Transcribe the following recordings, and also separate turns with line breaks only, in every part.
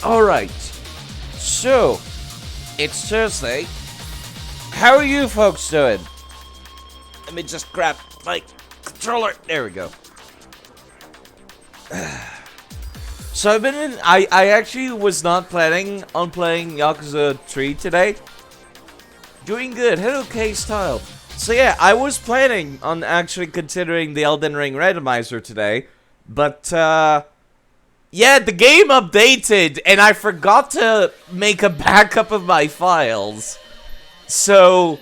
Alright. So, it's Thursday. How are you folks doing? Let me just grab my controller. There we go. So I've been in... I actually was not planning on playing Yakuza 3 today. Doing good. Hello, K-Style. So yeah, I was planning on actually considering the Elden Ring randomizer today. But, yeah, the game updated, and I forgot to make a backup of my files. So,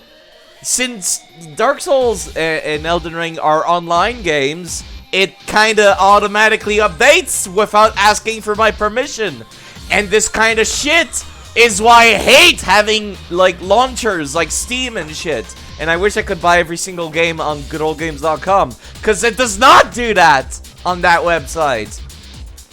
since Dark Souls and Elden Ring are online games, it kinda automatically updates without asking for my permission. And this kind of shit is why I hate having, like, launchers like Steam and shit. And I wish I could buy every single game on goodoldgames.com, because it does not do that on that website.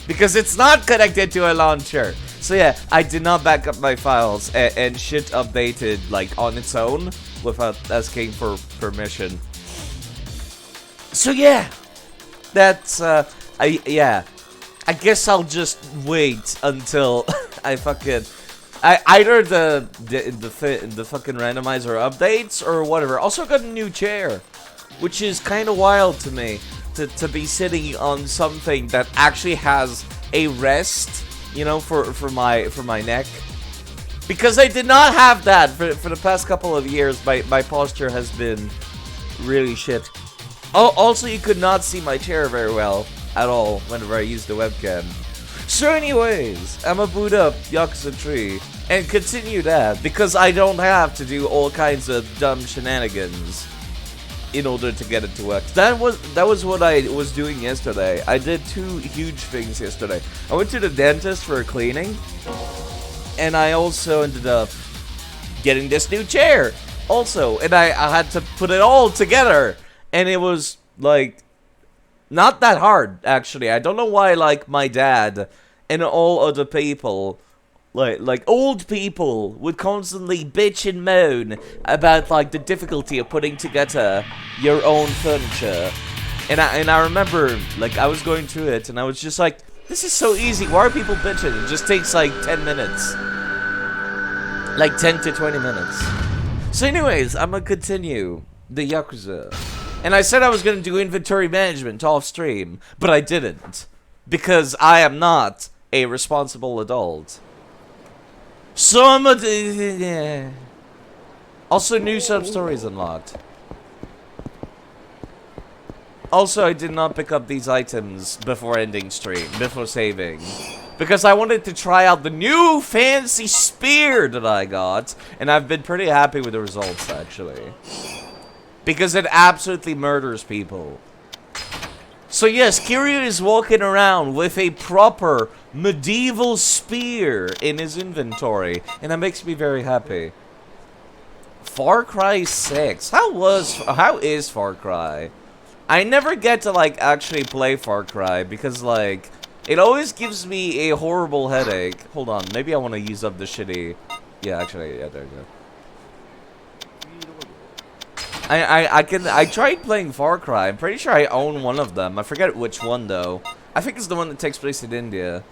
Because it's not connected to a launcher. So yeah, I did not back up my files, and shit updated, like, on its own without asking for permission. So yeah, that's, I guess I'll just wait until I fucking... either the fucking randomizer updates or whatever. Also got a new chair, which is kind of wild to me to be sitting on something that actually has a rest, you know, for my neck. Because I did not have that for the past couple of years. My posture has been really shit. Oh, also you could not see my chair very well at all whenever I used the webcam. So anyways, I'ma boot up Yakuza 3 and continue that, because I don't have to do all kinds of dumb shenanigans in order to get it to work. That was what I was doing yesterday. I did two huge things yesterday. I went to the dentist for a cleaning, and I also ended up getting this new chair also, and I had to put it all together, and it was like not that hard, actually. I don't know why, like, my dad and all other people, like old people, would constantly bitch and moan about, like, the difficulty of putting together your own furniture. And I remember, like, I was going through it, and I was just like, this is so easy. Why are people bitching? It just takes, like, 10 minutes. Like, 10 to 20 minutes. So anyways, I'm gonna continue the Yakuza. And I said I was going to do inventory management off stream, but I didn't. Because I am not a responsible adult. So I'm a... Also, new sub-stories unlocked. Also, I did not pick up these items before ending stream, before saving. Because I wanted to try out the new fancy spear that I got. And I've been pretty happy with the results, actually. Because it absolutely murders people. So yes, Kiryu is walking around with a proper medieval spear in his inventory. And that makes me very happy. Far Cry 6. How is Far Cry? I never get to, like, actually play Far Cry because, like, it always gives me a horrible headache. Hold on, maybe I want to use up the shitty... Yeah, actually, yeah, there you go. I tried playing Far Cry. I'm pretty sure I own one of them. I forget which one, though. I think it's the one that takes place in India.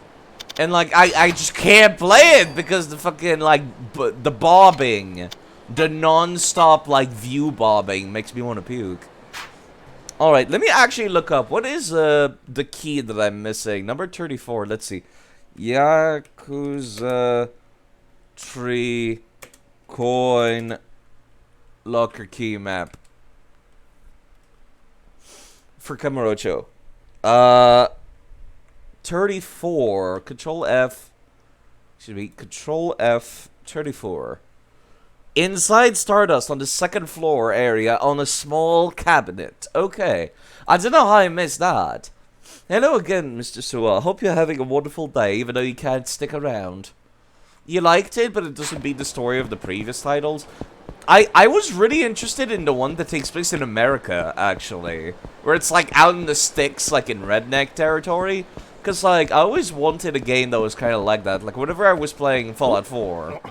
And, like, I just can't play it because the fucking, like, the bobbing. The non-stop, like, view bobbing makes me want to puke. Alright, let me actually look up. What is, the key that I'm missing? Number 34. Let's see. Yakuza 3 coin... locker key map for Kamurocho. 34. Control F. Should be Control F. 34. Inside Stardust on the second floor area on a small cabinet. Okay. I don't know how I missed that. Hello again, Mr. Suwa. Hope you're having a wonderful day, even though you can't stick around. You liked it, but it doesn't beat the story of the previous titles. I was really interested in the one that takes place in America, actually. Where it's, like, out in the sticks, like, in redneck territory. Because, like, I always wanted a game that was kind of like that. Like, whenever I was playing Fallout 4...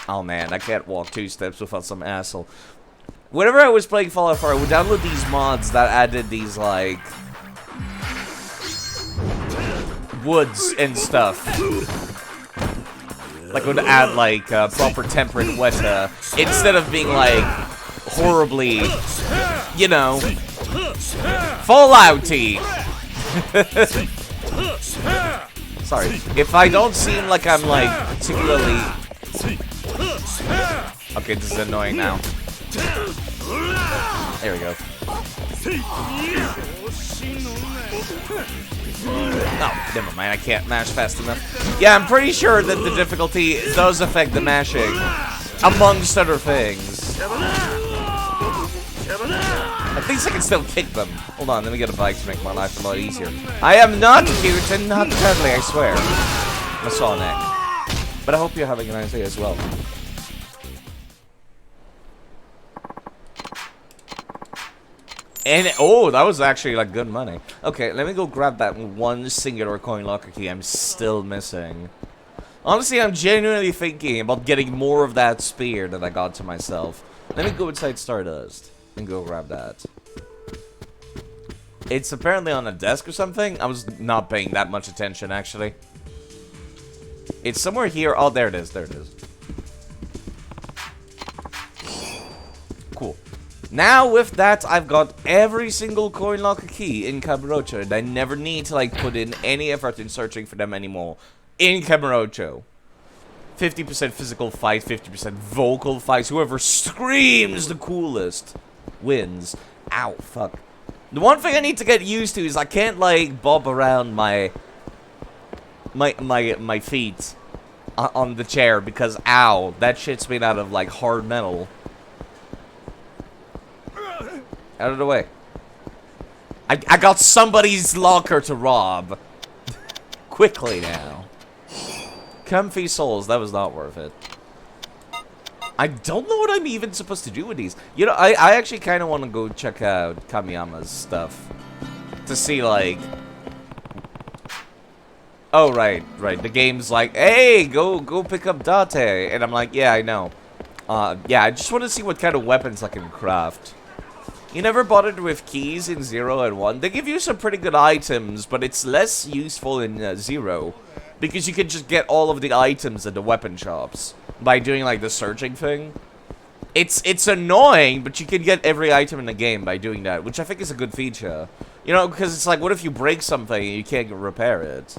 Oh, man, I can't walk 2 steps without some asshole. Whenever I was playing Fallout 4, I would download these mods that added these, like... woods and stuff. Like, would add, like, proper temperate weather, instead of being, like, horribly, you know, Fallouty. Sorry, if I don't seem like I'm, like, particularly... Okay, this is annoying now. There we go. Oh, never mind, I can't mash fast enough. Yeah, I'm pretty sure that the difficulty does affect the mashing, amongst other things. At least I can still kick them. Hold on, let me get a bike to make my life a lot easier. I am not cute and not cuddly, I swear. Masonic. But I hope you're having a nice day as well. And, oh, that was actually, like, good money. Okay, let me go grab that one singular coin locker key I'm still missing. Honestly, I'm genuinely thinking about getting more of that spear that I got to myself. Let me go inside Stardust and go grab that. It's apparently on a desk or something. I was not paying that much attention, actually. It's somewhere here. Oh, there it is. There it is. Cool. Now, with that, I've got every single coin locker key in Kamurocho, and I never need to, like, put in any effort in searching for them anymore in Kamurocho. 50% physical fight, 50% vocal fights. Whoever screams the coolest wins. Ow, fuck. The one thing I need to get used to is I can't, like, bob around my feet on the chair because, ow, that shit's made out of, like, hard metal. Out of the way. I got somebody's locker to rob. Quickly now. Comfy souls, that was not worth it. I don't know what I'm even supposed to do with these. You know, I actually kind of want to go check out Kamiyama's stuff. To see, like... Oh, right. The game's like, hey, go pick up Date. And I'm like, yeah, I know. Yeah, I just want to see what kind of weapons I can craft. You never bothered with keys in 0 and 1? They give you some pretty good items, but it's less useful in 0. Because you can just get all of the items at the weapon shops by doing, like, the searching thing. It's annoying, but you can get every item in the game by doing that, which I think is a good feature. You know, because it's like, what if you break something and you can't repair it?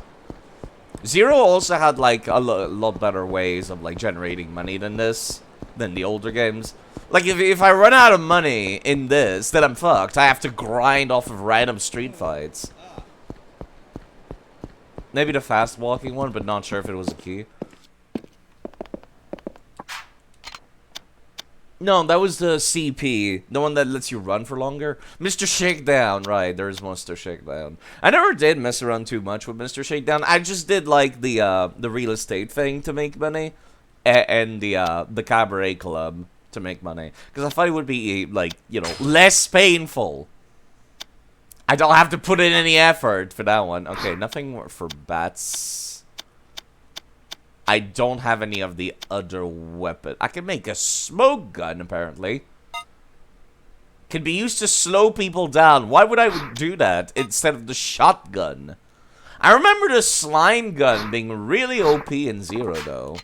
0 also had, like, a lot better ways of, like, generating money than the older games. Like, if I run out of money in this, then I'm fucked. I have to grind off of random street fights. Maybe the fast walking one, but not sure if it was a key. No, that was the CP. The one that lets you run for longer. Mr. Shakedown, right. There's Mr. Shakedown. I never did mess around too much with Mr. Shakedown. I just did, like, the real estate thing to make money. And the cabaret club to make money, because I thought it would be, like, you know, less painful. I don't have to put in any effort for that one. Okay, nothing for bats. I don't have any of the other weapons. I can make a smoke gun, apparently. Can be used to slow people down. Why would I do that instead of the shotgun? I remember the slime gun being really OP in 0, though.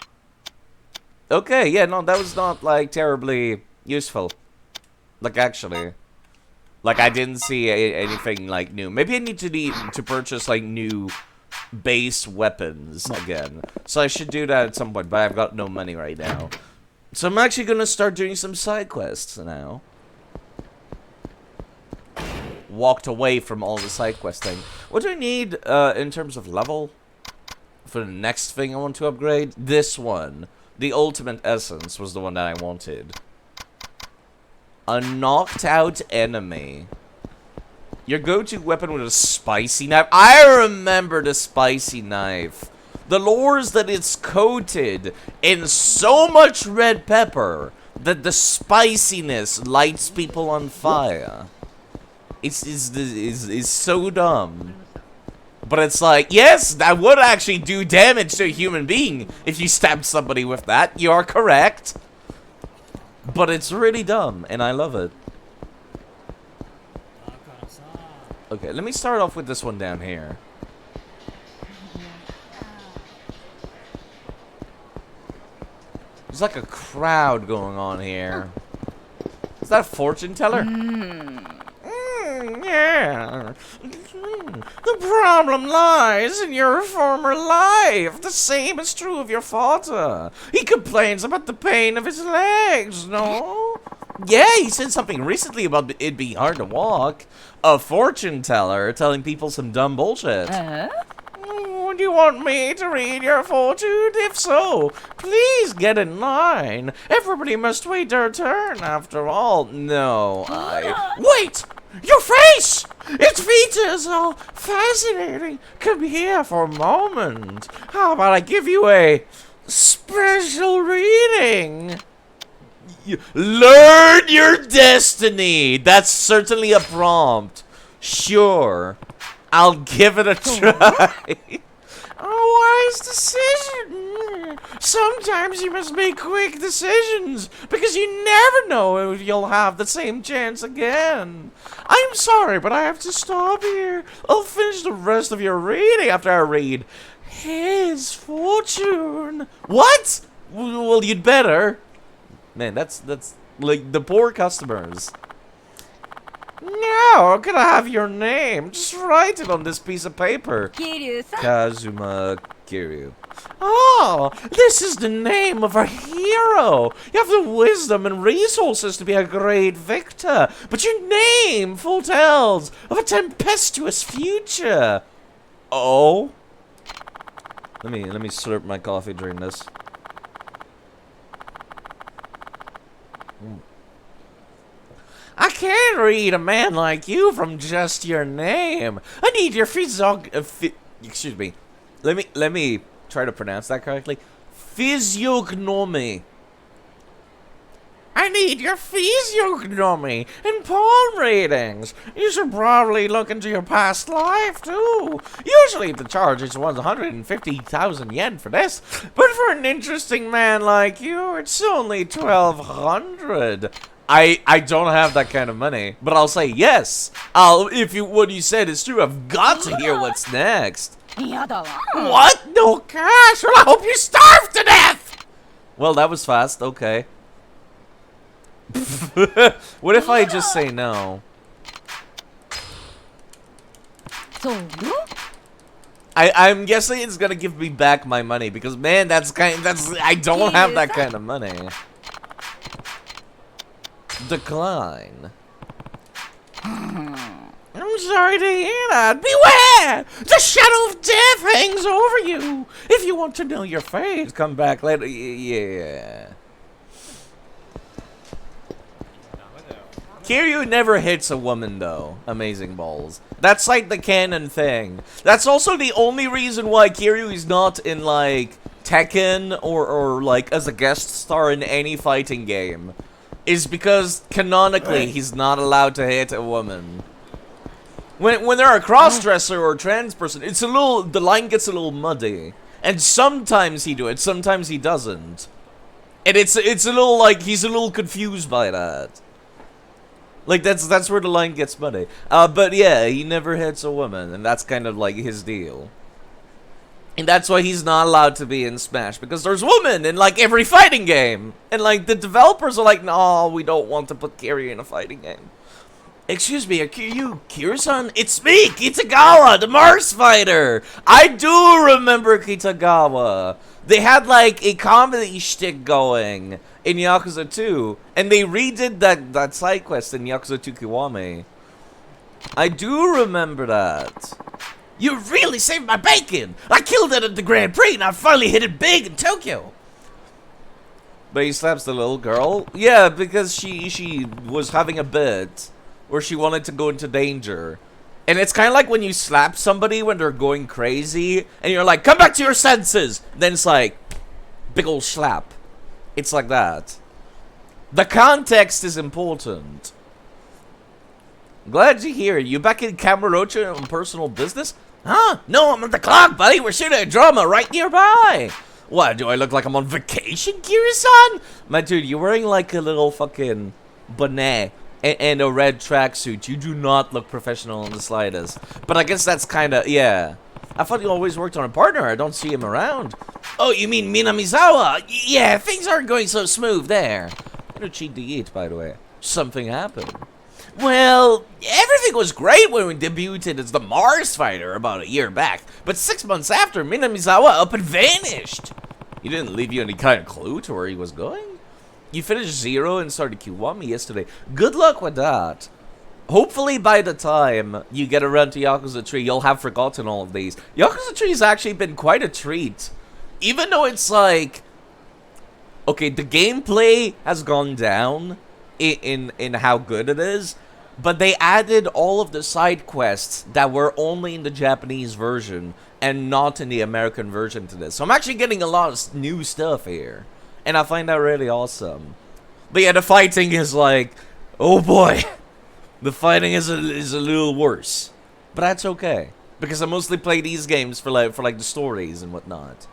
Okay, yeah, no, that was not, like, terribly useful. Like, actually. Like, I didn't see anything, like, new. Maybe I need to purchase, like, new base weapons again. So I should do that at some point, but I've got no money right now. So I'm actually gonna start doing some side quests now. Walked away from all the side questing. What do I need, in terms of level? For the next thing I want to upgrade? This one. The ultimate essence was the one that I wanted. A knocked out enemy. Your go-to weapon with a spicy knife. I remember the spicy knife. The lore is that it's coated in so much red pepper that the spiciness lights people on fire. It's so dumb. But it's like, yes, that would actually do damage to a human being if you stabbed somebody with that. You are correct. But it's really dumb, and I love it. Okay, let me start off with this one down here. There's like a crowd going on here. Is that a fortune teller? Yeah. The problem lies in your former life. The same is true of your father. He complains about the pain of his legs, no? Yeah, he said something recently about it being hard to walk. A fortune teller telling people some dumb bullshit. Do you want me to read your fortune? If so, please get in line. Everybody must wait their turn, after all. No, Wait! Your face! Its features are fascinating. Come here for a moment. How about I give you a special reading? Learn your destiny. That's certainly a prompt. Sure. I'll give it a try. A wise decision. Sometimes you must make quick decisions because you never know if you'll have the same chance again. I'm sorry, but I have to stop here. I'll finish the rest of your reading after I read his fortune. What? Well, you'd better. Man, that's like the poor customers. Now, can I have your name? Just write it on this piece of paper.
Kiryu-san.
Kazuma Kiryu. Oh, this is the name of a hero. You have the wisdom and resources to be a great victor, but your name foretells of a tempestuous future. Oh. Let me slurp my coffee during this. I can't read a man like you from just your name. I need your excuse me. Let me try to pronounce that correctly. Physiognomy. I need your physiognomy and palm readings. You should probably look into your past life, too. Usually the charge is 150,000 yen for this, but for an interesting man like you, it's only 1,200. I don't have that kind of money, but I'll say yes. If what you said is true, I've got to hear what's next. What? No cash? Well, I hope you starve to death! Well, that was fast. Okay. What if I just say no? I'm guessing it's gonna give me back my money because, man, I don't have that kind of money. Decline. I'm sorry to hear that. Beware! The shadow of death hangs over you. If you want to know your fate, come back later. Yeah. Kiryu never hits a woman, though. Amazing balls. That's like the canon thing. That's also the only reason why Kiryu is not in, like, Tekken or like, as a guest star in any fighting game. Is because, canonically, he's not allowed to hit a woman. When they're a cross-dresser or trans person, it's the line gets a little muddy. And sometimes he do it, sometimes he doesn't. And it's a little, like, he's a little confused by that. Like, that's where the line gets muddy. But yeah, he never hits a woman, and that's kind of, like, his deal. And that's why he's not allowed to be in Smash, because there's women in, like, every fighting game. And, like, the developers are like, no, we don't want to put Kiryu in a fighting game. Excuse me, are you Kiryu-san? It's me, Kitagawa, the Mars fighter! I do remember Kitagawa. They had, like, a comedy shtick going in Yakuza 2, and they redid that side quest in Yakuza 2 Kiwami. I do remember that. You really saved my bacon! I killed it at the Grand Prix and I finally hit it big in Tokyo! But he slaps the little girl? Yeah, because she was having a bit where she wanted to go into danger. And it's kind of like when you slap somebody when they're going crazy and you're like, come back to your senses! Then it's like, big ol' slap. It's like that. The context is important. Glad to hear you back in Kamurocho on personal business? Huh? No, I'm at the clock, buddy. We're shooting a drama right nearby. What, do I look like I'm on vacation, Kiryu-san? My dude, you're wearing like a little fucking bonnet and a red tracksuit. You do not look professional in the slightest. But I guess that's kind of, yeah. I thought you always worked on a partner. I don't see him around. Oh, you mean Minamizawa? Yeah, things aren't going so smooth there. I don't cheat to eat, by the way. Something happened. Well, everything was great when we debuted as the Mars Fighter about a year back, but 6 months after, Minamizawa up and vanished. He didn't leave you any kind of clue to where he was going? You finished 0 and started Kiwami yesterday. Good luck with that. Hopefully by the time you get around to Yakuza 3, you'll have forgotten all of these. Yakuza 3 has actually been quite a treat. Even though it's like... Okay, the gameplay has gone down in how good it is, but they added all of the side quests that were only in the Japanese version and not in the American version to this. So I'm actually getting a lot of new stuff here, and I find that really awesome. But yeah, the fighting is like, oh boy, the fighting is a little worse, but that's okay because I mostly play these games for like the stories and whatnot.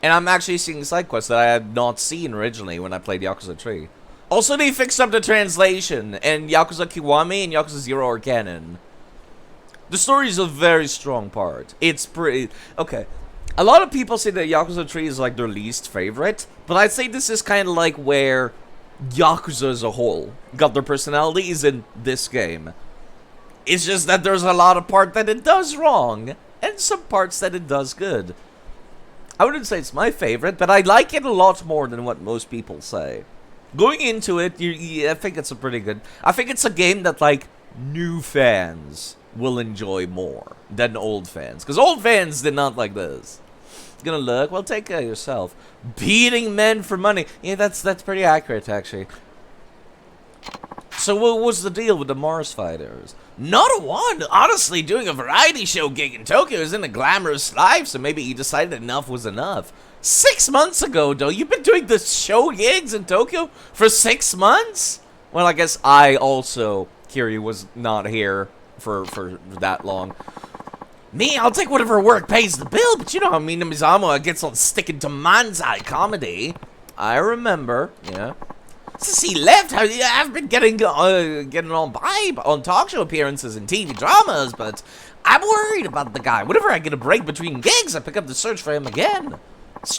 And I'm actually seeing side quests that I had not seen originally when I played Yakuza 3. Also, they fixed up the translation, and Yakuza Kiwami and Yakuza 0 are canon. The story is a very strong part. It's pretty... Okay, a lot of people say that Yakuza 3 is like their least favorite, but I'd say this is kind of like where Yakuza as a whole got their personalities in this game. It's just that there's a lot of parts that it does wrong, and some parts that it does good. I wouldn't say it's my favorite, but I like it a lot more than what most people say. Going into it, I think it's a pretty good... I think it's a game that, like, new fans will enjoy more than old fans. Because old fans did not like this. Gonna look? Well, take care of yourself. Beating men for money. Yeah, that's pretty accurate, actually. So what was the deal with the Mars Fighters? Not a one. Honestly, doing a variety show gig in Tokyo isn't a glamorous life, so maybe he decided enough was enough. 6 months ago, though, you've been doing the show gigs in Tokyo for 6 months? Well, I guess I also, Kiryu, was not here for that long. Me, I'll take whatever work pays the bill, but you know how Minamizawa gets on sticking to manzai comedy. I remember, yeah. Since he left, I've been getting on by on talk show appearances and TV dramas, but I'm worried about the guy. Whenever I get a break between gigs, I pick up the search for him again.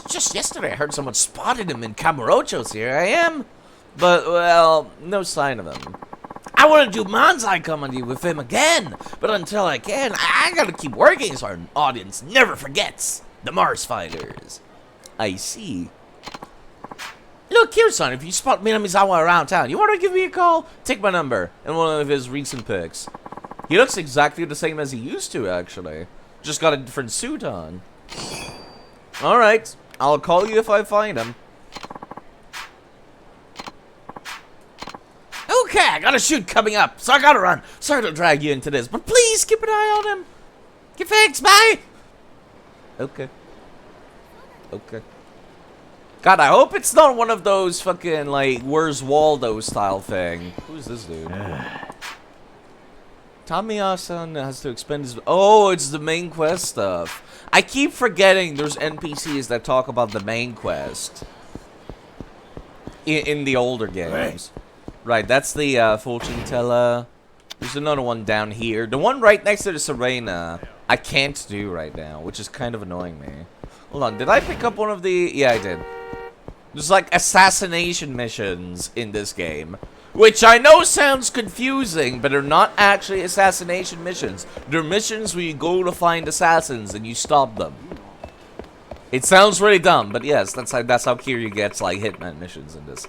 Just yesterday, I heard someone spotted him in Kamurocho's. Here I am. But, well, no sign of him. I want to do manzai comedy with him again, but until I can, I gotta keep working so our audience never forgets the Mars Fighters. I see. Look, Kiryu-san, if you spot Minamizawa around town, you want to give me a call? Take my number and one of his recent pics. He looks exactly the same as he used to, actually. Just got a different suit on. Alright, I'll call you if I find him. Okay, I got a shoot coming up, so I gotta run. Sorry to drag you into this, but please keep an eye on him. Get fixed, bye! Okay. Okay. God, I hope it's not one of those fucking, like, Where's Waldo style thing. Who's this dude? Tamiya-san has to expend his... Oh, it's the main quest stuff. I keep forgetting there's NPCs that talk about the main quest. In the older games. Right, that's the fortune teller. There's another one down here. The one right next to the Serena, I can't do right now, which is kind of annoying me. Hold on, did I pick up one of the... Yeah, I did. There's like assassination missions in this game, which I know sounds confusing, but they're not actually assassination missions. They're missions where you go to find assassins and you stop them. It sounds really dumb, but yes, that's how Kiryu gets like hitman missions in this.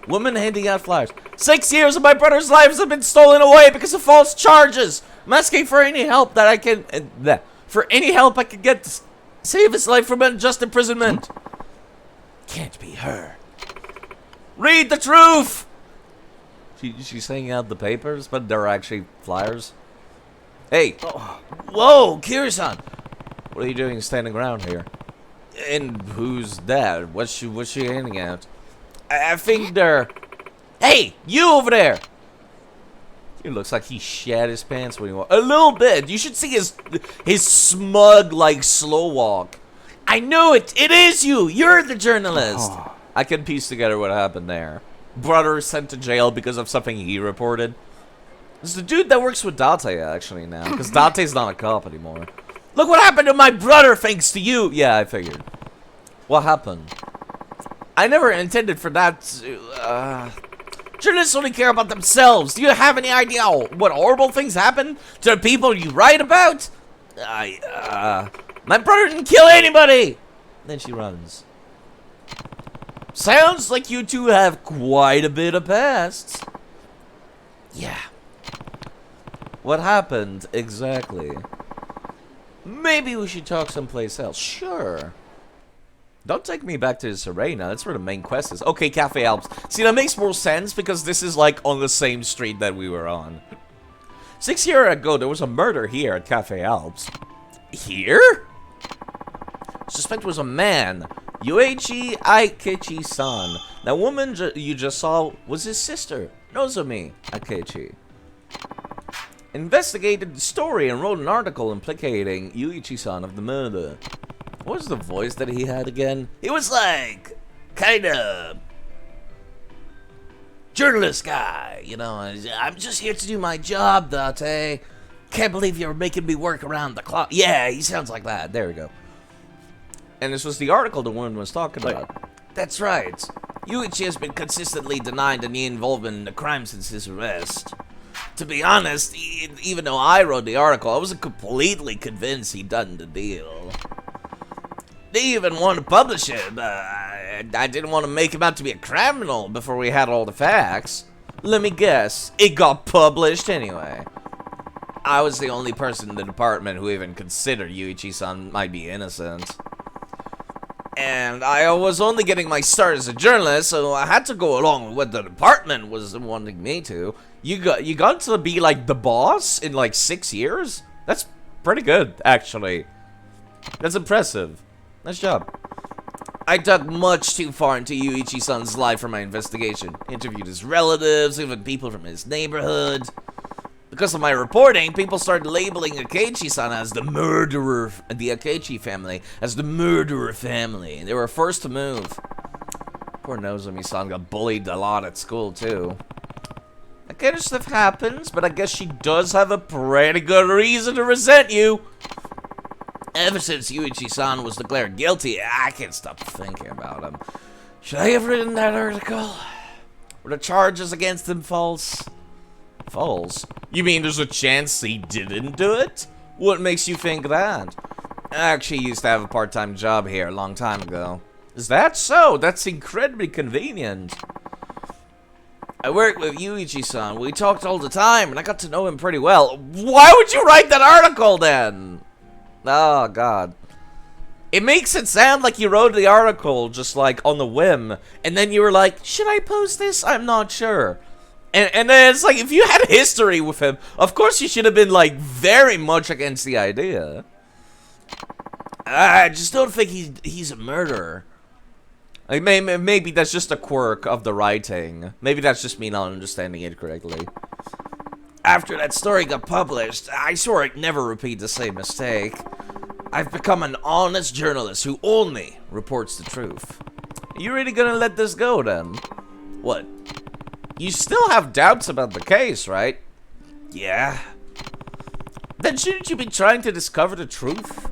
Woman handing out flyers. 6 years of my brother's lives have been stolen away because of false charges. I'm asking for any help that I can... for any help I can get to save his life from unjust imprisonment. Can't be her. Read the truth! She's hanging out the papers, but they're actually flyers. Hey! Whoa, Kiryu-san! What are you doing standing around here? And who's that? What's she handing out? I think they're... Hey! You over there! He looks like he shat his pants when he walked. A little bit! You should see his smug, like, slow walk. I knew it! It is you! You're the journalist! Oh. I can piece together what happened there. Brother sent to jail because of something he reported. It's the dude that works with Date, actually, now. Because Date's not a cop anymore. Look what happened to my brother thanks to you! Yeah, I figured. What happened? I never intended for that to, journalists only care about themselves. Do you have any idea what horrible things happen to the people you write about? My brother didn't kill anybody! Then she runs. Sounds like you two have quite a bit of pasts. Yeah. What happened exactly? Maybe we should talk someplace else. Sure. Don't take me back to this arena. That's where the main quest is. Okay, Cafe Alps. See, that makes more sense because this is like on the same street that we were on. 6 years ago, there was a murder here at Cafe Alps. Here? Suspect was a man. Yuichi Aikechi-san. That woman you just saw was his sister, Nozomi Aikechi. Investigated the story and wrote an article implicating Yuichi-san of the murder. What was the voice that he had again? He was like, kinda journalist guy, you know. I'm just here to do my job, Date. Can't believe you're making me work around the clock. Yeah, he sounds like that. There we go. And this was the article the woman was talking about. That's right. Yuichi has been consistently denied any involvement in the crime since his arrest. To be honest, even though I wrote the article, I wasn't completely convinced he'd done the deal. They even want to publish it. I didn't want to make him out to be a criminal before we had all the facts. Let me guess, it got published anyway. I was the only person in the department who even considered Yuichi-san might be innocent. And I was only getting my start as a journalist, so I had to go along with what the department was wanting me to. You got to be like the boss in like 6 years? That's pretty good, actually. That's impressive. Nice job. I dug much too far into Yuichi-san's life for my investigation. Interviewed his relatives, even people from his neighborhood. Because of my reporting, people started labeling Akechi-san as the murderer, the Akechi family, as the murderer family. They were first to move. Poor Nozomi-san got bullied a lot at school, too. That kind of stuff happens, but I guess she does have a pretty good reason to resent you. Ever since Yuichi-san was declared guilty, I can't stop thinking about him. Should I have written that article? Were the charges against him false? False? You mean there's a chance he didn't do it? What makes you think that? I actually used to have a part-time job here a long time ago. Is that so? That's incredibly convenient. I worked with Yuichi-san. We talked all the time, and I got to know him pretty well. Why would you write that article, then? Oh, God. It makes it sound like you wrote the article just, like, on the whim, and then you were like, should I post this? I'm not sure. And then it's like, if you had history with him, of course you should have been, like, very much against the idea. I just don't think he's a murderer. Like, maybe that's just a quirk of the writing. Maybe that's just me not understanding it correctly. After that story got published, I swore I'd never repeat the same mistake. I've become an honest journalist who only reports the truth. Are you really gonna let this go, then? What? You still have doubts about the case, right? Yeah. Then shouldn't you be trying to discover the truth?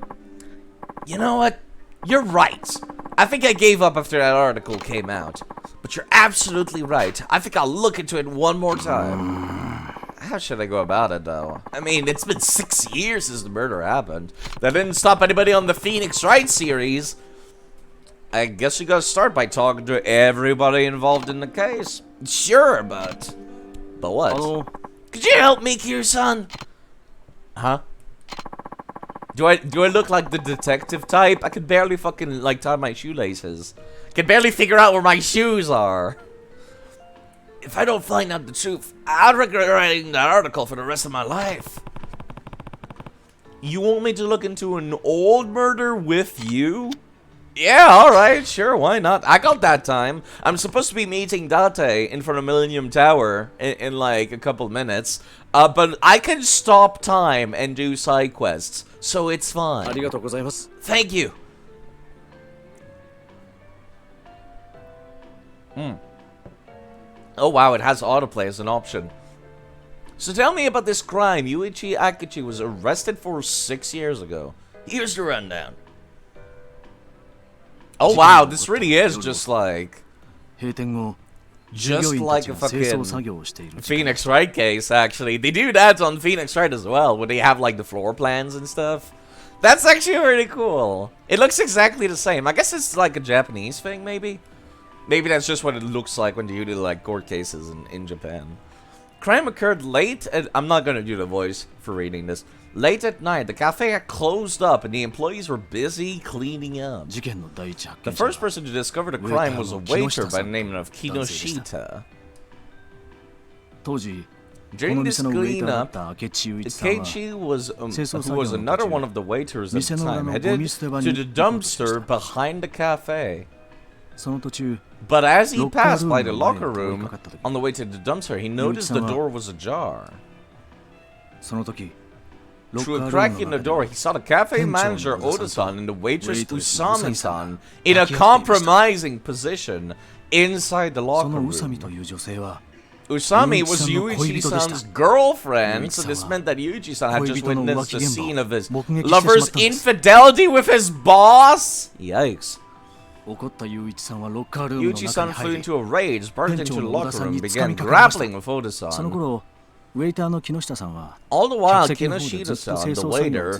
You know what? You're right. I think I gave up after that article came out. But you're absolutely right. I think I'll look into it one more time. How should I go about it, though? I mean, it's been 6 years since the murder happened. That didn't stop anybody on the Phoenix Wright series. I guess you gotta start by talking to everybody involved in the case. Sure, but what? Hello? Could you help me, Kiryu-san? Huh? Do I look like the detective type? I can barely fucking, like, tie my shoelaces. Can barely figure out where my shoes are. If I don't find out the truth, I'll regret writing that article for the rest of my life. You want me to look into an old murder with you? Yeah, alright, sure, why not? I got that time. I'm supposed to be meeting Date in front of Millennium Tower in like a couple minutes. But I can stop time and do side quests, so it's fine. Thank you. Oh wow, it has autoplay as an option. So tell me about this crime Yuichi Aikechi was arrested for 6 years ago. Here's the rundown. Oh wow, this really is just like a fucking Phoenix Wright case, actually. They do that on Phoenix Wright as well, where they have like the floor plans and stuff. That's actually really cool. It looks exactly the same. I guess it's like a Japanese thing, maybe? Maybe that's just what it looks like when you do like court cases in Japan. Crime occurred late at... I'm not gonna do the voice for reading this. Late at night, the cafe had closed up and the employees were busy cleaning up. The first person to discover the crime was a waiter by the name of Kinoshita. During this cleanup, Keiichi was, who was another one of the waiters at the time, headed to the dumpster behind the cafe. But as he passed by the locker room on the way to the dumpster, he noticed the door was ajar. Through a crack in the door, he saw the cafe manager Oda-san and the waitress Usami-san in a compromising position inside the locker room. Usami was Yuichi-san's girlfriend, so this meant that Yuichi-san had just witnessed the scene of his lover's infidelity with his boss? Yikes. Yuichi-san flew into a rage, burst into the locker room, and began grappling with Oda-san. All the while, Kinoshita-san, the waiter,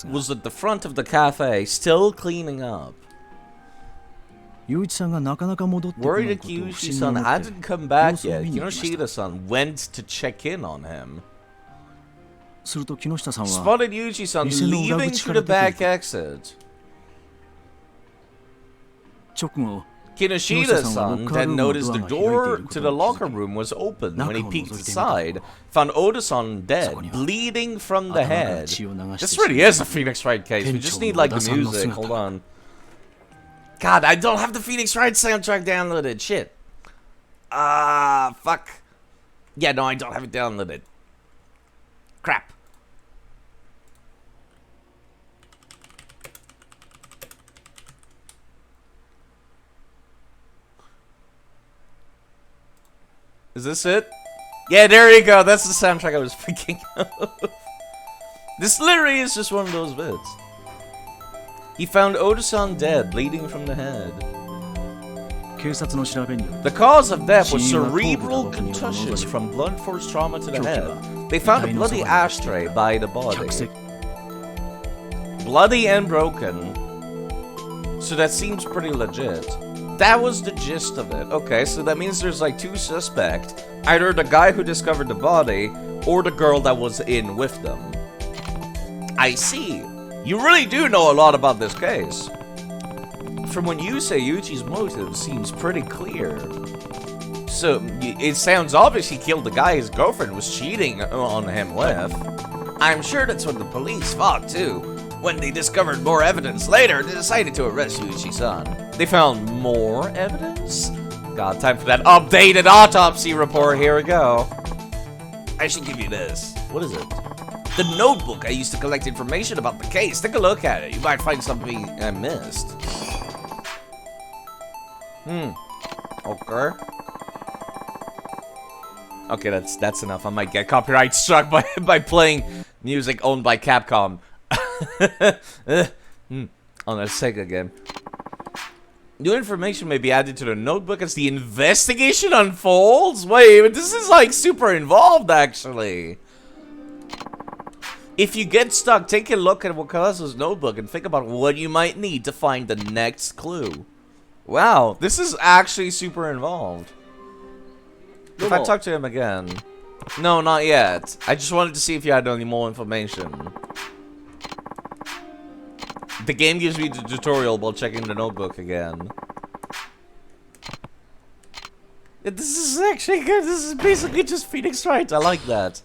was at the front of the cafe, still cleaning up. Worried that Yuichi-san hadn't come back yet, Kinoshita-san went to check in on him. Spotted Yuichi-san leaving through the back exit. Kinoshita-san then noticed the door to the locker room was open. When he peeked inside, found Oda-san dead, bleeding from the head. This really is a Phoenix Wright case. We just need like the music. Hold on. God, I don't have the Phoenix Wright soundtrack downloaded. Shit. Fuck. Yeah, no, I don't have it downloaded. Crap. Is this it? Yeah, there you go. That's the soundtrack I was thinking of. This literally is just one of those bits. He found Oda-san dead, bleeding from the head. The cause of death was cerebral contusion from blunt force trauma to the head. They found a bloody ashtray by the body. Bloody and broken. So that seems pretty legit. That was the gist of it. Okay, so that means there's like two suspects. Either the guy who discovered the body, or the girl that was in with them. I see. You really do know a lot about this case. From what you say, Yuichi's motive seems pretty clear. So, it sounds obvious he killed the guy his girlfriend was cheating on him with. I'm sure that's what the police thought too. When they discovered more evidence later, they decided to arrest Yuichi-san. They found more evidence? God, time for that updated autopsy report. Here we go. I should give you this. What is it? The notebook I used to collect information about the case. Take a look at it. You might find something I missed. Okay. Okay, that's enough. I might get copyright struck by playing music owned by Capcom. On a Sega game. New information may be added to the notebook as the investigation unfolds? Wait, this is like super involved actually. If you get stuck, take a look at Wakasu's notebook and think about what you might need to find the next clue. Wow, this is actually super involved. If I talk to him again. No, not yet. I just wanted to see if you had any more information. The game gives me the tutorial while checking the notebook again. This is actually good. This is basically just Phoenix Wright. I like that.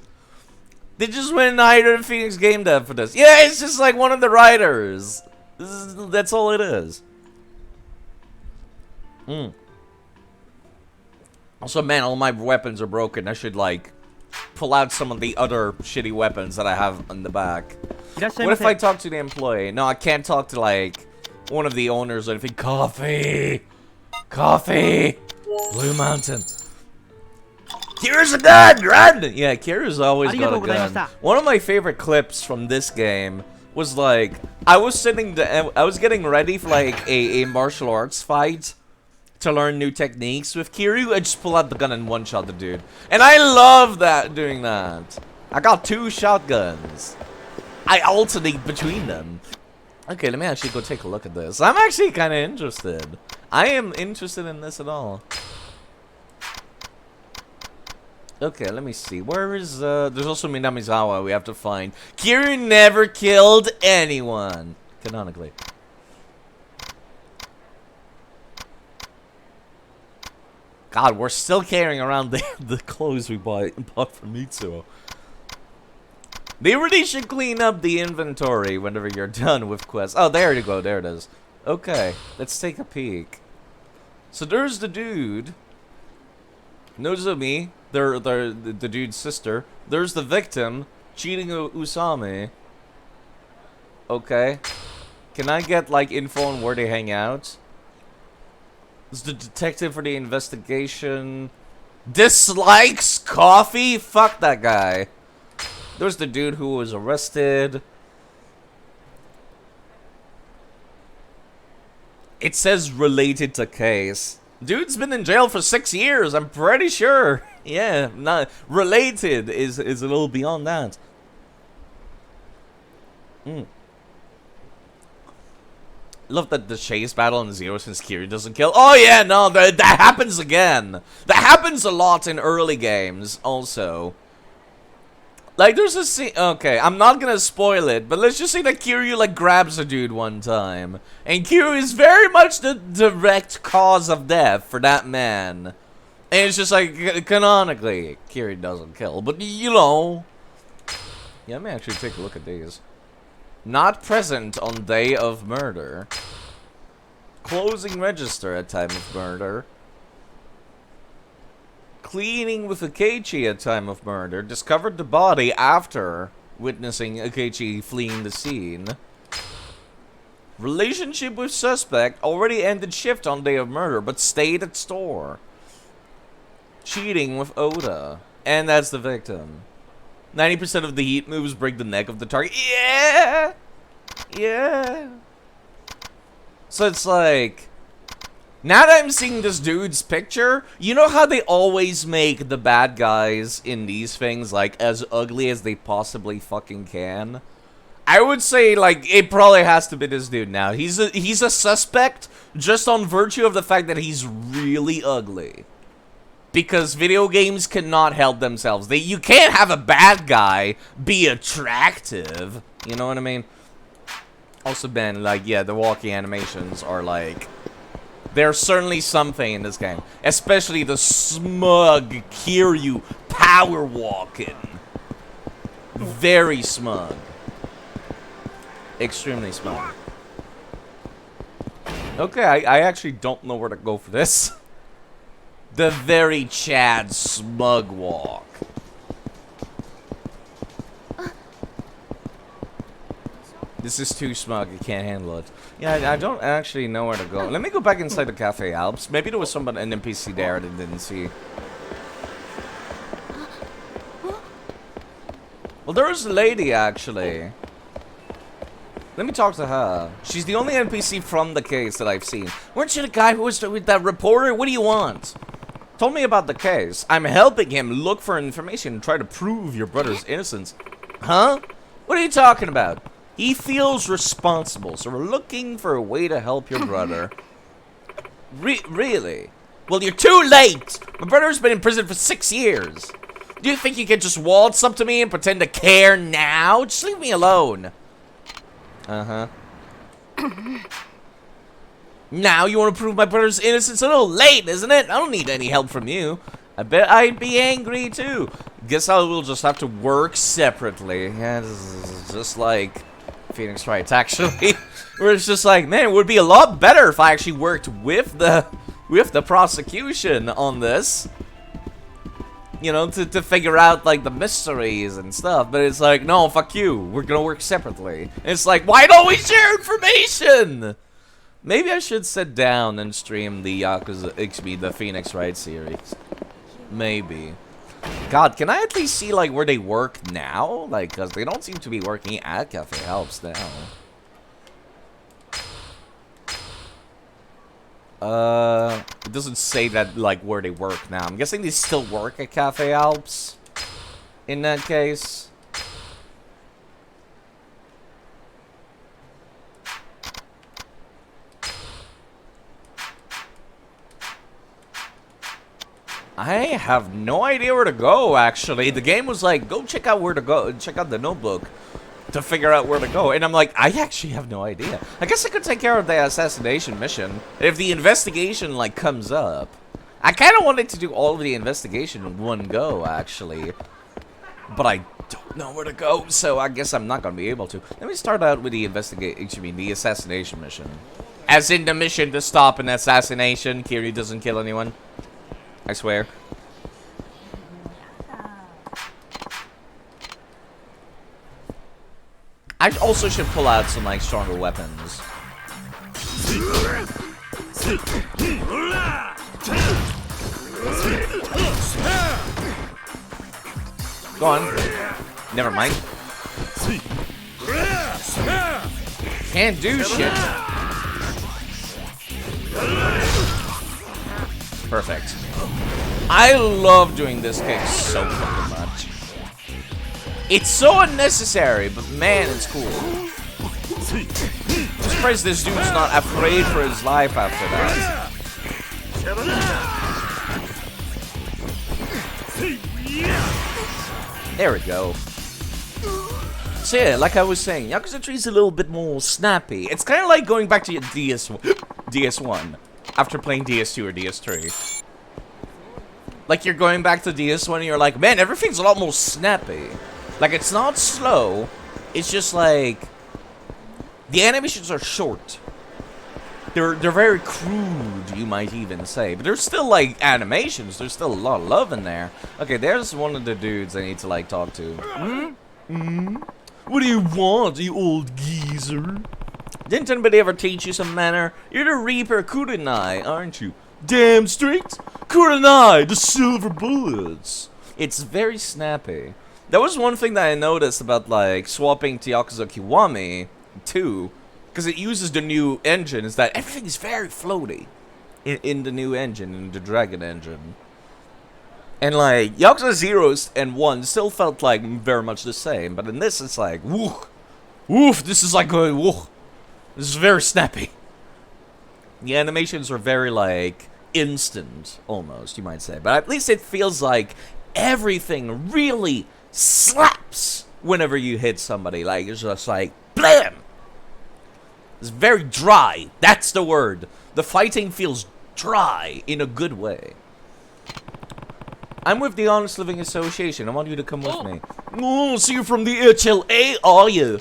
They just went and hired a Phoenix game dev for this. Yeah, it's just like one of the writers. That's all it is. Also, man, all my weapons are broken. I should, like, pull out some of the other shitty weapons that I have in the back. What if I talk to the employee? No, I can't talk to, like, one of the owners or anything. Coffee! Coffee! Blue Mountain. Kira's a gun! Run! Yeah, Kira's always got a gun. One of my favorite clips from this game was like, I was getting ready for like a martial arts fight to learn new techniques with Kiryu. I just pull out the gun and one-shot the dude. And I love doing that. I got 2 shotguns. I alternate between them. Okay, let me actually go take a look at this. I'm actually kind of interested. I am interested in this at all. Okay, let me see. Where is, there's also Minamizawa we have to find. Kiryu never killed anyone, canonically. God, we're still carrying around the clothes we bought from Mitsuo. They really should clean up the inventory whenever you're done with quests. Oh, there you go. There it is. Okay, let's take a peek. So there's the dude. Nozomi, the dude's sister. There's the victim, cheating Usame. Okay. Can I get, like, info on where they hang out? This is the detective for the investigation. Dislikes coffee? Fuck that guy. There's the dude who was arrested. It says related to case. Dude's been in jail for 6 years, I'm pretty sure. Yeah, not related is a little beyond that. Love that the chase battle in Zero since Kiryu doesn't kill. Oh yeah, no, that happens again. That happens a lot in early games also. Like, there's a scene. Okay, I'm not gonna spoil it, but let's just say that Kiryu, like, grabs a dude one time. And Kiryu is very much the direct cause of death for that man. And it's just like, canonically, Kiryu doesn't kill. But, you know. Yeah, let me actually take a look at these. Not present on day of murder. Closing register at time of murder. Cleaning with Akechi at time of murder. Discovered the body after witnessing Akechi fleeing the scene. Relationship with suspect. Already ended shift on day of murder, but stayed at store. Cheating with Oda. And that's the victim. 90% of the heat moves break the neck of the target. Yeah! Yeah! So it's like... Now that I'm seeing this dude's picture, you know how they always make the bad guys in these things, like, as ugly as they possibly fucking can? I would say, like, it probably has to be this dude now. He's a suspect just on virtue of the fact that he's really ugly. Because video games cannot help themselves. You can't have a bad guy be attractive. You know what I mean? Also, Ben, like, yeah, the walking animations are, like... There's certainly something in this game. Especially the smug Kiryu power walking. Very smug. Extremely smug. Okay, I actually don't know where to go for this. The very Chad smug walk. This is too smug, I can't handle it. Yeah, I don't actually know where to go. Let me go back inside the Cafe Alps. Maybe there was someone, an NPC there that didn't see. Well, there was a lady, actually. Let me talk to her. She's the only NPC from the case that I've seen. Weren't you the guy who was with that reporter? What do you want? Told me about the case. I'm helping him look for information and try to prove your brother's innocence. Huh? What are you talking about? He feels responsible, so we're looking for a way to help your brother. Really? Well, you're too late! My brother's been in prison for 6 years. Do you think you can just waltz up to me and pretend to care now? Just leave me alone. Uh-huh. Now you want to prove my brother's innocence? A little late, isn't it? I don't need any help from you. I bet I'd be angry, too. Guess I will just have to work separately. Yeah, this is just like... Phoenix Wright, actually. Where it's just like, man, it would be a lot better if I actually worked with the prosecution on this. You know, to figure out, like, the mysteries and stuff. But it's like, no, fuck you. We're gonna work separately. And it's like, why don't we share information? Maybe I should sit down and stream the Yakuza XB, the Phoenix Wright series. Maybe. God, can I at least see, like, where they work now? Like, because they don't seem to be working at Cafe Helps now. It doesn't say that, like, where they work now. I'm guessing they still work at Cafe Alps. In that case. I have no idea where to go, actually. The game was like, go check out where to go. Check out the notebook to figure out where to go. And I'm like, I actually have no idea. I guess I could take care of the assassination mission. If the investigation, like, comes up. I kind of wanted to do all of the investigation in one go, actually. But I don't know where to go, so I guess I'm not going to be able to. Let me start out with the the assassination mission. As in the mission to stop an assassination. Kiryu doesn't kill anyone. I swear. I also should pull out some, like, stronger weapons. Go on. Never mind. Can't do shit. Perfect. I love doing this kick so fucking much. It's so unnecessary, but man, it's cool. I'm surprised this dude's not afraid for his life after that. There we go. So yeah, like I was saying, Yakuza 3 is a little bit more snappy. It's kind of like going back to your DS1 after playing DS2 or DS3. Like, you're going back to DS1 and you're like, man, everything's a lot more snappy. Like, it's not slow. It's just like, the animations are short. They're very crude, you might even say. But there's still, like, animations. There's still a lot of love in there. Okay, there's one of the dudes I need to, like, talk to. What do you want, you old geezer? Didn't anybody ever teach you some manner? You're the Reaper Kurenai, aren't you? Damn straight. Kurenai, the silver bullets. It's very snappy. That was one thing that I noticed about, like, swapping to Yakuza Kiwami 2. Because it uses the new engine, is that everything is very floaty in the new engine, in the Dragon engine. And like, Yakuza 0 and 1 still felt like very much the same, but in this it's like, woo, woof, this is like going, woo. This is very snappy. The animations are very like, instant, almost, you might say. But at least it feels like everything really slaps whenever you hit somebody. Like, it's just like, blam! It's very dry. That's the word. The fighting feels dry in a good way. I'm with the Honest Living Association. I want you to come with me. Oh, so you're from the HLA, are you?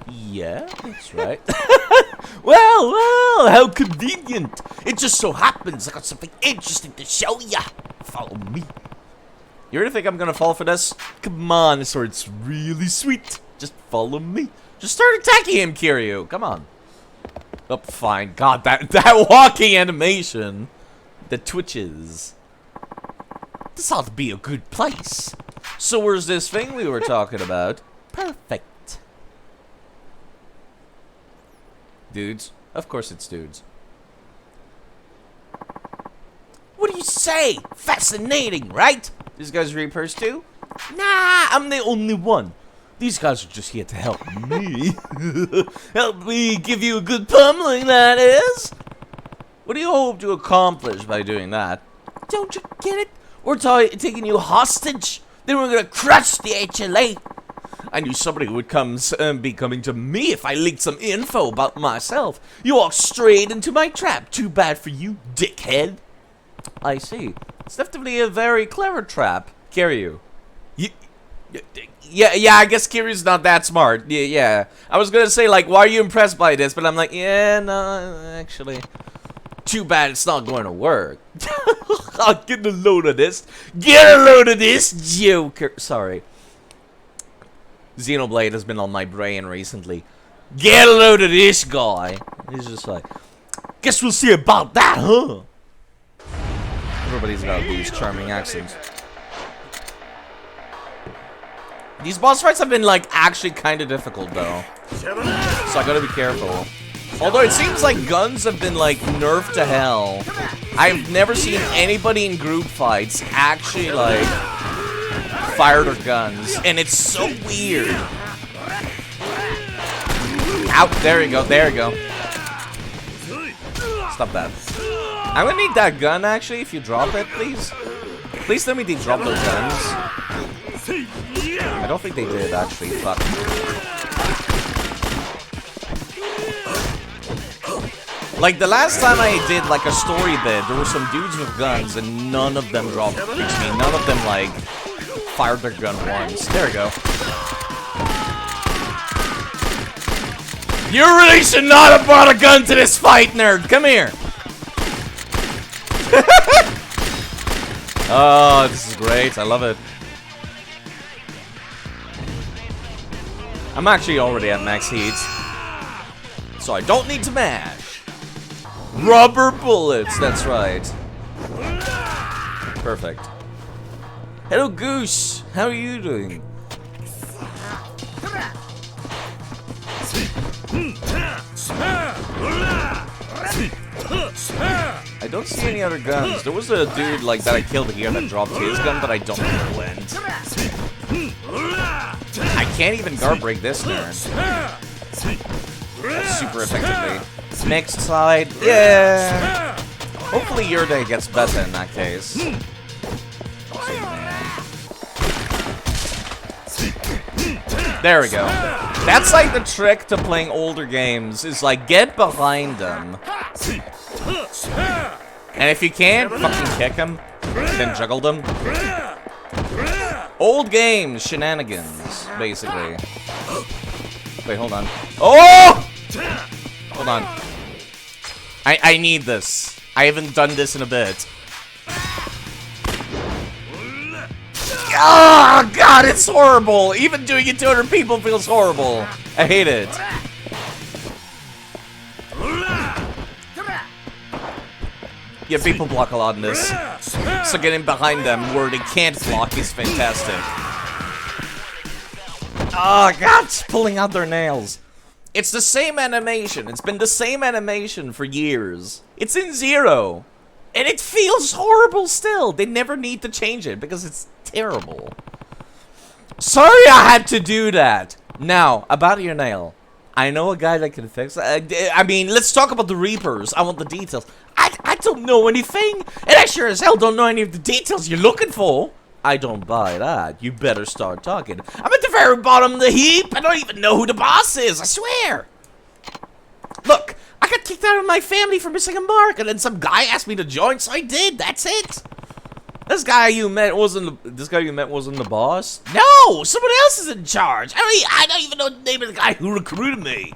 Yeah, that's right. Well, how convenient. It just so happens I got something interesting to show ya. Follow me. You really think I'm gonna fall for this? Come on, this sword's really sweet. Just follow me. Just start attacking him, Kiryu. Come on. Oh, fine. God, that walking animation. The twitches. This ought to be a good place. So where's this thing we were talking about? Perfect. Dudes. Of course it's dudes. What do you say? Fascinating, right? These guys Reapers too? Nah, I'm the only one. These guys are just here to help me. Help me give you a good pummeling, that is. What do you hope to accomplish by doing that? Don't you get it? We're taking you hostage. Then we're gonna crush the HLA. I knew somebody would be coming to me if I leaked some info about myself. You walked straight into my trap. Too bad for you, dickhead. I see. It's definitely a very clever trap. Kiryu. Yeah, I guess Kiryu's not that smart. Yeah. I was gonna say, like, why are you impressed by this? But I'm like, yeah, no, actually. Too bad it's not going to work. I'll get a load of this. Get a load of this, Joker. Sorry. Xenoblade has been on my brain recently. Get a load of this guy. He's just like, guess we'll see about that, huh? Everybody's got these charming accents. These boss fights have been, like, actually kind of difficult, though. So I gotta be careful. Although it seems like guns have been, like, nerfed to hell. I've never seen anybody in group fights actually, like, fire their guns. And it's so weird. Out. There you go. There you go. Stop that. I'm gonna need that gun, actually, if you drop it, please. Please let me drop those guns. I don't think they did, actually. Fuck. Like, the last time I did, like, a story bit, there were some dudes with guns, and none of them dropped, none of them, like, fired their gun once. There we go. You really should not have brought a gun to this fight, nerd! Come here! Oh, this is great. I love it. I'm actually already at max heat, so I don't need to mash. Rubber bullets, that's right. Perfect. Hello, Goose. How are you doing? I don't see any other guns. There was a dude like that I killed here that dropped his gun, but I don't know where it went. I can't even guard break this turn. That's super effectively. Next side, yeah. Hopefully your day gets better in that case. There we go. That's like the trick to playing older games, is like get behind them. And if you can't, fucking kick him, then juggle them. Old games, shenanigans, basically. Wait, hold on. Oh! Hold on. I need this. I haven't done this in a bit. Oh, God, it's horrible. Even doing it to other people feels horrible. I hate it. Yeah, people block a lot in this. So getting behind them where they can't block is fantastic. Oh, God, it's pulling out their nails. It's the same animation. It's been the same animation for years. It's in 0. And it feels horrible still. They never need to change it because it's terrible. Sorry I had to do that. Now, about your nail. I know a guy that can fix it. I mean, let's talk about the Reapers. I want the details. I don't know anything. And I sure as hell don't know any of the details you're looking for. I don't buy that. You better start talking. I'm at the very bottom of the heap. I don't even know who the boss is. I swear. Look, I got kicked out of my family for missing a mark, and then some guy asked me to join, so I did. That's it. This guy you met wasn't the boss? No, someone else is in charge. I don't even know the name of the guy who recruited me.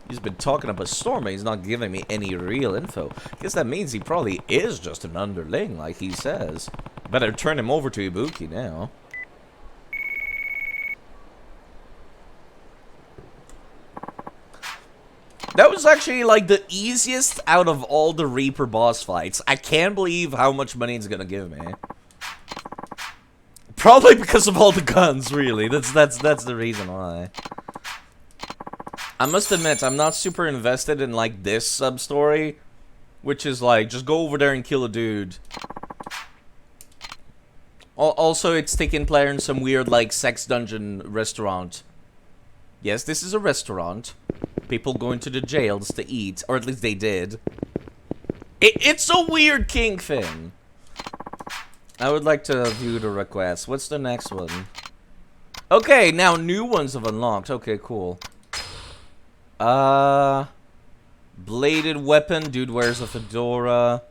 He's been talking up a storm, and he's not giving me any real info. Guess that means he probably is just an underling, like he says. Better turn him over to Ibuki now. That was actually, like, the easiest out of all the Reaper boss fights. I can't believe how much money it's gonna give me. Probably because of all the guns, really. That's the reason why. I must admit, I'm not super invested in, like, this sub-story. Which is, like, just go over there and kill a dude. Also, it's taking place in some weird, like, sex dungeon restaurant. Yes, this is a restaurant. People going to the jails to eat, or at least they did. It's a weird kink thing. I would like to view the request. What's the next one? Okay, now new ones have unlocked. Okay, cool. Bladed weapon. Dude wears a fedora.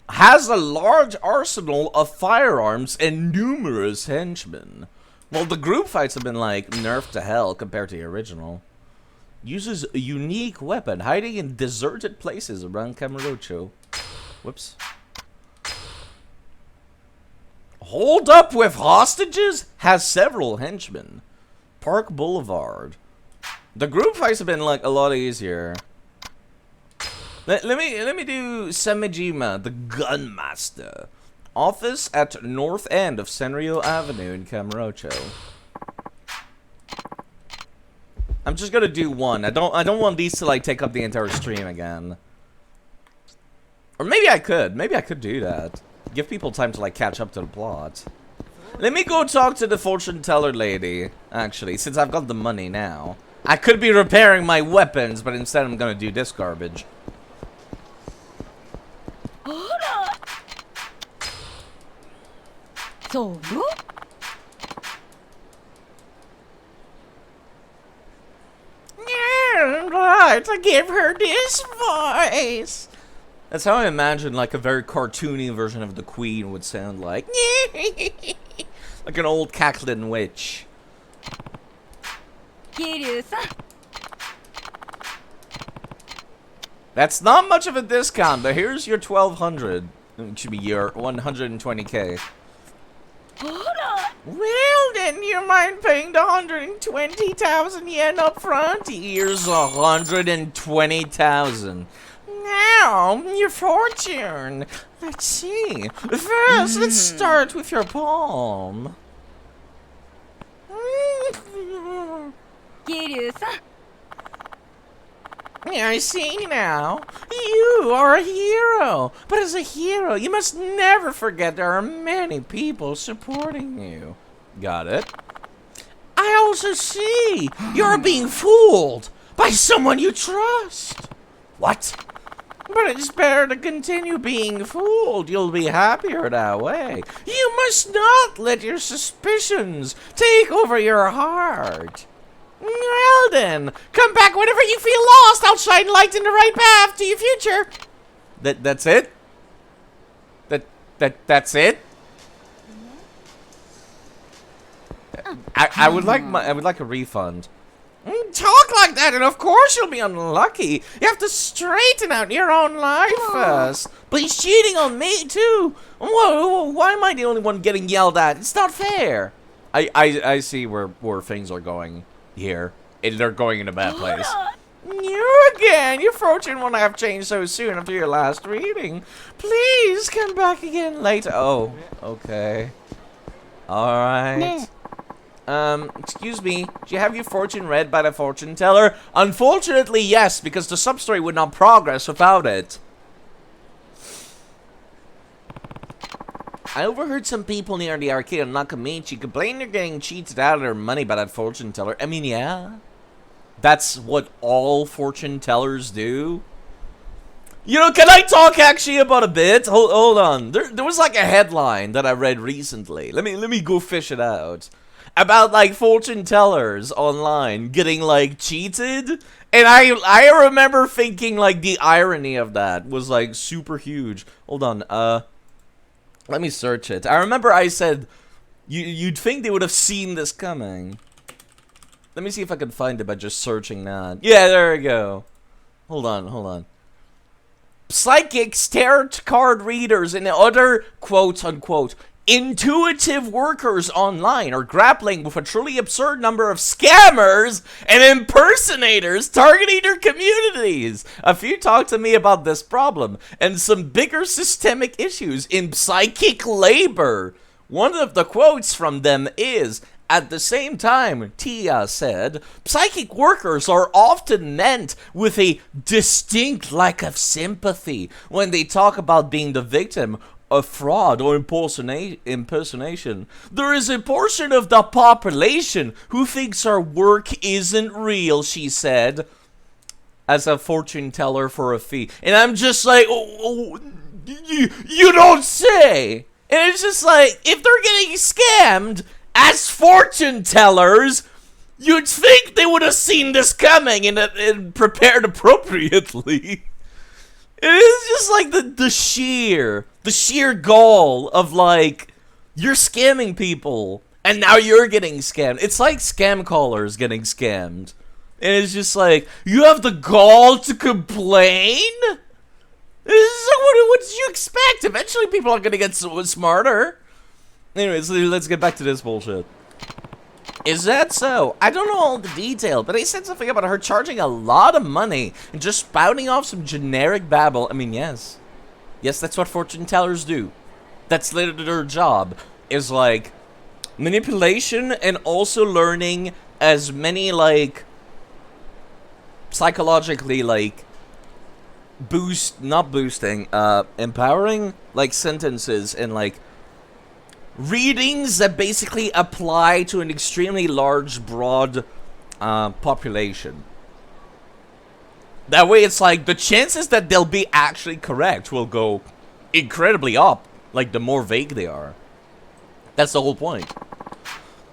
Has a large arsenal of firearms and numerous henchmen. Well, the group fights have been, like, nerfed to hell compared to the original. Uses a unique weapon, hiding in deserted places around Kamurocho. Whoops. Hold up with hostages? Has several henchmen. Park Boulevard. The group fights have been, like, a lot easier. Let me do Samejima, the Gunmaster. Office at north end of Senrio Avenue in Camarocho. I'm just gonna do one. I don't want these to like take up the entire stream again. Or maybe I could. Maybe I could do that. Give people time to like catch up to the plot. Let me go talk to the fortune teller lady, actually, since I've got the money now. I could be repairing my weapons, but instead I'm gonna do this garbage.
So,
yeah, right, to give her this voice. That's how I imagine like a very cartoony version of the Queen would sound like. Like an old cackling witch. That's not much of a discount, but here's your 1200. It should be your 120k. Well, then you mind paying the 120,000 yen up front? Here's 120,000. Now, your fortune. Let's see. First, let's start with your palm. I see now. You are a hero. But as a hero, you must never forget there are many people supporting you. Got it? I also see you're being fooled by someone you trust. What? But it's better to continue being fooled. You'll be happier that way. You must not let your suspicions take over your heart. Well then, come back whenever you feel lost. I'll shine light in the right path to your future. That's it? That's it? I would like a refund. Talk like that, and of course you'll be unlucky. You have to straighten out your own life first. But he's cheating on me too. Why am I the only one getting yelled at? It's not fair. I see where things are going here. They're going in a bad place. You again. Your fortune won't have changed so soon after your last reading. Please come back again later. Oh, okay. All right. Excuse me, do you have your fortune read by the fortune teller? Unfortunately, yes, because the sub-story would not progress without it. I overheard some people near the arcade in Nakamichi complain they're getting cheated out of their money by that fortune teller. I mean, yeah. That's what all fortune tellers do. You know, can I talk actually about a bit? Hold on. There was like a headline that I read recently. Let me go fish it out. About like fortune tellers online getting like cheated, and I remember thinking like the irony of that was like super huge. Hold on, let me search it. I remember I said you'd think they would have seen this coming. Let me see if I can find it by just searching that. Yeah, there we go. Hold on. Psychics, tarot card readers, and other quote unquote intuitive workers online are grappling with a truly absurd number of scammers and impersonators targeting their communities. A few talked to me about this problem and some bigger systemic issues in psychic labor. One of the quotes from them is, "At the same time," Tia said, "psychic workers are often meant with a distinct lack of sympathy when they talk about being the victim of fraud or impersonation. There is a portion of the population who thinks our work isn't real," she said, as a fortune teller for a fee. And I'm just like, you don't say. And it's just like, if they're getting scammed as fortune tellers, you'd think they would have seen this coming and prepared appropriately. It is just like the sheer gall of like, you're scamming people and now you're getting scammed. It's like scam callers getting scammed. And it's just like, you have the gall to complain? What did you expect? Eventually people are gonna get smarter. Anyways, let's get back to this bullshit. Is that so? I don't know all the detail, but they said something about her charging a lot of money and just spouting off some generic babble. I mean, yes. Yes, that's what fortune tellers do. That's literally their job, is like manipulation and also learning as many like psychologically like empowering like sentences and like readings that basically apply to an extremely large, broad population. That way it's like the chances that they'll be actually correct will go incredibly up, like the more vague they are. That's the whole point.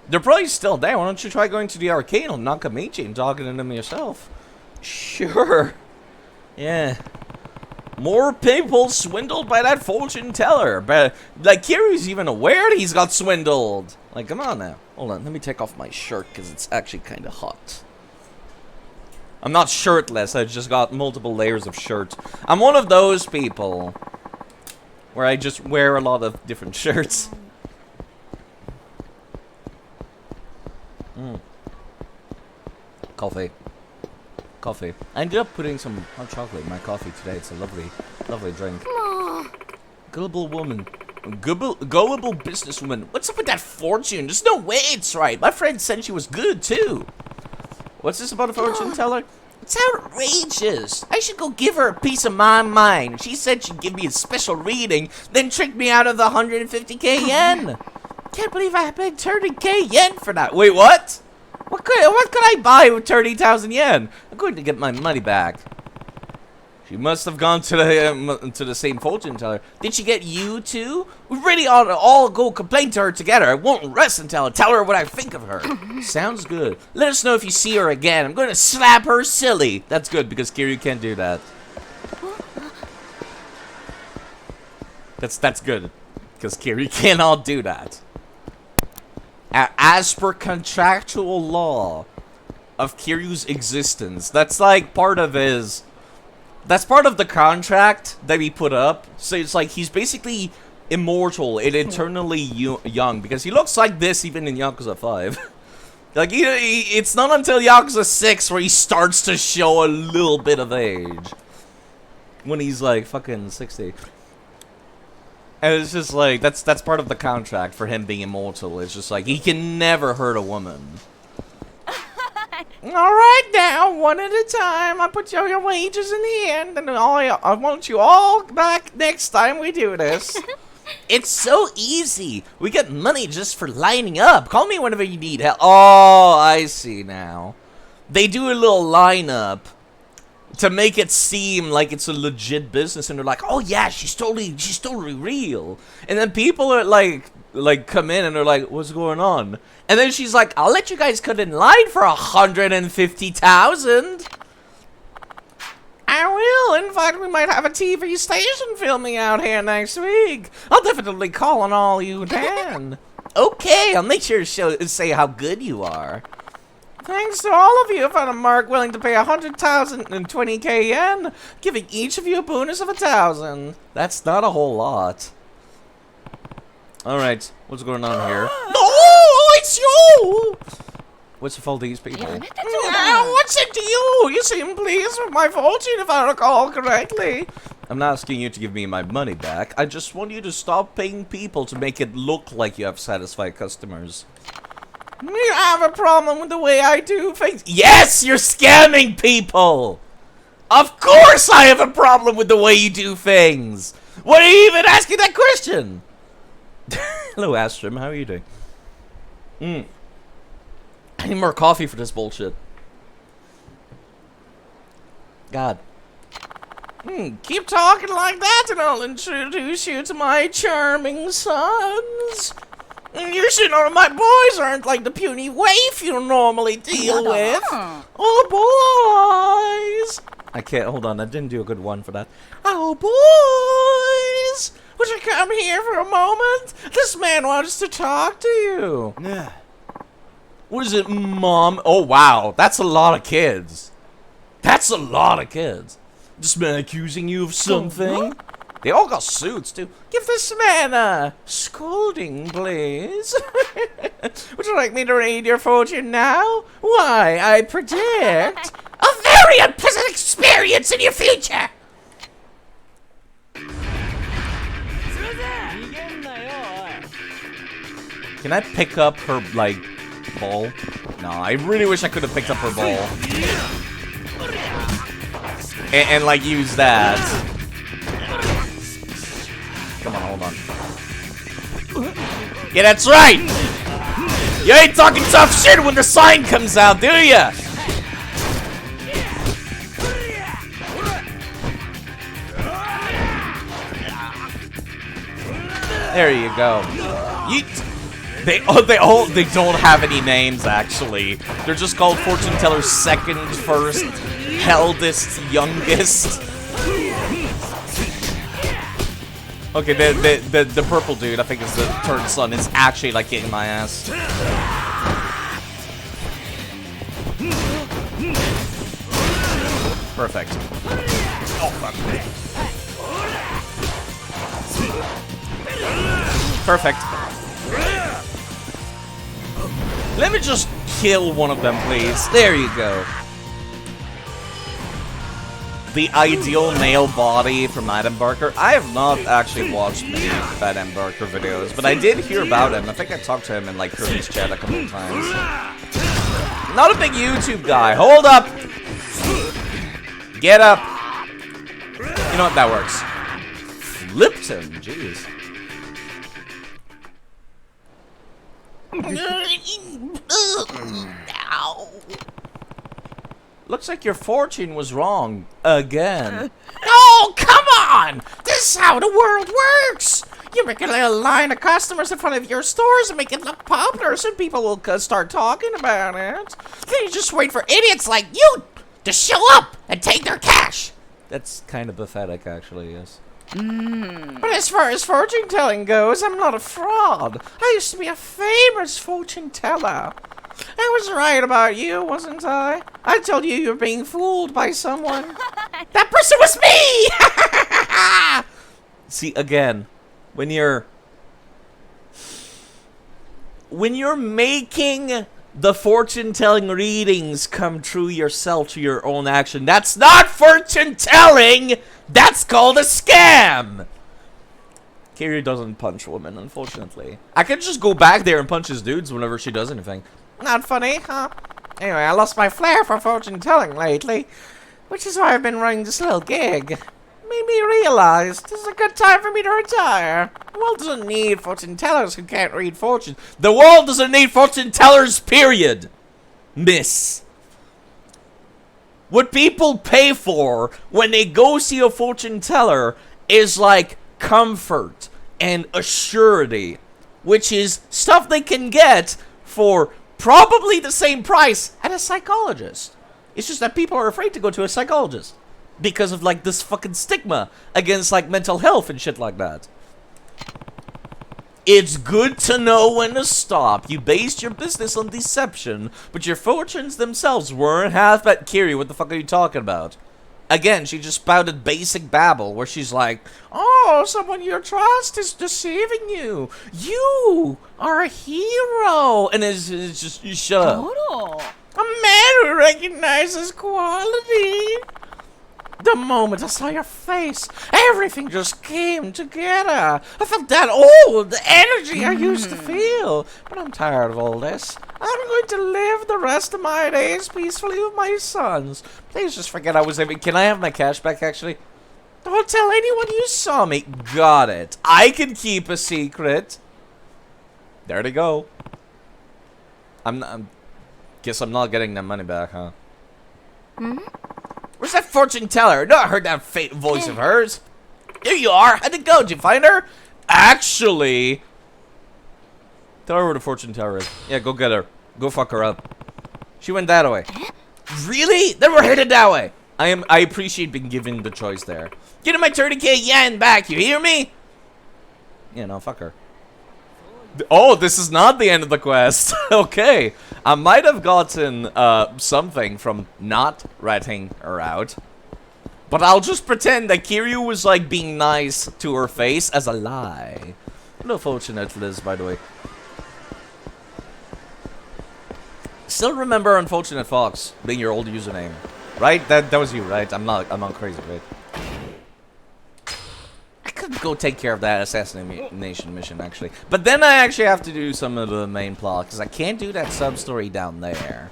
They're probably still there. Why don't you try going to the arcade on Nakamichi and talking to them yourself? Sure. Yeah. More people swindled by that fortune teller. But, like, Kiryu's even aware that he's got swindled. Like, come on now. Hold on, let me take off my shirt because it's actually kind of hot. I'm not shirtless, I've just got multiple layers of shirt. I'm one of those people where I just wear a lot of different shirts. Coffee. Coffee. I ended up putting some hot chocolate in my coffee today. It's a lovely, lovely drink. Gullible woman. Gullible businesswoman. What's up with that fortune? There's no way it's right. My friend said she was good, too. What's this about a fortune teller? It's outrageous. I should go give her a piece of my mind. She said she'd give me a special reading, then trick me out of the 150k yen. Can't believe I paid 30k yen for that. Wait, what? What could I buy with 30,000 yen? I'm going to get my money back. She must have gone to the same fortune teller. Did she get you too? We really ought to all go complain to her together. I won't rest until I tell her what I think of her. Sounds good. Let us know if you see her again. I'm going to slap her silly. That's good because Kiryu can't do that. That's good because Kiryu cannot do that. As per contractual law of Kiryu's existence, that's like part of his. That's part of the contract that we put up. So it's like he's basically immortal and eternally young because he looks like this even in Yakuza 5. Like it's not until Yakuza 6 where he starts to show a little bit of age. When he's like fucking 60. And it's just like that's part of the contract for him being immortal. It's just like he can never hurt a woman. Alright now, one at a time. I put your wages in the end, and I want you all back next time we do this. It's so easy. We get money just for lining up. Call me whenever you need help. Oh, I see now. They do a little lineup to make it seem like it's a legit business, and they're like, oh yeah, she's totally real. And then people are like come in and they're like, what's going on? And then she's like, I'll let you guys cut in line for 150,000. I will. In fact, we might have a TV station filming out here next week. I'll definitely call on all you can. Okay, I'll make sure to say how good you are. Thanks to all of you, I found a mark willing to pay 100,020k yen, giving each of you a bonus of 1,000. That's not a whole lot. Alright, what's going on here? No, it's you! What's the fault of these people? What's it to you? You seem pleased with my fortune, if I recall correctly. I'm not asking you to give me my money back. I just want you to stop paying people to make it look like you have satisfied customers. You have a problem with the way I do things? Yes, you're scamming people! Of course I have a problem with the way you do things! What are you even asking that question? Hello, Astrum. How are you doing? I need more coffee for this bullshit. God. Keep talking like that and I'll introduce you to my charming sons. You should know my boys aren't like the puny waif you normally deal with. Oh, boys. I can't. Hold on. I didn't do a good one for that. Oh, boys. Would you come here for a moment? This man wants to talk to you. Yeah. What is it, Mom? Oh, wow. That's a lot of kids. That's a lot of kids. This man accusing you of something? They all got suits, too. Give this man a scolding, please. Would you like me to read your fortune now? Why, I predict a very unpleasant experience in your future. Can I pick up her, like, ball? No, I really wish I could have picked up her ball. And like, use that. Come on, hold on. Yeah, that's right! You ain't talking tough shit when the sign comes out, do ya? There you go. They don't have any names, actually. They're just called fortune tellers second, first, eldest, youngest. Okay, the purple dude, I think is the third son, is actually like kicking my ass. Perfect. Oh fuck. Perfect. Let me just kill one of them, please. There you go. The ideal male body from Adam Barker. I have not actually watched many Adam Barker videos, but I did hear about him. I think I talked to him in like Kirby's chat a couple of times. Not a big YouTube guy. Hold up. Get up. You know what? That works. Flipped him. Jeez. Looks like your fortune was wrong again. Oh, come on! This is how the world works! You make a little line of customers in front of your stores and make it look popular so people will start talking about it. Then you just wait for idiots like you to show up and take their cash. That's kind of pathetic, actually, yes. But as far as fortune telling goes, I'm not a fraud. I used to be a famous fortune teller. I was right about you, wasn't I? I told you were being fooled by someone. That person was me! See, again, when you're making the fortune-telling readings come true yourself to your own action, that's not fortune-telling! That's called a scam! Kiryu doesn't punch women, unfortunately. I could just go back there and punch his dudes whenever she does anything. Not funny, huh? Anyway, I lost my flair for fortune-telling lately, which is why I've been running this little gig. Made me realize this is a good time for me to retire. The world doesn't need fortune-tellers who can't read fortune. The world doesn't need fortune-tellers, period. Miss. What people pay for when they go see a fortune-teller is like comfort and assurity, which is stuff they can get for probably the same price at a psychologist. It's just that people are afraid to go to a psychologist because of like this fucking stigma against like mental health and shit like that. It's good to know when to stop. You based your business on deception, but your fortunes themselves weren't half bad. Kiri, what the fuck are you talking about? Again, she just spouted basic babble where she's like, oh, someone you trust is deceiving you. You are a hero. And it's just, you shut up. A man who recognizes quality. The moment I saw your face, everything just came together. I felt that old, the energy I used to feel. But I'm tired of all this. I'm going to live the rest of my days peacefully with my sons. Please just forget I was living. Can I have my cash back, actually? Don't tell anyone you saw me. Got it. I can keep a secret. There they go. Guess I'm not getting that money back, huh? Where's that fortune teller? No, I heard that voice of hers. There you are. How'd it go? Did you find her? Actually, tell her where the fortune teller is. Yeah, go get her. Go fuck her up. She went that way. Really? Then we're headed that way. I appreciate being given the choice there. Get my 30k yen back. You hear me? Yeah, no, fuck her. Oh, this is not the end of the quest. Okay. I might have gotten something from not ratting her out. But I'll just pretend that Kiryu was like being nice to her face as a lie. No fortunate Liz, by the way. Still remember Unfortunate Fox being your old username. Right? That was you, right? I'm not crazy, right? I couldn't go take care of that assassination mission, actually. But then I actually have to do some of the main plot, because I can't do that sub-story down there.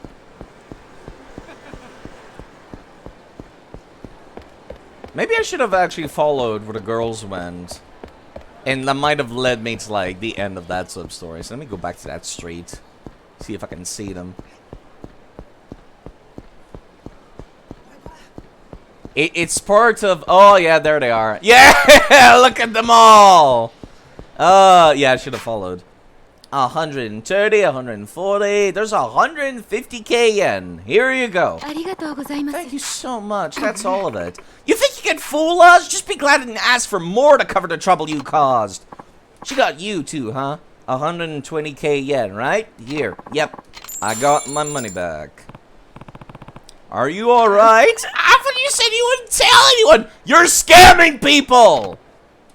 Maybe I should have actually followed where the girls went. And that might have led me to, like, the end of that sub-story. So let me go back to that street. See if I can see them. It's part of... Oh, yeah, there they are. Yeah! Look at them all! Yeah, I should have followed. 130, 140. There's 150k yen. Here you go. Thank you so much. That's all of it. You think you can fool us? Just be glad I didn't ask for more to cover the trouble you caused. She got you too, huh? 120k yen, right? Here. Yep. I got my money back. Are you alright? I thought you said you wouldn't tell anyone. You're scamming people.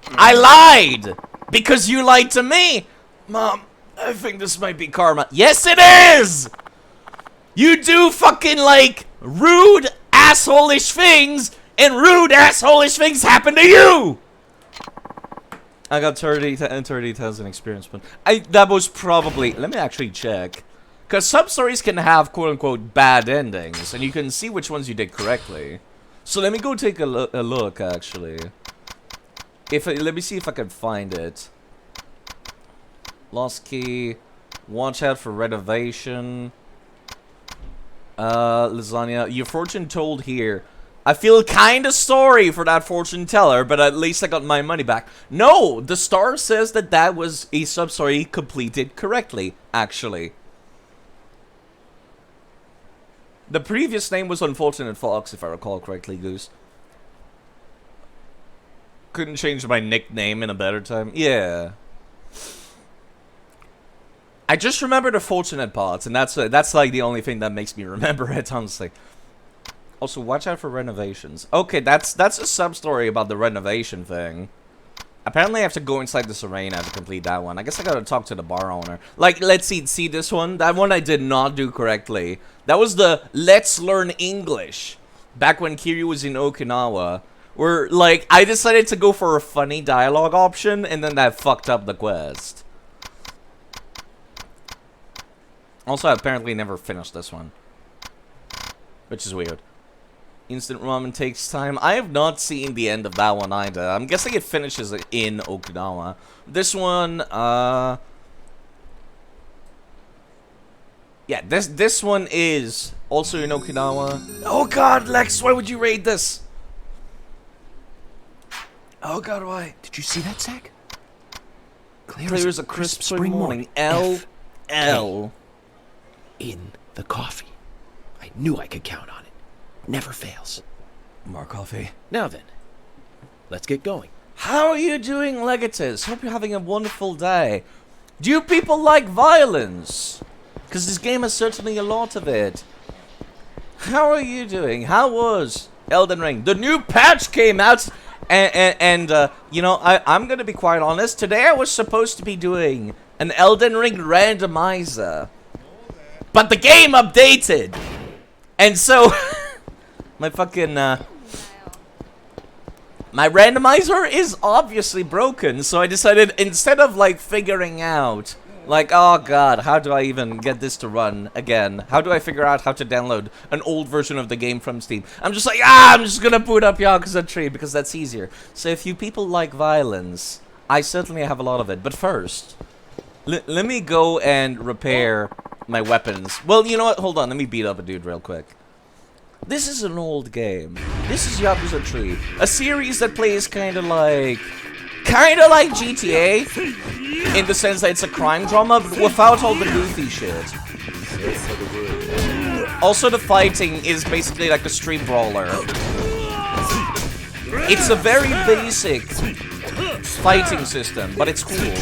I lied. Because you lied to me. Mom, I think this might be karma. Yes, it is! You do fucking, like, rude, asshole-ish things, and rude, asshole-ish things happen to you! I got 30,000 experience points. That was probably... Let me actually check. Because some stories can have, quote-unquote, bad endings, and you can see which ones you did correctly. So let me go take a look, actually. Let me see if I can find it. Lost key. Watch out for renovation. Lasagna. Your fortune told here. I feel kinda sorry for that fortune teller, but at least I got my money back. No! The star says that that was a sub-story completed correctly, actually. The previous name was Unfortunate Fox, if I recall correctly, Goose. Couldn't change my nickname in a better time. Yeah. I just remember the fortunate parts, and that's like the only thing that makes me remember it, honestly. Also, watch out for renovations. Okay, that's a sub-story about the renovation thing. Apparently I have to go inside this arena to complete that one. I guess I gotta talk to the bar owner. Like, let's see this one? That one I did not do correctly. That was the Let's Learn English. Back when Kiryu was in Okinawa. Where, like, I decided to go for a funny dialogue option, and then that fucked up the quest. Also, I apparently never finished this one. Which is weird. Instant ramen takes time. I have not seen the end of that one either. I'm guessing it finishes in Okinawa. This one, yeah, this one is also in Okinawa. Oh god, Lex, why would you raid this? Oh god, why?
Did you see that, Zach?
Clear as a crisp spring morning. L.
In the coffee. I knew I could count on it. Never fails.
More coffee.
Now then, let's get going.
How are you doing, Legatus? Hope you're having a wonderful day. Do you people like violence? Because this game has certainly a lot of it. How are you doing? How was Elden Ring? The new patch came out, and you know, I'm gonna be quite honest. Today I was supposed to be doing an Elden Ring randomizer. But the game updated! And so, my fucking, my randomizer is obviously broken, so I decided, instead of, like, figuring out, like, oh god, how do I even get this to run again? How do I figure out how to download an old version of the game from Steam? I'm just like, I'm just gonna boot up Yakuza 3, because that's easier. So if you people like violence, I certainly have a lot of it. But first, let me go and repair my weapons. Well, you know what? Hold on. Let me beat up a dude real quick. This is an old game. This is Yakuza 3. A series that plays kind of like GTA. In the sense that it's a crime drama, but without all the goofy shit. Also, the fighting is basically like a street brawler. It's a very basic fighting system, but it's cool.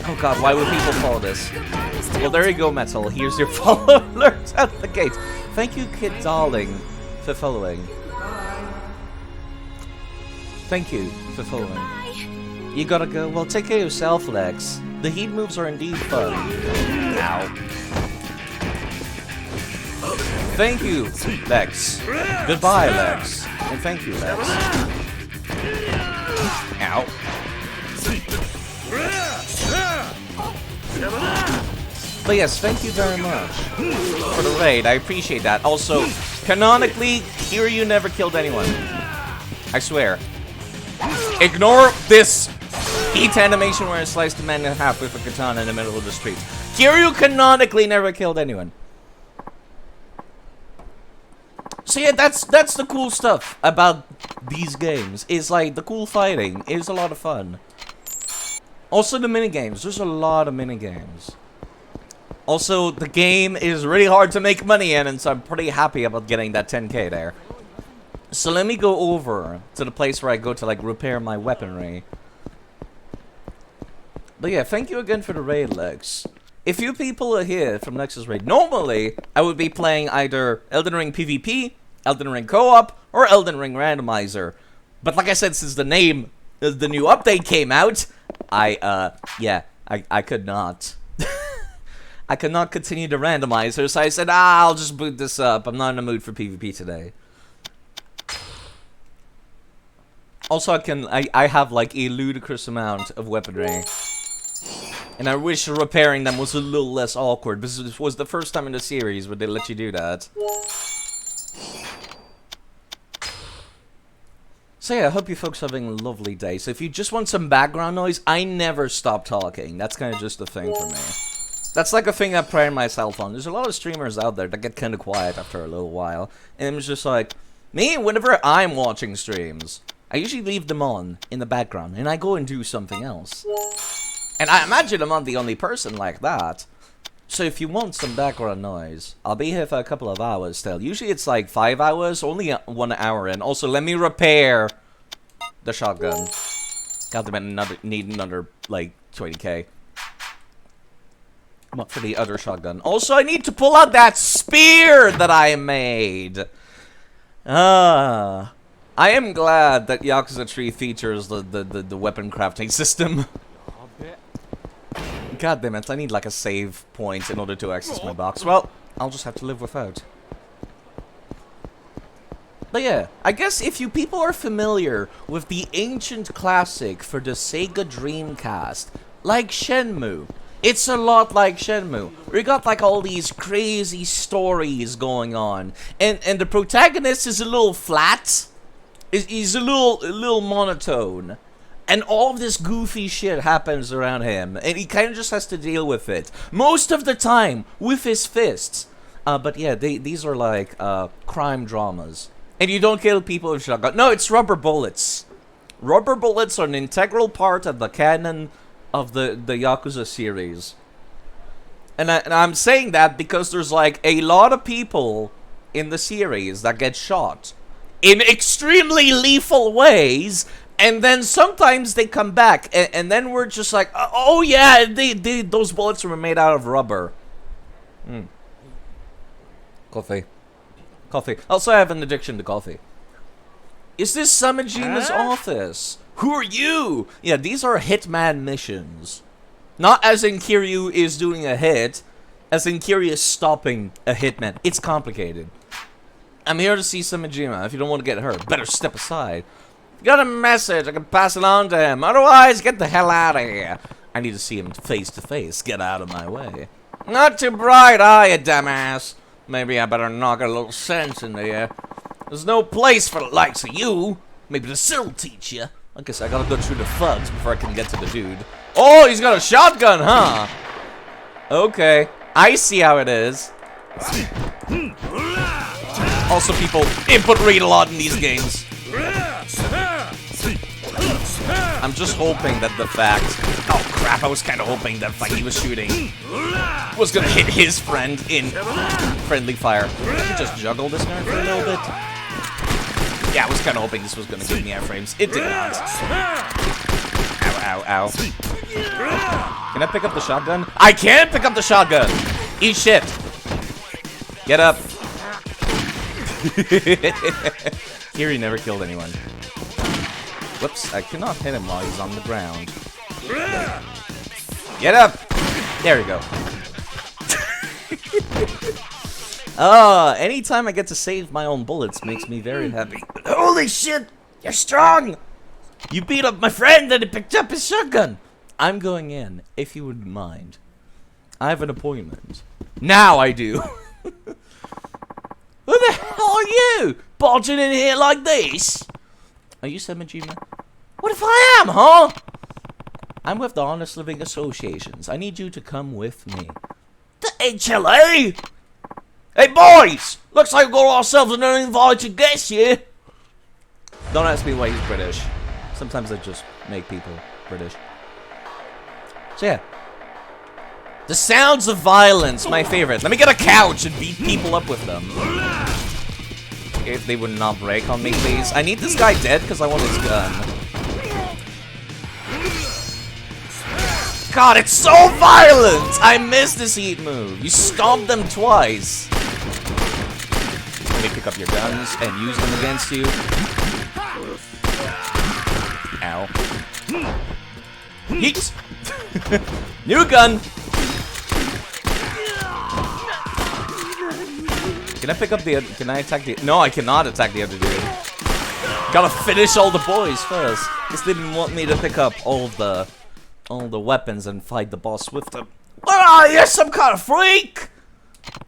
Oh god, why would people follow this? Well, there you go, Metal. Here's your follow alert at the gate. Thank you, Kid Darling, for following. Thank you for following. You gotta go? Well, take care of yourself, Lex. The heat moves are indeed fun. Ow. Thank you, Lex. Goodbye, Lex. And thank you, Lex. Ow. But yes, thank you very much for the raid. I appreciate that. Also, canonically, Kiryu never killed anyone. I swear. Ignore this heat animation where I sliced a man in half with a katana in the middle of the street. Kiryu canonically never killed anyone. So yeah, that's the cool stuff about these games. Is like the cool fighting is a lot of fun. Also the minigames. There's a lot of minigames. Also, the game is really hard to make money in, and so I'm pretty happy about getting that 10k there. So let me go over to the place where I go to like repair my weaponry. But yeah, thank you again for the raid, Lex. If you people are here from Lex's raid, normally I would be playing either Elden Ring PvP, Elden Ring Co-op, or Elden Ring Randomizer. But like I said, since the new update came out, I could not. I could not continue the randomizer, so I said, I'll just boot this up. I'm not in the mood for PvP today. Also, I have like a ludicrous amount of weaponry. And I wish repairing them was a little less awkward, because this was the first time in the series where they let you do that. So yeah, I hope you folks are having a lovely day. So if you just want some background noise, I never stop talking. That's kind of just a thing for me. That's like a thing I pride myself on. There's a lot of streamers out there that get kind of quiet after a little while. And it's just like, me, whenever I'm watching streams, I usually leave them on in the background, and I go and do something else. And I imagine I'm not the only person like that. So if you want some background noise, I'll be here for a couple of hours still. Usually it's like 5 hours, only 1 hour in. Also, let me repair the shotgun. God damn it, need another, like, 20k. Not for the other shotgun. Also, I need to pull out that spear that I made. I am glad that Yakuza 3 features the weapon crafting system. God damn it, I need like a save point in order to access my box. Well, I'll just have to live without. But yeah, I guess if you people are familiar with the ancient classic for the Sega Dreamcast, like Shenmue, it's a lot like Shenmue. We got like all these crazy stories going on, and the protagonist is a little flat. He's a little monotone. And all of this goofy shit happens around him, and he kind of just has to deal with it. Most of the time, with his fists. But yeah, these are like crime dramas. And you don't kill people with shotgun. No, it's rubber bullets. Rubber bullets are an integral part of the canon of the Yakuza series. And I'm saying that because there's like a lot of people in the series that get shot in extremely lethal ways. And then sometimes they come back, and then we're just like, oh yeah, those bullets were made out of rubber. Coffee. Coffee. Also, I have an addiction to coffee. Is this Samajima's office? Who are you? Yeah, these are hitman missions. Not as in Kiryu is doing a hit, as in Kiryu is stopping a hitman. It's complicated. I'm here to see Samajima. If you don't want to get hurt, better step aside. Got a message, I can pass it on to him. Otherwise, get the hell out of here. I need to see him face to face. Get out of my way. Not too bright, are you, dumbass? Maybe I better knock a little sense into you. There's no place for the likes of you. Maybe the sill teach you. I guess I gotta go through the thugs before I can get to the dude. Oh, he's got a shotgun, huh? Okay, I see how it is. Also, people input read a lot in these games. I'm just hoping that the fact... Oh crap, I was kind of hoping that the fact he was shooting was gonna hit his friend in friendly fire. Can you just juggle this guy for a little bit? Yeah, I was kind of hoping this was gonna give me iframes. It did not. Ow, ow, ow. Can I pick up the shotgun? I can pick up the shotgun! Eat shit! Get up! Kiri never killed anyone. Whoops, I cannot hit him while he's on the ground. Get up! There we go. Anytime I get to save my own bullets makes me very happy. Holy shit! You're strong! You beat up my friend and he picked up his shotgun! I'm going in, if you wouldn't mind. I have an appointment. Now I do. Who the hell are you? Barging in here like this? Are you Semajima? What if I am, huh? I'm with the Honest Living Associations. I need you to come with me. The HLA? Hey, boys! Looks like we've got ourselves an uninvited guest here. Don't ask me why he's British. Sometimes I just make people British. So yeah. The sounds of violence, my favorite. Let me get a couch and beat people up with them. If they would not break on me, please. I need this guy dead because I want his gun. God, it's so violent! I missed this heat move. You stomped them twice. Let me pick up your guns and use them against you. Ow. Yeet! New gun! Can I pick up the... Can I attack the... No, I cannot attack the other dude. Gotta finish all the boys first. Guess they didn't want me to pick up all the weapons and fight the boss with them. Ah, you're some kind of freak!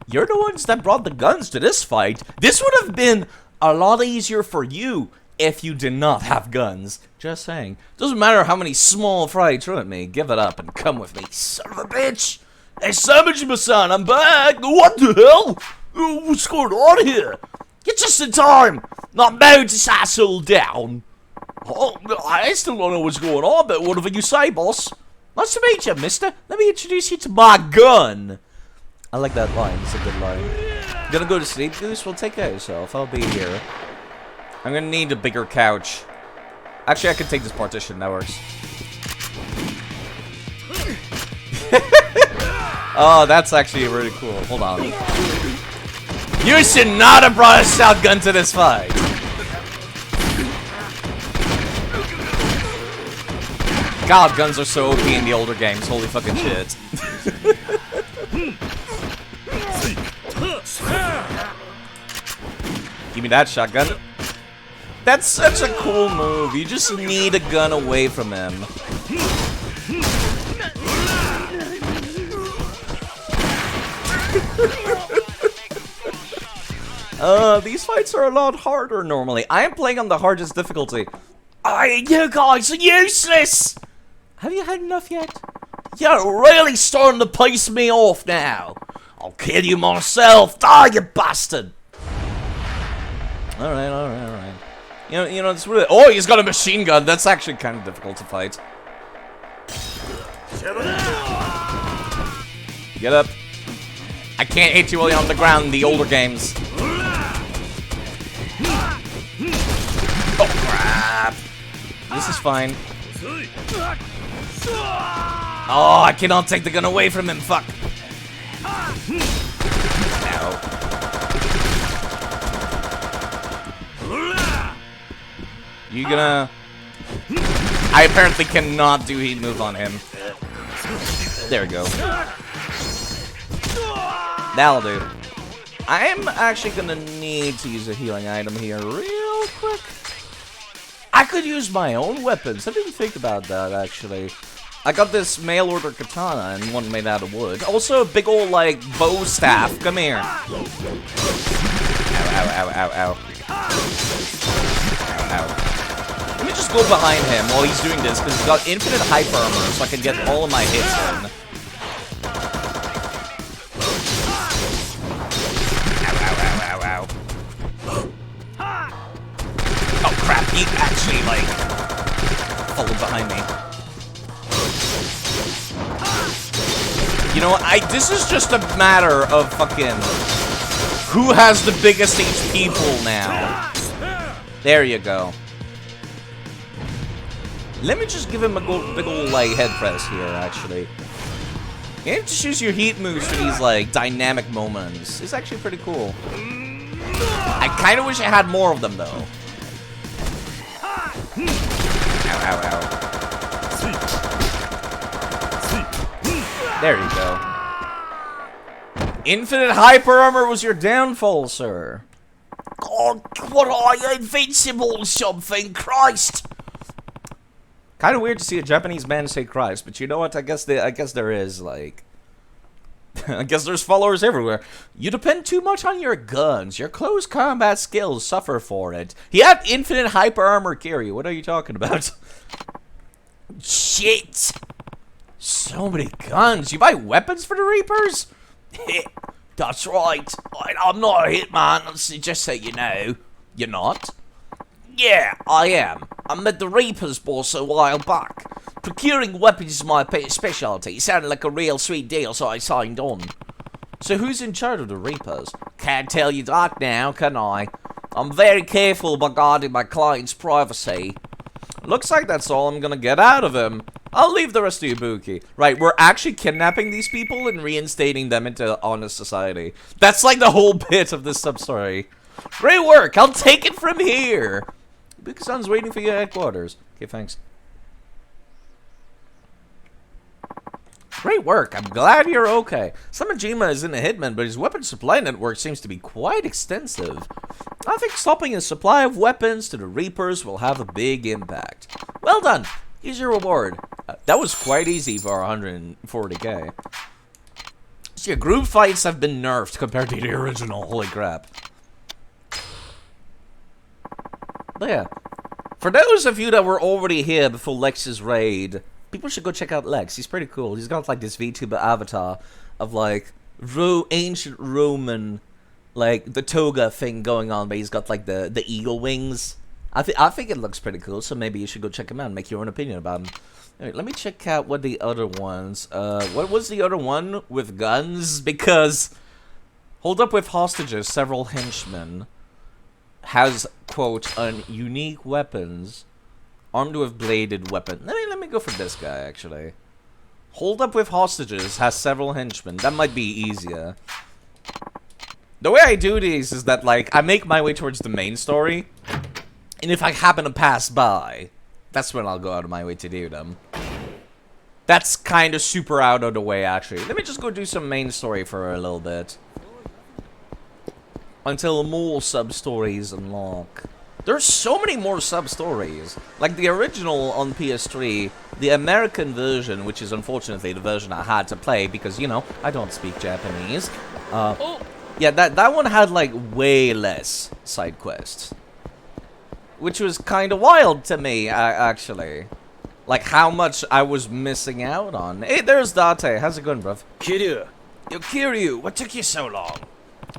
You're the ones that brought the guns to this fight. This would have been a lot easier for you if you did not have guns. Just saying. Doesn't matter how many small fry throw at me. Give it up and come with me, son of a bitch! Hey, Samajima-san, I'm back! What the hell? What's going on here? You're just in time! Not mow this asshole down! Oh, I still don't know what's going on, but whatever you say, boss. Nice to meet you, mister. Let me introduce you to my gun. I like that line. It's a good line. Gonna go to sleep, Goose? Well, take care of yourself. I'll be here. I'm gonna need a bigger couch. Actually, I can take this partition. That works. Oh, that's actually really cool. Hold on. You should not have brought a shotgun to this fight. God, guns are so OP in the older games. Holy fucking shit. Give me that shotgun. That's such a cool move. You just need a gun away from him. These fights are a lot harder normally. I am playing on the hardest difficulty. You guys are useless! Have you had enough yet? You're really starting to piss me off now. I'll kill you myself. Die, you bastard! Alright. You know, it's really... Oh, he's got a machine gun. That's actually kind of difficult to fight. Get up. I can't hit you while you're on the ground in the older games. Oh, crap. This is fine. Oh, I cannot take the gun away from him. Fuck. Ow. You gonna... I apparently cannot do heat move on him. There we go. That'll do. I'm actually gonna need to use a healing item here real quick. I could use my own weapons. I didn't think about that, actually. I got this mail-order katana and one made out of wood. Also, a big old, like, bow staff. Come here. Ow, ow, ow, ow, ow. Ow, ow. Let me just go behind him while he's doing this, because he's got infinite hyper armor, so I can get all of my hits in. Oh crap, he actually, like, followed behind me. You know, this is just a matter of fucking who has the biggest HP pool now. There you go. Let me just give him a big old, like, head press here, actually. You have to choose your heat moves for these, like, dynamic moments. It's actually pretty cool. I kind of wish I had more of them, though. Ow, ow, ow. There you go. Infinite hyper armor was your downfall, sir.
God, what are you, invincible something? Christ!
Kind of weird to see a Japanese man say Christ, but you know what? I guess there is, like... I guess there's followers everywhere. You depend too much on your guns. Your close combat skills suffer for it. He had infinite hyper armor, Kiryu. What are you talking about?
Shit!
So many guns. You buy weapons for the Reapers?
That's right. I'm not a hitman, just so you know.
You're not?
Yeah, I am. I met the Reapers boss a while back. Procuring weapons is my specialty. It sounded like a real sweet deal, so I signed on.
So who's in charge of the Reapers?
Can't tell you that now, can I? I'm very careful regarding my client's privacy.
Looks like that's all I'm gonna get out of him. I'll leave the rest to you, Buki. Right, we're actually kidnapping these people and reinstating them into honest society. That's like the whole bit of this sub-story. Great work! I'll take it from here! Buki-san's waiting for you at headquarters. Okay, thanks. Great work. I'm glad you're okay. Samajima isn't a hitman, but his weapon supply network seems to be quite extensive. I think stopping his supply of weapons to the Reapers will have a big impact. Well done. Here's your reward. That was quite easy for 140k. So your group fights have been nerfed compared to the original. Holy crap. But yeah. For those of you that were already here before Lex's raid, people should go check out Lex. He's pretty cool. He's got like this VTuber avatar of like ancient Roman, like the toga thing going on, but he's got like the eagle wings. I think it looks pretty cool, so maybe you should go check him out and make your own opinion about him. Alright, let me check out what the other ones. What was the other one with guns? Because hold up with hostages, several henchmen. Has, quote, unique weapons. Armed with bladed weapon. Let me go for this guy, actually. Hold up with hostages has several henchmen. That might be easier. The way I do these is that, like, I make my way towards the main story. And if I happen to pass by, that's when I'll go out of my way to do them. That's kind of super out of the way, actually. Let me just go do some main story for a little bit. Until more sub-stories unlock. There's so many more sub-stories. Like the original on PS3, the American version, which is unfortunately the version I had to play because, you know, I don't speak Japanese. Yeah, that one had like way less side quests. Which was kind of wild to me, actually. Like how much I was missing out on. Hey, there's Date. How's it going, bruv?
Kiryu. Yo, Kiryu, what took you so long?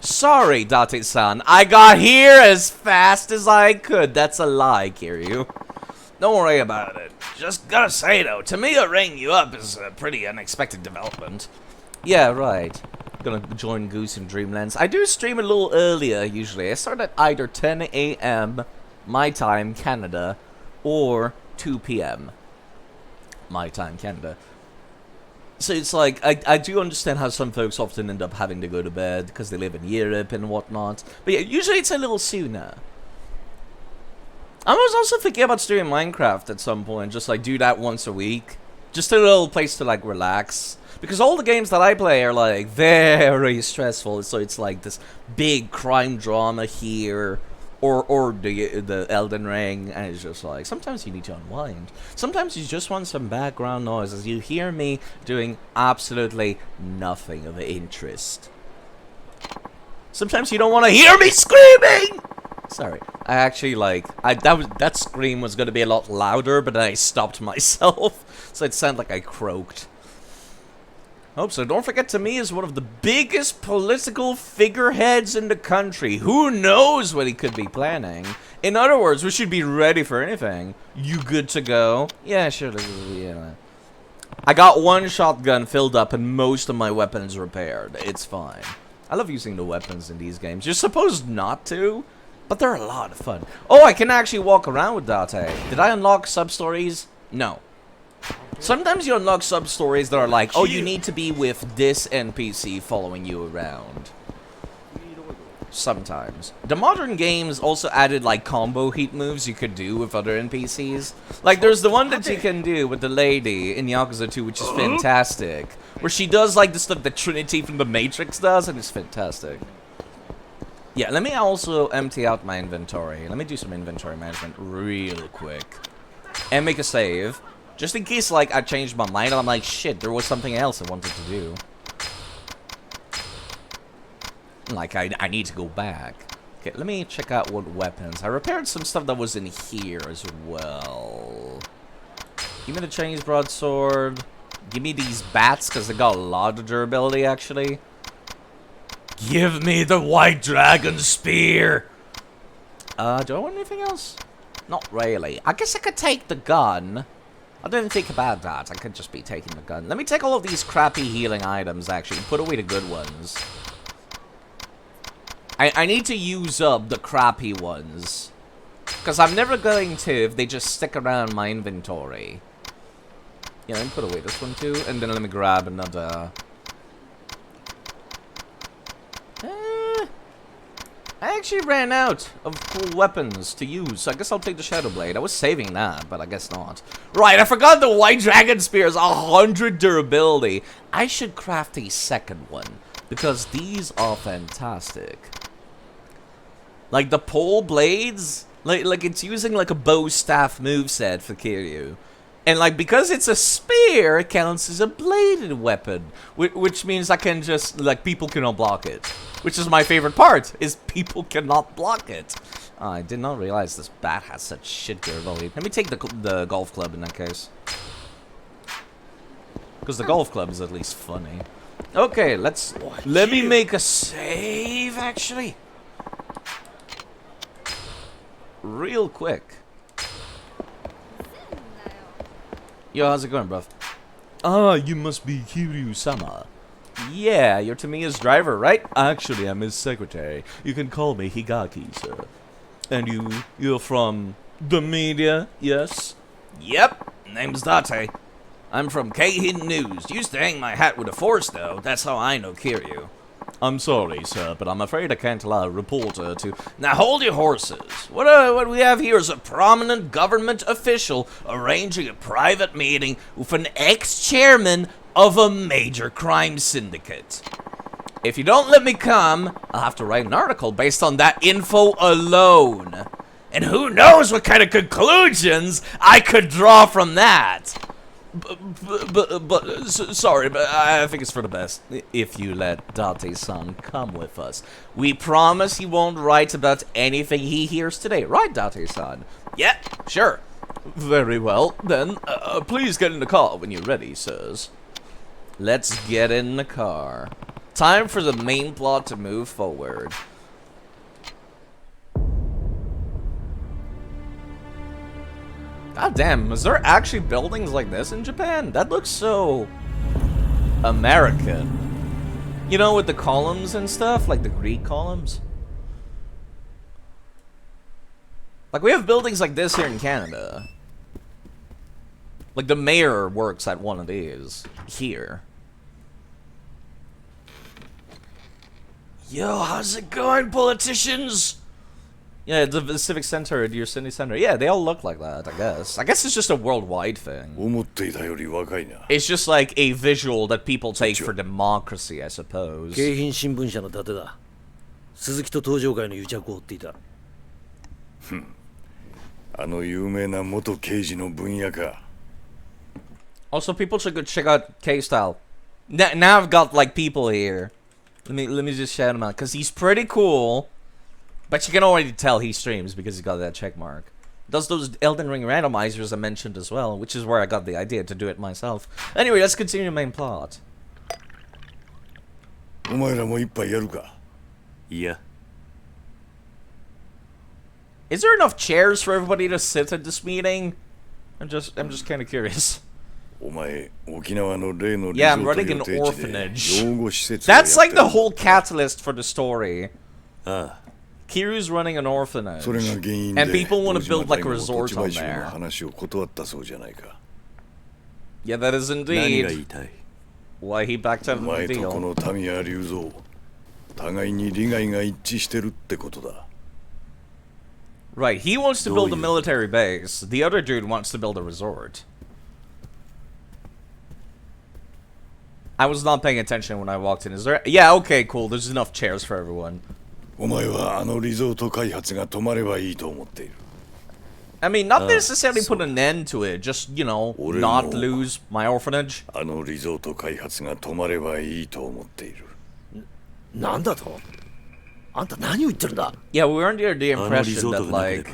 Sorry, Date-san. I got here as fast as I could. That's a lie, Kiryu.
Don't worry about it. Just gotta say, though, Tamiya ringing you up is a pretty unexpected development.
Yeah, right. Gonna join Goose in Dreamlands. I do stream a little earlier, usually. I start at either 10 a.m. my time, Canada, or 2 p.m. my time, Canada. So it's like, I do understand how some folks often end up having to go to bed because they live in Europe and whatnot. But yeah, usually it's a little sooner. I was also thinking about streaming Minecraft at some point, just like do that once a week. Just a little place to like relax. Because all the games that I play are like very stressful, so it's like this big crime drama here. Or the Elden Ring, and it's just like, sometimes you need to unwind. Sometimes you just want some background noise as you hear me doing absolutely nothing of interest. Sometimes you don't want to hear me screaming! Sorry, I actually that scream was going to be a lot louder, but then I stopped myself, so it sounded like I croaked. Hope so. Don't forget, Tamiya is one of the biggest political figureheads in the country. Who knows what he could be planning? In other words, we should be ready for anything. You good to go? Yeah, sure. Yeah. I got one shotgun filled up and most of my weapons repaired. It's fine. I love using the weapons in these games. You're supposed not to, but they're a lot of fun. Oh, I can actually walk around with Date. Did I unlock sub-stories? No. Sometimes you unlock sub-stories that are like, oh, you need to be with this NPC following you around. sometimes. The modern games also added like combo heat moves you could do with other NPCs. Like there's the one that you can do with the lady in Yakuza 2, which is fantastic. Where she does like the stuff that Trinity from the Matrix does, and it's fantastic. Yeah, let me also empty out my inventory. Let me do some inventory management real quick. And make a save. Just in case like I changed my mind and I'm like, shit, there was something else I wanted to do. Like, I need to go back. Okay, let me check out what weapons. I repaired some stuff that was in here as well. Give me the Chinese broadsword. Give me these bats, because they got a lot of durability, actually. Give me the white dragon spear! Do I want anything else? Not really. I guess I could take the gun. I didn't think about that. I could just be taking the gun. Let me take all of these crappy healing items, actually, and put away the good ones. I need to use up the crappy ones. Because I'm never going to if they just stick around my inventory. Yeah, let me put away this one too. And then let me grab another. I actually ran out of cool weapons to use. So I guess I'll take the Shadow Blade. I was saving that, but I guess not. Right, I forgot the White Dragon Spear is 100 durability. I should craft a second one. Because these are fantastic. Like the pole blades, like it's using like a bow staff moveset for Kiryu. And like because it's a spear, it counts as a bladed weapon. Which means I can just, like, people cannot block it. Which is my favorite part, is people cannot block it. I did not realize this bat has such shit durability. Let me take the golf club in that case. Because the golf club is at least funny. Okay, let me make a save, actually. Real quick. Yo, how's it going, bruv? Ah, you must be Kiryu-sama. Yeah, you're Tamiya's driver, right? Actually, I'm his secretary. You can call me Higaki, sir. And you're from the media, yes? Yep, name's Date. I'm from Keihin News. Used to hang my hat with a force, though. That's how I know Kiryu. I'm sorry, sir, but I'm afraid I can't allow a reporter to... Now hold your horses. What we have here is a prominent government official arranging a private meeting with an ex-chairman of a major crime syndicate. If you don't let me come, I'll have to write an article based on that info alone. And who knows what kind of conclusions I could draw from that. Sorry, but I think it's for the best if you let Date-san come with us. We promise he won't write about anything he hears today, right, Date-san? Yeah, sure. Very well, then, please get in the car when you're ready, sirs. Let's get in the car. Time for the main plot to move forward. God damn, is there actually buildings like this in Japan? That looks so American. You know, with the columns and stuff, like the Greek columns. Like, we have buildings like this here in Canada. Like, the mayor works at one of these here. Yo, how's it going, politicians? Yeah, the Civic Center, your city center. Yeah, they all look like that, I guess. I guess it's just a worldwide thing. It's just like a visual that people take for democracy, I suppose.
京浜新聞社の伊達だ。鈴木と登場会の癒着を追っていた。
あの有名な元刑事の分野か。
Also, people should go check out K-Style. Now I've got like people here. Let me just shout him out, because he's pretty cool. But you can already tell he streams because he got that check mark. Does those Elden Ring randomizers I mentioned as well, which is where I got the idea to do it myself. Anyway, let's continue the main plot.
お前らも一杯やるか。いや。
Is there enough chairs for everybody to sit at this meeting? I'm just kind of curious.
お前、沖縄の例のリゾ
Yeah, I'm
ート
running
予
an
定地で
orphanage.
養護施設をやって
That's
る
like the whole catalyst for the story.
ああ。
Kiryu's running an orphanage.
それが原因で
And people want to build like a
堂
resort
島
on
大使の
there.
話を断ったそうじゃないか。
Yeah, that is
何が言
indeed
いたい？
why he backed
お
out of
前
the
とこ
deal.
の民谷隆三、互いに利害が一致してるってことだ。
Right, he wants to build a military base. The other dude wants to build a resort. I was not paying attention when I walked in. Is there... Yeah, okay, cool. There's enough chairs for everyone.
お前はあのリゾート開発が止まればいいと思っている。
I mean, not necessarily put an end to it. Just, you know, not lose my orphanage.
あのリゾート開発が止まればいいと思っている。
なんだと？あんた何を言ってるんだ？
Yeah, we were under the impression that, like...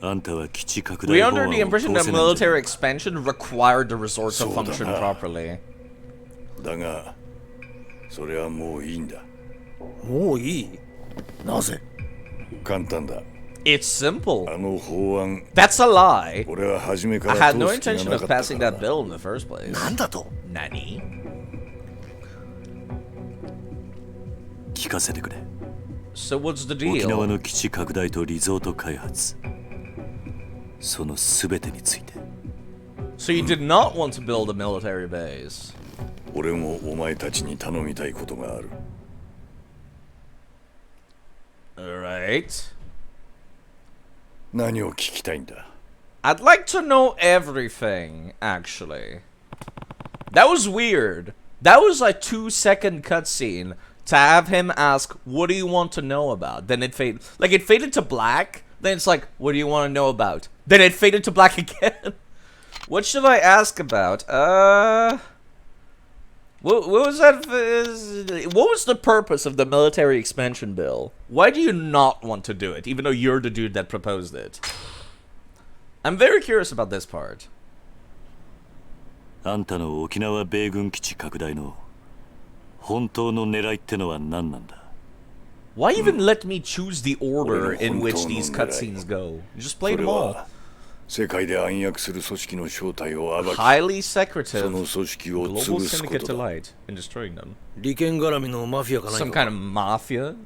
あんたは基地拡
We
大
were
法
under
案
the
を
impression
通
that
せないんじゃ
military
ない
expansion required the resort to
そうだな。
function properly.
だが、それはもういいんだ。
もういい？なぜ？
簡単だ。
It's simple.
あの法案、
That's a lie.
俺は初めか
I
ら
had no
通す気が
intention
な
of
かった
passing
から
that
な。
bill in the first place.
なんだと？
Nani?
聞かせてくれ。
So what's the
沖縄
deal?
の基地拡大とリゾート開発、そのすべてについて。
So you did not want to build a military base.
俺もお前たちに頼みたいことがある。
Alright.
何を聞きたいんだ？
I'd like to know everything, actually. That was weird. That was a 2-second cutscene to have him ask, what do you want to know about? Then it faded. Like, it faded to black. Then it's like, what do you want to know about? Then it faded to black again. What should I ask about? What was that? What was the purpose of the military expansion bill? Why do you not want to do it, even though you're the dude that proposed it? I'm very curious about this part.
あんたの沖縄米軍基地拡大の本当の狙いってのは何なんだ？
Why even let me choose the order in which these cutscenes go? You just
そ
played
れ
them all.
は世界で暗躍する組織の正体を暴き、
Highly
そ
secretive
の組織を
global
潰すこ
syndicate
と
to
だ。
light and destroying them.
利権絡みのマフィアか何
Some
か
kind of mafia?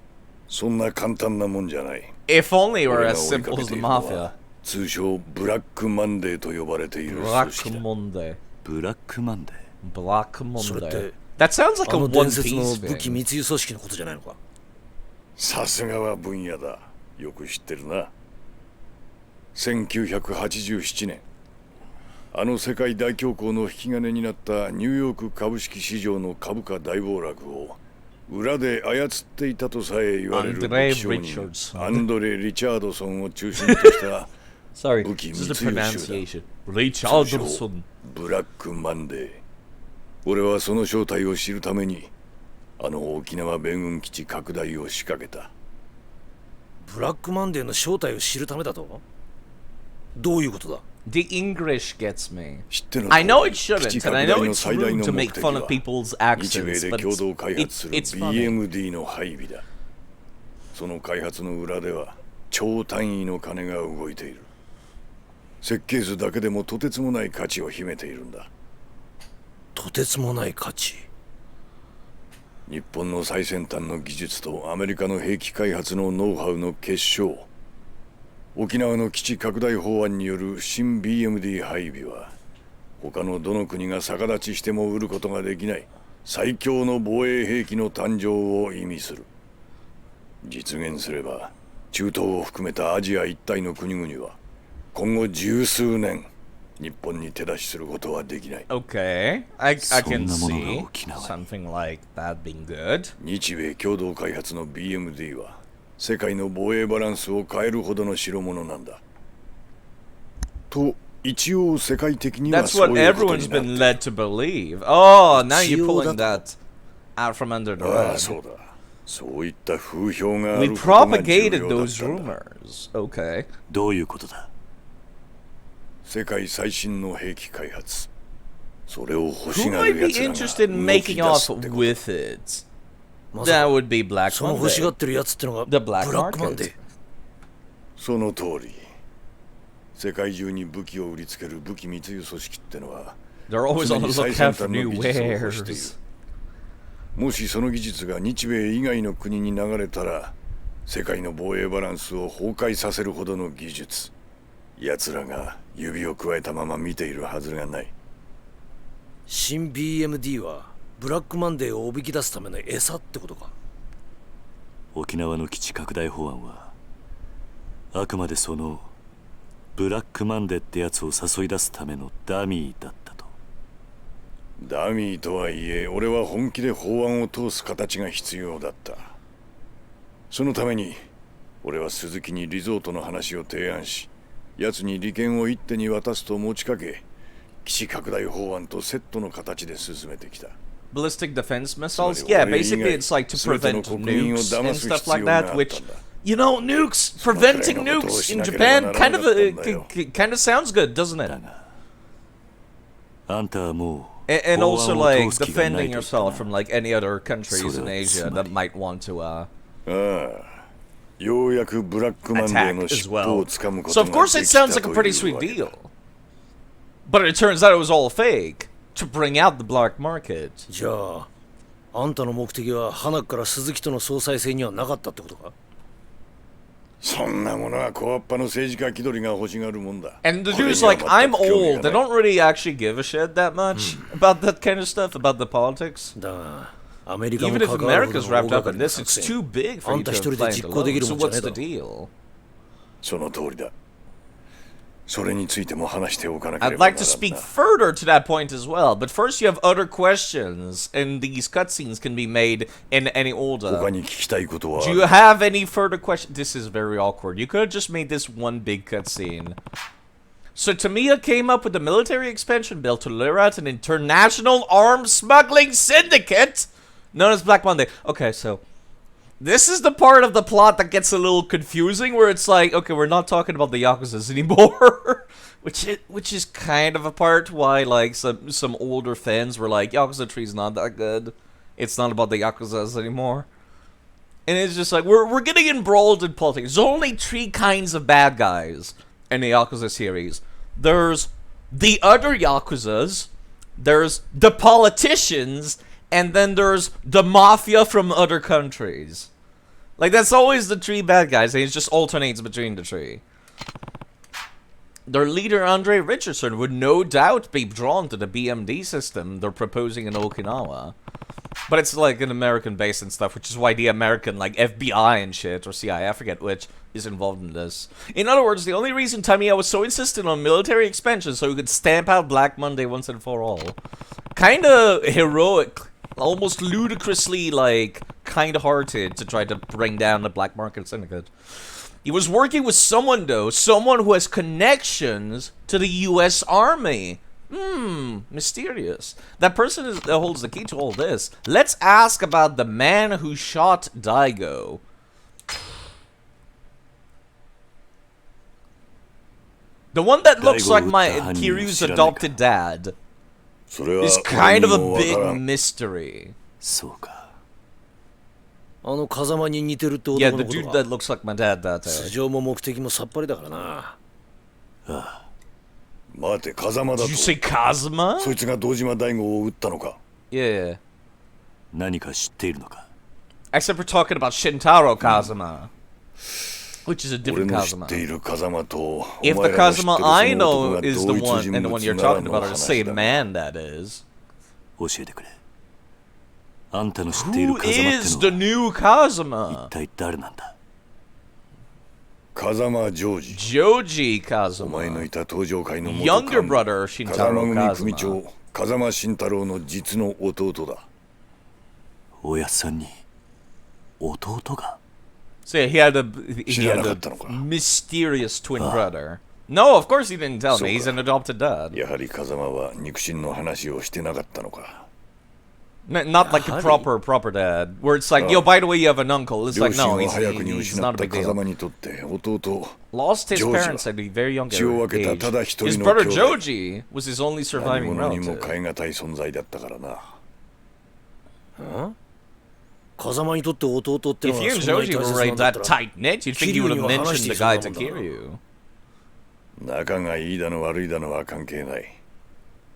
そんな簡単なもんじゃない。
If only it were
俺が
as
追い
simple
かけ
as
て
the
いるのは
mafia.
通称ブラックマンデーと呼ばれている組
Black
織だ。
Monday.
ブラックマンデー。
Black
それっ
Monday.
て
That sounds like
あ
a
の
One
伝説の
Piece
武器
thing.
密輸組織のことじゃないのか？
さすがは分野だ。よく知ってるな。1987年、あの世界大恐慌の引き金になったニューヨーク株式市場の株価大暴落を裏で操っていたとさえ言われる武器商人アンドレ・リチャードソンを中心とした
Sorry,
武器
this
密
is
輸
the
集団
pronunciation.
通称
Richardson.
ブラックマンデー。俺はその正体を知るためにあの沖縄米軍基地拡大を仕掛けた。
ブラックマンデーの正体を知るためだと？どういうことだ？
The English gets me.
知っての通り
I know it
基地
shouldn't,
拡
and I
大
know
の
it's
最大
rude
の
to
目
make
的
fun of
は
people's
日米
accents,
で
but
共同開発する
it's funny.
BMD の配備だ。その開発の裏では超単位の金が動いている。設計図だけでもとてつもない価値を秘めているんだ。
とてつもない価値。
日本の最先端の技術とアメリカの兵器開発のノウハウの結晶。沖縄の基地拡大法案による新 BMD 配備は他のどの国が逆立ちしても売ることができない最強の防衛兵器の誕生を意味する。実現すれば中東を含めたアジア一帯の国々は今後十数年日本に手出しすることはできない。
Okay, I can
そんなものが
see
沖縄に。
something like that being good.
日米共同開発の BMD は世界の防衛バランスを変えるほどの代物なんだ。と一応世界的には
That's
そう
what
いうこと
everyone's
になって
been led to believe. Oh, now you're
一応
pulling
だと。
that out from under the
ああ
rug.
そうだ。そういった風評があ
We
ることが重
propagated
要だっ
those
たんだ。
rumors. Okay.
どういうことだ？
世界最新の兵器開発。それを欲し
Who
が
might
る
be
奴らが
interested in
動き
making
出
off
すってこと。
with it?
まさ
That
か
would be Black
その欲しが
Monday.
ってるやつってのが
The
ブ
black
ラックマンデー。
market.
その通り。世界中に武器を売りつける武器密輸組織ってのは
They're always
常
on
に
the
最
lookout
先
for
端の
new
技術を欲している。
wares.
もしその技術が日米以外の国に流れたら世界の防衛バランスを崩壊させるほどの技術。奴らが指を加えたまま見ているはずがない。
新 BMD はブラックマンデーをおびき出すための餌ってことか？
沖縄の基地拡大法案はあくまでそのブラックマンデーってやつを誘い出すためのダミーだったと。
ダミーとはいえ俺は本気で法案を通す形が必要だった。そのために俺は鈴木にリゾートの話を提案し、奴に利権を一手に渡すと持ちかけ、基地拡大法案とセットの形で進めてきた。
Ballistic defense missiles? Yeah, basically it's like to prevent nukes and stuff like that, which, you know, nukes, preventing nukes in Japan kind of sounds good, doesn't it?
あんたはもう
And also like defending yourself from like any other countries in Asia that might want to
ようやくブラックマンデー
attack
の
as
尻尾を
well.
掴むこ
So
と
of
が
course
で
it
きた
sounds like a
と
pretty
いう
sweet
わけだ。
deal. But it turns out it was all fake to bring out the black market.
じゃああんたの目的は花から鈴木との総裁選にはなかったってことか？
そんなものは小っぱの政治家気取りが欲しがるもんだ。
And the
これ
dude's
には
like,
全く
I'm
興味が
old.
な
They
い。
don't really actually give a shit that much about that kind of stuff, about the politics.
だがアメリカも
Even if
関わるほど
America's
の大
wrapped
掛
up
か
in
りな
this,
作
it's
戦
too big for
あ
you
んた
to
一人で
plan
実行でき
alone.
る
So
もんじゃね
what's
え
the
だろ。
deal?
その通りだ。それについても話しておかなけれ
I'd
ばな
like
ら
to
ん
speak
な。
further to that point as well, but first you have other questions, and these cutscenes can be made in any
他
order.
に聞きたいことはあ
Do
る
you have any further questions? This is very awkward. You could have just made this one big cutscene. So Tamiya came up with a military expansion bill to lure out an international arms smuggling syndicate known as Black Monday. Okay, so this is the part of the plot that gets a little confusing, where it's like, okay, we're not talking about the Yakuzas anymore. which is kind of a part why like some older fans were like, Yakuza 3 is not that good. It's not about the Yakuzas anymore. And it's just like, we're getting embroiled in politics. There's only 3 kinds of bad guys in the Yakuza series. There's the other Yakuzas, there's the politicians, and then there's the mafia from other countries. Like, that's always the 3 bad guys, and it just alternates between the 3. Their leader, Andre Richardson, would no doubt be drawn to the BMD system they're proposing in Okinawa. But it's like an American base and stuff, which is why the American, like, FBI and shit, or CIA, I forget which, is involved in this. In other words, the only reason Tamiya was so insistent on military expansion so he could stamp out Black Monday once and for all. Kinda heroic, almost ludicrously, like, kind-hearted to try to bring down the black market syndicate. He was working with someone, though, someone who has connections to the U.S. Army. Mysterious. That person holds the key to all this. Let's ask about the man who shot Daigo. The one that looks like Kiryu's adopted dad
それは
is
俺
kind
に
of a
もわから
big
ん。
mystery.
そうか。
あの風間に似てるって
Yeah,
男
the
のこ
dude
と
that
か
looks like my dad that
素
day.
性も目的もさっぱりだからな。
待て、風間だ
Did
と
you。say Kazuma?
そいつが堂島大吾を撃ったのか。
Yeah.
何か知っているのか。
Except we're talking about Shintaro Kazuma. Which is a
俺
different
の知っ
Kazuma.
ている風間と、お
If
前
the
らの知ってる
Kazuma
その
I
男
know
が
is the
同一
one
人
and the one
物
you're
なら
talking
の
about are the
話
same
だ。
man, that is.
教えてくれ。あんたの知っている
Who
風間っ
is
て
the
のは
new
一
Kazuma?
体誰なんだ。
風間ジョージ。
Joji
お前の
Kazuma.
いた登場会の元
Younger
幹部
brother
風
Shintaro
間組組
Kazuma.
長風間慎太郎の実の弟だ。
おやっさんに弟が。
So yeah, he had a
知らなかったのか。
mysterious twin brother. No, of course he didn't tell me.
So
He's an adopted dad.
やはり風間は肉親の話をしてなかったのか。
Not like a proper dad, where it's like, yo, by the way, you have an uncle. It's
両
like,
親
no,
を早くに
he's
失
not
っ
a
た
big
風
deal.
間にとって弟
Lost his
ジョージは
parents at a very young
血を分けた
age.
ただ一
His
人の
brother
兄弟。
Joji was his only
何
surviving
者にも
relative.
代え難い存在だったからな。
風間にとって弟っての
If
は
you and
そんなに
Joji
大
were
切
right
なんだっ
that
たら
tight knit, you'd think you would have mentioned the guy to Kiryu.
仲がいいだの悪いだのは関係ない。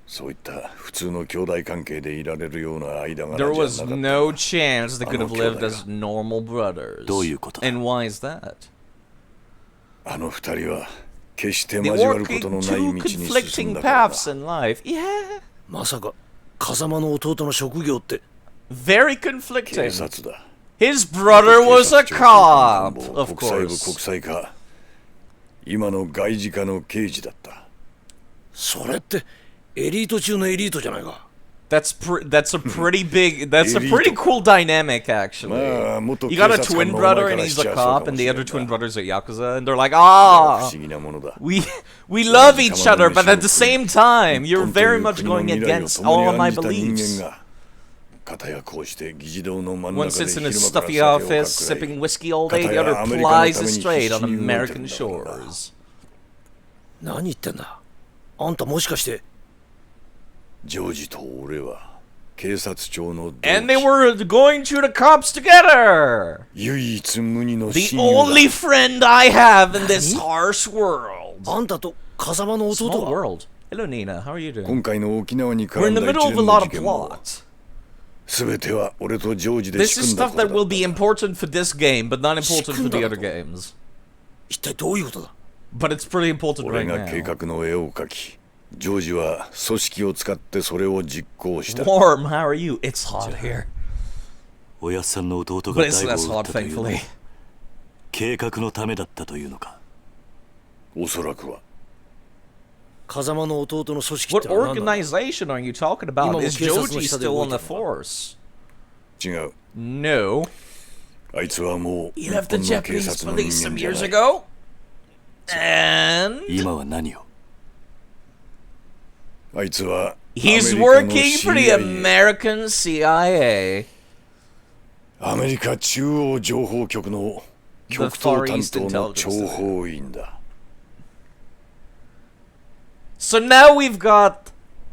そういった普通の兄弟関係でいられるような間柄
There
じゃ
was
なかった。
no chance they could have lived
あの兄弟が。
as normal brothers.
どういうことだ？
And why is that?
あの二人は決して
They
交わる
walk
ことの
in
ない
two
道に進ん
conflicting
だからな。
paths in life. Yeah.
まさか風間の弟の職業って
Very
警
conflicting.
察だ。
His brother was a cop, of
国際部国
course.
際課今の外事課の刑事だった。
それってエリート中のエリートじゃないか。
That's a pretty big, that's a pretty cool dynamic, actually. You got a twin brother and he's a cop, and the other twin brother's a Yakuza, and they're like,
不
ah,
思議なものだ。
we love each other, but at the same time, you're very much going against all of my beliefs.
片やこうして議事堂の真ん
One
中で
sits in
昼
his
間から
stuffy
酒を
office,
かっくらい
sipping whiskey all day, the other plies his trade on American shores.
何言ってんだ。あんたもしかして。
ジョージと俺は警察庁の同
And they
期
were going to the cops together!
唯一無二の
The
親友だ。
only friend I have in this harsh world.
あんたと風間の弟
Small
は。
world. Hello, Nina. How are you doing?
今回の沖縄に
We're
絡
in
ん
the
だ
middle
一
of
連
a
の
lot
事
of
件も
plots.
全ては俺とジョージで
This
仕
is
組んだ
stuff
ことだ
that
っ
will be
た。
important for this game, but not important for the other games.
一体どういうことだ。
But it's pretty important
俺
right
が計
now.
画の絵を描き、ジョージは組織を使ってそれを実行した。
Warm, how are you? It's hot here.
おやっさんの弟
But
が
it's
大
less
悟を撃
hot,
ったというのは
thankfully.
計画のためだったというのか。
おそらくは。
風間の弟の組織っ
What
てのは何なんだ。
organization are you talking about?
Imamo
Is
警察の
Joji
下で
still
動
on
い
the
てるのか。
force?
違う。
No.
あいつはもう
He
日
left the
本の警
Japanese
察の
police
人
some
間じゃ
years
ない。
ago. And
今は何を。
あいつは
he's
アメリカの
working for the
CIA
American CIA.
アメリカ中央情報局の極東担当の諜報員だ。
So now we've got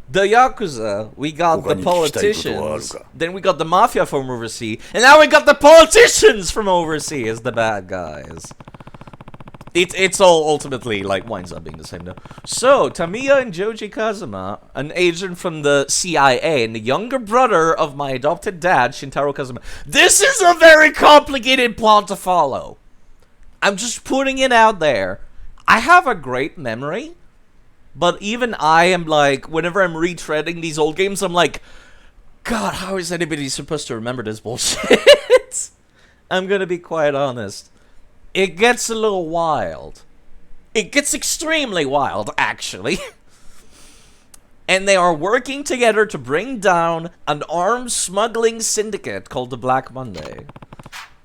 the Yakuza, we got the
他に聞きたいことはある
politicians,
か？
then we got the mafia from overseas, and now we got the politicians from overseas as the bad guys. It's all ultimately like winds up being the same though. So Tamiya and Joji Kazuma, an agent from the CIA and the younger brother of my adopted dad, Shintaro Kazuma. This is a very complicated plot to follow. I'm just putting it out there. I have a great memory, but even I am like, whenever I'm retreading these old games, I'm like, God, how is anybody supposed to remember this bullshit? I'm gonna be quite honest. It gets a little wild. It gets extremely wild, actually. And they are working together to bring down an arms smuggling syndicate called the Black Monday.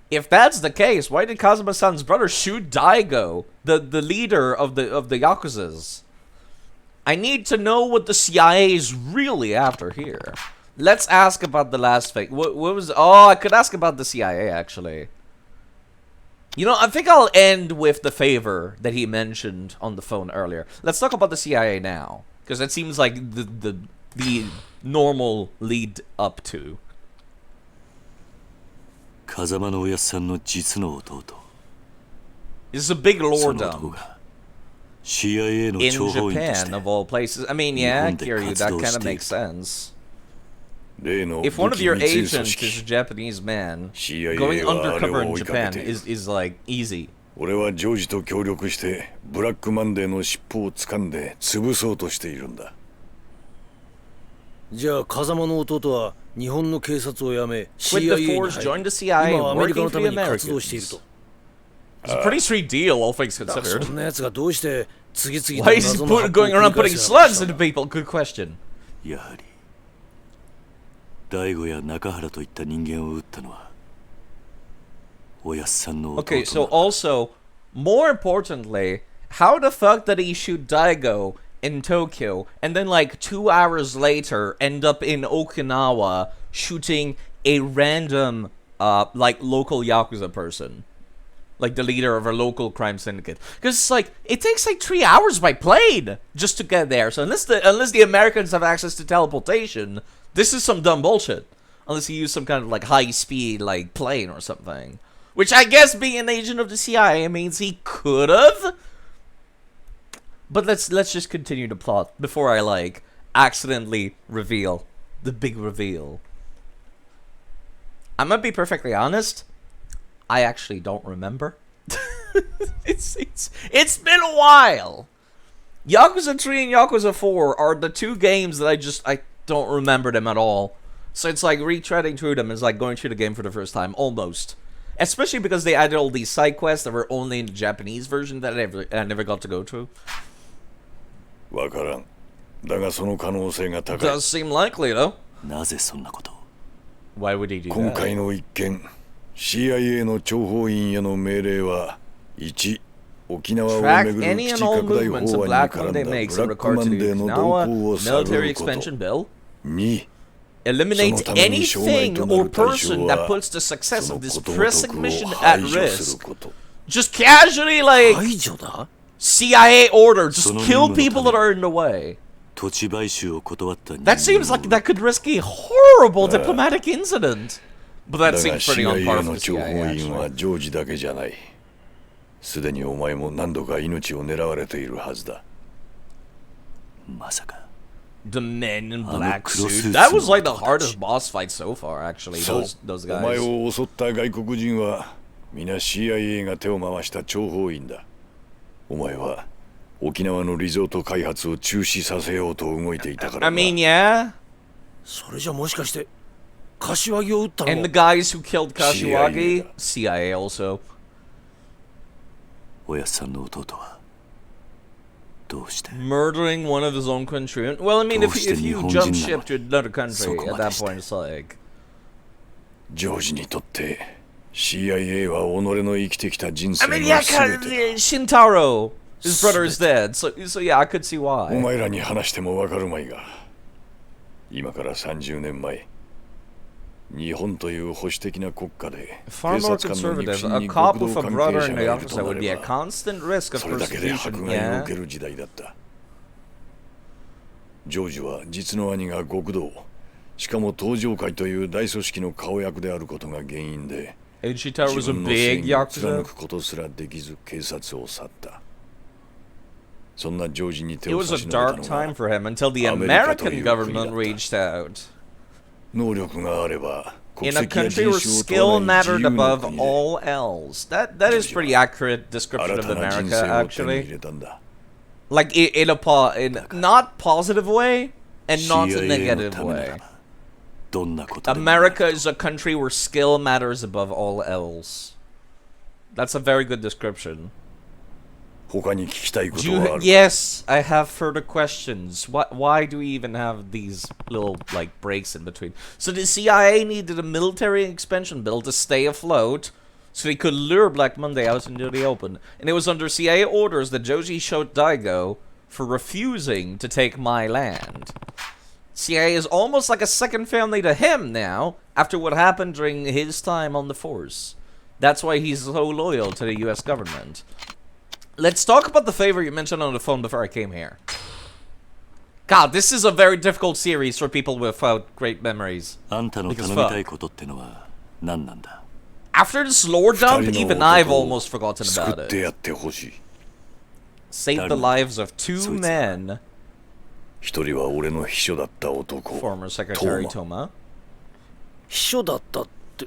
If that's the case, why did Kazuma-san's brother shoot Daigo, the leader of the Yakuzas? I need to know what the CIA is really after here. Let's ask about the last thing. What was... Oh, I could ask about the CIA, actually. You know, I think I'll end with the favor that he mentioned on the phone earlier. Let's talk about the CIA now. Because that seems like the normal lead up to.
風間のおやっさんの実の弟。
This is a big
その男
lordom
が CIA の
in
諜報員とし
Japan
て
of all places. I mean, yeah, I
日本で
hear you.
活
That
動
kind
し
of
ている
makes sense.
例の
If one
武
of
器
your
密輸組
agents is a
織。
Japanese man,
CIA
going
はあれ
undercover
を
in
追いか
Japan
けている。
is like easy.
俺はジョージと協力してブラックマンデーの尻尾を掴んで潰そうとしているんだ。
じゃあ風間の弟は日本の警察を辞め
Quit the
CIA に
force,
入
joined
り
the CIA,
今はアメリカ
working
の
for
た
the
めに活動している
Americans.
と。
It's a pretty sweet deal, all things
だからそ
considered.
んな奴がどうして次々
Why
と
is he
謎の
going
発
around
砲を繰
putting
り返すような
slugs
こと
into
だ。
people? Good question.
やはり大悟や中原といった人間を撃ったのはおやっさんの弟
Okay, so
だ。
also, more importantly, how the fuck did he shoot Daigo in Tokyo and then like 2 hours later end up in Okinawa shooting a random like local Yakuza person? Like the leader of a local crime syndicate. Because it's like, it takes like 3 hours by plane just to get there. So unless the Americans have access to teleportation, this is some dumb bullshit. Unless you use some kind of like high-speed like plane or something. Which I guess being an agent of the CIA means he could have. But let's just continue the plot before I like accidentally reveal the big reveal. I'm gonna be perfectly honest. I actually don't remember. It's been a while. Yakuza 3 and Yakuza 4 are the two games that I don't remember them at all. So it's like retreading through them is like going through the game for the first time, almost. Especially because they added all these side quests that were only in the Japanese version that I never got to go through.
わからん。だがその可能性が高い。
Does seem likely, though.
なぜそんなこと
Why would he do
今
that?
回の一件、CIA の諜報員への命令は1、沖縄を
Track
めぐる
any
基
and
地
all
拡大
movements
法
of
案に
Black
絡んだ
Monday
ブ
makes
ラ
in
ック
regard
マ
to
ン
the
デーの動
Okinawa
向を探
military
ること。
expansion bill.
2、
Eliminate
そのために障害
anything
とな
or
る対象
person that
は
puts the success
そ
of
の
this
ことごと
pressing
くを
mission at
排除する
risk.
こと。
Just casually, like,
排除だ
CIA order, just
その
kill
任務の
people
ため
that are in the way.
土地買収を断った人
That
間
seems like
を
that could risk a horrible diplomatic incident. But
だ
that
が
seems pretty on
CIA
par
の
for the
諜報
CIA,
員
actually.
はジョージだけじゃない。すでにお前も何度か命を狙われているはずだ。
まさか
The men in
あの
black
黒ス
suit.
ーツ
That was like the
の男たち。
hardest boss fight so far, actually.
そう
Those
お前
guys.
を襲った外国人は皆 CIA が手を回した諜報員だ。お前は沖縄のリゾート開発を中止させようと動いていたから
I
な。
mean, yeah.
それじゃもしかして柏木を撃ったの
And
も
the guys who killed
CIA.
Kashiwagi, CIA also.
おやっさんの弟はどうして
Murdering one of his own country. Well, I mean, if you jump ship to another country at that point, it's like...
ジョージにとって CIA は己の生きてきた人生
I
の
mean, yeah,
全てだ。
Shintaro, his brother is dead. So yeah, I could see
お
why.
前らに話してもわかるまいが、今から30年前、日本という保守的な国家で
Far
警
more
察官の肉
conservative.
親
A
に
cop
極
with
道
a
関
brother
係
in
者
the
がいると
Yakuza
な
would
れ
be a
ば、
constant risk of
それだけで
persecution.
迫害を
Yeah.
受ける時代だった。ジョージは実の兄が極道、しかも東上会という大組織の顔役であることが原因で、
And Shintaro
自
was a
分の正
big
義を貫
Yakuza.
くことすらできず警察を去った。そんなジョージに手
It
を
was
差
a
し伸べ
dark
たの
time
が
for him until the
アメリカという
American
国だった。
government reached out.
能力があれば国
In a
籍や
country
人
where
種を
skill
問わない自
mattered
由な
above
国で
all else. That is pretty accurate
新
description
た
of
な人
America,
生を手に
actually.
入れたんだ。
Like in not positive way and not a
CIA の
negative
ためなら
way.
ばどんなことでもやる
America is a country where skill matters above all else. That's a very good description.
他に聞きたいこ
Do
と
you,
はある。
yes, I have further questions. Why do we even have these little like breaks in between? So the CIA needed a military expansion bill to stay afloat, so they could lure Black Monday out into the open. And it was under CIA orders that Joji shot Daigo for refusing to take my land. CIA is almost like a second family to him now, after what happened during his time on the force. That's why he's so loyal to the US government. Let's talk about the favor you mentioned on the phone before I came here. God, this is a very difficult series for people without great memories.
あんたの
Because
頼みたいことってのは何なんだ
After this lore
二
dump,
人
even
の
I've
男を
almost forgotten
救
about
って
it.
やってほしい。
Save the lives of two men,
一人は俺の秘書だった男、
former Secretary
Toma.
Toma.
秘書だったって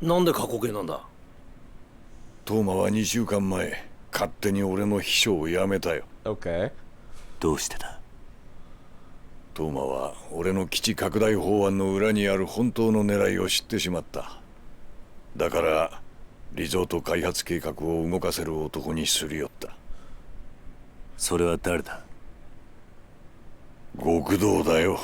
なんで過去形なんだ
トーマは2週間前、勝手に俺の秘書を辞めたよ。
Okay.
どうしてだ
トーマは俺の基地拡大法案の裏にある本当の狙いを知ってしまった。だからリゾート開発計画を動かせる男にすり寄った。
それは誰だ
極道だよ。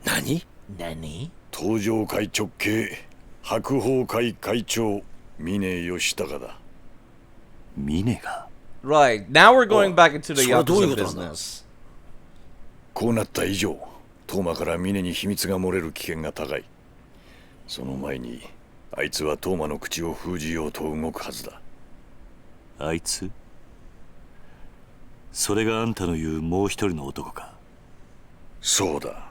何
Nani?
東上会直系白鵬会会長峰義孝だ。
峰が
Right, now we're going back into the
それはどういう
Yakuza
ことなんだ
business.
こうなった以上、トーマから峰に秘密が漏れる危険が高い。その前にあいつはトーマの口を封じようと動くはずだ。
あいつそれがあんたの言うもう一人の男か
そうだ。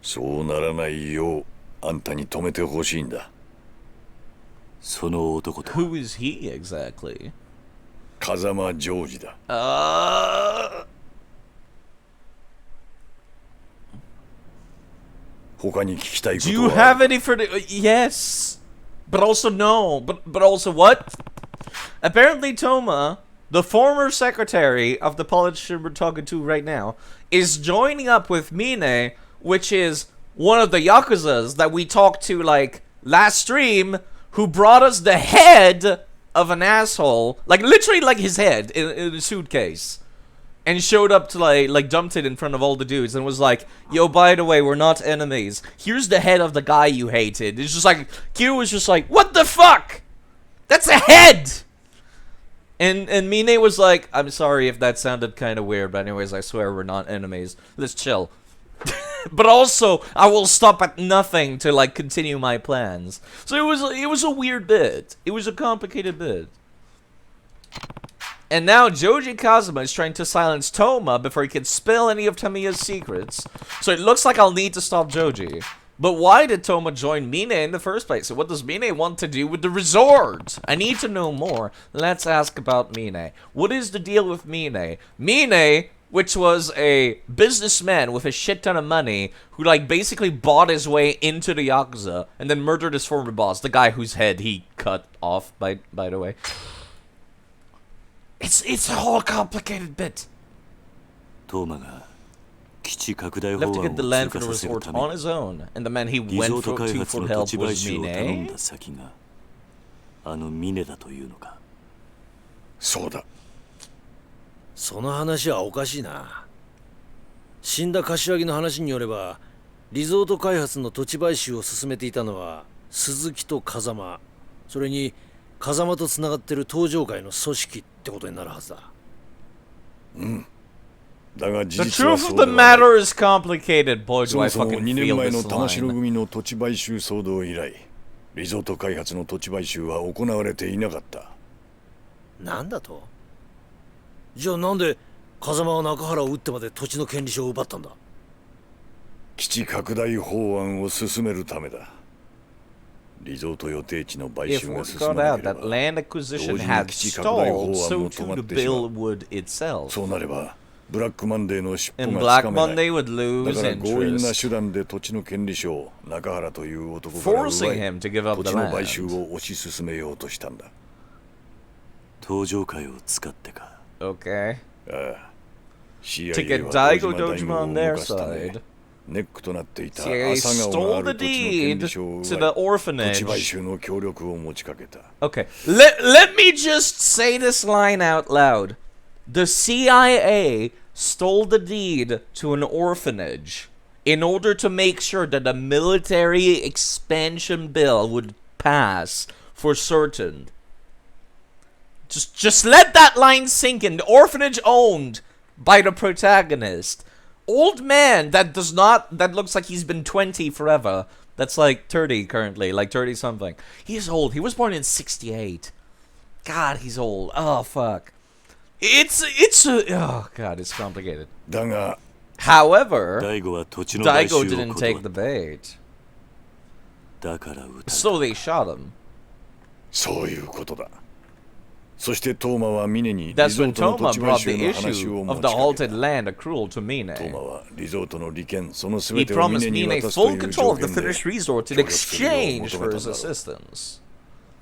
そうならないようあんたに止めてほしいんだ。
その男とは
Who is he exactly?
風間ジョージだ。他に聞きたいこ
Do
と
you
はあ
have
る。
any further? Yes, but also no. But also what? Apparently, Toma, the former secretary of the politician we're talking to right now, is joining up with Mine, which is one of the Yakuzas that we talked to, like, last stream, who brought us the head of an asshole, like, literally, like, his head in a suitcase, and showed up to, like, dumped it in front of all the dudes, and was like, yo, by the way, we're not enemies. Here's the head of the guy you hated. It's just like, Q was just like, what the fuck? That's a head! And Mine was like, I'm sorry if that sounded kind of weird, but anyways, I swear we're not enemies. Let's chill. But also, I will stop at nothing to, like, continue my plans. So it was a weird bit. It was a complicated bit. And now Joji Kazuma is trying to silence Toma before he can spill any of Tamiya's secrets. So it looks like I'll need to stop Joji. But why did Toma join Mine in the first place? So what does Mine want to do with the resort? I need to know more. Let's ask about Mine. What is the deal with Mine? Mine, which was a businessman with a shit ton of money, who, like, basically bought his way into the Yakuza and then murdered his former boss, the guy whose head he cut off, by the way. It's a whole complicated bit.
トーマが基地拡大法
Left to
案
get the
を
land
通
for
過
the
させる
resort
ため
on his own, and the man he
リゾ
went
ート
for
開
to
発
for
の
help
土地買
was
収を頼ん
Mine.
だ先があの峰だというのか。
そうだ。
その話はおかしいな。死んだ柏木の話によればリゾート開発の土地買収を進めていたのは鈴木と風間、それに風間とつながってる東上会の組織ってことになるはずだ。
だが事
The
実は
truth
そ
of
う
the
ではない
matter is complicated. Boy,
そ
do I
もそも
fucking
2
feel
年前
this
の玉城
line.
組の土地買収騒動以来リゾート開発の土地買収は行われていなかった。
なんだと？じゃあなんで風間は中原を撃ってまで土地の権利書を奪ったんだ？
基地拡大法案を進めるためだ。リゾート予定地の買
If
収
it
が
got
進まな
out
けれ
that
ば
land acquisition
同時に
had
基地拡大法
stalled,
案
so
も止
too
ま
the
ってしま
bill
う。
would itself.
そうなればブラックマンデーの尻尾
And
がつ
Black
かめない。
Monday would
だ
lose
から強引な
interest,
手段で土地の権利書を中原という男から奪
forcing
い
him to give up
土
the
地の買収
land.
を推し進めようとしたんだ。
東上会を使ってか。
Okay.
ああ
To
CIA
get
は
Daigo
堂島
Dojima on
大
their
吾を動かすため
side.
ネックとなっていた
CIA
朝顔
stole
があ
the
る土地の権
deed
利書を
to
奪
the
い土地
orphanage.
買収の協力を持ちかけた。
Okay, let me just say this line out loud. The CIA stole the deed to an orphanage in order to make sure that a military expansion bill would pass for certain. Just let that line sink in. The orphanage owned by the protagonist. Old man that looks like he's been 20 forever. That's like 30 currently, like 30 something. He's old. He was born in 68. God, he's old. Oh, fuck. Oh, God, it's complicated.
だが
However,
大悟は土地の買収
Daigo
を
didn't
断
take
っ
the
た。
bait.
だから撃た
So they shot him.
そういうことだ。そしてトーマはミネにリ
That's
ゾ
when
ートの
Toma
土地
brought
買
the
収の話
issue
を
of
持
the
ちかけ
halted
た。
land accrual to
トーマ
Mine.
はリゾートの利権その
He
全てをミ
promised
ネに
Mine
渡すと
full
いう
control
条
of the
件で
finished resort in
協力するよう
exchange
求
for
めた
his
んだろう。
assistance.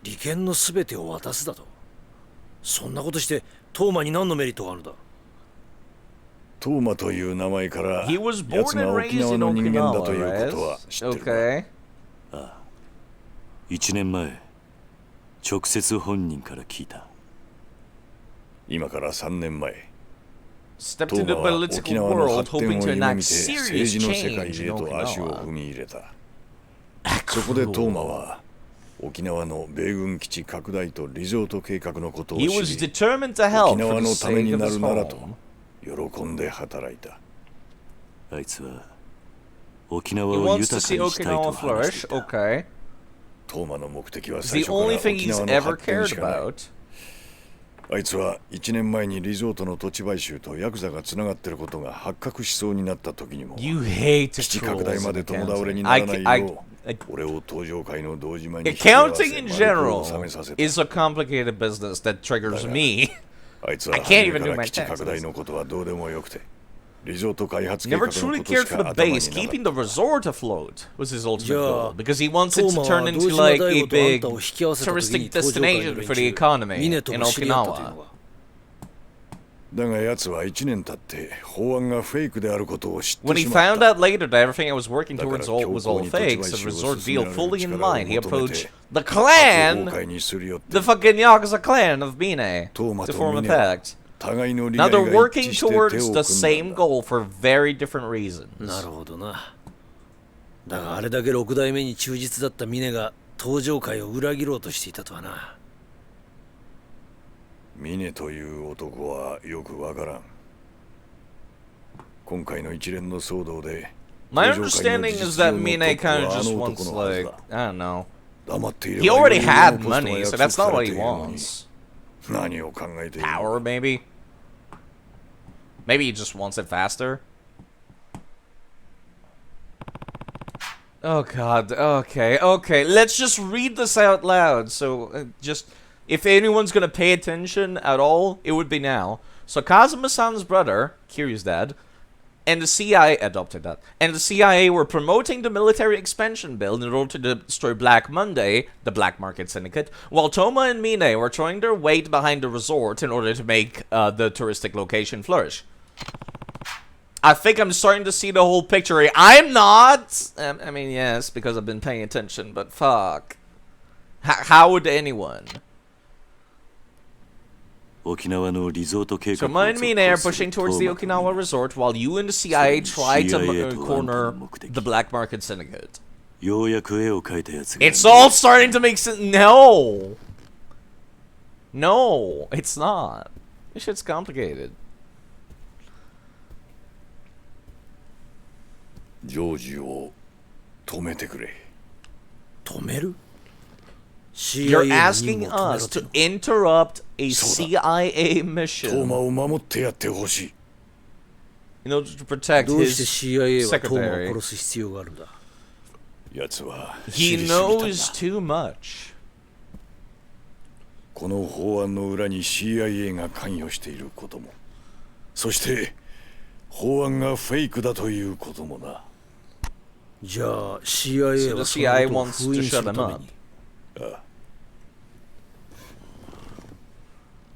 利権の全てを渡すだと？そんなことしてトーマに何のメリットがあるんだ？
トーマという名前から
He was
奴
born
が
and
沖
raised
縄
in
の人間だと
Okinawa,
いうことは
right?
知ってるか。
Okay.
1年前直接本人から聞いた。
今から3年前
Stepped
トー
into
マ
the
は沖
political
縄の
world
発展
hoping
を
to
夢
enact
見て
serious
政治の世界
change
へ
in
と足を踏
Okinawa.
み入れた。そこでトーマは沖縄の米軍基地拡大とリゾート計画のことを知
He
り
was determined to help
沖
for
縄
the
のため
sake
に
of
な
his
るならと
home.
喜んで働いた。
あいつは沖縄
He
を
wants to
豊か
see
にしたいと
Okinawa
話して
flourish.
いた。
Okay.
トーマの目的は
It's
最
the
初から
only thing
沖
he's
縄の
ever
発展
cared
しかない。
about.
あいつは1年前にリゾートの土地買収とヤクザがつながってることが発覚しそうになった時にも
You hate
基地拡大
trolls
ま
in
で共倒れに
accounting.
ならないよう
I
俺を東上会の堂島に引き合わせ
Accounting in
丸く
general
収めさせた。
is a complicated business that triggers me.
あいつは
I can't
初め
even
か
do
ら
my
基地拡大
taxes.
のことはどうでもよくてリゾート開発計画
Never
の
truly
こと
cared
し
for
か
the
頭にな
base.
かっ
Keeping
た。
the resort afloat was his ultimate
Yeah.
goal because he wants it
ト
to
ーマ
turn
は
into
堂島
like
大
a
吾とあん
big
たを引き合わせた時
touristic
に東上会の
destination
連
for the
中
economy
ミネと
in
も知り合ったというの
Okinawa.
は
だが奴は1年経って法案がフェイクであることを知っ
When
て
he
しまっ
found
た。
out later that everything I was working towards was all fakes, and resort deal fully in mind, he approached the clan,
崩壊にするよって
the fucking Yakuza clan of Mine, to form a pact.
互いの利
Now
害が
they're
一
working
致して手を
towards
組
the
んだ
same
んだ。
goal for very different reasons.
なるほどな。だがあれだけ六代目に忠実だった峰が登場界を裏切ろうとしていたとはな。
峰という男はよくわからん。今回の一連の騒動で
My
登場界の
understanding
事
is
実
that
上の
Mine
トップ
kind of
はあ
just
の
wants,
男のはず
like,
だ。
I don't know.
黙っていれば
He already
いろいろ
had
なポストが
money,
約
so that's
束
not
さ
what
れ
he
ているのに
wants.
何を考えている
Power, maybe? Maybe he just wants it faster? Oh god, okay, okay. Let's just read this out loud. So, just, if anyone's gonna pay attention at all, it would be now. So, Kazuma-san's brother, Kiryu's dad, and the CIA adopted that. And the CIA were promoting the military expansion bill in order to destroy Black Monday, the black market syndicate, while Toma and Mine were throwing their weight behind the resort in order to make the touristic location flourish. I think I'm starting to see the whole picture here. I'm not! I mean, yes, because I've been paying attention, but fuck. How would anyone?
沖縄のリゾート計画
So
を
Mine and Mine are
続行す
pushing
る
towards the
トーマと
Okinawa resort while you and the CIA try to
CIA と
corner
あんたの目的。
the black market syndicate.
ようやく絵を描いたやつが
It's all starting to make sense. No! No, it's not. This shit's complicated.
ジョージを止めてくれ。
止める
You're
?CIA に
asking
任務を止めろ
us
って
to
の
interrupt a
そうだ。
CIA
トーマ
mission
を守ってやってほしい。
in order to protect
どうして
his
CIA はトーマを
secretary.
殺す必要があるんだ。
奴は知
He
りすぎたん
knows
だ。
too much.
この法案の裏に CIA が関与していることも、そして法案がフェイクだということもな。
じゃあ CIA
So
は
the
そ
CIA
のことを
wants
封
to
印す
shut
る
him
ため
up.
に。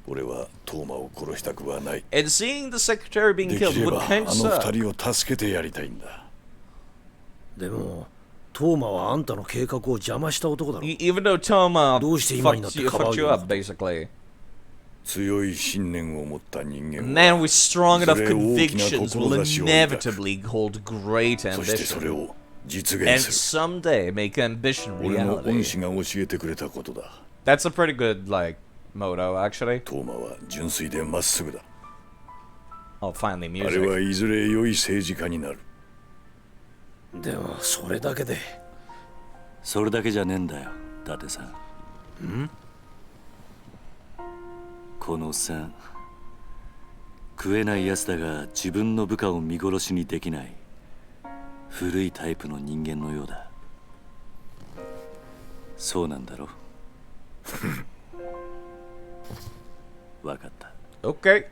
俺はトーマを殺したくはない。
And seeing the secretary being
でき
killed
れ
would
ばあ
kind
の
of suck.
二人を助けてやりたいんだ。
でもトーマはあんたの計画を邪魔した男だろ。
Even though Toma
どうして今になって
fucked you
かばうようになった
up, basically.
強い信念を持った人
A
間
man
は
with strong enough
それ大きな
convictions will
志を抱く。
inevitably hold great
そしてそれ
ambition.
を実
And
現する。
someday make ambition
俺の恩
reality.
師が教えてくれたことだ。
That's a pretty good, like, motto, actually.
トーマは純粋でまっすぐだ。
Oh, finally,
あれは
music.
いずれ良い政治家になる。
でもそれだけで。
それだけじゃねえんだよ伊達さん。このおっさん食えないやつだが自分の部下を見殺しにできない古いタイプの人間のようだ。そうなんだろわかった。
Okay.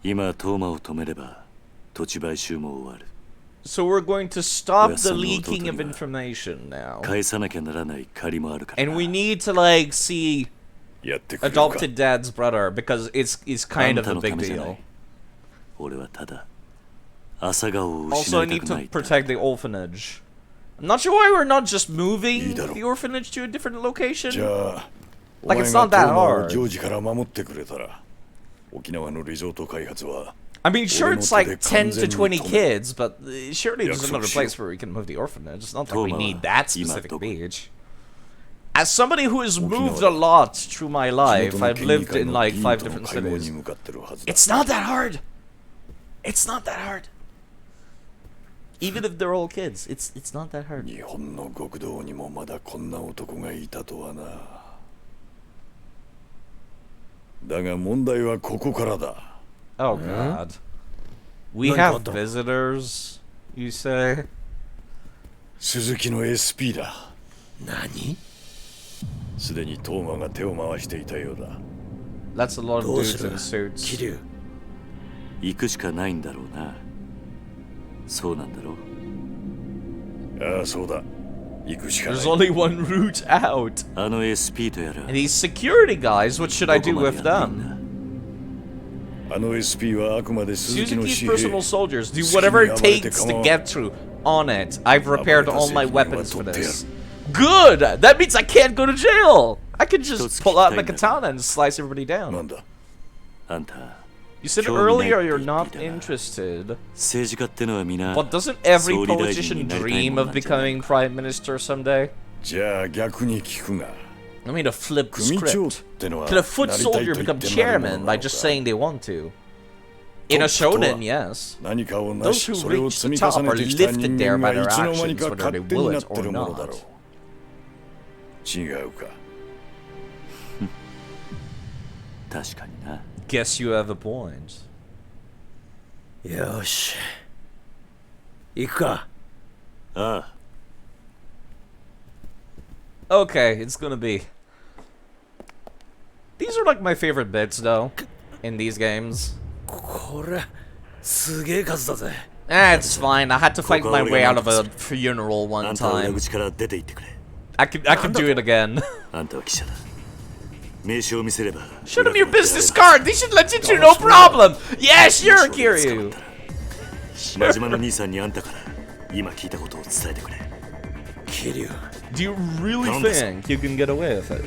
今トーマを止めれば土地買収も終わる。
So we're going to stop
Yes,
the
I'm
leaking
totally
of
right.
information now.
返さなきゃならない借りもあるからな。
And we need to, like, see
やってくれるか。
adopted dad's brother because it's
あ
kind
ん
of
た
a
のた
big
めじゃな
deal.
い。俺はただ朝顔を
Also,
失
I
いた
need
くな
to
い。
protect the orphanage. I'm not sure why we're not just moving
いいだろう。
the orphanage to a different
じ
location.
ゃあ、お
Like
前
it's
が
not
ト
that
ーマを
hard.
ジョージから守ってくれたら、沖縄のリゾート開発は
I mean, sure, it's like 10 to 20
完全に止める。
kids, but surely there's another
約束しよう。
place where we can move the orphanage. It's not like we
Toma,
need that
今
specific
どこ？
beach. As somebody who has
沖縄
moved a lot through my
地
life,
元の
I've
県議
lived
会
in
の
like
議員
5
との
different
会合に
cities.
向かってるはずだ。
It's not that hard. It's not that hard. Even if they're all kids, it's not that hard.
日本の極道にもまだこんな男がいたとはな。だが問題はここからだ。
Oh god. We
Nani
have
got them?
visitors, you say?
鈴木の SP だ。
何
すでにトーマが手を回していたようだ。
That's a lot of
どうす
dudes
る
in suits.
桐生。
行くしかないんだろうな。そうなんだろう。
ああ、そうだ。行くしかな
There's
い。
only one route out.
あの SP とやら
And these security guys, what should I
ど
do
こまで
with
やってん
them?
だ
あの SP はあくまで鈴木の
Suzuki's
私
personal
兵
soldiers do whatever it takes to get through on it. I've repaired all my weapons for this. Good! That means I can't go to jail! I can just pull out my katana and slice everybody
なん
down.
だ
あんた
You said
興味ない
earlier
って
you're
言って
not
いたな。
interested.
政治家ってのは皆
But doesn't every
総理大臣に
politician
なりたい
dream
もん
of
なんじゃない
becoming prime minister someday?
じゃあ逆に聞くが
I mean, to flip the
組長っ
script.
てのは
Could a foot
なりたい
soldier
と言
become
ってなるもの
chairman
なの
by
か
just saying they want to? In a
トップとは
shonen, yes.
何かを成
Those
し
who
それを
reach
積
the
み
top
重
are
ねてきた
lifted
人
there
間
by
が
their
いつの間に
actions,
か
whether
勝
they
手に
will
な
it
ってる
or
ものだろ
not.
う違うか
確かにな。
Guess you have a point.
よし行くか。
ああ
Okay, it's gonna be. These are like my favorite bits, though, in these games.
これすげえ数だぜ。
It's fine. I had to fight my way out of a funeral
あ
one
んたは裏
time.
口から出て行ってくれ。
I can do it again.
あんたは記者だ。名刺を見せれば
Show them your business card. They should let you through, no problem. Yeah, sure, Kiryu.
真島の兄さんにあんたから今聞いたことを伝えてくれ。
桐生
Do you really think you can get away with it?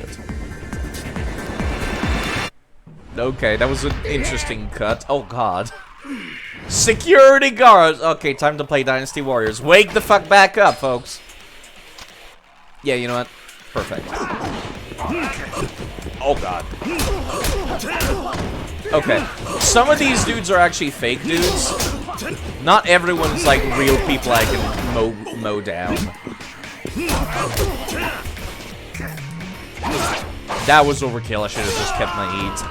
Okay, that was an interesting cut. Oh god. Security guards! Okay, time to play Dynasty Warriors. Wake the fuck back up, folks. Yeah, you know what? Perfect. Oh god. Okay, some of these dudes are actually fake dudes. Not everyone's like real people I can mow down. That was overkill. I should have just kept my heat.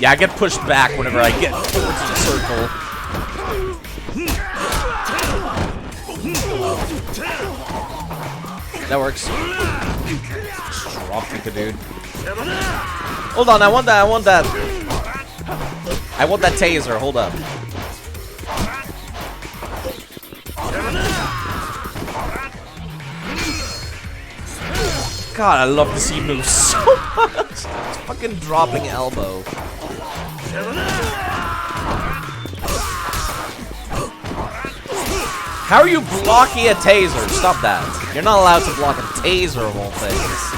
Yeah, I get pushed back whenever I get over to the circle. That works. Just drop kick a dude. Hold on, I want that, I want that. I want that taser, hold up. God, I love this move so much. It's fucking dropping elbow. How are you blocking a taser? Stop that. You're not allowed to block a taser of all things.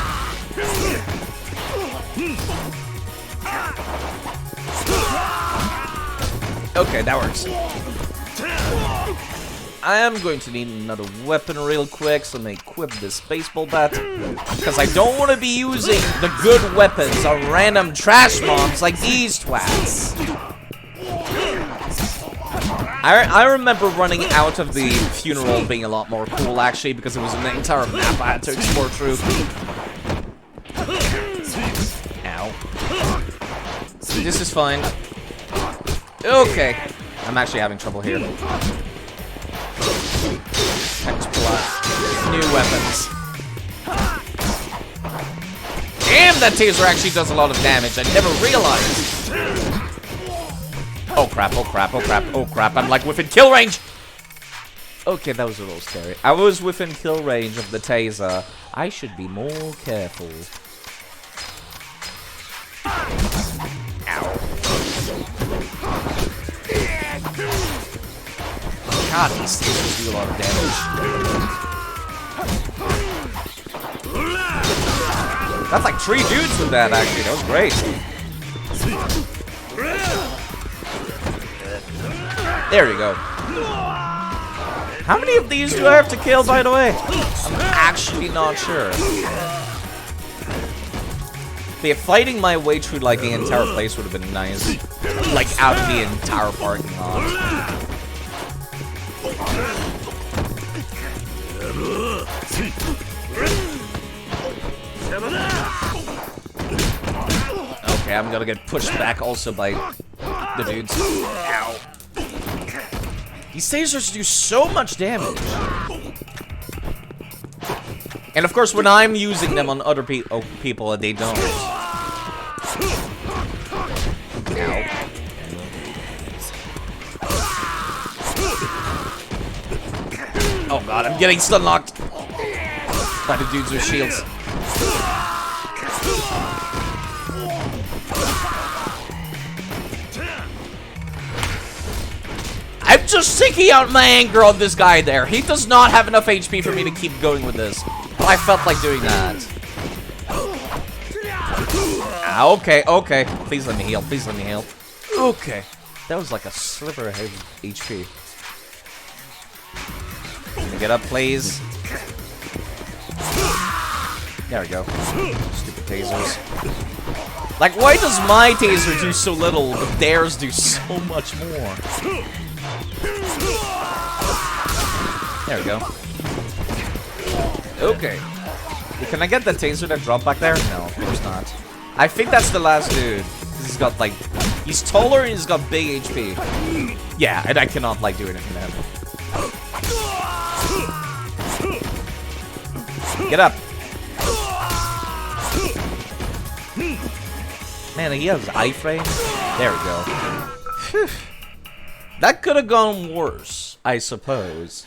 Okay, that works. I am going to need another weapon real quick, so let me equip this baseball bat. Because I don't want to be using the good weapons on random trash mobs like these twats. I remember running out of the funeral being a lot more cool, actually, because it was an entire map I had to explore through. Ow. This is fine. Okay. I'm actually having trouble here. Let's pull out new weapons. Damn, that taser actually does a lot of damage. I never realized. Oh crap, oh crap, oh crap, oh crap. I'm like within kill range. Okay, that was a little scary. I was within kill range of the taser. I should be more careful. Ow. God, these tasers do a lot of damage. That's like 3 dudes with that, actually. That was great. There you go. How many of these do I have to kill, by the way? I'm actually not sure. Yeah, fighting my way through like the entire place would have been nice. Like out of the entire parking lot. Okay, I'm gonna get pushed back also by the dudes. Ow. These tasers do so much damage. And of course, when I'm using them on other people, they don't. Ow. Oh god, I'm getting stun locked by the dudes with shields.
I'm just taking out my anger on this guy there. He does not have enough HP for me to keep going with this. But I felt like doing that. Ah, okay, okay. Please let me heal. Please let me heal. Okay. That was like a sliver of HP. Get up, please. There we go. Stupid tasers. Like, why does my taser do so little, but theirs do so much more? There we go. Okay. Can I get the taser that dropped back there? No, of course not. I think that's the last dude. He's got, like... He's taller and he's got big HP. Yeah, and I cannot, like, do anything to him. Get up. Man, he has iframe. There we go. That could have gone worse, I suppose.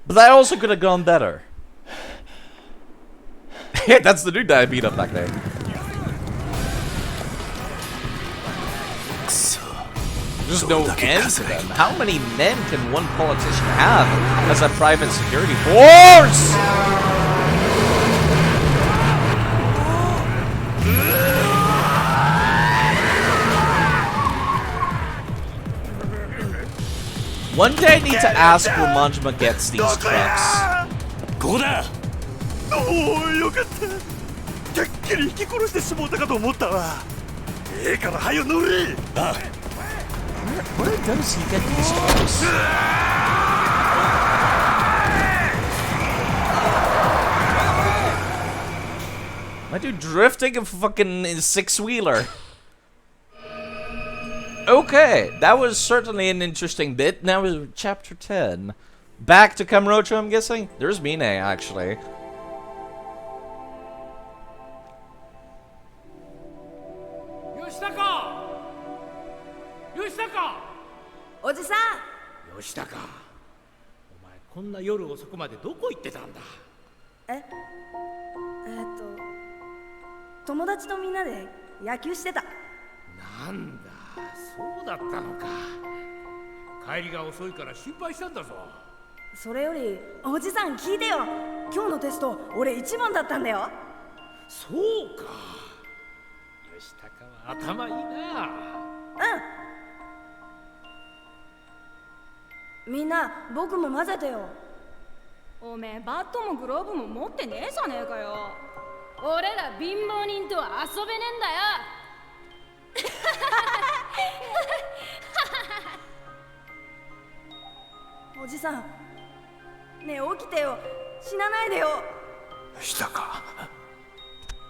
But that also could have gone better. That's the dude that I beat up back there. There's no end to them. How many men can one politician have as a private security force? One day I need to ask where Manjima gets these trucks.
ここだ。
おお、よかった。てっきり引き殺してしもうたかと思ったわ。ええから早よ乗れ。あ。
Where does he get these trucks? My dude drifting a fucking six-wheeler. Okay, that was certainly an interesting bit. Now is chapter 10. Back to Kamurocho, I'm guessing? There's Mine, actually.
Yoshitaka! おじさん! Yoshitaka, お前こんな夜遅くまでどこ行ってたんだ?
友達とみんなで野球してた。
なんだ、そうだったのか。帰りが遅いから心配したんだぞ。
それよりおじさん聞いてよ。今日のテスト俺1番だったんだよ。
そうか。吉高は頭いいな。
みんな僕も混ぜてよ。
おめえバットもグローブも持ってねえじゃねえかよ。俺ら貧乏人とは遊べねえんだよ。
おじさん、ねえ起きてよ。死なないでよ。
したか。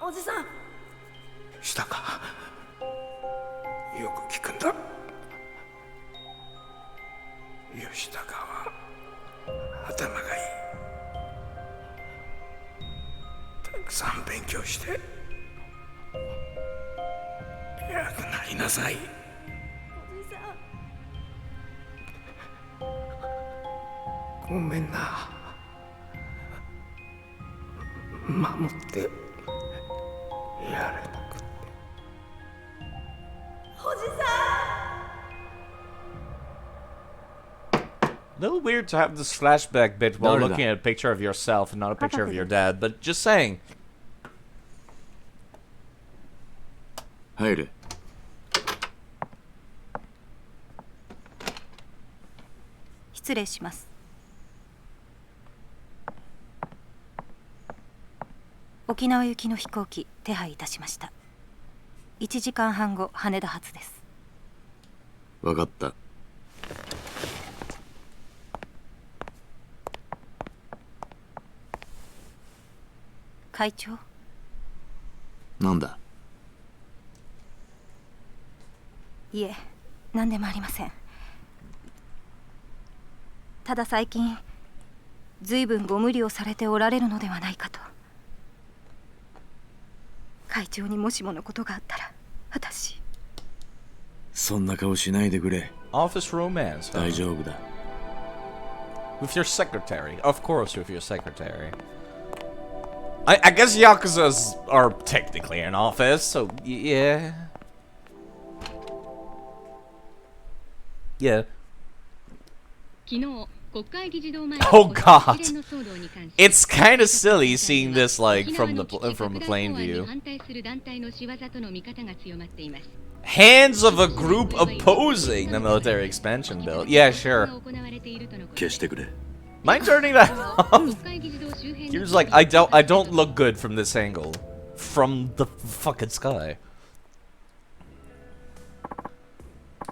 おじさん。
したか。よく聞くんだ。吉高は頭がいい。たくさん勉強して偉くなりなさい。
おじさ
ん。ごめんな。守ってやれなくて。
おじさん。
A little weird to have this flashback bit while looking at a picture of yourself and not a picture of your dad, but just saying.
入れ。
失礼します。沖縄行きの飛行機手配いたしました。1時間半後羽田発です。
わかった。
会長。
なんだ。
いえ、何でもありません。ただ最近ずいぶんご無理をされておられるのではないかと。会長にもしものことがあったら私。
そんな顔しないでくれ。
Office romance.
大丈夫だ。
With your secretary. Of course, with your secretary. I guess Yakuzas are technically an office, so yeah. Yeah.
Oh god. It's kind of silly seeing this like from the plane view. Hands of a group opposing the military expansion bill. Yeah, sure. Mind turning that off? He was like, I don't look good from this angle. From the fucking sky.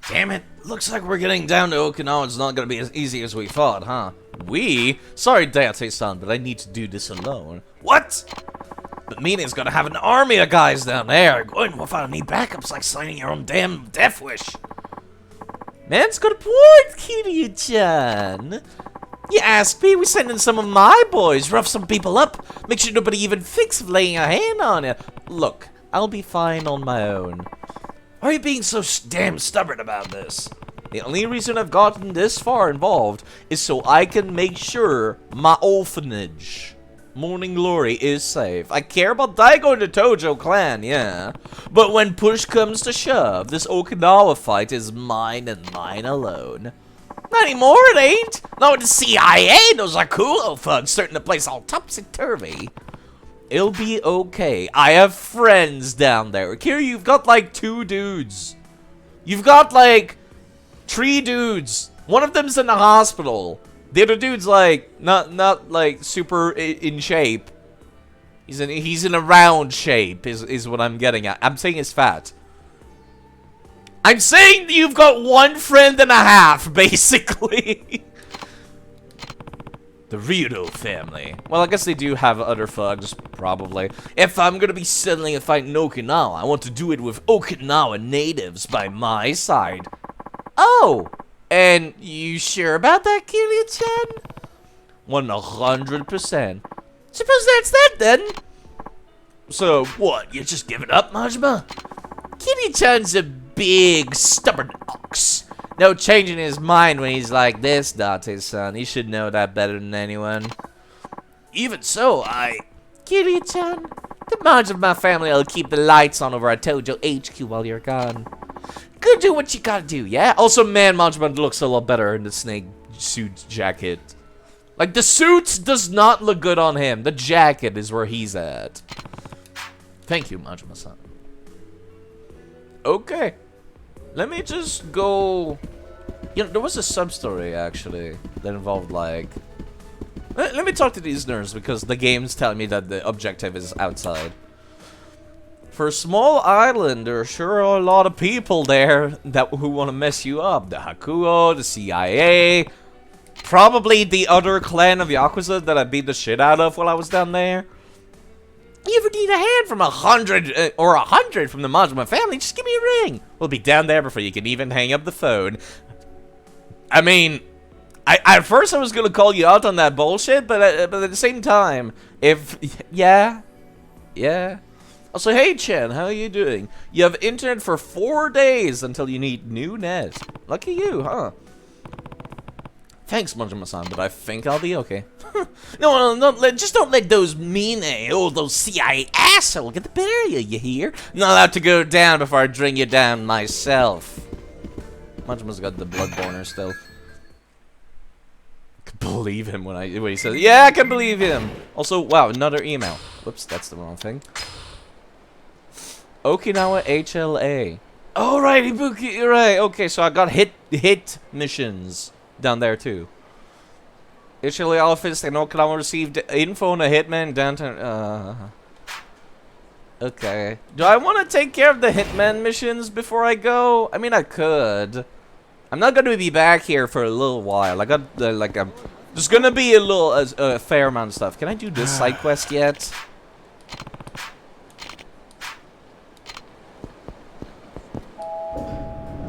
Damn it. Looks like we're getting down to Okinawa. It's not gonna be as easy as we thought, huh? Sorry, Dayate-san, but I need to do this alone. What? The meeting's gonna have an army of guys down there. Going without any backups like signing your own damn death wish. Man's got a point, Kiryu-chan. You asked me, we sent in some of my boys, rough some people up, make sure nobody even thinks of laying a hand on you. Look, I'll be fine on my own. Why are you being so damn stubborn about this? The only reason I've gotten this far involved is so I can make sure my orphanage, Morning Glory, is safe. I care about Daigo and the Tojo clan, yeah. But when push comes to shove, this Okinawa fight is mine and mine alone. Not anymore, it ain't. Not with the CIA and those Yakuza thugs starting the place all topsy-turvy. It'll be okay. I have friends down there. Kiryu, you've got like 2 dudes. You've got like 3 dudes. One of them's in the hospital. The other dude's like not like super in shape. He's in a round shape is what I'm getting at. I'm saying he's fat. I'm saying you've got 1 friend and a half, basically. The Ryudo family. Well, I guess they do have other thugs, probably. If I'm gonna be settling a fight in Okinawa, I want to do it with Okinawa natives by my side. Oh! And you sure about that, Kiryu-chan? 100%. Suppose that's that, then. So, what? You just give it up, Majima? Kiryu-chan's a big, stubborn ox. No changing his mind when he's like this, Date-san. He should know that better than anyone. Even so, Kiryu-chan, the minds of my family will keep the lights on over at Tojo HQ while you're gone. Go do what you gotta do, yeah? Also, man, Majima looks a lot better in the snake suit jacket. Like, the suit does not look good on him. The jacket is where he's at. Thank you, Majima-san. Okay. Let me just go... You know, there was a sub-story, actually, that involved, like... Let me talk to these nerds, because the game's telling me that the objective is outside. For a small island, there sure are a lot of people there who want to mess you up. The Hakuo, the CIA... Probably the other clan of Yakuza that I beat the shit out of while I was down there. You ever need a hand from 100 or 100 from the Majima family? Just give me a ring. We'll be down there before you can even hang up the phone. I mean, at first I was gonna call you out on that bullshit, but at the same time, yeah. Also, hey Chen, how are you doing? You have internet for 4 days until you need new net. Lucky you, huh? Thanks, Majima-san, but I think I'll be okay. Just don't let those those CIA assholes get the better of you, you hear? Not allowed to go down before I bring you down myself. Majima's got the bloodborner still. I can believe him when he says, yeah, I can believe him. Also, wow, another email. Whoops, that's the wrong thing. Okinawa HLA. Oh, right, Ibuki, you're right. Okay, so I got hit missions down there too. HLA office and Okinawa received info on a hitman downtown. Okay. Do I want to take care of the hitman missions before I go? I mean, I could. I'm not going to be back here for a little while. I got there's going to be a fair amount of stuff. Can I do this side quest yet?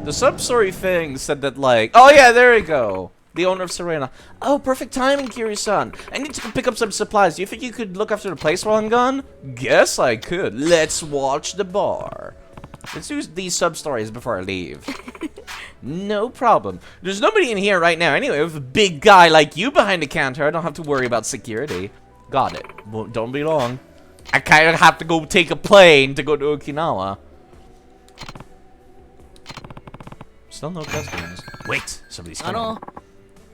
The sub-story thing said that, like... Oh, yeah, there we go. The owner of Serena. Oh, perfect timing, Kiryu-san. I need to go pick up some supplies. Do you think you could look after the place while I'm gone? Guess I could. Let's watch the bar. Let's do these sub-stories before I leave. No problem. There's nobody in here right now. Anyway, with a big guy like you behind the counter, I don't have to worry about security. Got it. Well, don't be long. I kind of have to go take a plane to go to Okinawa. Still no customers. Wait, somebody's coming.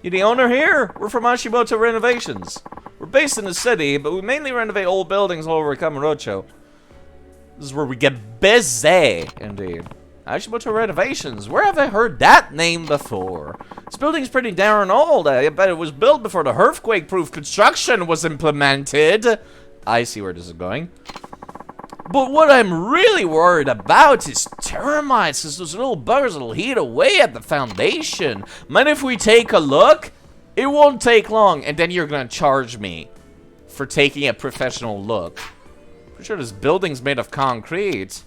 You the owner here? We're from Ashimoto Renovations. We're based in the city, but we mainly renovate old buildings all over Kamurocho. This is where we get busy, indeed. Ashimoto Renovations. Where have I heard that name before? This building's pretty darn old. I bet it was built before the earthquake-proof construction was implemented. I see where this is going. But what I'm really worried about is termites, because those little buggers will eat away at the foundation. Mind if we take a look? It won't take long, and then you're gonna charge me for taking a professional look. Pretty sure this building's made of concrete.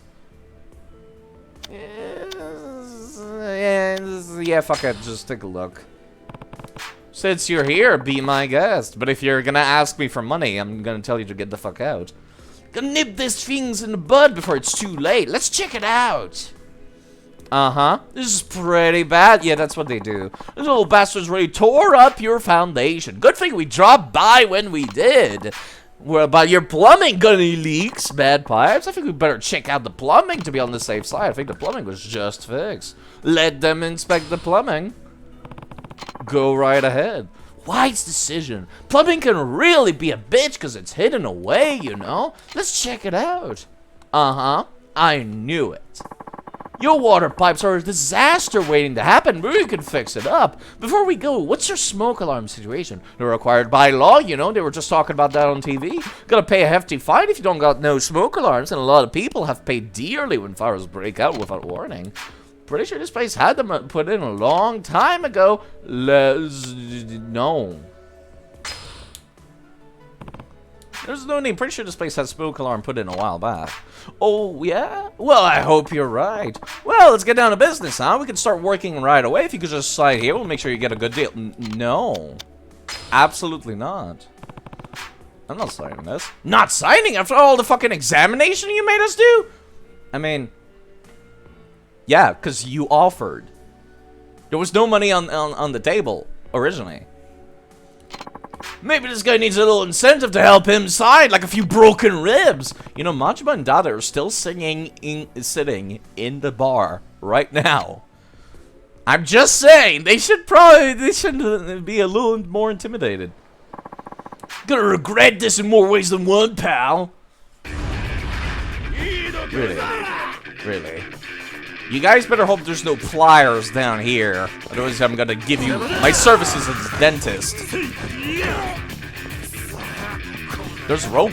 Yeah, fuck it, just take a look. Since you're here, be my guest. But if you're gonna ask me for money, I'm gonna tell you to get the fuck out. Gonna nip these things in the bud before it's too late. Let's check it out. Uh-huh. This is pretty bad. Yeah, that's what they do. These little bastards really tore up your foundation. Good thing we dropped by when we did. Well, about your plumbing, got any leaks, bad pipes? I think we better check out the plumbing to be on the safe side. I think the plumbing was just fixed. Let them inspect the plumbing. Go right ahead. Wise decision. Plumbing can really be a bitch because it's hidden away, you know? Let's check it out. Uh-huh. I knew it. Your water pipes are a disaster waiting to happen. We can fix it up. Before we go, what's your smoke alarm situation? They're required by law, you know. They were just talking about that on TV. Gotta pay a hefty fine if you don't got no smoke alarms, and a lot of people have paid dearly when fires break out without warning. Pretty sure this place had them put in a long time ago. No. There's no need. Pretty sure this place had smoke alarm put in a while back. Oh, yeah? Well, I hope you're right. Well, let's get down to business, huh? We can start working right away. If you could just sign here, we'll make sure you get a good deal. No. Absolutely not. I'm not signing this. Not signing after all the fucking examination you made us do? I mean... yeah, because you offered. There was no money on the table, originally. Maybe this guy needs a little incentive to help him sign, like a few broken ribs. You know, Majima and Dada are still sitting in the bar right now. I'm just saying, they should be a little more intimidated. Gonna regret this in more ways than one, pal. Really? Really? You guys better hope there's no pliers down here. Otherwise, I'm gonna give you my services as a dentist. There's rope.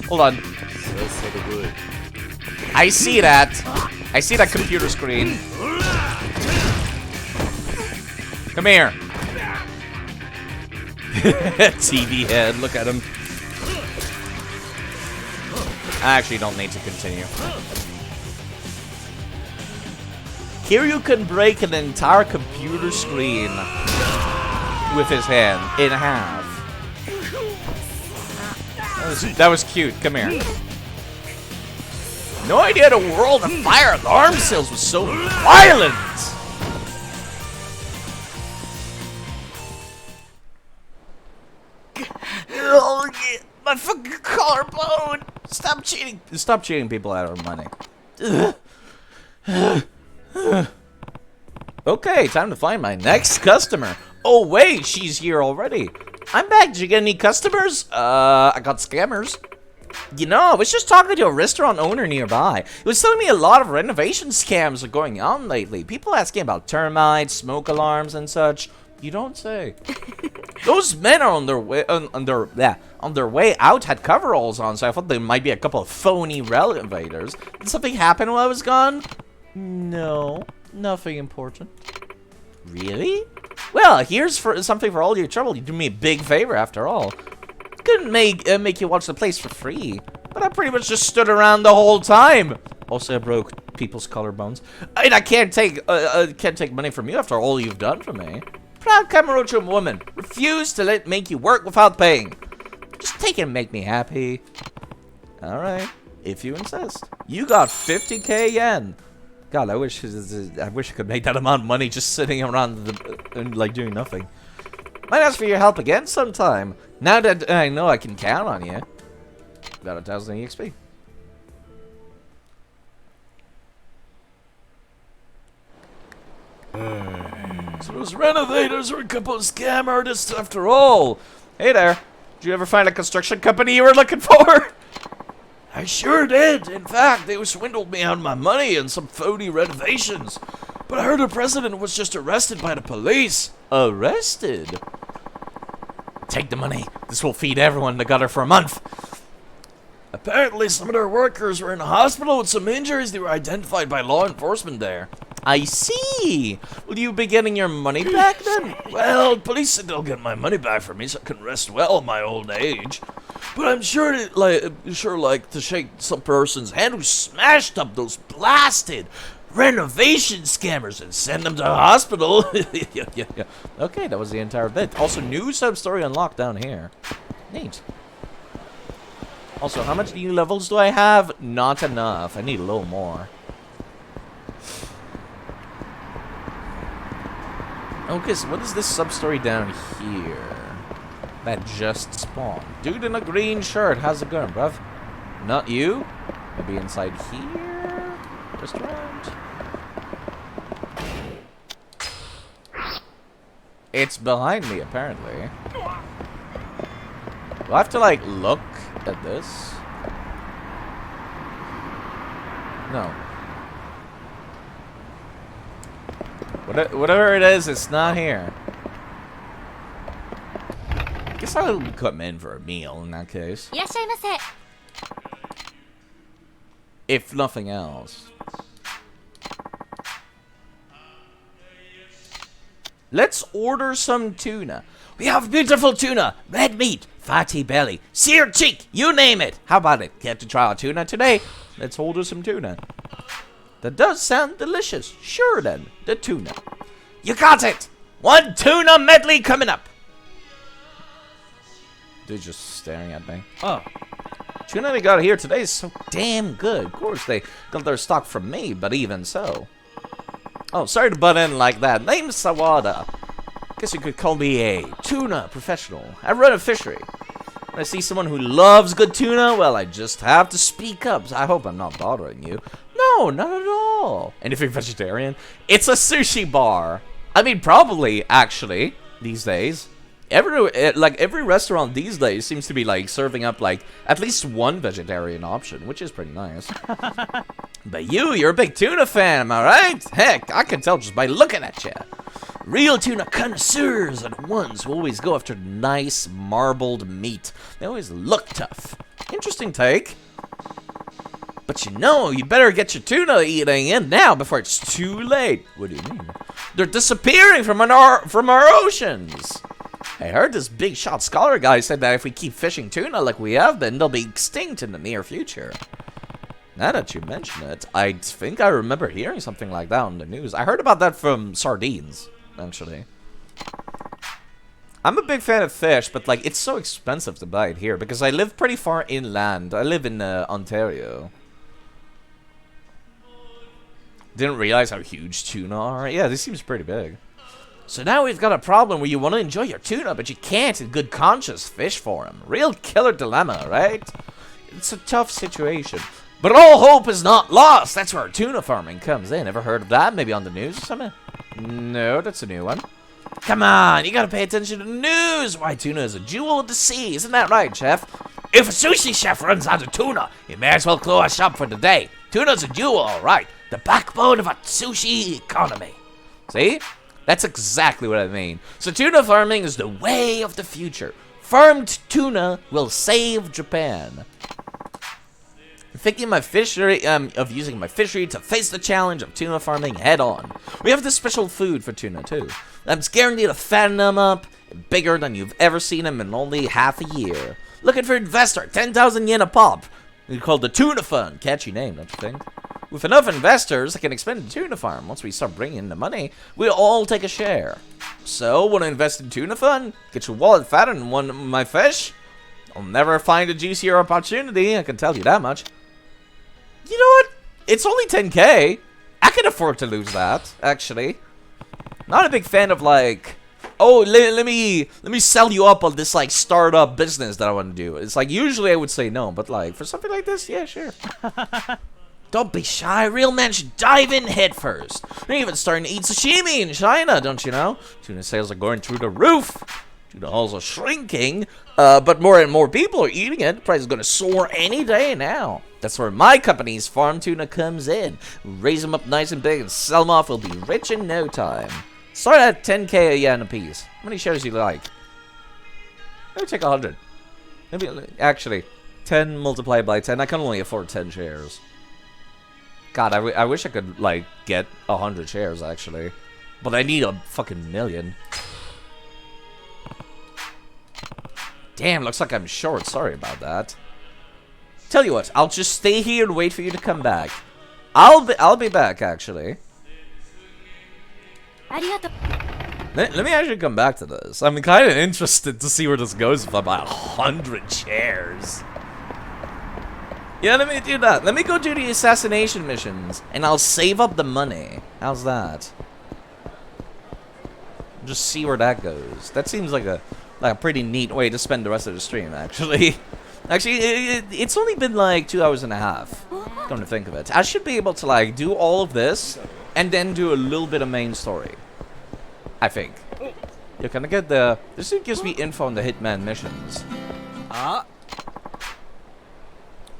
Hold on. I see that. I see that computer screen. Come here. TV head, look at him. I actually don't need to continue. Here you can break an entire computer screen with his hand in half. That was cute. Come here. No idea the world of fire alarm sales was so violent. Oh, yeah. My fucking collarbone! Stop cheating! Stop cheating people out of money. Okay, time to find my next customer. Oh wait, she's here already. I'm back. Did you get any customers? I got scammers. You know, I was just talking to a restaurant owner nearby. He was telling me a lot of renovation scams are going on lately. People asking about termites, smoke alarms, and such. You don't say. Those men are on their way on their way out had coveralls on, so I thought there might be a couple of phony renovators. Did something happen while I was gone? No, nothing important. Really? Well, here's something for all your trouble. You do me a big favor after all. Couldn't make you watch the place for free, but I pretty much just stood around the whole time. Also, I broke people's collarbones. I can't take money from you after all you've done for me. Proud Kamurocho woman, refuse to make you work without paying. Just take it and make me happy. Alright, if you insist. You got 50k yen. God, I wish I could make that amount of money just sitting around like doing nothing.
Might ask for your help again sometime. Now that I know I can count on you. Got 1,000 EXP.
So those renovators were a couple of scam artists after all.
Hey there. Did you ever find a construction company you were looking for?
I sure did. In fact, they swindled me out of my money and some phony renovations. But I heard the president was just arrested by the police.
Arrested? Take the money. This will feed everyone in the gutter for a month.
Apparently, some of their workers were in the hospital with some injuries. They were identified by law enforcement there.
I see. Will you be getting your money back then?
Well, police said they'll get my money back for me so I can rest well in my old age. But I'm sure to shake some person's hand who smashed up those blasted renovation scammers and send them to the hospital.
Yeah. Okay, that was the entire bit. Also, new sub-story unlocked down here. Neat. Also, how much new levels do I have? Not enough. I need a little more. Okay, so what is this sub-story down here? That just spawned. Dude in a green shirt. How's it going, bruv? Not you? Maybe inside here? Just around? It's behind me, apparently. Do I have to, like, look at this? No. Whatever it is, it's not here. Guess I'll come in for a meal in that case. If nothing else. Let's order some tuna. We have beautiful tuna, red meat, fatty belly, seared cheek, you name it. How about it? Get to try our tuna today? Let's order some tuna. That does sound delicious. Sure then, the tuna. You got it! One tuna medley coming up. Dude's just staring at me. Oh. Tuna they got here today is so damn good. Of course, they got their stock from me, but even so. Oh, sorry to butt in like that. Name's Sawada. Guess you could call me a tuna professional. I run a fishery. When I see someone who loves good tuna, well, I just have to speak up. I hope I'm not bothering you. No, not at all. And if you're vegetarian, it's a sushi bar. I mean, probably, actually, these days. Every restaurant these days seems to be, like, serving up, like, at least one vegetarian option, which is pretty nice. But you're a big tuna fan, am I right? Heck, I can tell just by looking at you. Real tuna connoisseurs are the ones who always go after nice, marbled meat. They always look tough. Interesting take. But you know, you better get your tuna eating in now before it's too late. What do you mean? They're disappearing from our oceans. I heard this big shot scholar guy said that if we keep fishing tuna like we have been, they'll be extinct in the near future. Now that you mention it, I think I remember hearing something like that on the news. I heard about that from sardines, actually. I'm a big fan of fish, but like it's so expensive to buy it here because I live pretty far inland. I live in Ontario. Didn't realize how huge tuna are. Yeah, this seems pretty big. So now we've got a problem where you want to enjoy your tuna, but you can't in good conscience fish for him. Real killer dilemma, right? It's a tough situation. But all hope is not lost. That's where tuna farming comes in. Ever heard of that? Maybe on the news or something? No, that's a new one. Come on, you gotta pay attention to the news. Why tuna is a jewel of the sea. Isn't that right, chef? If a sushi chef runs out of tuna, he may as well close shop for the day. Tuna's a jewel, all right. The backbone of a sushi economy. See? That's exactly what I mean. So tuna farming is the way of the future. Farmed tuna will save Japan. I'm thinking my fishery, of using my fishery to face the challenge of tuna farming head on. We have this special food for tuna too. That's guaranteed to fatten them up, bigger than you've ever seen them in only half a year. Looking for investor, 10,000 yen a pop. It's called the Tuna Fund. Catchy name, don't you think? With enough investors, I can expand the tuna farm. Once we start bringing in the money, we'll all take a share. So, want to invest in Tuna Fund? Get your wallet fatter than one of my fish? I'll never find a juicier opportunity, I can tell you that much. You know what? It's only 10K. I can afford to lose that, actually. Not a big fan of, like,
oh, let me sell you up on this like startup business that I want to do. It's like usually I would say no, but like for something like this, yeah, sure. Don't be shy. Real men should dive in head first. They're even starting to eat sashimi in China, don't you know? Tuna sales are going through the roof. Tuna halls are shrinking, but more and more people are eating it. The price is going to soar any day now. That's where my company's farm tuna comes in. Raise them up nice and big and sell them off. We'll be rich in no time. Start at 10k a yen a piece. How many shares do you like? Maybe take 100. Maybe, actually, 10 multiplied by 10. I can only afford 10 shares. God, I wish I could, like, get 100 shares, actually. But I need a fucking million. Damn, looks like I'm short. Sorry about that. Tell you what, I'll just stay here and wait for you to come back. I'll be back, actually. Let me actually come back to this. I'm kind of interested to see where this goes if I buy 100 shares. Yeah, let me do that. Let me go do the assassination missions, and I'll save up the money. How's that? Just see where that goes. That seems like a pretty neat way to spend the rest of the stream, actually. Actually, it's only been like 2 hours and a half. Come to think of it, I should be able to like do all of this, and then do a little bit of main story. I think. Yeah, can I get the... This gives me info on the Hitman missions.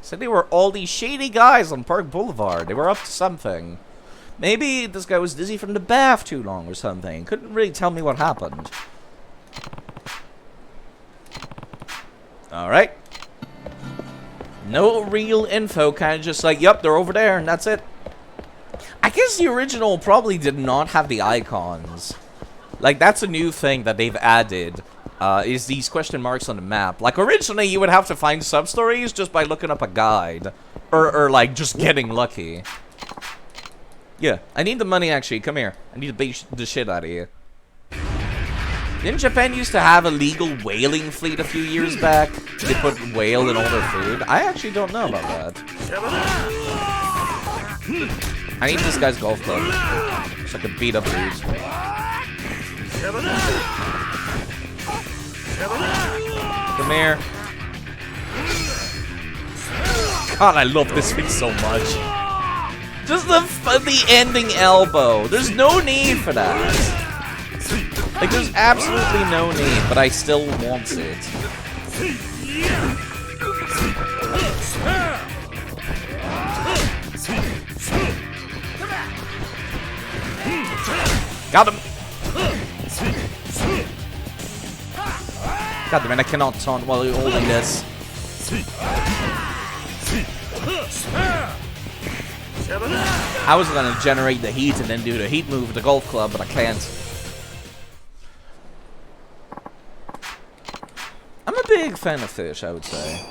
Said they were all these shady guys on Park Boulevard. They were up to something. Maybe this guy was dizzy from the bath too long or something. Couldn't really tell me what happened. Alright. No real info, kind of just like, yep, they're over there, and that's it. I guess the original probably did not have the icons. Like, that's a new thing that they've added, is these question marks on the map. Like, originally, you would have to find sub-stories just by looking up a guide. Or like, just getting lucky. Yeah, I need the money, actually. Come here. I need to beat the shit out of you. Didn't Japan used to have a legal whaling fleet a few years back? They put whale in all their food? I actually don't know about that. I need this guy's golf club, so I can beat up dudes. Come here. God, I love this thing so much. Just the ending elbow. There's no need for that. Like, there's absolutely no need, but I still want it. Got him! God damn it, I cannot taunt while you're holding this. I was gonna generate the heat and then do the heat move with the golf club, but I can't. I'm a big fan of fish, I would say.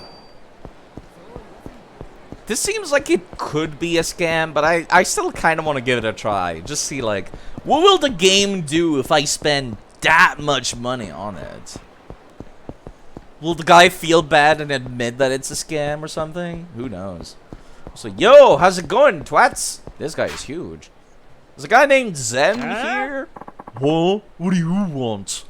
This seems like it could be a scam, but I still kind of want to give it a try. Just see, like, what will the game do if I spend that much money on it? Will the guy feel bad and admit that it's a scam or something? Who knows? So, yo, how's it going, twats? This guy is huge. There's a guy named Zen here. What? What do you want?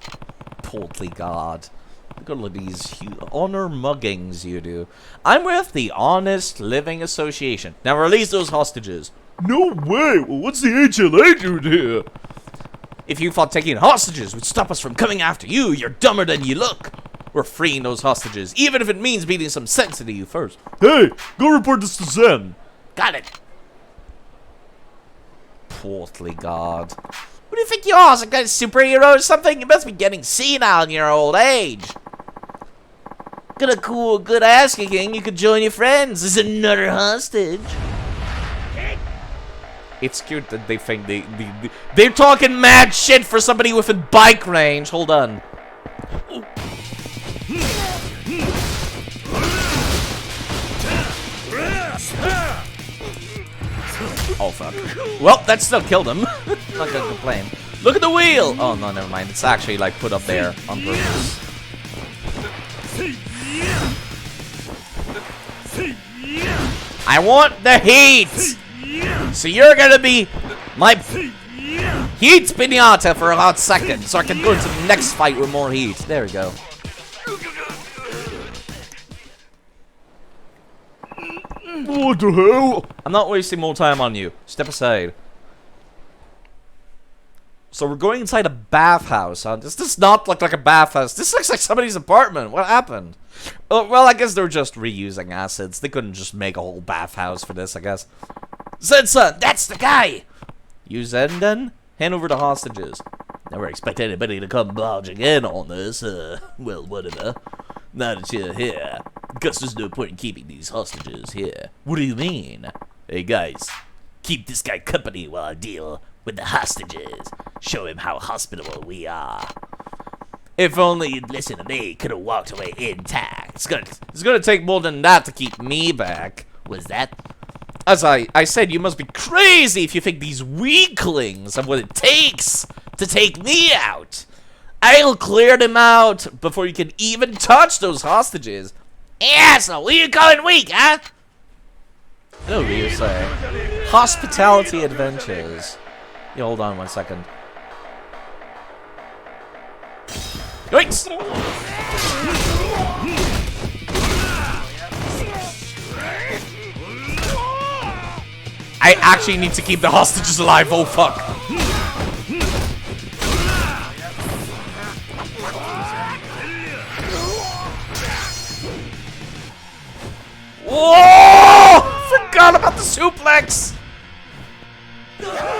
Portly god. Look at all of these honor muggings you do. I'm with the Honest Living Association. Now release those hostages. No way! Well, what's the HLA doing here? If you thought taking hostages would stop us from coming after you, you're dumber than you look. We're freeing those hostages, even if it means beating some sense into you first. Hey, go report this to Zen. Got it. Portly god. What do you think you are, some kind of superhero or something? You must be getting senile in your old age. Got a cool, good ass kicking. You could join your friends as another hostage. It's cute that they think they're talking mad shit for somebody within bike range. Hold on. Oh fuck. Well, that still killed him. Not gonna complain. Look at the wheel! Oh no, never mind. It's actually like put up there on purpose. I want the heat! So you're gonna be my
Heat pinata for a hot second, so I can go into the next fight with more heat. There we go. What the hell? I'm not wasting more time on you. Step aside. So we're going inside a bathhouse, huh? This does not look like a bathhouse. This looks like somebody's apartment. What happened? Well, I guess they're just reusing assets. They couldn't just make a whole bathhouse for this, I guess. Zen-san, that's the guy! You Zen, then? Hand over the hostages. Never expect anybody to come barging in on this. Well, whatever. Now that you're here, guess there's no point in keeping these hostages here. What do you mean? Hey, guys. Keep this guy company while I deal with the hostages. Show him how hospitable we are. If only you'd listen to me, could have walked away intact. It's gonna take more than that to keep me back. Was that? As I said, you must be crazy if you think these weaklings have what it takes to take me out. I'll clear them out before you can even touch those hostages. Asshole, what are you calling weak, huh? No, what do you say? Hospitality adventures. Yeah, hold on 1 second. Yikes! I actually need to keep the hostages alive. Oh fuck! Whoa! Forgot about the suplex.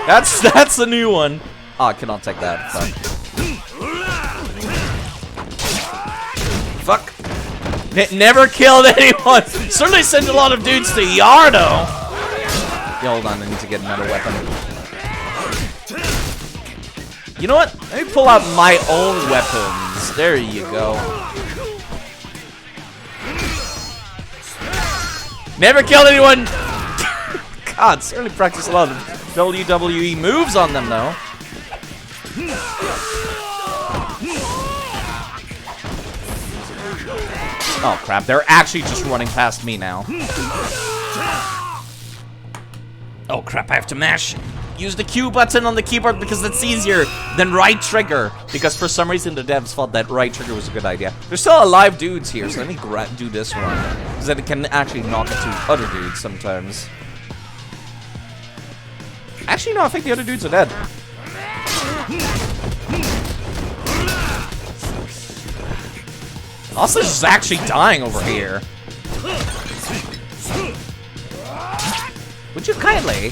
That's a new one. Oh, I cannot take that. Fuck. Never killed anyone. Certainly sent a lot of dudes to Yardo. Yeah, hold on, I need to get another weapon. You know what? Let me pull out my own weapons. There you go. Never killed anyone. God, certainly practice a lot of WWE moves on them, though. Oh crap, they're actually just running past me now. Oh crap, I have to mash. Use the Q button on the keyboard because that's easier than right trigger. Because for some reason the devs thought that right trigger was a good idea. There's still alive dudes here, so let me do this one. Because then it can actually knock into other dudes sometimes. Actually, no, I think the other dudes are dead. Hostage is actually dying over here. Would you kindly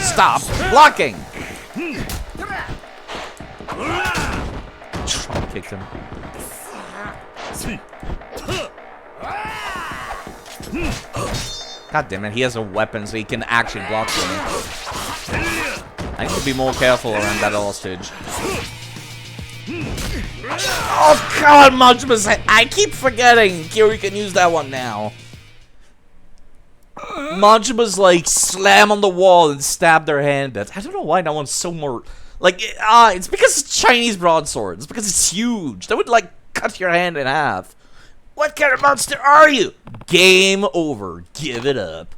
stop blocking? Drop kicked him. God damn it, he has a weapon so he can actually block me. I need to be more careful around that hostage. Oh god, Majima's head. I keep forgetting Kiri can use that one now. Majima's like slam on the wall and stab their hand. I don't know why that one's so more like it's because it's Chinese broadsword. It's because it's huge. That would like cut your hand in half. What kind of monster are you? Game over. Give it up.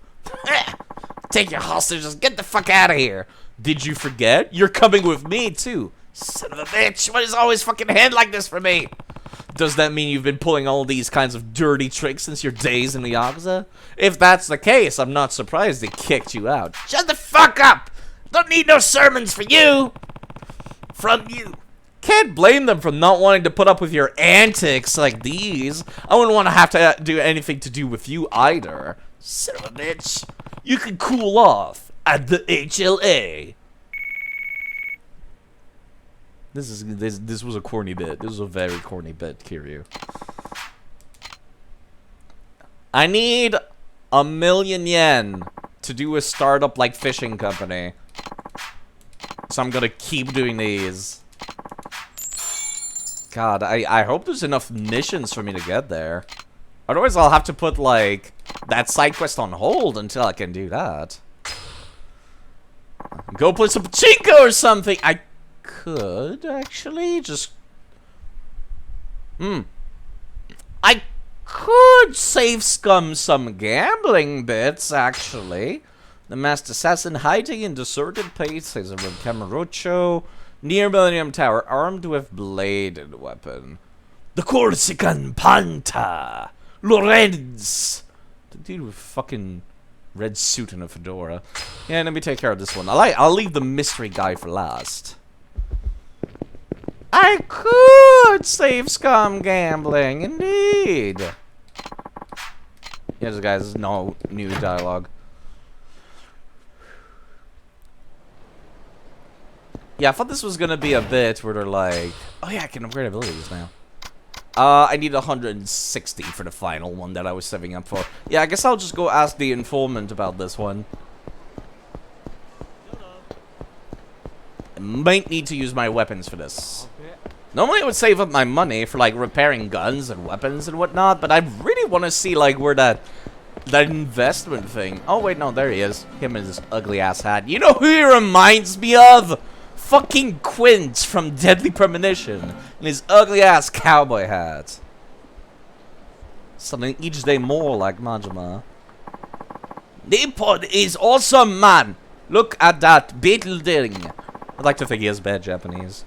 Take your hostages. Get the fuck out of here. Did you forget? You're coming with me too. Son of a bitch. Why does always fucking hand like this for me? Does that mean you've been pulling all these kinds of dirty tricks since your days in the Yakuza? If that's the case, I'm not surprised they kicked you out. Shut the fuck up! Don't need no sermons for you! From you. Can't blame them for not wanting to put up with your antics like these. I wouldn't want to have to do anything to do with you either. Son of a bitch. You can cool off at the HLA. This was a corny bit. This was a very corny bit, Kiryu. I need 1,000,000 yen to do a startup like fishing company. So I'm gonna keep doing these. God, I hope there's enough missions for me to get there. Otherwise I'll have to put like that side quest on hold until I can do that. Go play some pachinko or something. I could actually just I could save scum some gambling bits actually. The masked assassin hiding in deserted places of Kamurocho near Millennium Tower, armed with bladed weapon. The Corsican Panta! Lorenz! The dude with fucking red suit and a fedora. Yeah, let me take care of this one. I'll leave the mystery guy for last. I could save scum gambling, indeed. Yeah, this guy's no new dialogue. Yeah, I thought this was gonna be a bit where they're like, oh yeah, I can upgrade abilities now. I need 160 for the final one that I was saving up for. Yeah, I guess I'll just go ask the informant about this one. I might need to use my weapons for this. Normally I would save up my money for like repairing guns and weapons and whatnot, but I really want to see like where that investment thing. Oh wait, no, there he is. Him and his ugly ass hat. You know who he reminds me of? Fucking Quint from Deadly Premonition and his ugly ass cowboy hat. Something each day more like Majima. Nippon is awesome, man. Look at that building. I'd like to think he has bad Japanese.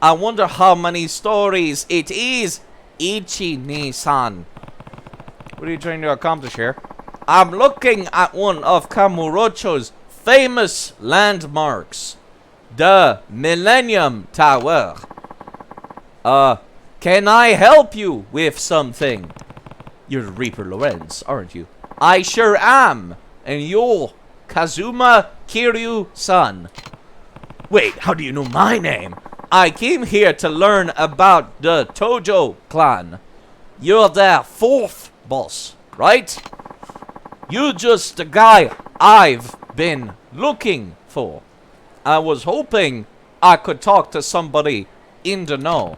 I wonder how many stories it is, Ichi-ni-san. What are you trying to accomplish here? I'm looking at one of Kamurocho's famous landmarks. The Millennium Tower. Can I help you with something? You're the Reaper Lorenz, aren't you? I sure am. And you're Kazuma Kiryu-san. Wait, how do you know my name? I came here to learn about the Tojo clan. You're their fourth boss, right? You're just the guy I've been looking for. I was hoping I could talk to somebody in the know.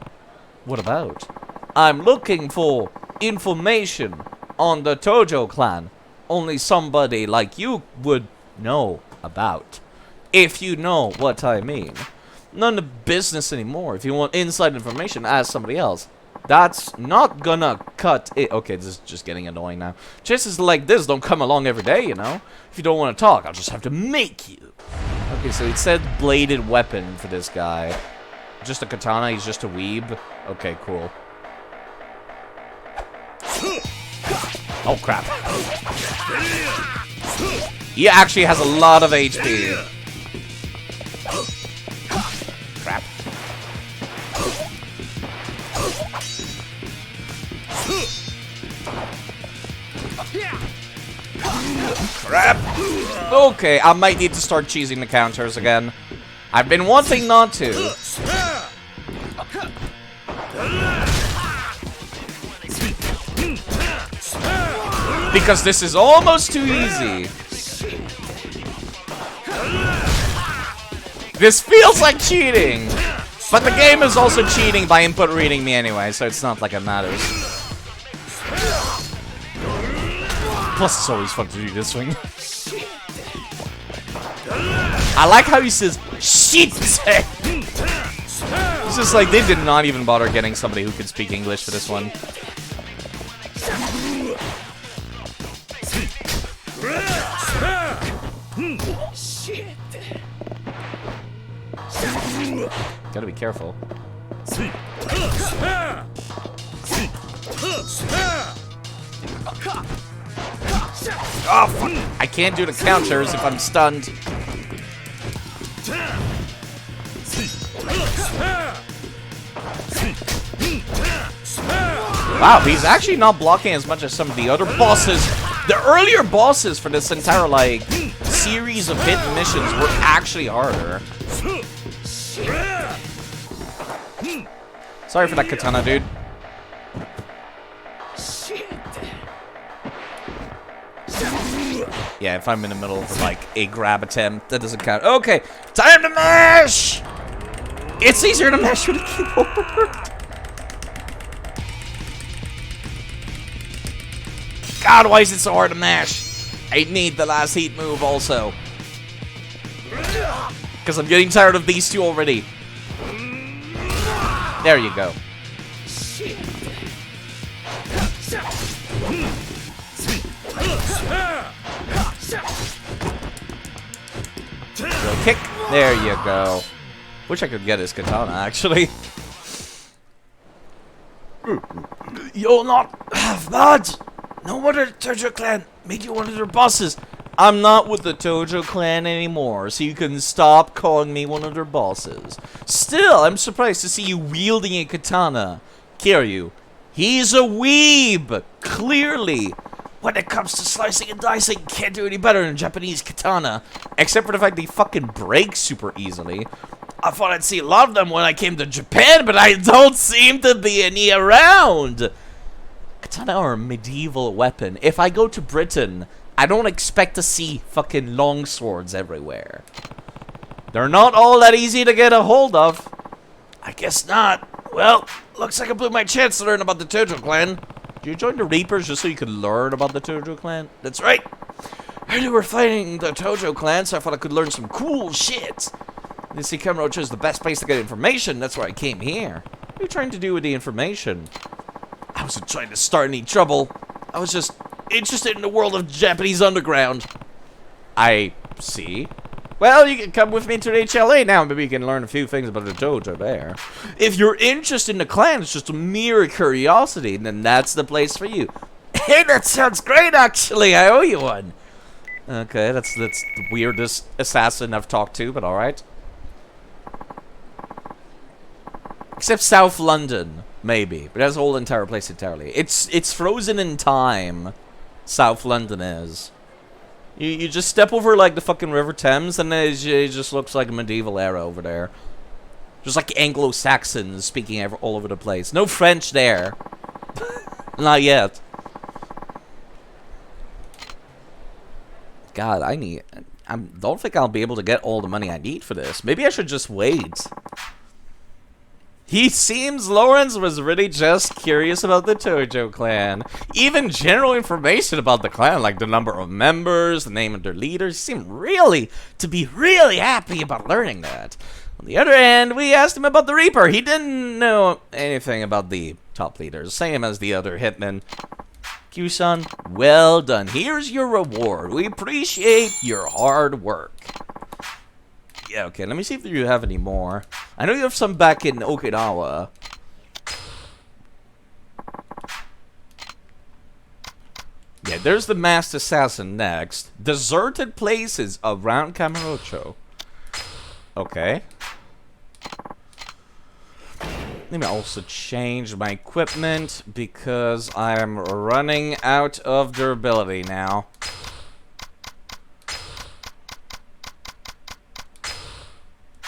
What about? I'm looking for information on the Tojo clan. Only somebody like you would know about. If you know what I mean. None of business anymore. If you want inside information, ask somebody else. That's not gonna cut it. Okay, this is just getting annoying now. Chases like this don't come along every day, you know? If you don't want to talk, I'll just have to make you. Okay, so it said bladed weapon for this guy. Just a katana, he's just a weeb. Okay, cool. Oh, crap. He actually has a lot of HP. Crap. Crap. Okay, I might need to start cheesing the counters again. I've been wanting not to. Because this is almost too easy. This feels like cheating. But the game is also cheating by input reading me anyway, so it's not like it matters. Plus, it's always fun to do this swing. I like how he says, shit! It's just like, they did not even bother getting somebody who could speak English for this one. Gotta be careful. Oh, fuck. I can't do the counters if I'm stunned. Wow, he's actually not blocking as much as some of the other bosses. The earlier bosses for this entire, like, series of hidden missions were actually harder. Sorry for that katana, dude. Yeah, if I'm in the middle of, like, a grab attempt, that doesn't count. Okay, time to mash! It's easier to mash with a keyboard. God, why is it so hard to mash? I need the last heat move also. Because I'm getting tired of these two already. There you go. kick. There you go. Wish I could get his katana, actually.
You're not half bad. No wonder the Tojo clan made you one of their bosses.
I'm not with the Tojo clan anymore, so you can stop calling me one of their bosses. Still, I'm surprised to see you wielding a katana. Kiryu, he's a weeb, clearly.
When it comes to slicing and dicing, can't do any better than Japanese katana.
Except for the fact they fucking break super easily.
I thought I'd see a lot of them when I came to Japan, but I don't seem to be any around.
Katana are a medieval weapon. If I go to Britain, I don't expect to see fucking long swords everywhere. They're not all that easy to get a hold of.
I guess not. Well, looks like I blew my chance to learn about the Tojo clan.
Did you join the Reapers just so you could learn about the Tojo clan?
That's right. I heard you were fighting the Tojo clan, so I thought I could learn some cool shit. You see, Kamurocho chose the best place to get information. That's why I came here.
What are you trying to do with the information?
I wasn't trying to start any trouble. I was just interested in the world of Japanese underground.
I see. Well, you can come with me to the HLA now. Maybe you can learn a few things about the dojo there.
If your interest in the clan is just a mere curiosity, then that's the place for you. Hey, that sounds great, actually. I owe you one.
Okay, that's the weirdest assassin I've talked to, but alright. Except South London, maybe. But that's the whole entire place entirely. It's frozen in time. South London is. You just step over like the fucking River Thames, and it just looks like a medieval era over there. Just like Anglo-Saxons speaking all over the place. No French there. Not yet. God, I don't think I'll be able to get all the money I need for this. Maybe I should just wait. He seems Lawrence was really just curious about the Tojo clan. Even general information about the clan, like the number of members, the name of their leaders, he seemed to be really happy about learning that. On the other hand, we asked him about the Reaper. He didn't know anything about the top leaders, same as the other hitmen. Q-san, well done. Here's your reward. We appreciate your hard work. Yeah, okay, let me see if you have any more. I know you have some back in Okinawa. Yeah, there's the masked assassin next. Deserted places around Kamurocho. Okay. Let me also change my equipment because I'm running out of durability now.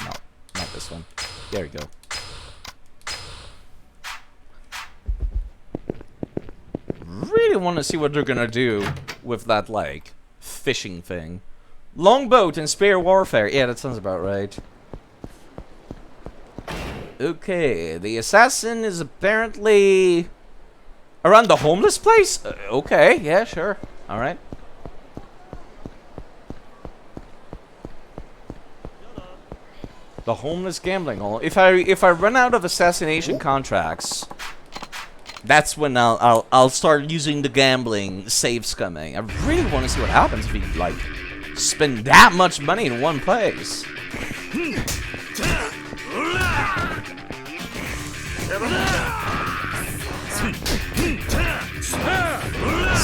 No, not this one. There we go. Really want to see what they're gonna do with that, like, fishing thing. Longboat and spear warfare. Yeah, that sounds about right. Okay, the assassin is apparently around the homeless place? Okay, yeah, sure. Alright. The homeless gambling hall. If I run out of assassination contracts, that's when I'll start using the gambling save scumming. I really want to see what happens if you, like, spend that much money in one place.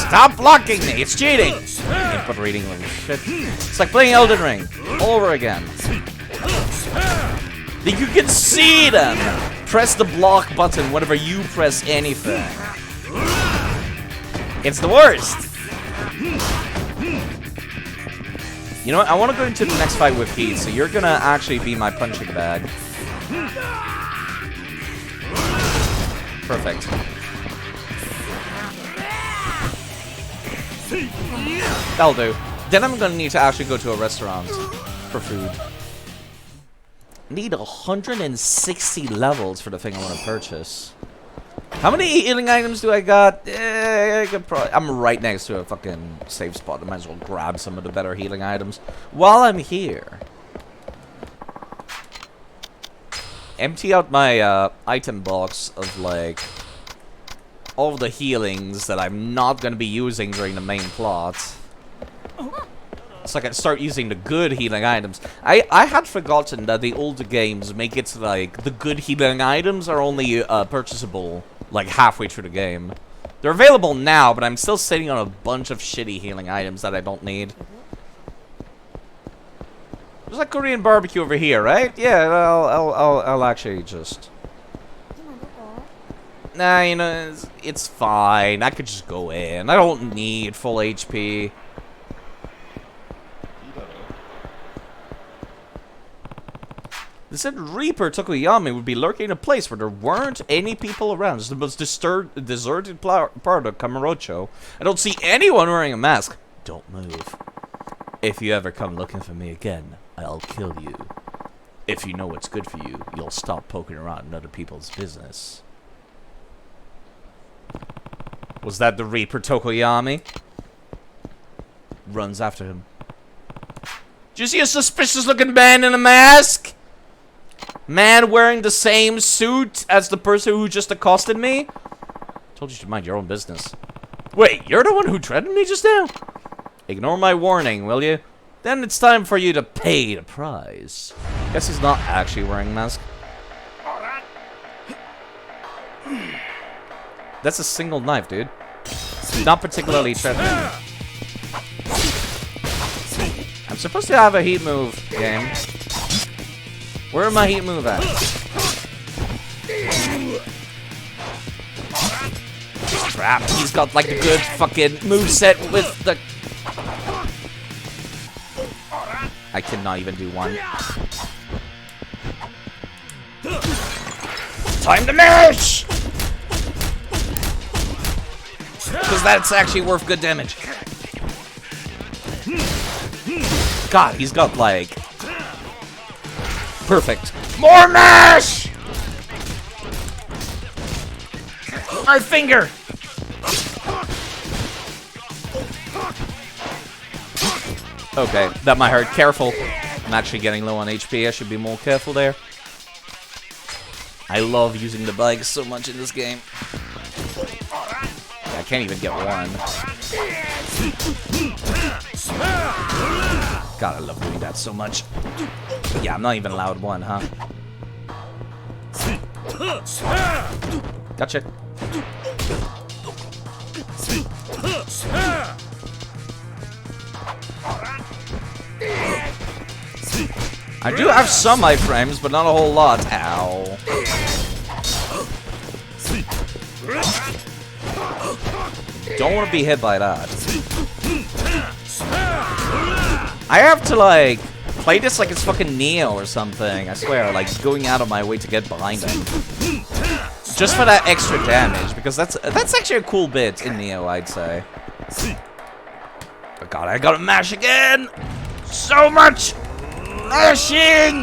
Stop blocking me! It's cheating! Input reading little shit. It's like playing Elden Ring all over again. You can see them! Press the block button whenever you press anything. It's the worst! You know what? I want to go into the next fight with Heat, so you're gonna actually be my punching bag. Perfect. That'll do. Then I'm gonna need to actually go to a restaurant for food. Need 160 levels for the thing I want to purchase. How many healing items do I got? I could probably, I'm right next to a fucking safe spot. I might as well grab some of the better healing items while I'm here. Empty out my item box of, like, all of the healings that I'm not going to be using during the main plot. So I can start using the good healing items. I had forgotten that the older games make it like the good healing items are only purchasable like halfway through the game. They're available now, but I'm still sitting on a bunch of shitty healing items that I don't need. There's like Korean barbecue over here, right? Yeah, I'll actually just... Nah, you know, it's fine. I could just go in. I don't need full HP. They said Reaper Tokoyami would be lurking in a place where there weren't any people around. It's the most deserted part of Kamurocho. I don't see anyone wearing a mask. Don't move. If you ever come looking for me again, I'll kill you. If you know what's good for you, you'll stop poking around in other people's business. Was that the Reaper Tokoyami? Runs after him. Did you see a suspicious looking man in a mask? Man wearing the same suit as the person who just accosted me? Told you to mind your own business. Wait, you're the one who threatened me just now? Ignore my warning, will you? Then it's time for you to pay the price. Guess he's not actually wearing a mask. That's a single knife, dude. Not particularly threatening. I'm supposed to have a heat move game. Where my heat move at? Crap, he's got like a good fucking moveset with the... I cannot even do one. Time to mash! Because that's actually worth good damage. God, he's got like... Perfect. More mash! My finger! Okay, that might hurt. Careful. I'm actually getting low on HP. I should be more careful there. I love using the bike so much in this game. I can't even get one. God, I love doing that so much. Yeah, I'm not even allowed one, huh? Gotcha. I do have some iframes, but not a whole lot. Ow. Don't want to be hit by that. I have to, like, play this like it's fucking Neo or something. I swear, like, going out of my way to get behind him. Just for that extra damage, because that's actually a cool bit in Neo, I'd say. Oh god, I gotta mash again! So much mashing!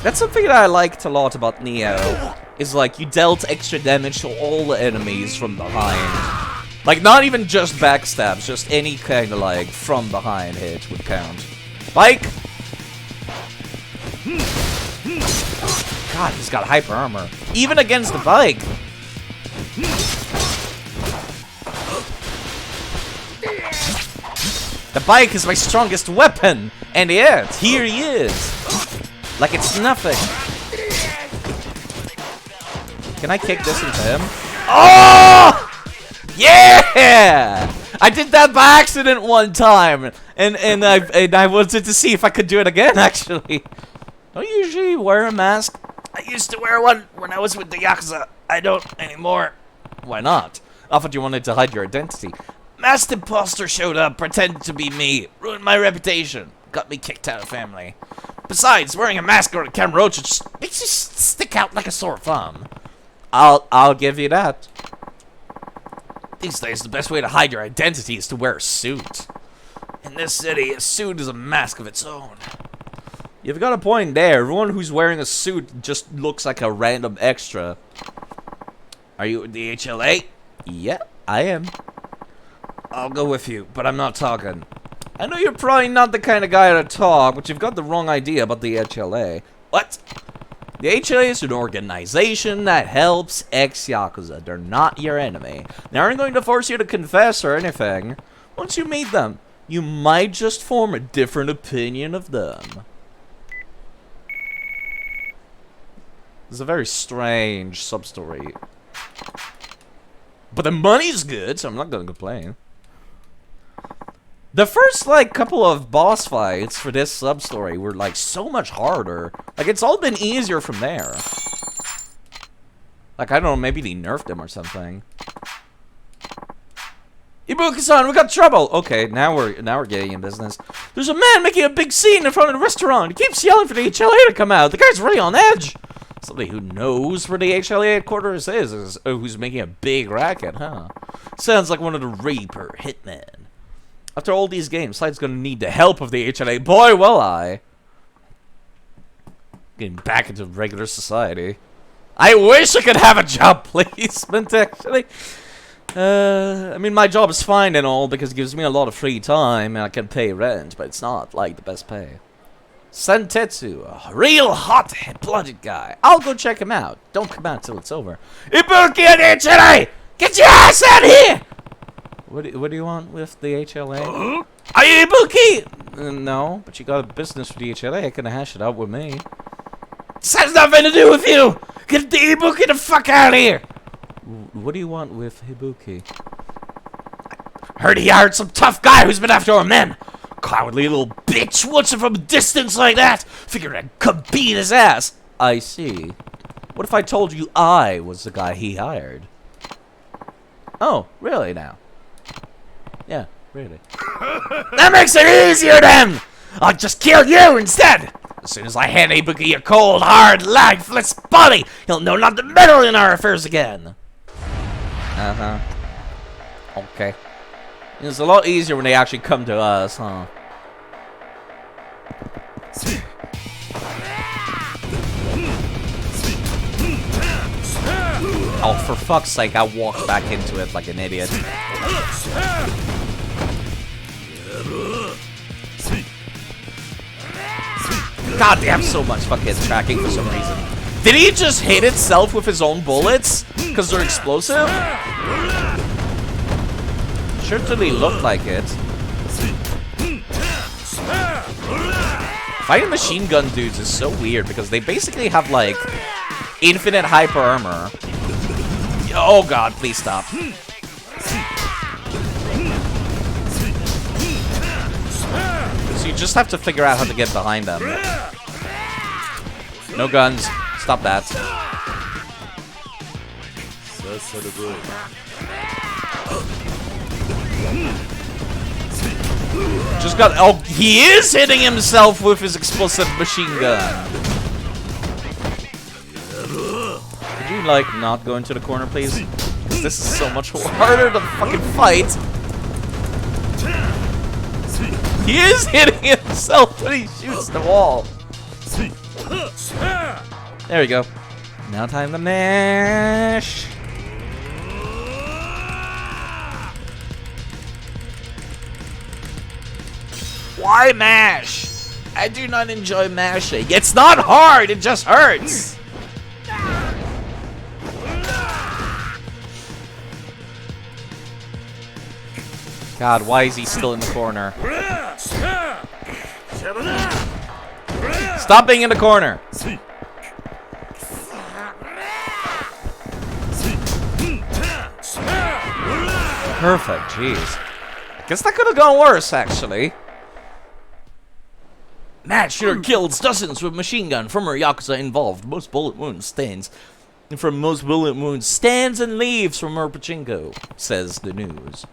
That's something that I liked a lot about Neo. Is like, you dealt extra damage to all the enemies from behind. Like, not even just backstabs, just any kind of, like, from behind hit would count. Bike! God, he's got hyper armor. Even against the bike! The bike is my strongest weapon! And yet, here he is! Like it's nothing. Can I kick this into him? Oh! Yeah! I did that by accident one time, and I wanted to see if I could do it again. Actually, don't you usually wear a mask? I used to wear one when I was with the Yakuza. I don't anymore. Why not? I thought you wanted to hide your identity. Masked imposter showed up, pretended to be me, ruined my reputation, got me kicked out of family. Besides, wearing a mask or a Kamurocho just makes you stick out like a sore thumb. I'll give you that. These days, the best way to hide your identity is to wear a suit. In this city, a suit is a mask of its own. You've got a point there. Everyone who's wearing a suit just looks like a random extra. Are you with the HLA? Yeah, I am. I'll go with you, but I'm not talking. I know you're probably not the kind of guy to talk, but you've got the wrong idea about the HLA. What? The HLA is an organization that helps ex-Yakuza. They're not your enemy. They aren't going to force you to confess or anything.
Once you meet them, you might just form a different opinion of them. It's a very strange sub-story. But the money's good, so I'm not gonna complain. The first, like, couple of boss fights for this sub-story were, like, so much harder. Like, it's all been easier from there. Like, I don't know, maybe they nerfed them or something. Ibuki-san, we got trouble! Okay, now we're getting in business. There's a man making a big scene in front of the restaurant. He keeps yelling for the HLA to come out. The guy's really on edge. Somebody who knows where the HLA headquarters is who's making a big racket, huh? Sounds like one of the Reaper hitmen. After all these games, Slide's gonna need the help of the HLA. Boy, will I! Getting back into regular society. I wish I could have a job placement, actually. I mean, my job is fine and all because it gives me a lot of free time and I can pay rent, but it's not, like, the best pay. Sentetsu, a real hot-blooded guy. I'll go check him out. Don't come out till it's over. Ibuki and HLA! Get your ass out of here! What do you want with the HLA? Are you Ibuki? No, but you got a business with the HLA. I can hash it out with me. This has nothing to do with you! Get the Ibuki the fuck out of here! What do you want with Ibuki? Heard he hired some tough guy who's been after our men. Cowardly little bitch, watching from a distance like that. Figured I'd come beat his ass. I see. What if I told you I was the guy he hired? Oh, really now? Yeah, really. That makes it easier then! I'll just kill you instead! As soon as I hand Ibuki a cold, hard, lifeless body, he'll know not to meddle in our affairs again. Uh-huh. Okay. It's a lot easier when they actually come to us, huh? Oh, for fuck's sake, I walked back into it like an idiot. God damn, so much fucking tracking for some reason. Did he just hit itself with his own bullets? Because they're explosive? Certainly looked like it. Fighting machine gun dudes is so weird because they basically have like infinite hyper armor. Oh god, please stop. So you just have to figure out how to get behind them. No guns. Stop that. Just got. Oh, he is hitting himself with his explosive machine gun. Could you, like, not go into the corner, please? This is so much harder to fucking fight. He is hitting himself when he shoots the wall. There we go. Now time to mash. Why mash? I do not enjoy mashing. It's not hard, it just hurts. God, why is he still in the corner? Stop being in the corner. Perfect, jeez. Guess that could have gone worse, actually. Mad shooter kills dozens with machine gun. Former Yakuza involved. Most bullet wounds stands. And from most bullet wounds stands and leaves from her pachinko, says the news.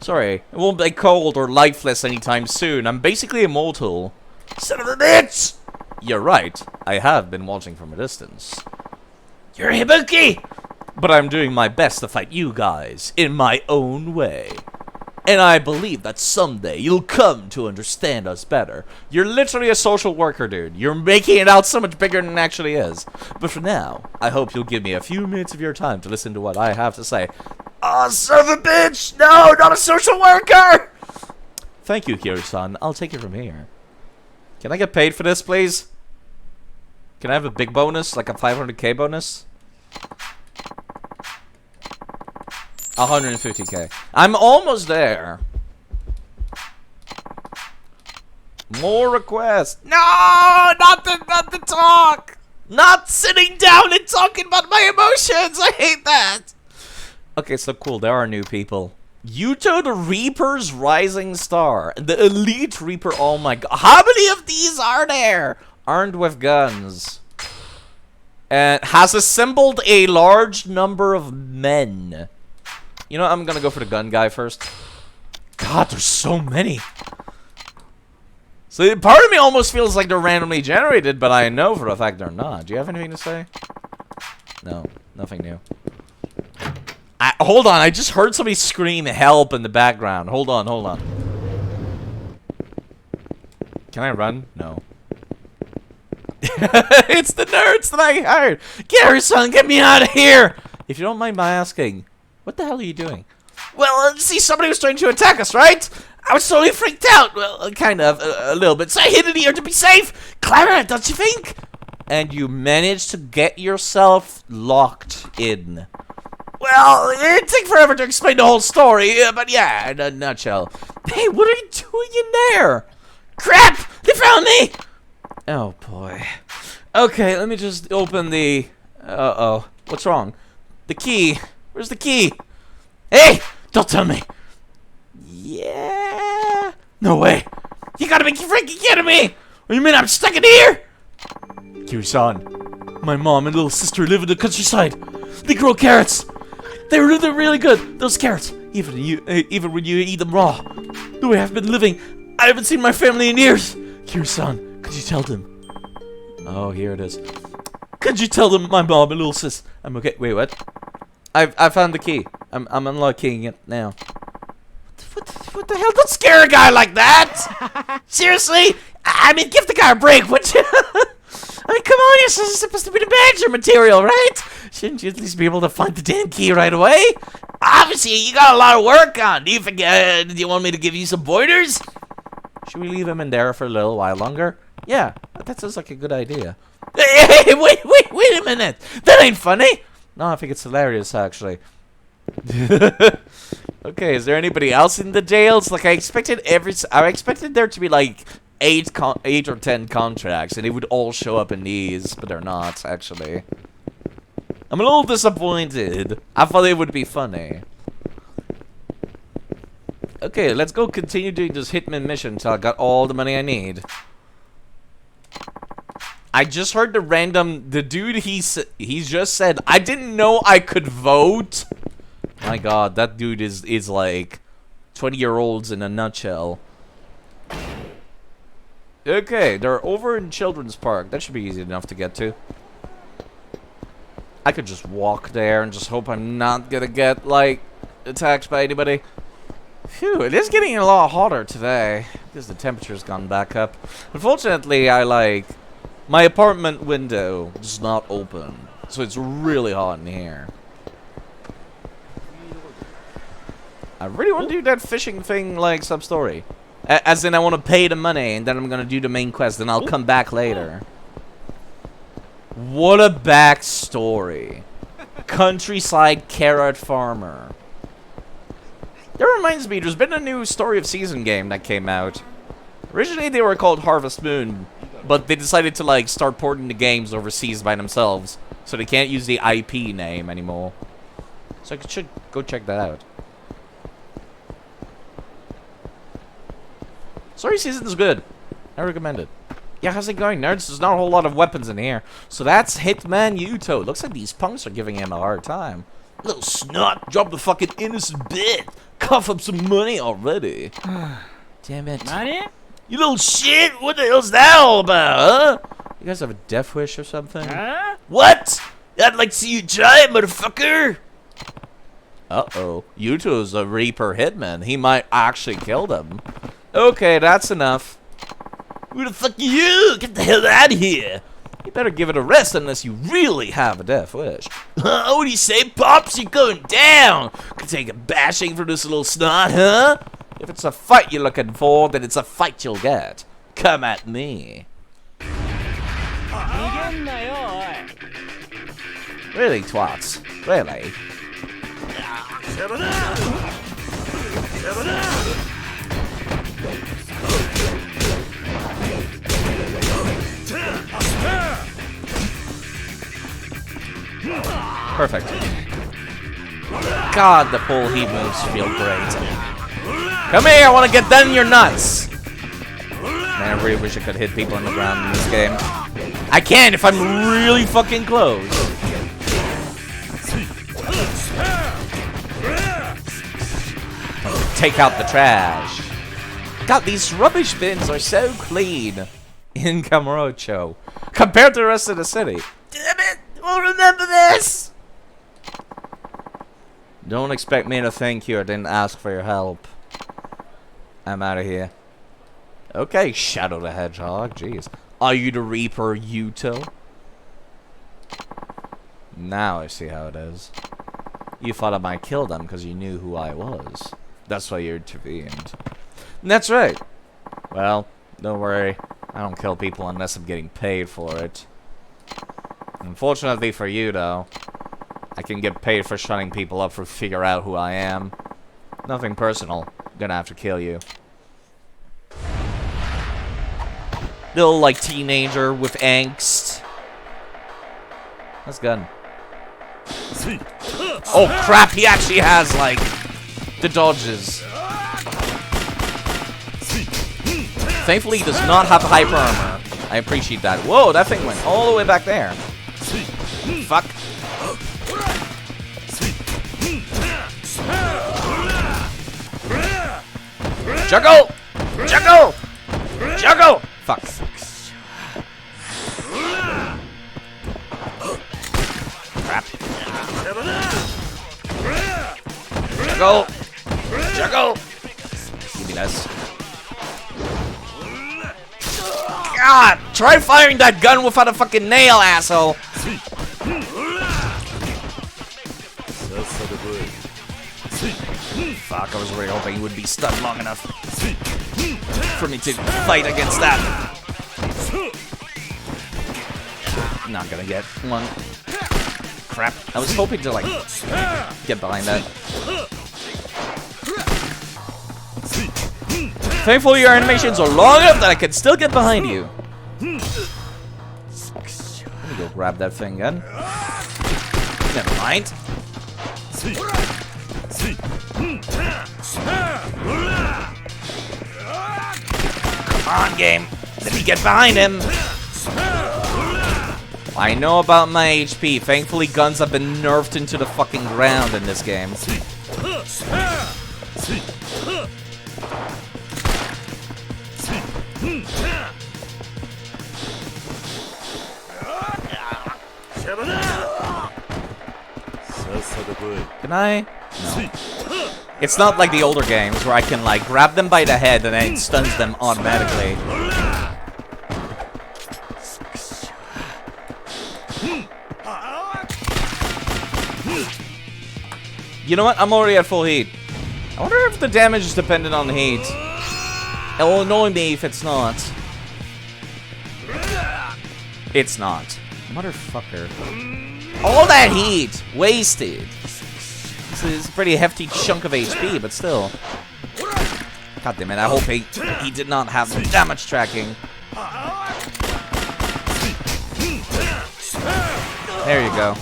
Sorry, it won't be cold or lifeless anytime soon. I'm basically immortal. Son of a bitch! You're right. I have been watching from a distance. You're Ibuki! But I'm doing my best to fight you guys in my own way. And I believe that someday you'll come to understand us better. You're literally a social worker, dude. You're making it out so much bigger than it actually is. But for now, I hope you'll give me a few minutes of your time to listen to what I have to say. Oh, son of a bitch! No, not a social worker! Thank you, Kiro-san. I'll take it from here. Can I get paid for this, please? Can I have a big bonus, like a 500k bonus? 150k. I'm almost there.
More requests. No, not the talk. Not sitting down and talking about my emotions. I hate that. Okay, so cool. There are new people. Yuto the Reaper's Rising Star. The Elite Reaper. Oh my god. How many of these are there? Armed with guns. And has assembled a large number of men. You know, I'm gonna go for the gun guy first. God, there's so many. So part of me almost feels like they're randomly generated, but I know for a fact they're not. Do you have anything to say? No, nothing new. Hold on, I just heard somebody scream help in the background. Hold on, hold on. Can I run? No. It's the nerds that I hired. Gary, son, get me out of here. If you don't mind my asking, what the hell are you doing? Well, see, somebody was trying to attack us, right? I was totally freaked out. Well, kind of, a little bit. So I hid in here to be safe. Clever, don't you think? And you managed to get yourself locked in. Well, it'd take forever to explain the whole story, but yeah, in a nutshell. Hey, what are you doing in there? Crap! They found me! Oh, boy. Okay, let me just open the... Uh-oh. What's wrong? The key. Where's the key? Hey! Don't tell me! Yeah... No way! You gotta be freaking kidding me! What do you mean I'm stuck in here? Kiryu-san, my mom and little sister live in the countryside. They grow carrots. They're really good. Those carrots, even when you eat them raw. The way I've been living, I haven't seen my family in years. Kiryu-san, could you tell them? Oh, here it is. Could you tell them my mom and little sis? I'm okay. Wait, what? I found the key. I'm unlocking it now. What the hell? Don't scare a guy like that! Seriously? I mean, give the guy a break, would you? I mean, come on, you're supposed to be the manager material, right? Shouldn't you at least be able to find the damn key right away? Obviously, you got a lot of work on. Do you want me to give you some pointers? Should we leave him in there for a little while longer? Yeah, that sounds like a good idea. Hey, wait a minute! That ain't funny! No, I think it's hilarious, actually. Okay, is there anybody else in the jails? Like, I expected there to be like 8 or 10 contracts, and they would all show up in these, but they're not, actually. I'm a little disappointed. I thought it would be funny. Okay, let's go continue doing this Hitman mission until I got all the money I need. I just heard the dude, he just said, I didn't know I could vote. My god, that dude is like 20-year-olds in a nutshell. Okay, they're over in Children's Park. That should be easy enough to get to. I could just walk there and just hope I'm not gonna get, like, attacked by anybody. Phew, it is getting a lot hotter today because the temperature's gone back up. Unfortunately, my apartment window does not open, so it's really hot in here. I really want to do that fishing thing like sub-story. As in, I want to pay the money, and then I'm going to do the main quest, and I'll come back later. What a backstory. Countryside carrot farmer. That reminds me, there's been a new Story of Season game that came out. Originally, they were called Harvest Moon, but they decided to, like, start porting the games overseas by themselves, so they can't use the IP name anymore. So I should go check that out. Story Season is good. I recommend it. Yeah, how's it going, nerds? There's not a whole lot of weapons in here. So that's Hitman Yuto. Looks like these punks are giving him a hard time. Little snot, drop the fucking innocent bit. Cough up some money already. Damn it.
Money?
You little shit! What the hell's that all about, huh? You guys have a death wish or something?
Huh?
What? I'd like to see you try it, motherfucker! Uh-oh. Yuto's a Reaper hitman. He might actually kill them. Okay, that's enough. Who the fuck are you? Get the hell out of here! You better give it a rest unless you really have a death wish. What do you say, Pops? You're going down! Could take a bashing for this little snot, huh? If it's a fight you're looking for, then it's a fight you'll get. Come at me. Really, twats? Really? Perfect. God, the pull heat moves feel great. Come here, I want to get down your nuts. Man, I really wish I could hit people on the ground in this game. I can if I'm really fucking close. Take out the trash. God, these rubbish bins are so clean in Kamurocho compared to the rest of the city. Damn it! I'll remember this! Don't expect me to thank you. I didn't ask for your help. I'm out of here. Okay, Shadow the Hedgehog. Jeez. Are you the Reaper, Yuto? Now I see how it is. You thought I might kill them because you knew who I was. That's why you intervened. And that's right. Well, don't worry. I don't kill people unless I'm getting paid for it. Unfortunately for you, though, I can get paid for shutting people up for figure out who I am. Nothing personal. Gonna have to kill you. Little, like, teenager with angst. That's gun. Oh, crap, he actually has, like, the dodges. Thankfully, he does not have hyper armor. I appreciate that. Whoa, that thing went all the way back there. Fuck. Juggle! Juggle! Juggle! Fuck. Crap. Juggle! Juggle! Give me this. God! Try firing that gun without a fucking nail, asshole! Fuck, I was really hoping he would be stunned long enough for me to fight against that. Not gonna get one. Crap. I was hoping to, like, get behind that. Thankfully, your animations are long enough that I can still get behind you. Let me go grab that thing again. Never mind. Come on, game. Let me get behind him. I know about my HP. Thankfully, guns have been nerfed into the fucking ground in this game. Can I? No. It's not like the older games where I can, like, grab them by the head and then it stuns them automatically. You know what? I'm already at full heat. I wonder if the damage is dependent on the heat. It will annoy me if it's not. It's not. Motherfucker. All that heat! Wasted. This is a pretty hefty chunk of HP, but still. God damn it, I hope he did not have damage tracking. There you go.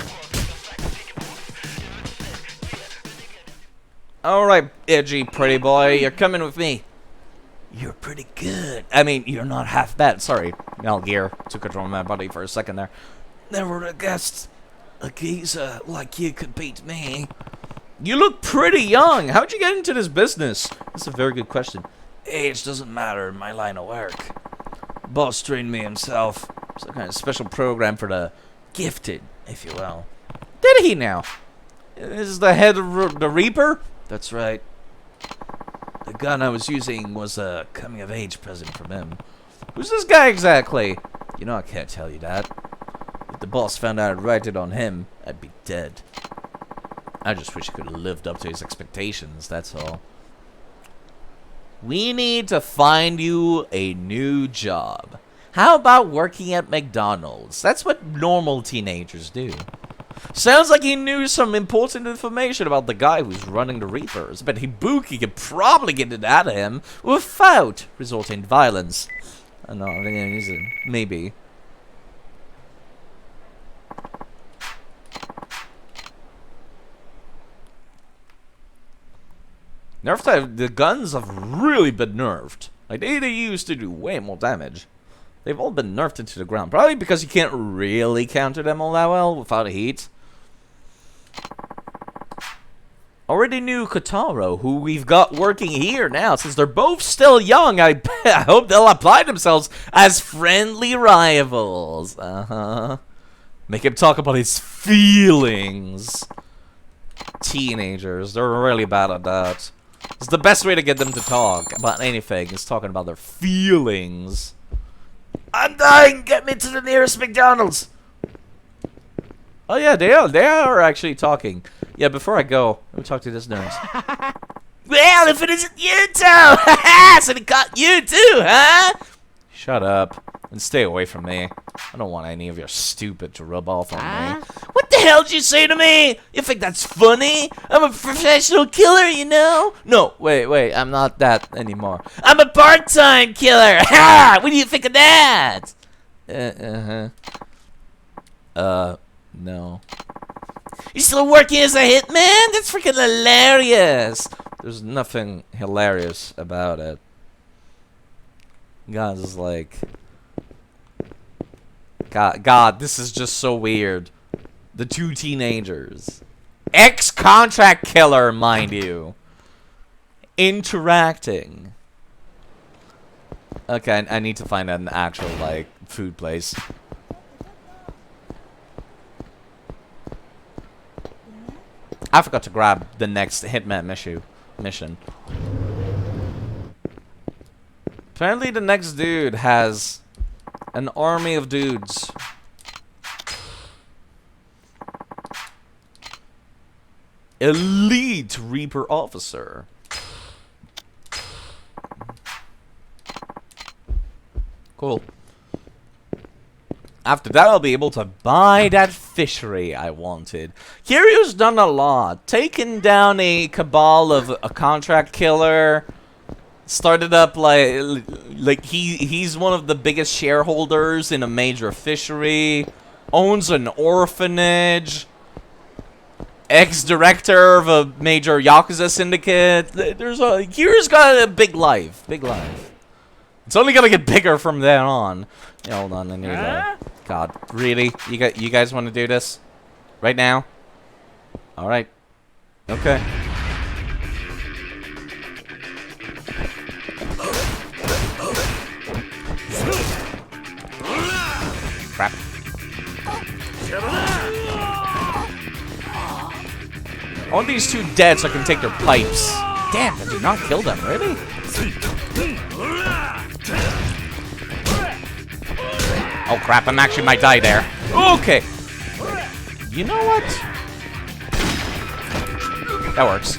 Alright, edgy pretty boy, you're coming with me. You're pretty good. I mean, you're not half bad. Sorry, Metal Gear took control of my body for a second there. Never would have guessed a geezer like you could beat me. You look pretty young. How'd you get into this business? That's a very good question. Age doesn't matter in my line of work. Boss trained me himself. Some kind of special program for the gifted, if you will. Did he now? Is the head of the Reaper? That's right. The gun I was using was a coming-of-age present from him. Who's this guy exactly? You know I can't tell you that. If the boss found out I'd write it on him, I'd be dead. I just wish he could have lived up to his expectations, that's all. We need to find you a new job. How about working at McDonald's? That's what normal teenagers do. Sounds like he knew some important information about the guy who's running the Reapers, but Hibuki could probably get it out of him without resorting to violence. No, maybe. The guns have really been nerfed. Like, they used to do way more damage. They've all been nerfed into the ground. Probably because you can't really counter them all that well without heat. Already knew Kotaro, who we've got working here now. Since they're both still young, I hope they'll apply themselves as friendly rivals. Make him talk about his feelings. Teenagers, they're really bad at that. It's the best way to get them to talk about anything, is talking about their feelings. I'm dying! Get me to the nearest McDonald's! Oh yeah, they are actually talking. Yeah, before I go, let me talk to this nurse. Well, if it isn't you two! So they caught you too, huh? Shut up and stay away from me. I don't want any of your stupid to rub off on me. What the hell did you say to me? You think that's funny? I'm a professional killer, you know? No, wait, I'm not that anymore. I'm a part-time killer! Ha! What do you think of that? No. You still working as a hitman? That's freaking hilarious! There's nothing hilarious about it. God, this is like... God, this is just so weird. The two teenagers. Ex-contract killer, mind you. Interacting. Okay, I need to find an actual, like, food place. I forgot to grab the next Hitman mission. Apparently the next dude has an army of dudes. Elite Reaper officer. Cool. After that, I'll be able to buy that fishery I wanted. Kiryu's done a lot. Taken down a cabal of a contract killer. Started up like he's one of the biggest shareholders in a major fishery. Owns an orphanage. Ex-director of a major Yakuza syndicate. Kiryu's got a big life. It's only gonna get bigger from then on. Yeah, hold on, I need that. God, really? You guys want to do this? Right now? Alright. Okay. Crap. I want these two dead so I can take their pipes. Damn, I did not kill them, really? Oh crap, I actually might die there. Okay. You know what? That works.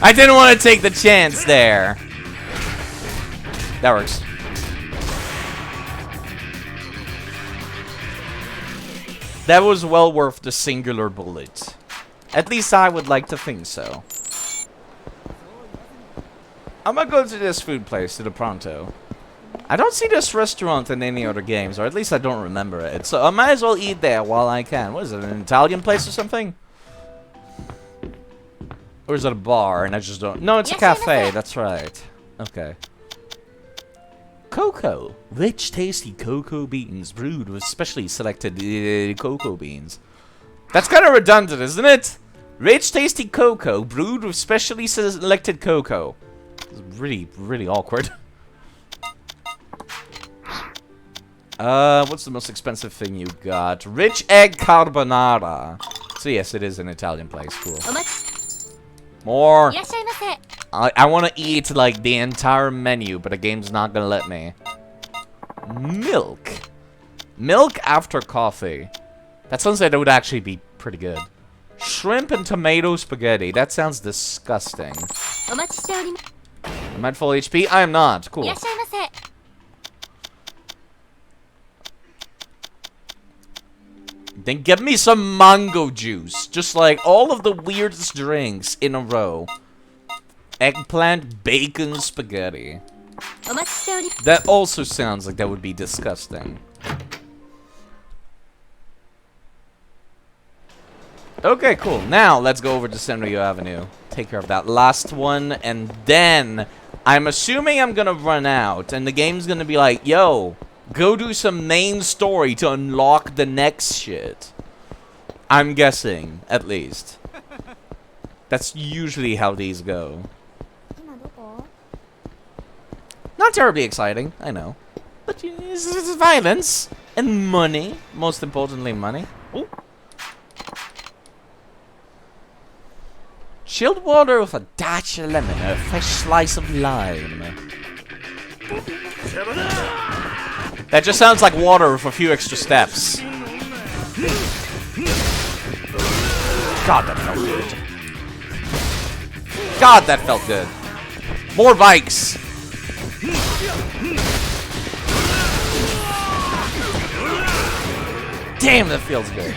I didn't want to take the chance there. That works. That was well worth the singular bullet. At least I would like to think so. I'm gonna go to this food place, to the Pronto. I don't see this restaurant in any other games, or at least I don't remember it. So I might as well eat there while I can. What is it, an Italian place or something? Or is it a bar and I just don't... No, it's a cafe, that's right. Okay. Cocoa. Rich, tasty cocoa beans brewed with specially selected cocoa beans. That's kind of redundant, isn't it? Rich, tasty cocoa brewed with specially selected cocoa. It's really, really awkward. What's the most expensive thing you got? Rich egg carbonara. So yes, it is an Italian place. Cool. More. I want to eat like the entire menu, but the game's not gonna let me. Milk. Milk after coffee. That sounds like that would actually be pretty good. Shrimp and tomato spaghetti. That sounds disgusting. I'm at full HP? I am not. Cool. Then give me some mango juice. Just like all of the weirdest drinks in a row. Eggplant, bacon, spaghetti. That also sounds like that would be disgusting. Okay, cool. Now, let's go over to Senryu Avenue. Take care of that last one, and then I'm assuming I'm gonna run out, and the game's gonna be like, yo, go do some main story to unlock the next shit. I'm guessing, at least. That's usually how these go. Not terribly exciting, I know. But it's violence and money. Most importantly, money. Ooh. Chilled water with a dash of lemon and a fresh slice of lime. That just sounds like water with a few extra steps. God, that felt good. God, that felt good. More bikes. Damn, that feels good.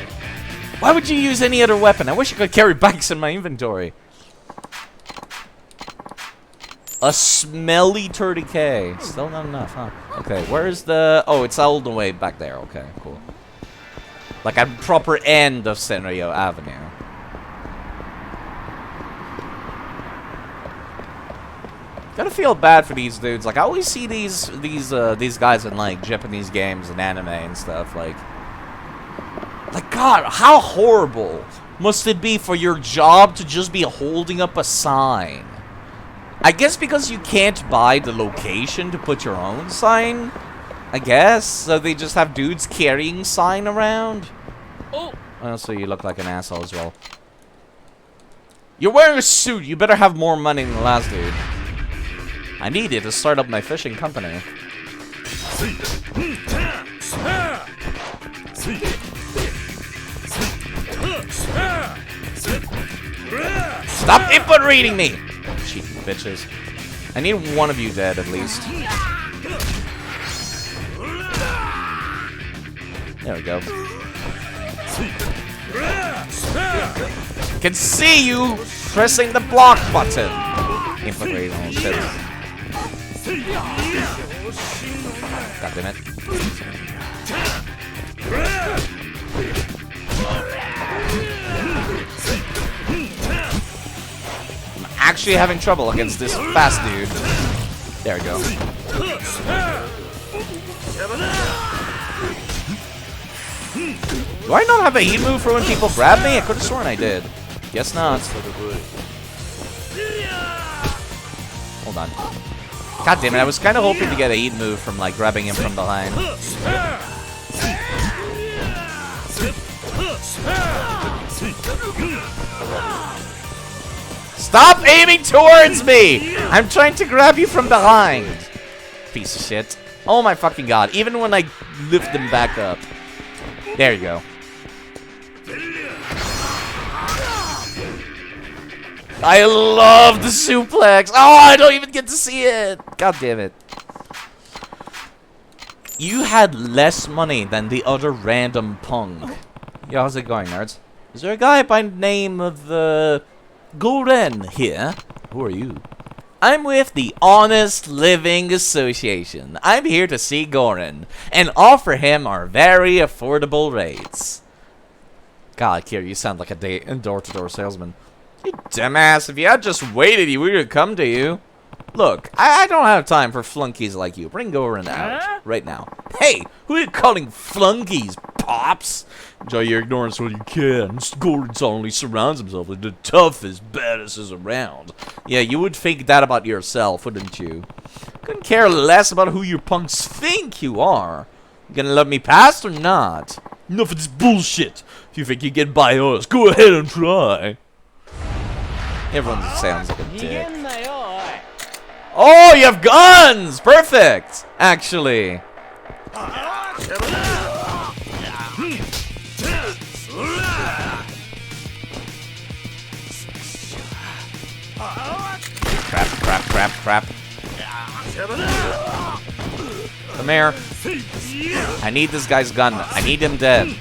Why would you use any other weapon? I wish I could carry bikes in my inventory. A smelly 30k. Still not enough, huh? Okay, where's the... Oh, it's all the way back there. Okay, cool. Like at proper end of Senryu Avenue. Gotta feel bad for these dudes. Like I always see these guys in like Japanese games and anime and stuff. Like God, how horrible must it be for your job to just be holding up a sign? I guess because you can't buy the location to put your own sign. I guess so. They just have dudes carrying sign around. Oh, so you look like an asshole as well. You're wearing a suit. You better have more money than the last dude. I need it to start up my fishing company. Stop input reading me! Cheeky bitches. I need one of you dead at least. There we go. Can see you pressing the block button. Input reading all shit. God damn it. I'm actually having trouble against this fast dude. There we go. Do I not have a heat move for when people grab me? I could have sworn I did. Guess not. Hold on. God damn it, I was kind of hoping to get a heat move from like grabbing him from behind. Stop aiming towards me! I'm trying to grab you from behind. Piece of shit. Oh my fucking god. Even when I lift them back up. There you go. I love the suplex. Oh, I don't even get to see it. God damn it. You had less money than the other random punk. Yo, how's it going, nerds? Is there a guy by the name of Goren here? Who are you? I'm with the Honest Living Association. I'm here to see Goren and offer him our very affordable rates. God, Kira, you sound like a door-to-door salesman. You dumbass, if you had just waited, he would have come to you. Look, I don't have time for flunkies like you. Bring Goren out right now. Hey, who are you calling flunkies, Pops? Enjoy your ignorance while you can. Goren only surrounds himself with the toughest badasses around. Yeah, you would think that about yourself, wouldn't you? Couldn't care less about who your punks think you are. You gonna let me pass or not? Enough of this bullshit. If you think you get by us, go ahead and try. Everyone sounds like a dick. Oh, you have guns! Perfect! Actually. Crap. Come here. I need this guy's gun. I need him dead.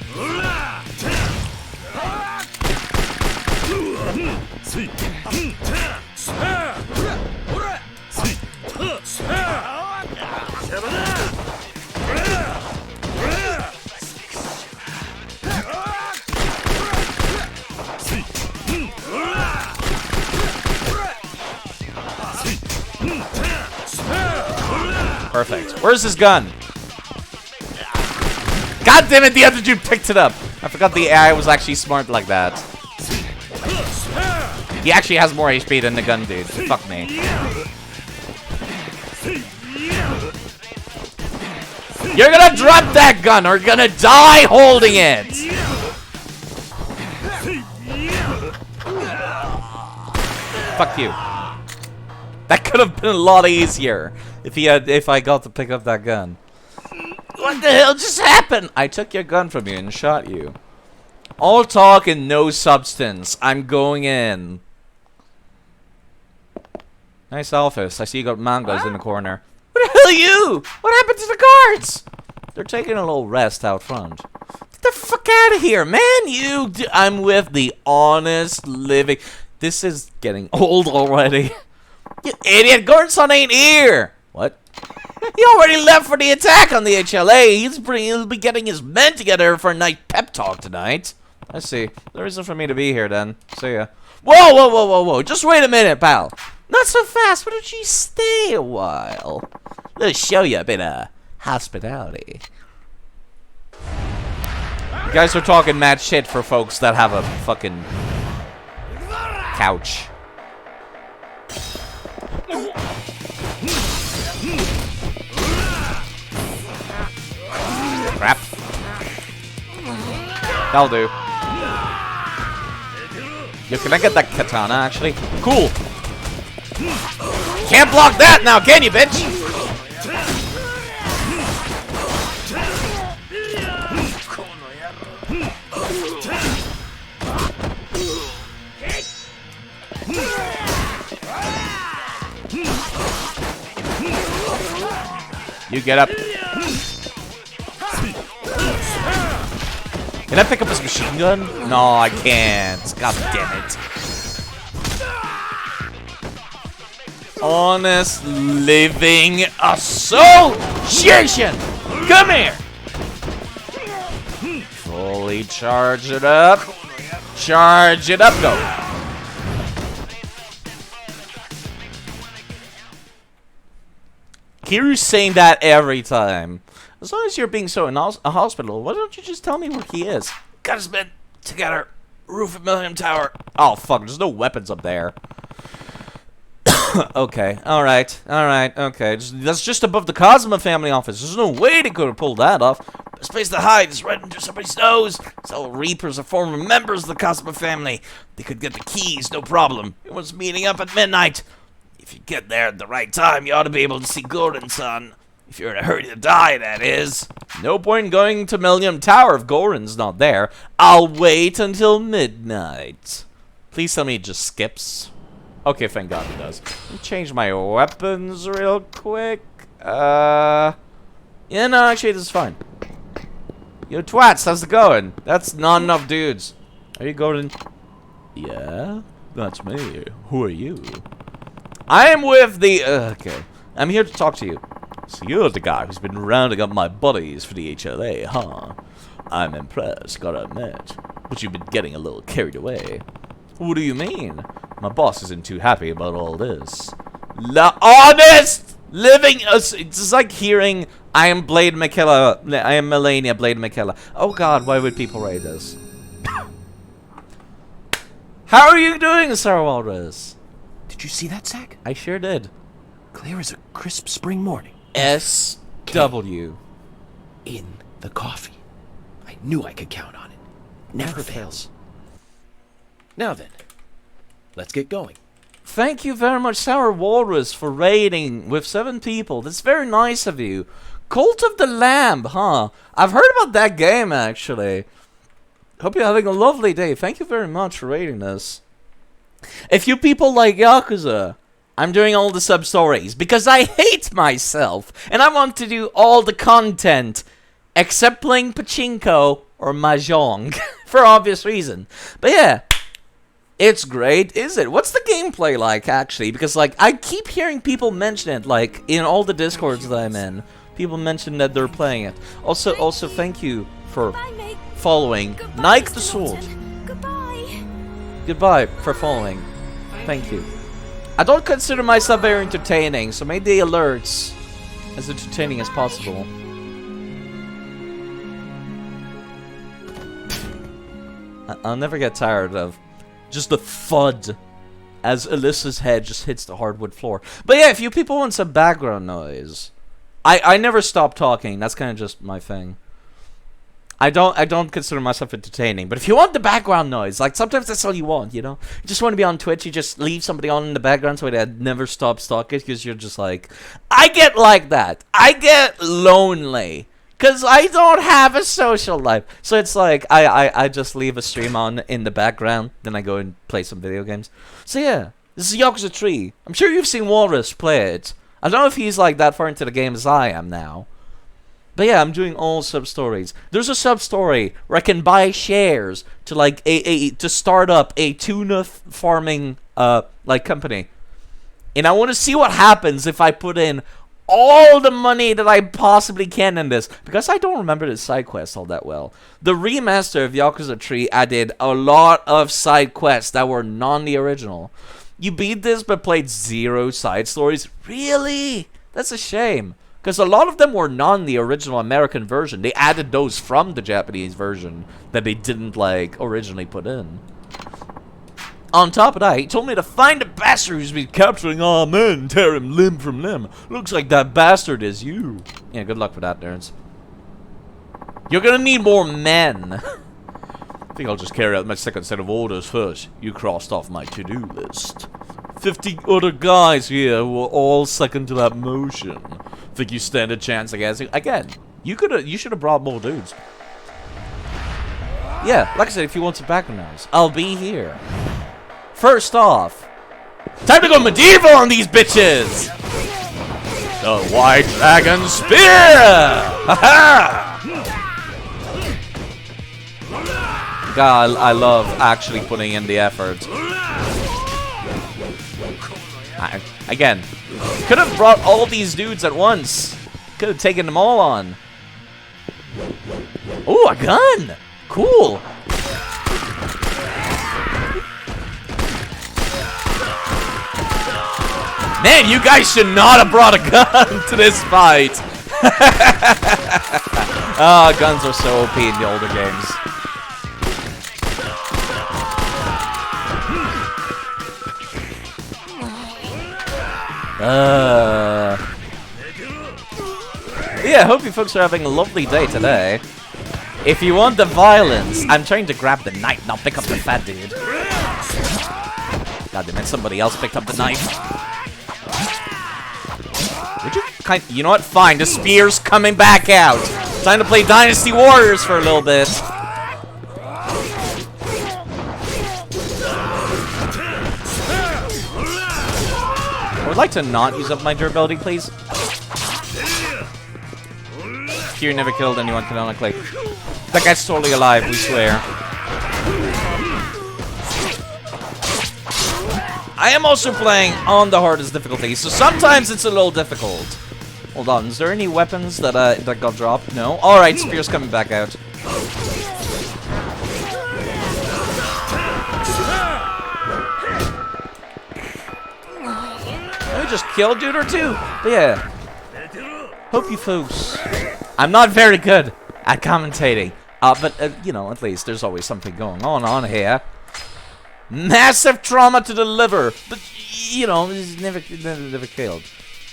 Perfect. Where's his gun? God damn it, the other dude picked it up. I forgot the AI was actually smart like that. He actually has more HP than the gun dude. Fuck me. You're gonna drop that gun or you're gonna die holding it! Fuck you. That could have been a lot easier if I got to pick up that gun. What the hell just happened? I took your gun from you and shot you. All talk and no substance. I'm going in. Nice office. I see you got mangoes in the corner. What the hell are you? What happened to the guards? They're taking a little rest out front. Get the fuck out of here, man. I'm with the honest living. This is getting old already. You idiot. Gordon ain't here. What? He already left for the attack on the HLA. He'll be getting his men together for a night pep talk tonight. I see. There isn't for me to be here then. See ya. Whoa, whoa, whoa, whoa, whoa. Just wait a minute, pal. Not so fast. Why don't you stay a while? Let's show you a bit of hospitality. You guys are talking mad shit for folks that have a fucking couch. Crap. That'll do. Yo, can I get that katana, actually? Cool. Can't block that now, can you, bitch? You get up. Can I pick up his machine gun? No, I can't. God damn it. Honest living association! Come here! Fully charge it up. Charge it up, go. Kiru's saying that every time. As long as you're being so in a hospital, why don't you just tell me where he is? Got his men together. Roof of Millennium Tower. Oh, fuck. There's no weapons up there. Okay. Alright. Alright. Okay. That's just above the Cosma family office. There's no way they could have pulled that off. Best place to hide is right under somebody's nose. All Reapers are former members of the Cosma family. They could get the keys, no problem. Everyone's meeting up at midnight. If you get there at the right time, you ought to be able to see Gordon-san. If you're in a hurry to die, that is. No point in going to Millennium Tower if Goran's not there. I'll wait until midnight. Please tell me it just skips. Okay, thank God it does. Let me change my weapons real quick. Yeah, no, actually, this is fine. Yo, twats, how's it going? That's not enough dudes. Are you Gordon? Yeah, that's me. Who are you? I am with the... okay. I'm here to talk to you. So you're the guy who's been rounding up my buddies for the HLA, huh? I'm impressed, gotta admit. But you've been getting a little carried away. What do you mean? My boss isn't too happy about all this. Honest living... it's like hearing, I am Blade McKellar. I am Melania Blade McKellar. Oh god, why would people write this? How are you doing, Sarah Walrus?
Did you see that, Zach?
I sure did.
Clear as a crisp spring morning.
SW.
In the coffee. I knew I could count on it. Never fails. Now then, let's get going.
Thank you very much, Sarah Walrus, for raiding with 7 people. That's very nice of you. Cult of the Lamb, huh? I've heard about that game, actually. Hope you're having a lovely day. Thank you very much for raiding this. If you people like Yakuza, I'm doing all the sub-stories because I hate myself and I want to do all the content except playing pachinko or mahjong for obvious reason. But yeah, it's great, is it? What's the gameplay like, actually? Because, like, I keep hearing people mention it, like, in all the Discords that I'm in. People mention that they're playing it. Also, thank you for following Nike the Sword. Goodbye for following. Thank you. I don't consider myself very entertaining, so maybe the alerts
as entertaining as possible. I'll never get tired of just the thud as Alyssa's head just hits the hardwood floor. But yeah, if you people want some background noise, I never stop talking. That's kind of just my thing. I don't consider myself entertaining, but if you want the background noise, like sometimes that's all you want, you know? You just want to be on Twitch, you just leave somebody on in the background so that never stops talking, because you're just like, I get like that. I get lonely, because I don't have a social life. So it's like, I just leave a stream on in the background, then I go and play some video games. So yeah, this is Yakuza 3. I'm sure you've seen Walrus play it. I don't know if he's like that far into the game as I am now. But yeah, I'm doing all sub-stories. There's a sub-story where I can buy shares to like to start up a tuna farming like company. And I want to see what happens if I put in all the money that I possibly can in this, because I don't remember the side quests all that well. The remaster of Yakuza 3 added a lot of side quests that were non the original. You beat this but played 0 side stories? Really? That's a shame. Because a lot of them were non the original American version. They added those from the Japanese version that they didn't, like, originally put in. On top of that, he told me to find a bastard who's been capturing all men, tear him limb from limb. Looks like that bastard is you. Yeah, good luck with that, nerds. You're gonna need more men. I think I'll just carry out my second set of orders first. You crossed off my to-do list. 50 other guys here who are all second to that motion. Think you stand a chance against it? Again, you should have brought more dudes. Yeah, like I said, if you want some background noise, I'll be here. First off, time to go medieval on these bitches! The White Dragon Spear! Haha! God, I love actually putting in the effort. Again, could have brought all these dudes at once. Could have taken them all on. Ooh, a gun! Cool! Man, you guys should not have brought a gun to this fight! Ah, guns are so OP in the older games. Yeah, I hope you folks are having a lovely day today. If you want the violence, I'm trying to grab the knife, now pick up the fat dude. God damn it, somebody else picked up the knife. Would you you know what? Fine, the spear's coming back out. Time to play Dynasty Warriors for a little bit. I would like to not use up my durability, please. Kiri never killed anyone canonically. That guy's totally alive, we swear. I am also playing on the hardest difficulty, so sometimes it's a little difficult. Hold on, is there any weapons that that got dropped? No? Alright, spear's coming back out. I just killed a dude or two. But yeah. Hope you folks. I'm not very good at commentating. But, you know, at least there's always something going on here. Massive trauma to the liver. But, you know, he's never killed.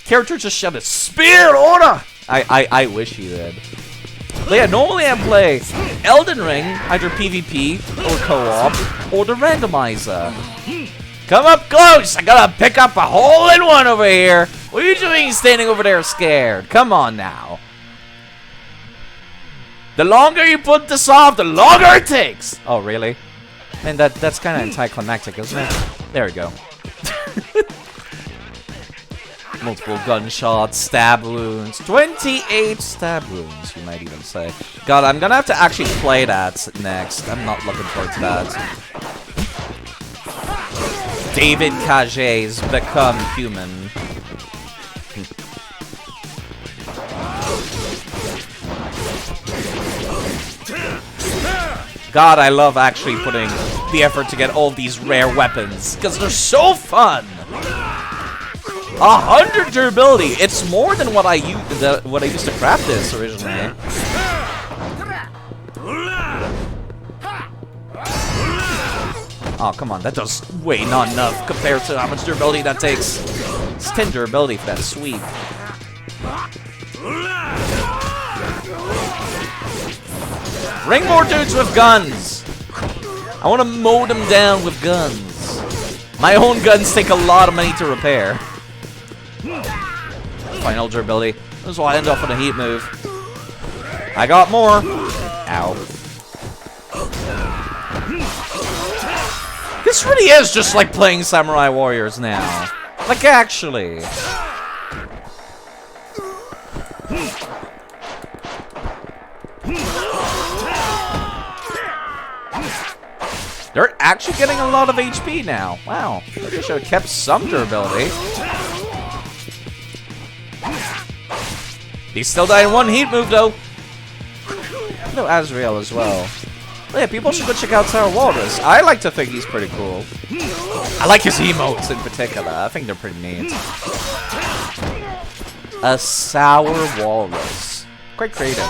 Character just shoved a spear order. I wish he did. But yeah, normally I play Elden Ring, either PvP or co-op, or the randomizer. Come up close! I gotta pick up a hole-in-one over here! What are you doing standing over there scared? Come on now. The longer you put this off, the longer it takes! Oh, really? Man, that's kind of anticlimactic, isn't it? There we go. Multiple gunshots, stab wounds. 28 stab wounds, you might even say. God, I'm gonna have to actually play that next. I'm not looking forward to that. David Cage's Become Human. God, I love actually putting the effort to get all these rare weapons, because they're so fun!
100 durability. It's more than what I used to craft this originally. Oh, come on. That does way not enough compared to how much durability that takes. It's 10 durability for that sweep. Bring more dudes with guns. I want to mow them down with guns. My own guns take a lot of money to repair. Final durability. This will end up with a heat move. I got more. Ow. This really is just like playing Samurai Warriors now. Like, actually. They're actually getting a lot of HP now. Wow. Maybe I should have kept some durability. He still died in one heat move, though. No, Azrael as well. But yeah, people should go check out Sour Walrus. I like to think he's pretty cool. I like his emotes in particular. I think they're pretty neat. A Sour Walrus. Quite creative.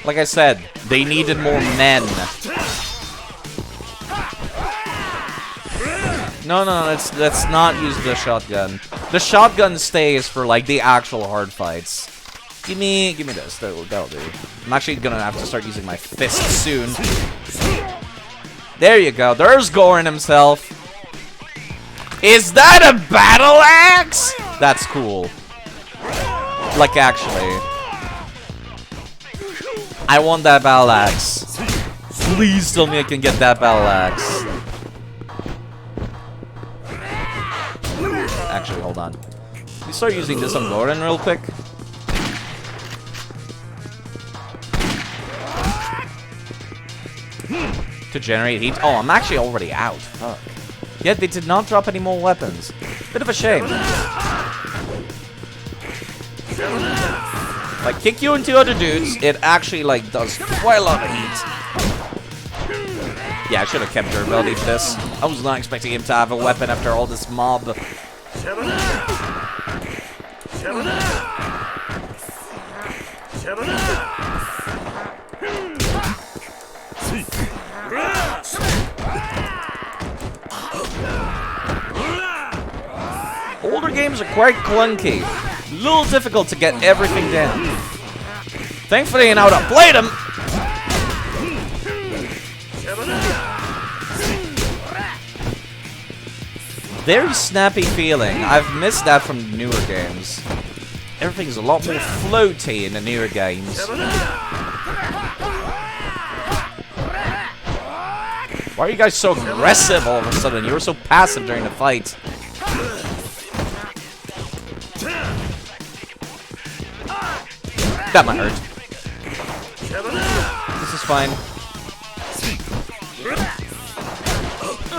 Like I said, they needed more men. No, let's not use the shotgun. The shotgun stays for like the actual hard fights. Give me this. That'll do. I'm actually gonna have to start using my fist soon. There you go. There's Gorin himself. Is that a battle axe? That's cool. Like, actually. I want that battle axe. Please tell me I can get that battle axe. Actually, hold on. Let me start using this on Gorin real quick. To generate heat. Oh, I'm actually already out. Fuck. Yet they did not drop any more weapons. Bit of a shame. If I kick you into other dudes, it actually like does quite a lot of heat. Yeah, I should have kept durability for this. I was not expecting him to have a weapon after all this mob. Older games are quite clunky. A little difficult to get everything down. Thankfully, I know how to play them. Very snappy feeling. I've missed that from newer games. Everything's a lot more floaty in the newer games. Why are you guys so aggressive all of a sudden? You were so passive during the fight. That might hurt. This is fine.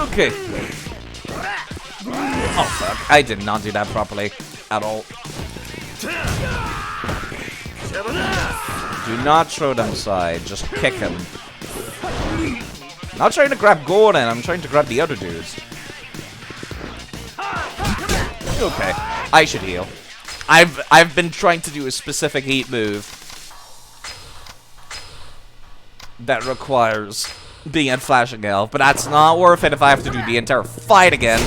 Okay. Oh, fuck. I did not do that properly. At all. Do not throw them aside. Just kick him. Not trying to grab Gordon. I'm trying to grab the other dudes. Okay. I should heal. I've been trying to do a specific heat move that requires being at flashing health, but that's not worth it if I have to do the entire fight again.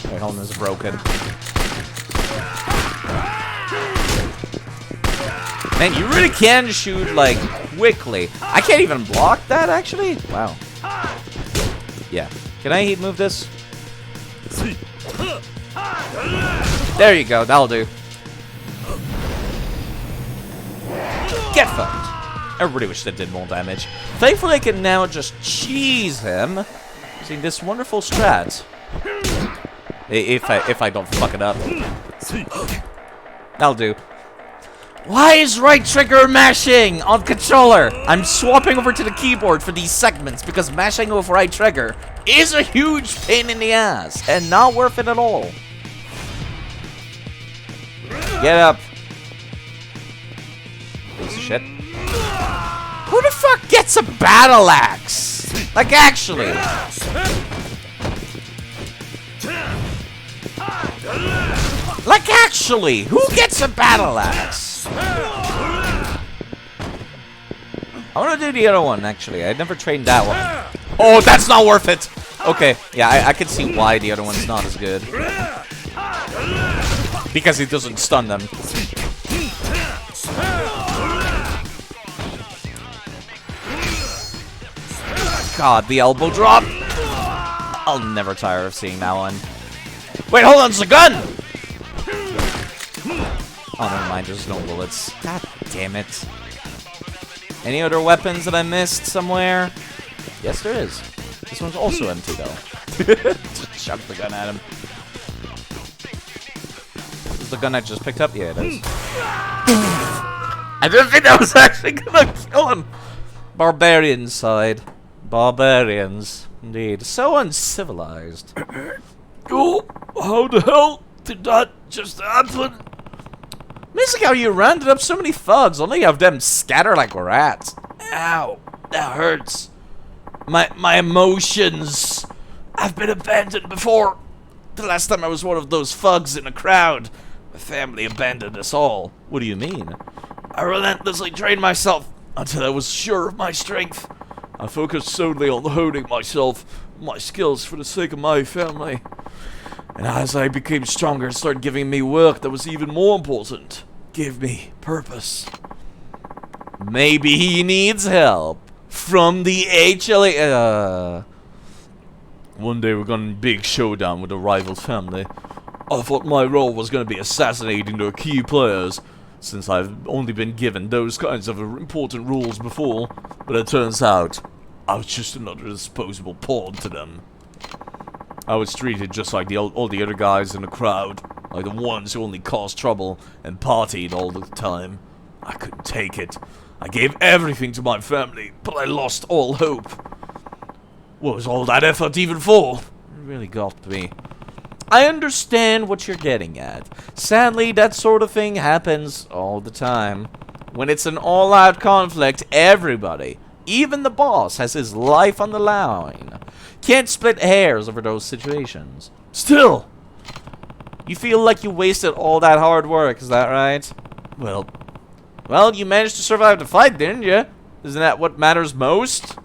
Wait, hold on, this is broken. Man, you really can shoot, like, quickly. I can't even block that, actually? Wow. Yeah. Can I heat move this? There you go, that'll do. Get fucked. I really wish that did more damage. Thankfully, I can now just cheese him using this wonderful strat. If I don't fuck it up. That'll do. Why is right trigger mashing on controller? I'm swapping over to the keyboard for these segments because mashing with right trigger is a huge pain in the ass and not worth it at all. Get up. Piece of shit. Woo! Who the fuck gets a battle axe? Like, actually. Like, actually, who gets a battle axe? I want to do the other one, actually. I never trained that one. Oh, that's not worth it. Okay, yeah, I can see why the other one's not as good. Because it doesn't stun them. God, the elbow drop. I'll never tire of seeing that one. Wait, hold on, it's a gun! Oh, never mind, there's no bullets. God damn it. Any other weapons that I missed somewhere? Yes, there is. This one's also empty, though. Just chuck the gun at him. Is the gun I just picked up? Yeah, it is. I didn't think that was actually gonna kill him. Barbarian side. Barbarians. Indeed. So uncivilized.
Oh, how the hell did that just happen?
Amazing how you rounded up so many thugs, only have them scatter like rats.
Ow, that hurts. My emotions. I've been abandoned before. The last time I was one of those thugs in a crowd, my family abandoned us all.
What do you mean?
I relentlessly trained myself until I was sure of my strength. I focused solely on honing myself, my skills for the sake of my family. And as I became stronger, it started giving me work that was even more important. Give me purpose.
Maybe he needs help from the HLA.
One day we're going to big showdown with a rival family. I thought my role was going to be assassinating their key players, since I've only been given those kinds of important roles before. But it turns out, I was just another disposable pawn to them. I was treated just like all the other guys in the crowd, like the ones who only caused trouble and partied all the time. I couldn't take it. I gave everything to my family, but I lost all hope. What was all that effort even for?
It really got me. I understand what you're getting at. Sadly, that sort of thing happens all the time. When it's an all-out conflict, everybody, even the boss, has his life on the line. Can't split hairs over those situations.
Still,
you feel like you wasted all that hard work, is that right?
Well,
you managed to survive the fight, didn't you? Isn't that what matters most?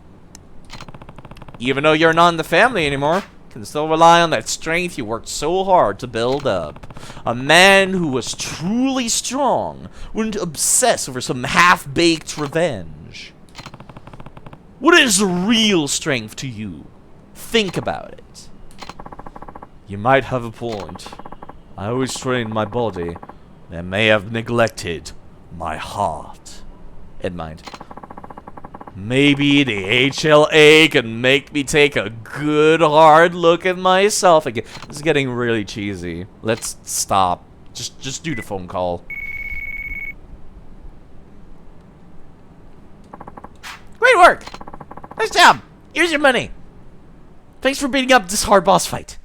Even though you're not in the family anymore, you can still rely on that strength you worked so hard to build up. A man who was truly strong wouldn't obsess over some half-baked revenge. What is real strength to you? Think about it.
You might have a point. I always trained my body, and I may have neglected my heart.
And mind. Maybe the HLA can make me take a good hard look at myself again. This is getting really cheesy. Let's stop. Just do the phone call. Great work! Nice job! Here's your money! Thanks for beating up this hard boss fight.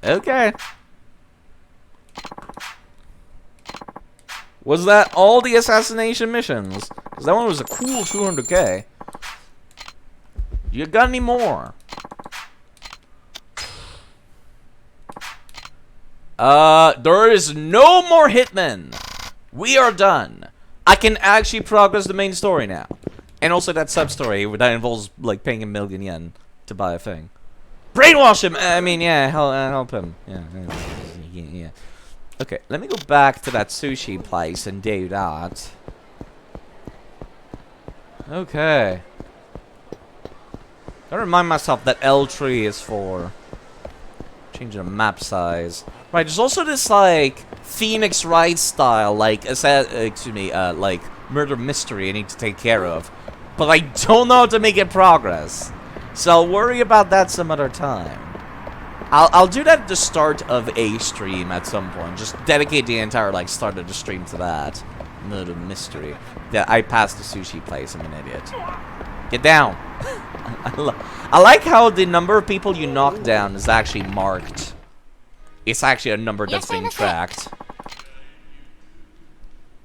Okay. Was that all the assassination missions? Because that one was a cool 200k. You got any more? There is no more hitmen. We are done. I can actually progress the main story now. And also that sub-story that involves, like, paying 1 million yen to buy a thing. Brainwash him! I mean, yeah, help him. Yeah. Okay, let me go back to that sushi place and do that. Okay. Gotta remind myself that L3 is for changing the map size. Right, there's also this, like, Phoenix Wright style, like, like, murder mystery I need to take care of. But I don't know how to make it progress. So I'll worry about that some other time. I'll do that at the start of a stream at some point. Just dedicate the entire, like, start of the stream to that. Murder mystery. Yeah, I passed the sushi place. I'm an idiot. Get down. I like how the number of people you knock down is actually marked. It's actually a number that's being tracked.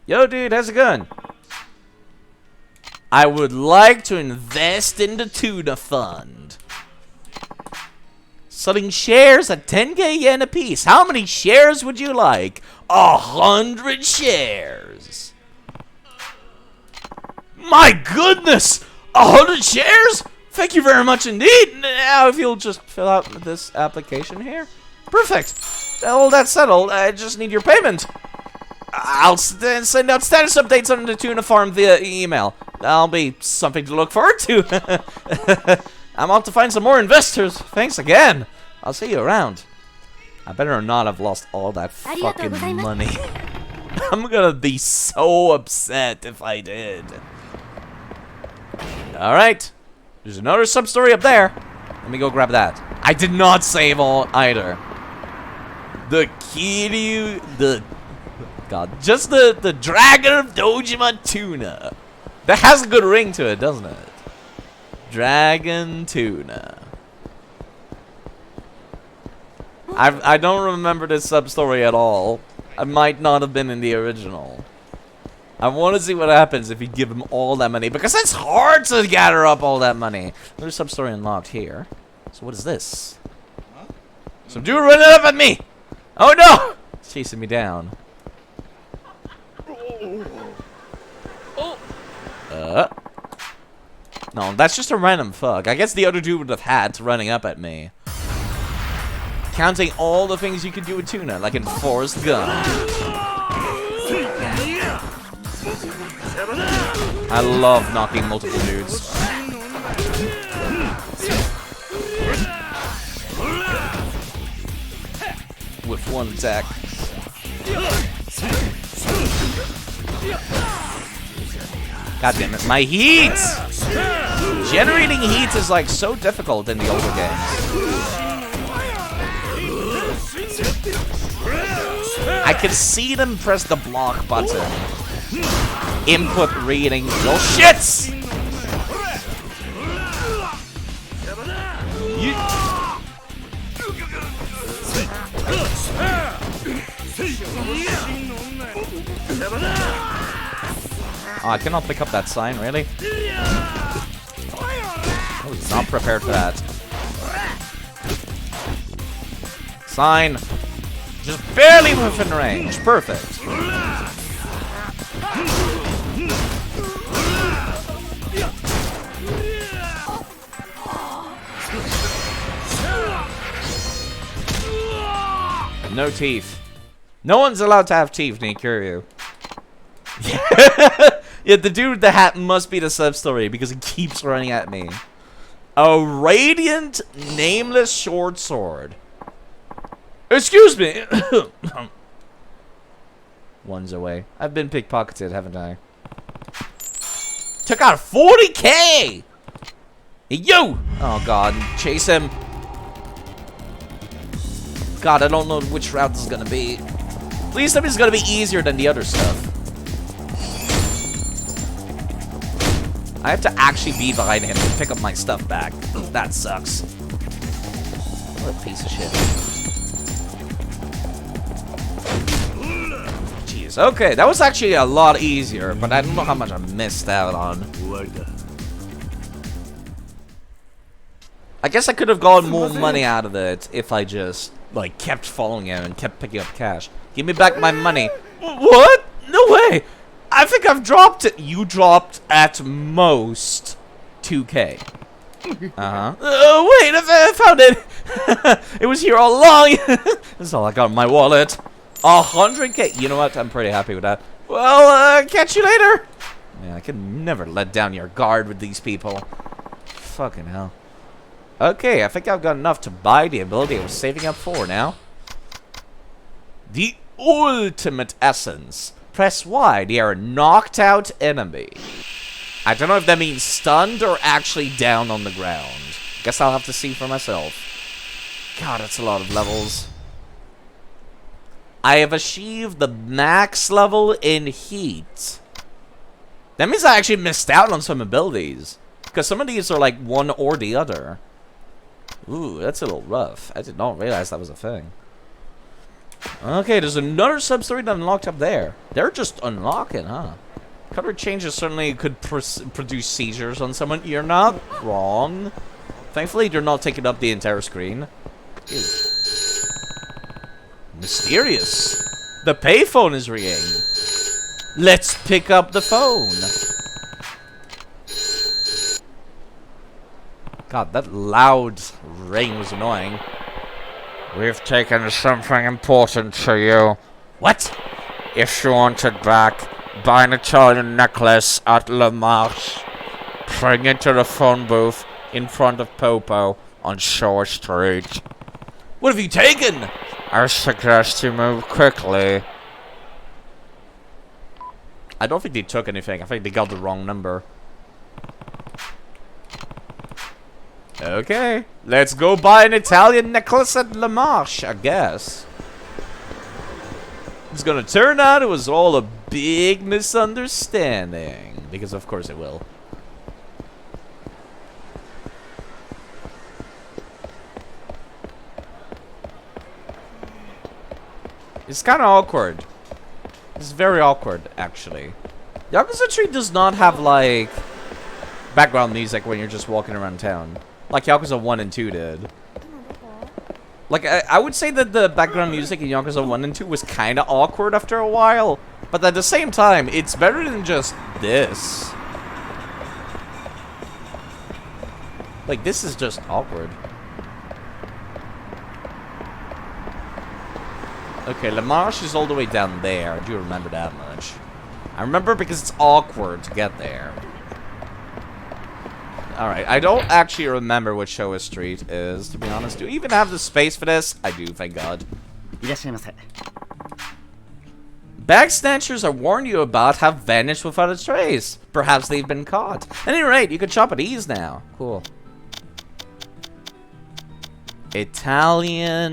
Yo, dude, how's it going? I would like to invest in the tuna fund. Selling shares at 10k yen a piece. How many shares would you like? 100 shares. My goodness! 100 shares? Thank you very much indeed. Now, if you'll just fill out this application here. Perfect. All that's settled. I just need your payment. I'll send out status updates on the tuna farm via email. That'll be something to look forward to. I'm off to find some more investors. Thanks again. I'll see you around. I better not have lost all that fucking money. I'm gonna be so upset if I did. Alright. There's another sub-story up there. Let me go grab that. I did not save all either. The Kiryu... God. Just the Dragon of Dojima Tuna. That has a good ring to it, doesn't it? Dragon Tuna. I don't remember this sub-story at all. I might not have been in the original. I want to see what happens if you give him all that money, because it's hard to gather up all that money. There's sub-story unlocked here. So what is this? Some dude running up at me! Oh no! It's chasing me down. No, that's just a random fuck. I guess the other dude would have had running up at me. Counting all the things you can do with tuna, like in Forrest Gump. I love knocking multiple dudes. With one attack. God damn it, my heat! Generating heat is like so difficult in the older games. I can see them press the block button. Input reading. Oh shit! Oh, I cannot pick up that sign, really? Oh, he's not prepared for that. Sign! Just barely within range. Perfect. No teeth. No one's allowed to have teeth, Nikuru. Yeah, the dude with the hat must be the sub-story because he keeps running at me. A radiant, nameless short sword. Excuse me. One's away. I've been pickpocketed, haven't I? Took out 40k! Hey, you! Oh god, chase him. God, I don't know which route this is gonna be. Please tell me it's gonna be easier than the other stuff. I have to actually be behind him to pick up my stuff back. That sucks. What a piece of shit. Jeez, okay, that was actually a lot easier, but I don't know how much I missed out on. I guess I could have gotten more money out of it if I just, like, kept following him and kept picking up cash. Give me back my money. What? No way! I think I've dropped it. You dropped at most 2k. Wait, I found it. It was here all along. That's all I got in my wallet. 100k. You know what? I'm pretty happy with that. Well, catch you later. Yeah, I can never let down your guard with these people. Fucking hell. Okay, I think I've got enough to buy the ability I was saving up for now. The ultimate essence. Press Y, they are a knocked out enemy. I don't know if that means stunned or actually down on the ground. Guess I'll have to see for myself. God, that's a lot of levels. I have achieved the max level in heat. That means I actually missed out on some abilities. Because some of these are like one or the other. Ooh, that's a little rough. I did not realize that was a thing.
Okay, there's another sub-story that unlocked up there. They're just unlocking, huh? Color changes certainly could produce seizures on someone. You're not wrong. Thankfully, they're not taking up the entire screen. Ew. Mysterious. The payphone is ringing. Let's pick up the phone. God, that loud ring was annoying. We've taken something important to you. What? If you want it back, buy an Italian necklace at La Marche. Bring it to the phone booth in front of Popo on Shore Street. What have you taken? I suggest you move quickly. I don't think they took anything. I think they got the wrong number. Okay, let's go buy an Italian necklace at La Marche, I guess. It's gonna turn out it was all a big misunderstanding. Because of course it will. It's kind of awkward. It's very awkward, actually. Yakuza 3 does not have, like, background music when you're just walking around town. Like Yakuza 1 and 2 did. Like, I would say that the background music in Yakuza 1 and 2 was kind of awkward after a while. But at the same time, it's better than just this. Like, this is just awkward. Okay, La Marche is all the way down there. I do remember that much. I remember because it's awkward to get there. Alright, I don't actually remember what Showa Street is, to be honest. Do we even have the space for this? I do, thank God. Bag snatchers I warned you about have vanished without a trace. Perhaps they've been caught. At any rate, you can shop at ease now. Cool. Italian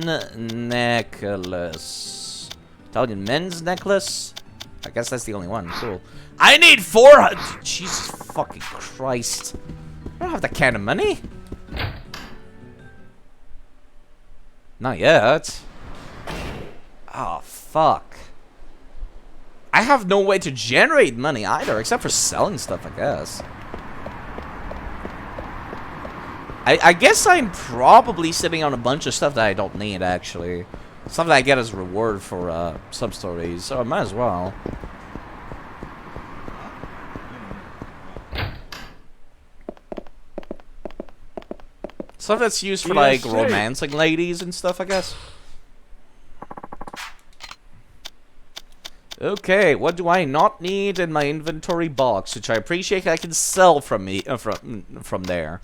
necklace. Italian men's necklace? I guess that's the only one. Cool. I need 400. Jesus fucking Christ. I don't have that kind of money. Not yet. Oh, fuck. I have no way to generate money either, except for selling stuff, I guess. I guess I'm probably sitting on a bunch of stuff that I don't need, actually. Stuff that I get as reward for sub-stories, so I might as well. Stuff that's used for, like, romancing ladies and stuff, I guess. Okay, what do I not need in my inventory box, which I appreciate I can sell from me from there.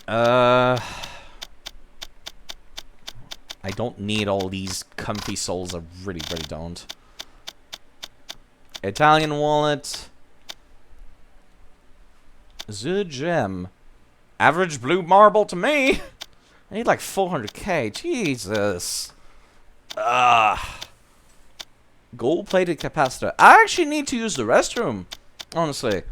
I don't need all these comfy souls. I really, really don't. Italian wallet. The gem. Average blue marble to me. I need like 400k. Jesus. Gold-plated capacitor. I actually need to use the restroom. Honestly.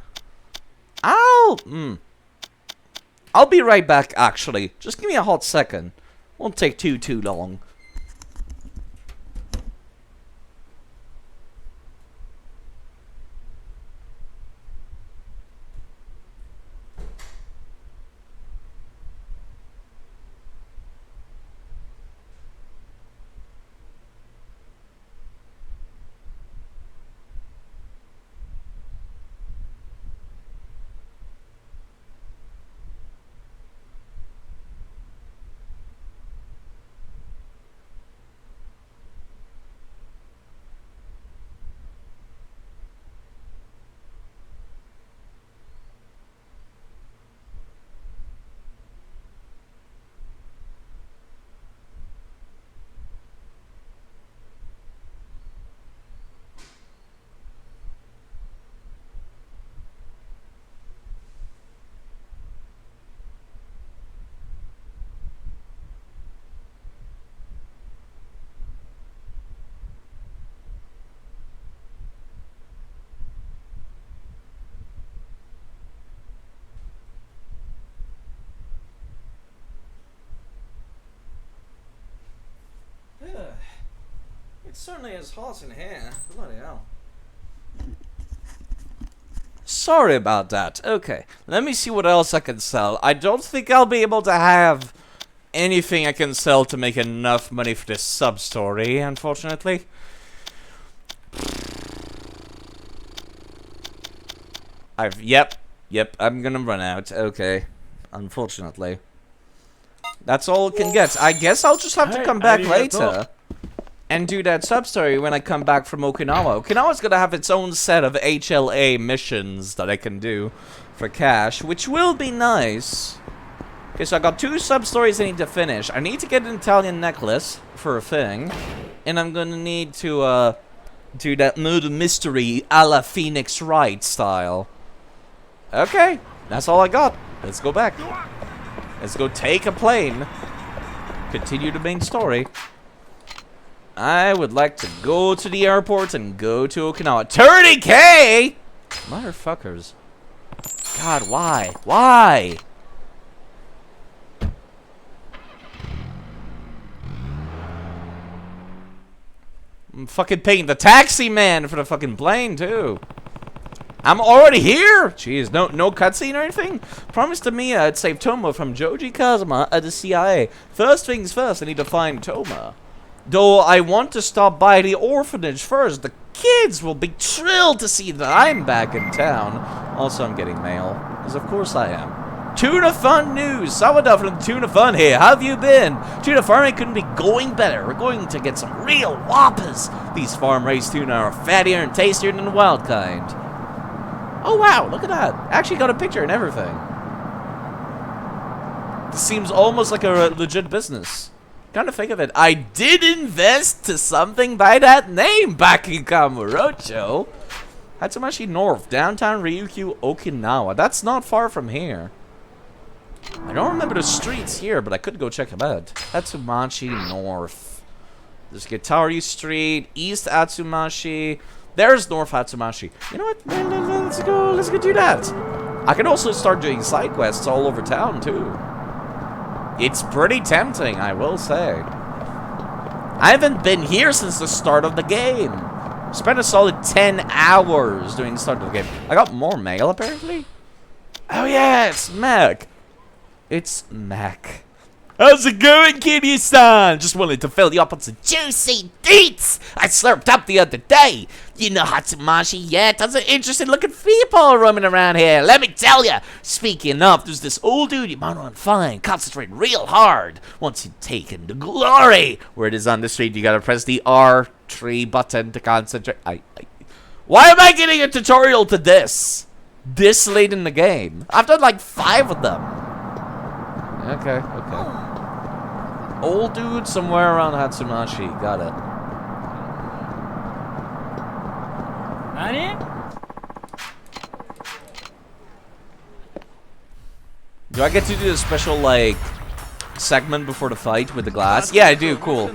I'll be right back, actually. Just give me a hot second. Won't take too long.
It certainly is hot in here. Bloody hell. Sorry about that. Okay, let me see what else I can sell. I don't think I'll be able to have anything I can sell to make enough money for this sub-story, unfortunately. Yep, I'm gonna run out. Okay, unfortunately. That's all it can get. I guess I'll just have to come back later and do that sub-story when I come back from Okinawa. Okinawa's gonna have its own set of HLA missions that I can do for cash, which will be nice. Okay, so I got 2 sub-stories I need to finish. I need to get an Italian necklace for a thing, and I'm gonna need to do that murder mystery a la Phoenix Wright style. Okay, that's all I got. Let's go back. Let's go take a plane. Continue the main story. I would like to go to the airport and go to Okinawa. 30K! Motherfuckers. God, why? Why? I'm fucking paying the taxi man for the fucking plane, too. I'm already here! Jeez, no cutscene or anything? Promised to me I'd save Toma from Joji Kazuma at the CIA. First things first, I need to find Toma. Though I want to stop by the orphanage first. The kids will be thrilled to see that I'm back in town. Also, I'm getting mail. Because of course I am. Tuna Fun News! Sawada from Tuna Fun here. How have you been? Tuna farming couldn't be going better. We're going to get some real whoppers. These farm-raised tuna are fattier and tastier than the wild kind. Oh wow, look at that. Actually got a picture and everything. This seems almost like a legit business. Kind of think of it. I did invest to something by that name back in Kamurocho. Hatsumashi North, downtown Ryukyu, Okinawa. That's not far from here. I don't remember the streets here, but I could go check them out. Hatsumachi North. There's Gitaru Street, East Atsumashi. There's North Hatsumashi. You know what? Let's go do that. I can also start doing side quests all over town too. It's pretty tempting, I will say. I haven't been here since the start of the game. Spent a solid 10 hours doing the start of the game. I got more mail apparently. Oh yeah, it's Mac. It's Mac. How's it going, Kiryu-san? Just wanted to fill you up on some juicy deets I slurped up the other day. You know Hatsumashi, yeah? Tons of interesting looking people roaming around here. Let me tell ya. Speaking of, there's this old dude you might want to find. Concentrate real hard once you've taken the glory. Where it is on the street, you gotta press the R3 button to concentrate. Why am I getting a tutorial to this? This late in the game? I've done like 5 of them. Okay. Old dude somewhere around Hatsumashi. Got it.
Nani?
Do I get to do a special, like, segment before the fight with the glass? Yeah, I do. Cool.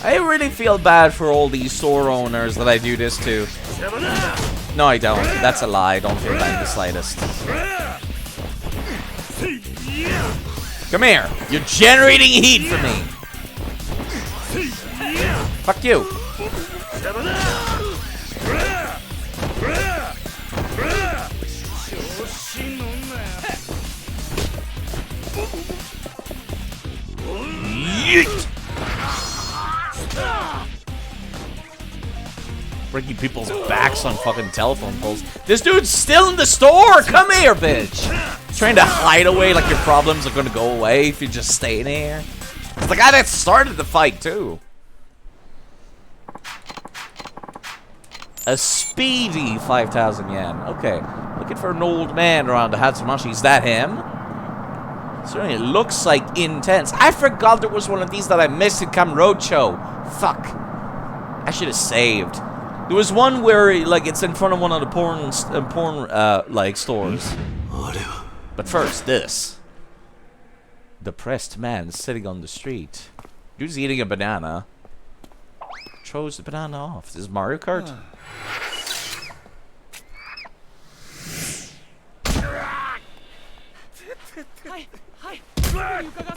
I really feel bad for all these store owners that I do this to. No, I don't. That's a lie. I don't feel bad in the slightest. Come here. You're generating heat for me. Fuck you. Yeet. Breaking people's backs on fucking telephone poles. This dude's still in the store! Come here, bitch! Trying to hide away like your problems are gonna go away if you just stay in here. It's the guy that started the fight, too. A speedy 5,000 yen. Okay. Looking for an old man around the Hatsumashi. Is that him? Certainly looks like intense. I forgot there was one of these that I missed in Kamurocho. Fuck. I should have saved. There was one where, like, it's in front of one of the porn like, stores. But first, this. Depressed man sitting on the street. Dude's eating a banana.
throws the banana off. This is Mario Kart.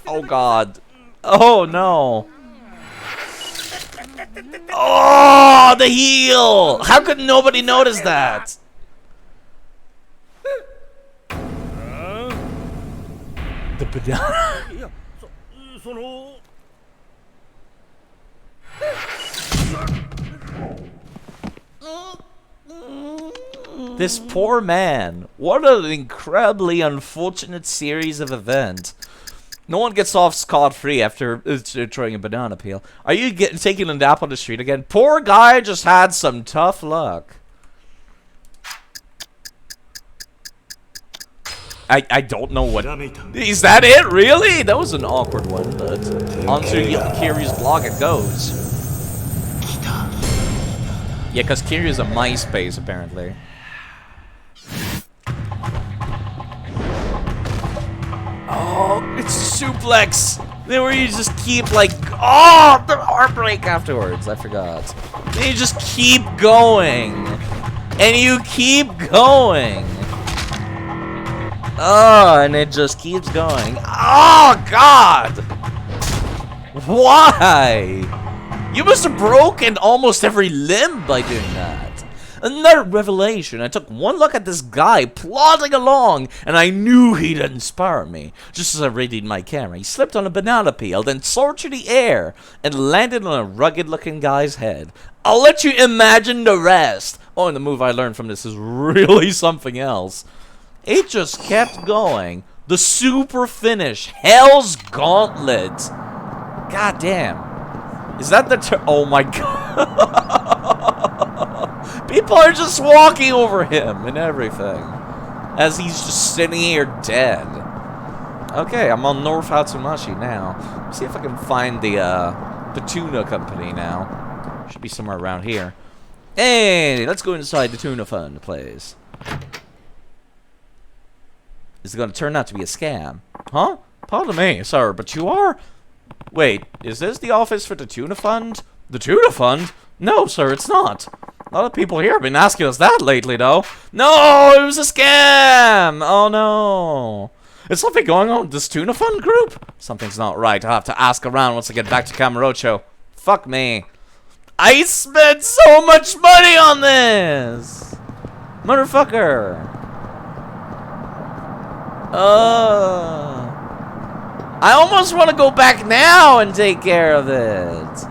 Oh god. Oh no. Oh, the heel! How could nobody notice that? The banana. This poor man. What an incredibly unfortunate series of events. No one gets off scot-free after throwing a banana peel. Are you taking a nap on the street again? Poor guy just had some tough luck. I don't know what... Is that it? Really? That was an awkward one, but... Onto Kiryu's blog it goes. Yeah, because Kiryu's a MySpace, apparently. Oh, it's a suplex! Then where you just keep, like... Oh, the heartbreak afterwards. I forgot. Then you just keep going. And you keep going. Oh, and it just keeps going. Oh, God! Why? You must have broken almost every limb by doing that. Another revelation. I took one look at this guy plodding along, and I knew he'd inspire me. Just as I readied my camera, he slipped on a banana peel, then soared through the air, and landed on a rugged-looking guy's head. I'll let you imagine the rest. Oh, and the move I learned from this is really something else. It just kept going. The super finish. Hell's Gauntlet. God damn. Is that the oh my god. People are just walking over him and everything. As he's just sitting here dead. Okay, I'm on North Hatsumashi now. Let's see if I can find the tuna company now. Should be somewhere around here. Hey, let's go inside the tuna fund place. Is it going to turn out to be a scam? Huh? Pardon me, sir, but you are... Wait, is this the office for the tuna fund? The tuna fund? No, sir, it's not. A lot of people here have been asking us that lately, though. No, it was a scam! Oh, no. Is something going on with this tuna fund group? Something's not right. I'll have to ask around once I get back to Kamurocho. Fuck me. I spent so much money on this! Motherfucker. I almost want to go back now and take care of it.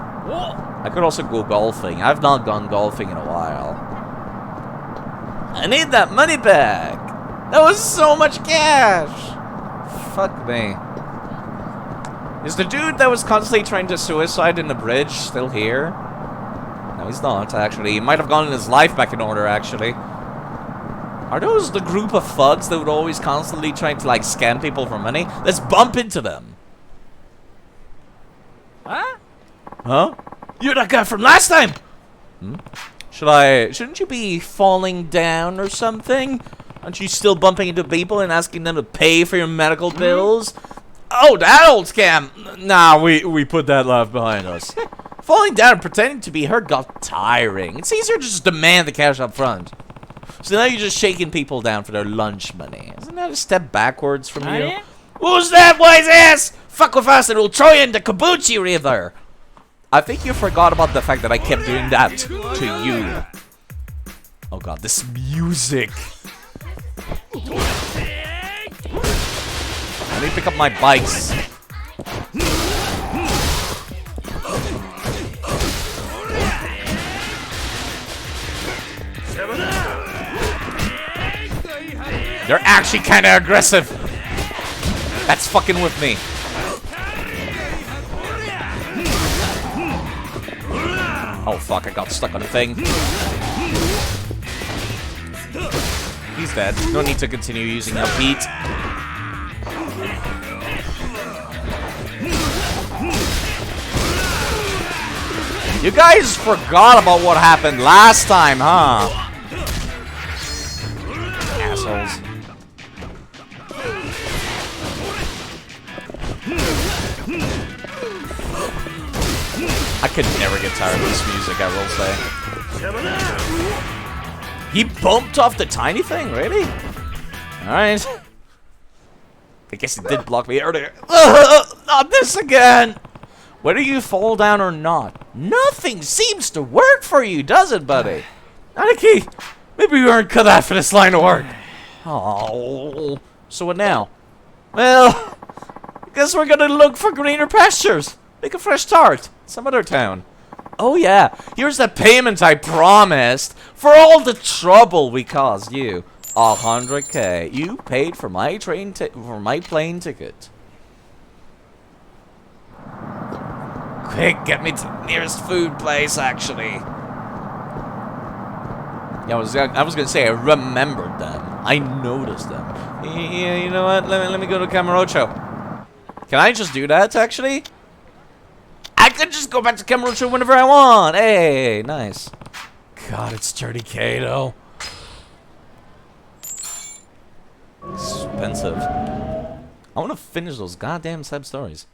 I could also go golfing. I've not gone golfing in a while. I need that money back. That was so much cash. Fuck me. Is the dude that was constantly trying to suicide in the bridge still here? No, he's not, actually. He might have gotten his life back in order, actually. Are those the group of thugs that would always constantly trying to, like, scam people for money? Let's bump into them.
Huh?
Huh? You're that guy from last time! Hmm? Shouldn't you be falling down or something? Aren't you still bumping into people and asking them to pay for your medical bills? Oh, that old scam! Nah, we put that laugh behind us. Falling down and pretending to be hurt got tiring. It's easier to just demand the cash up front. So now you're just shaking people down for their lunch money. Isn't that a step backwards from you?
Yeah?
Who's that wise ass? Fuck with us and we'll throw you in the Kabuchi River. I think you forgot about the fact that I kept doing that to you. Oh god, this music. Let me pick up my bikes. They're actually kind of aggressive. That's fucking with me. Oh fuck, I got stuck on a thing. He's dead. No need to continue using that beat. You guys forgot about what happened last time, huh? Assholes. I could never get tired of this music, I will say. He bumped off the tiny thing, really? Alright. I guess he did block me earlier. Not this again! Whether you fall down or not, nothing seems to work for you, does it, buddy? Aniki, maybe you weren't cut out for this line of work. Oh, so what now? Well, I guess we're gonna look for greener pastures. Make a fresh start. Some other town. Oh yeah, here's the payment I promised for all the trouble we caused you. 100K. You paid for my plane ticket. Quick, get me to the nearest food place, actually. Yeah, I was gonna say I remembered them. I noticed them. Yeah, you know what? Let me go to Camarocho. Can I just do that, actually? I could just go back to Camarocho whenever I want. Hey, nice. God, it's 30K though. Expensive. I want to finish those goddamn sub stories.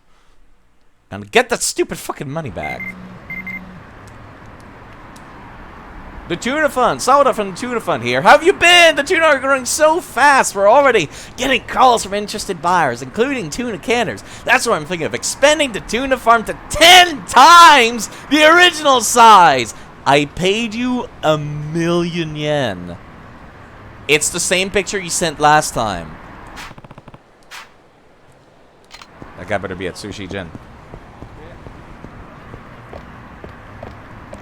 And get that stupid fucking money back. The tuna fund, Soda from the tuna fund here. How have you been? The tuna are growing so fast. We're already getting calls from interested buyers, including tuna canners. That's why I'm thinking of expanding the tuna farm to 10 times the original size. I paid you 1,000,000 yen. It's the same picture you sent last time. That guy better be at Sushi Jin.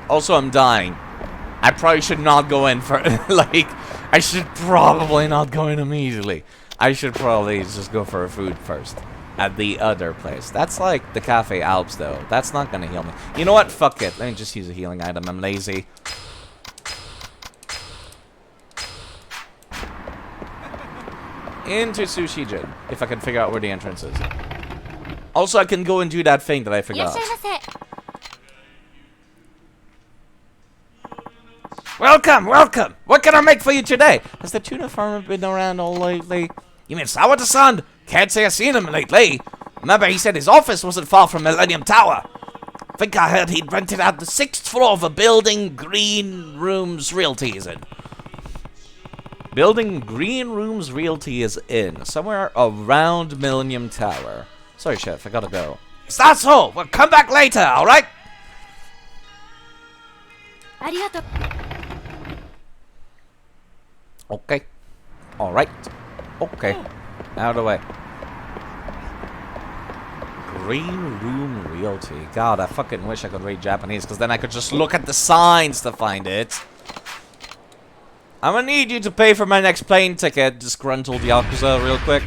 Also, I'm dying. I probably should not go in for, like, I should probably not go in immediately. I should probably just go for a food first. At the other place. That's like the Cafe Alps, though. That's not gonna heal me. You know what? Fuck it. Let me just use a healing item. I'm lazy. Into Sushi Jin. If I can figure out where the entrance is. Also, I can go and do that thing that I forgot. Welcome, welcome! What can I make for you today? Has the tuna farmer been around all lately? You mean Sawada-san? Can't say I've seen him lately. Remember, he said his office wasn't far from Millennium Tower. Think I heard he'd rented out the 6th floor of a building Green Rooms Realty is in. Building Green Rooms Realty is in. Somewhere around Millennium Tower. Sorry, Chef, I gotta go. Is that so? We'll come back later, alright? Okay. Alright. Okay. Out of the way. Green Room Realty. God, I fucking wish I could read Japanese, because then I could just look at the signs to find it. I'm gonna need you to pay for my next plane ticket, disgruntled Yakuza, real quick.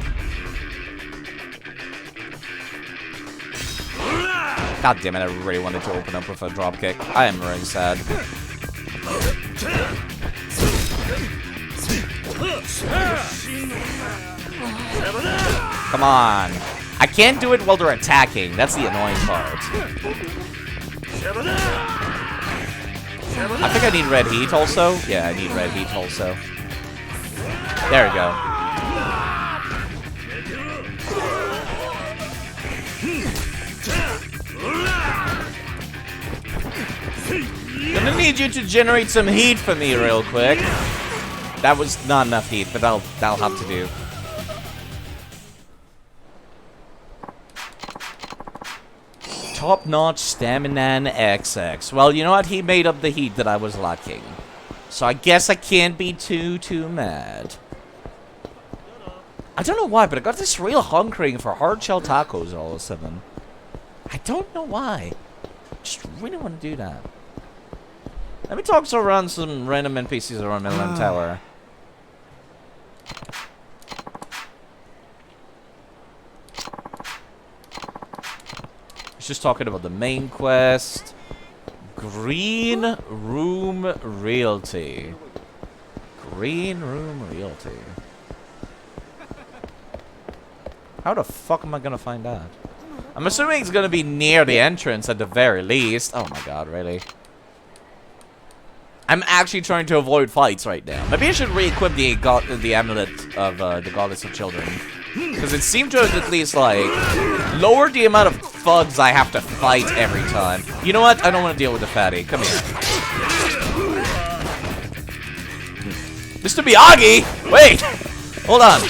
God damn it, I really wanted to open up with a dropkick. I am really sad. Come on. I can't do it while they're attacking. That's the annoying part. I think I need red heat also. Yeah, I need red heat also. There we go. Gonna need you to generate some heat for me real quick. That was not enough heat, but that'll have to do. Top-notch Stamina XX. Well, you know what? He made up the heat that I was lacking. So I guess I can't be too mad. I don't know why, but I got this real hunkering for hard-shell tacos all of a sudden. I don't know why. Just really want to do that. Let me talk to around some random NPCs around Millennium Tower. He's just talking about the main quest. Green Room Realty. Green Room Realty. How the fuck am I gonna find that? I'm assuming it's gonna be near the entrance at the very least. Oh my god, really? I'm actually trying to avoid fights right now. Maybe I should re-equip the amulet of the Goddess of Children. Because it seemed to have at least, like, lowered the amount of thugs I have to fight every time. You know what? I don't want to deal with the fatty. Come here. Mr. Miyagi! Wait! Hold on.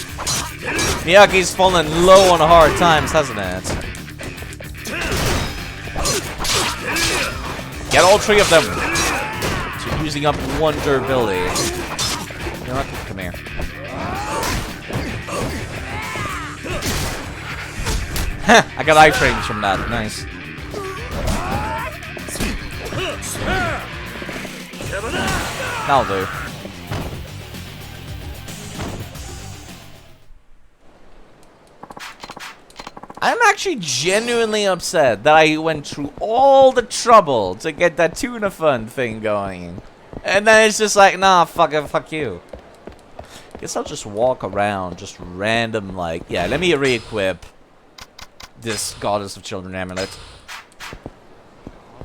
Miyagi's fallen low on hard times, hasn't it? Get all three of them. So using up one durability. You know what? Come here. I got iframes from that. Nice. That'll do. I'm actually genuinely upset that I went through all the trouble to get that tuna fund thing going. And then it's just like, nah, fuck you. Guess I'll just walk around, just random, like, yeah, let me re-equip this Goddess of Children amulet.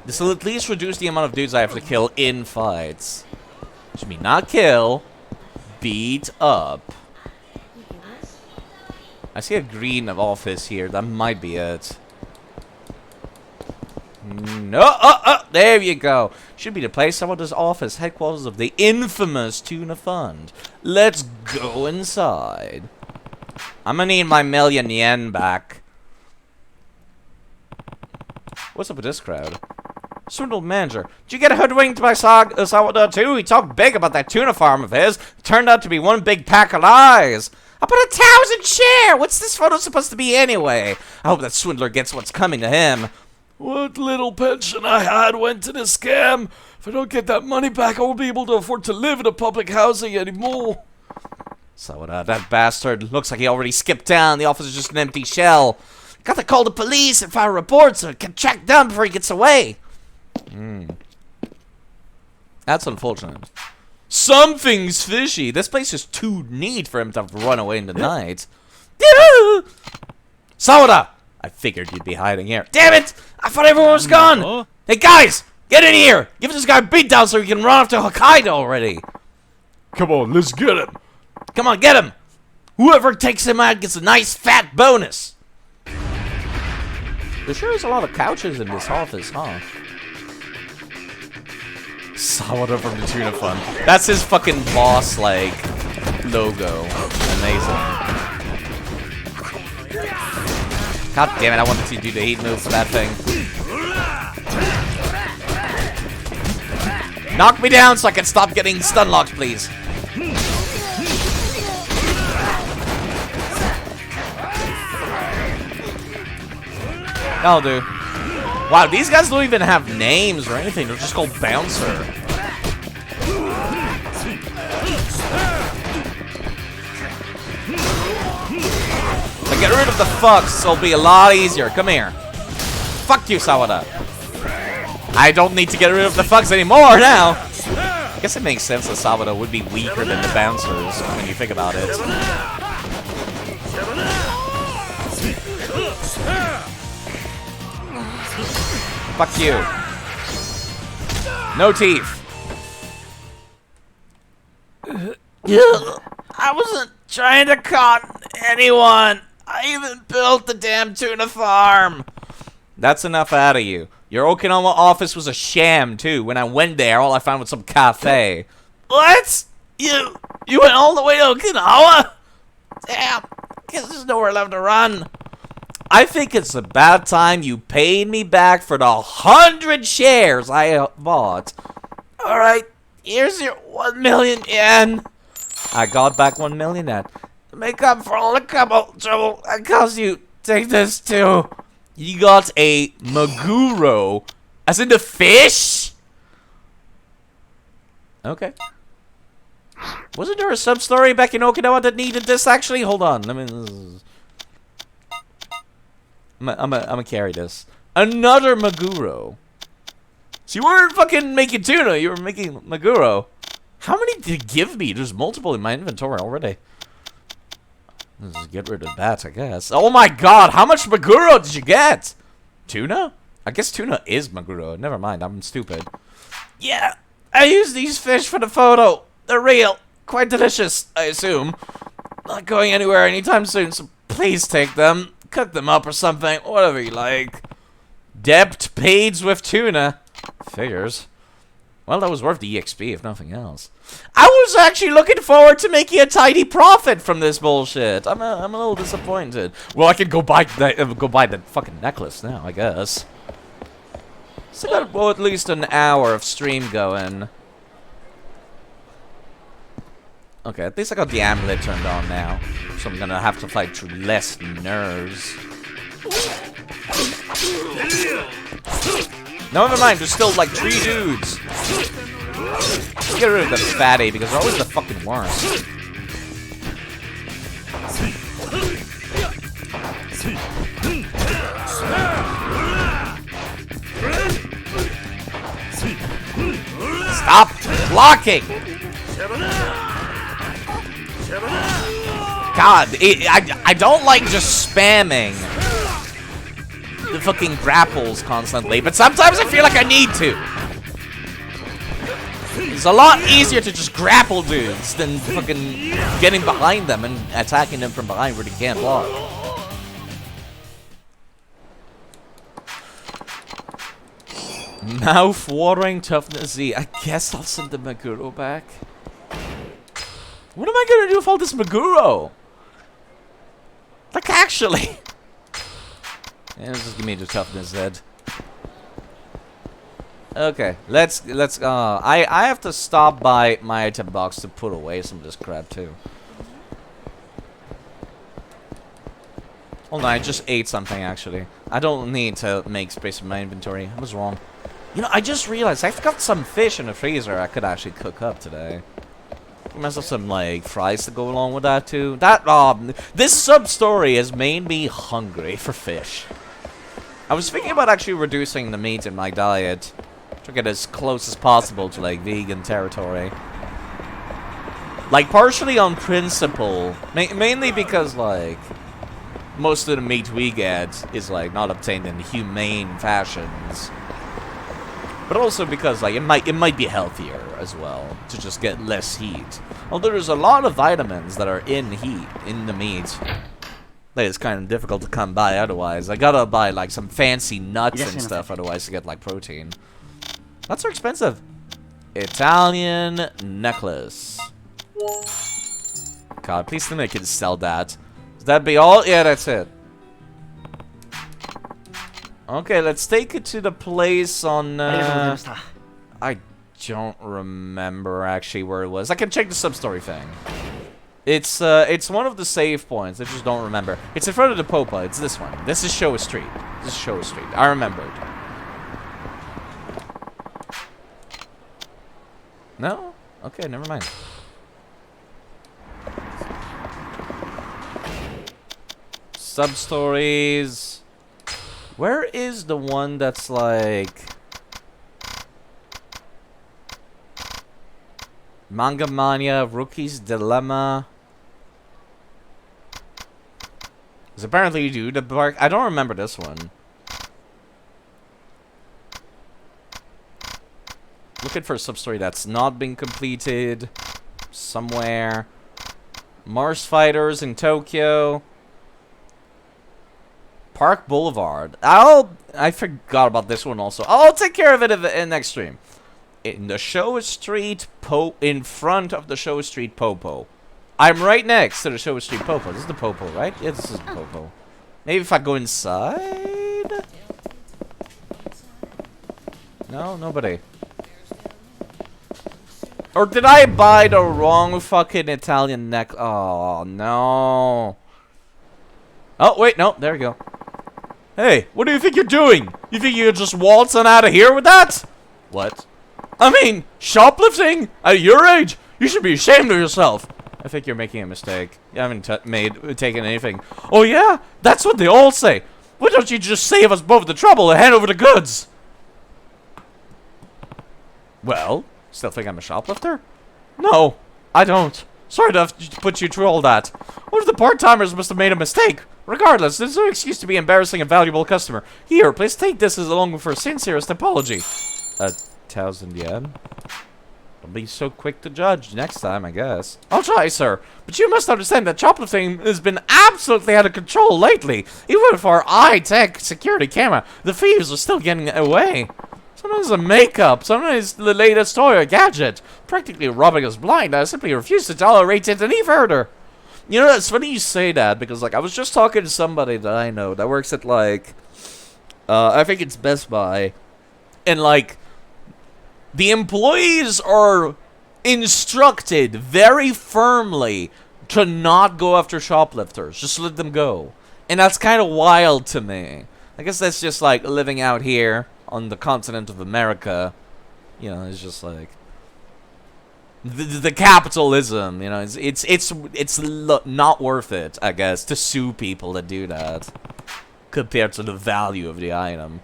This will at least reduce the amount of dudes I have to kill in fights. Which means not kill, beat up. I see a green office here. That might be it. No, there you go. Should be the place. Someone's office, headquarters of the infamous Tuna Fund. Let's go inside. I'm gonna need my million yen back. What's up with this crowd? Swindled manager. Did you get hoodwinked by Sawada too? He talked big about that tuna farm of his. It turned out to be one big pack of lies. Up at 1,000 share! What's this photo supposed to be anyway? I hope that swindler gets what's coming to him.
What little pension I had went to the scam. If I don't get that money back, I won't be able to afford to live in a public housing anymore.
So that bastard looks like he already skipped town. The office is just an empty shell. Got to call the police and file a report so it can track down before he gets away. That's unfortunate. Something's fishy. This place is too neat for him to run away in the night. Sawada! I figured you'd be hiding here. Damn it! I thought everyone was gone! Hey guys! Get in here! Give this guy a beat down so he can run off to Hokkaido already!
Come on, let's get him!
Come on, get him! Whoever takes him out gets a nice fat bonus! There sure is a lot of couches in this office, huh? Sawada from the Tuna Fund. That's his fucking boss, like, logo. Amazing. God damn it, I wanted to do the heat move for that thing. Knock me down so I can stop getting stun locked, please. That'll do. Wow, these guys don't even have names or anything. They're just called Bouncer. But get rid of the fucks, so it'll be a lot easier. Come here. Fuck you, Sawada. I don't need to get rid of the fucks anymore now. I guess it makes sense that Sawada would be weaker than the Bouncers when you think about it. Fuck you. No teeth. I wasn't trying to con anyone. I even built the damn tuna farm. That's enough out of you. Your Okinawa office was a sham, too. When I went there, all I found was some cafe. What? You went all the way to Okinawa? Damn. Guess there's nowhere left to run. I think it's about time you paid me back for the 100 shares I bought. Alright, here's your 1 million yen. I got back 1 million yen. To make up for all the trouble I caused you, take this too. You got a Maguro. As in the fish? Okay. Wasn't there a sub-story back in Okinawa that needed this actually? Hold on, let me... I'm gonna carry this. Another Maguro. So you weren't fucking making tuna, you were making Maguro. How many did it give me? There's multiple in my inventory already. Let's just get rid of that, I guess. Oh my god, how much Maguro did you get? Tuna? I guess tuna is Maguro. Never mind, I'm stupid. Yeah, I used these fish for the photo. They're real. Quite delicious, I assume. Not going anywhere anytime soon, so
Please take them. Cook them up or something. Whatever you like. Debt paid with tuna. Figures. Well, that was worth the EXP, if nothing else. I was actually looking forward to making a tidy profit from this bullshit. I'm a little disappointed. Well, I can go buy that fucking necklace now, I guess. So I got at least an hour of stream going. Okay, at least I got the amulet turned on now. So I'm gonna have to fight through less nerves. No, never mind, there's still like 3 dudes. Let's get rid of the fatty because they're always the fucking worst. Stop blocking! God, I don't like just spamming the fucking grapples constantly, but sometimes I feel like I need to. It's a lot easier to just grapple dudes than fucking getting behind them and attacking them from behind where they can't block. Mouth-watering toughness Z. I guess I'll send the Maguro back. What am I gonna do with all this Maguro? Like, actually. Yeah, just give me the toughness Z. Okay, let's I have to stop by my item box to put away some of this crap too. Hold on, I just ate something actually. I don't need to make space in my inventory. I was wrong. You know, I just realized I've got some fish in the freezer I could actually cook up today. Give myself some like fries to go along with that too. This sub-story has made me hungry for fish. I was thinking about actually reducing the meat in my diet to get as close as possible to like vegan territory. Like partially on principle, mainly because like most of the meat we get is like not obtained in humane fashions. But also because like it might be healthier as well to just get less heat. Although there's a lot of vitamins that are in heat in the meat that is kind of difficult to come by otherwise. I gotta buy like some fancy nuts and stuff otherwise to get like protein. Nuts are expensive. Italian necklace. God, please tell me I can sell that. Does that be all? Yeah, that's it. Okay, let's take it to the place on, I don't remember actually where it was. I can check the sub-story thing. It's one of the save points. I just don't remember. It's in front of the Popa. It's this one. This is Showa Street. This is Showa Street. I remembered. No? Okay, never mind. Sub-stories. Where is the one that's like Manga Mania, Rookie's Dilemma? Because apparently you do the bark. I don't remember this one. Looking for a sub-story that's not been completed somewhere. Mars Fighters in Tokyo. Park Boulevard. I forgot about this one also. I'll take care of it in next stream. In the Showa Street in front of the Showa Street Popo. I'm right next to the Showa Street Popo. This is the Popo, right? Yeah, this is the Popo. Maybe if I go inside? No, nobody. Or did I buy the wrong fucking Italian neck? Oh, no. Oh, wait, no, there we go. Hey, what do you think you're doing? You think you're just waltzing out of here with that? What? I mean, shoplifting? At your age? You should be ashamed of yourself. I think you're making a mistake. You haven't taken anything. Oh yeah? That's what they all say. Why don't you just save us both the trouble and hand over the goods? Well, still think I'm a shoplifter? No, I don't. Sorry to have to put you through all that. What if the part-timers must have made a mistake? Regardless, there's no excuse to be embarrassing a valuable customer. Here, please take this as along for a sincerest apology. 1,000 yen?
I'll be so quick to judge next time, I guess. I'll try, sir. But you must understand that shoplifting has been absolutely out of control lately. Even for our high-tech security camera, the thieves are still getting away. Sometimes the makeup, sometimes the latest toy or gadget. Practically robbing us blind. I simply refuse to tolerate it any further. You know, it's funny you say that, because, like, I was just talking to somebody that I know that works at, like, I think it's Best Buy. And, like, the employees are instructed very firmly to not go after shoplifters. Just let them go. And that's kind of wild to me. I guess that's just like living out here on the continent of America. You know, it's just like the capitalism. You know, it's not worth it, I guess, to sue people that do that compared to the value of the item.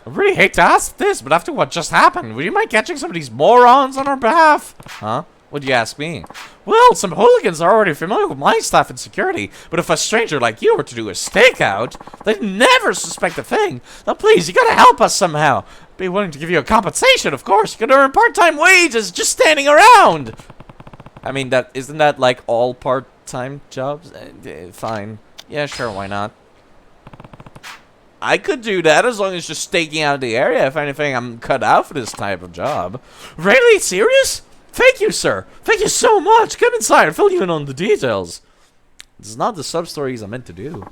I really hate to ask this, but after what just happened, would you mind catching some of these morons on our behalf? Huh? What'd you ask me? Well, some hooligans are already familiar with my staff and security, but if a stranger like you were to do a stakeout, they'd never suspect a thing. Now please, you gotta help us somehow. Be willing to give you a compensation, of course. You can earn part-time wages just standing around. I mean, isn't that like all part-time jobs? Fine. Yeah, sure, why not? I could do that as long as just staking out the area. If anything, I'm cut out for this type of job. Really? Serious? Thank you, sir. Thank you so much. Come inside. I'll fill you in on the details. This is not the sub-stories I'm meant to do.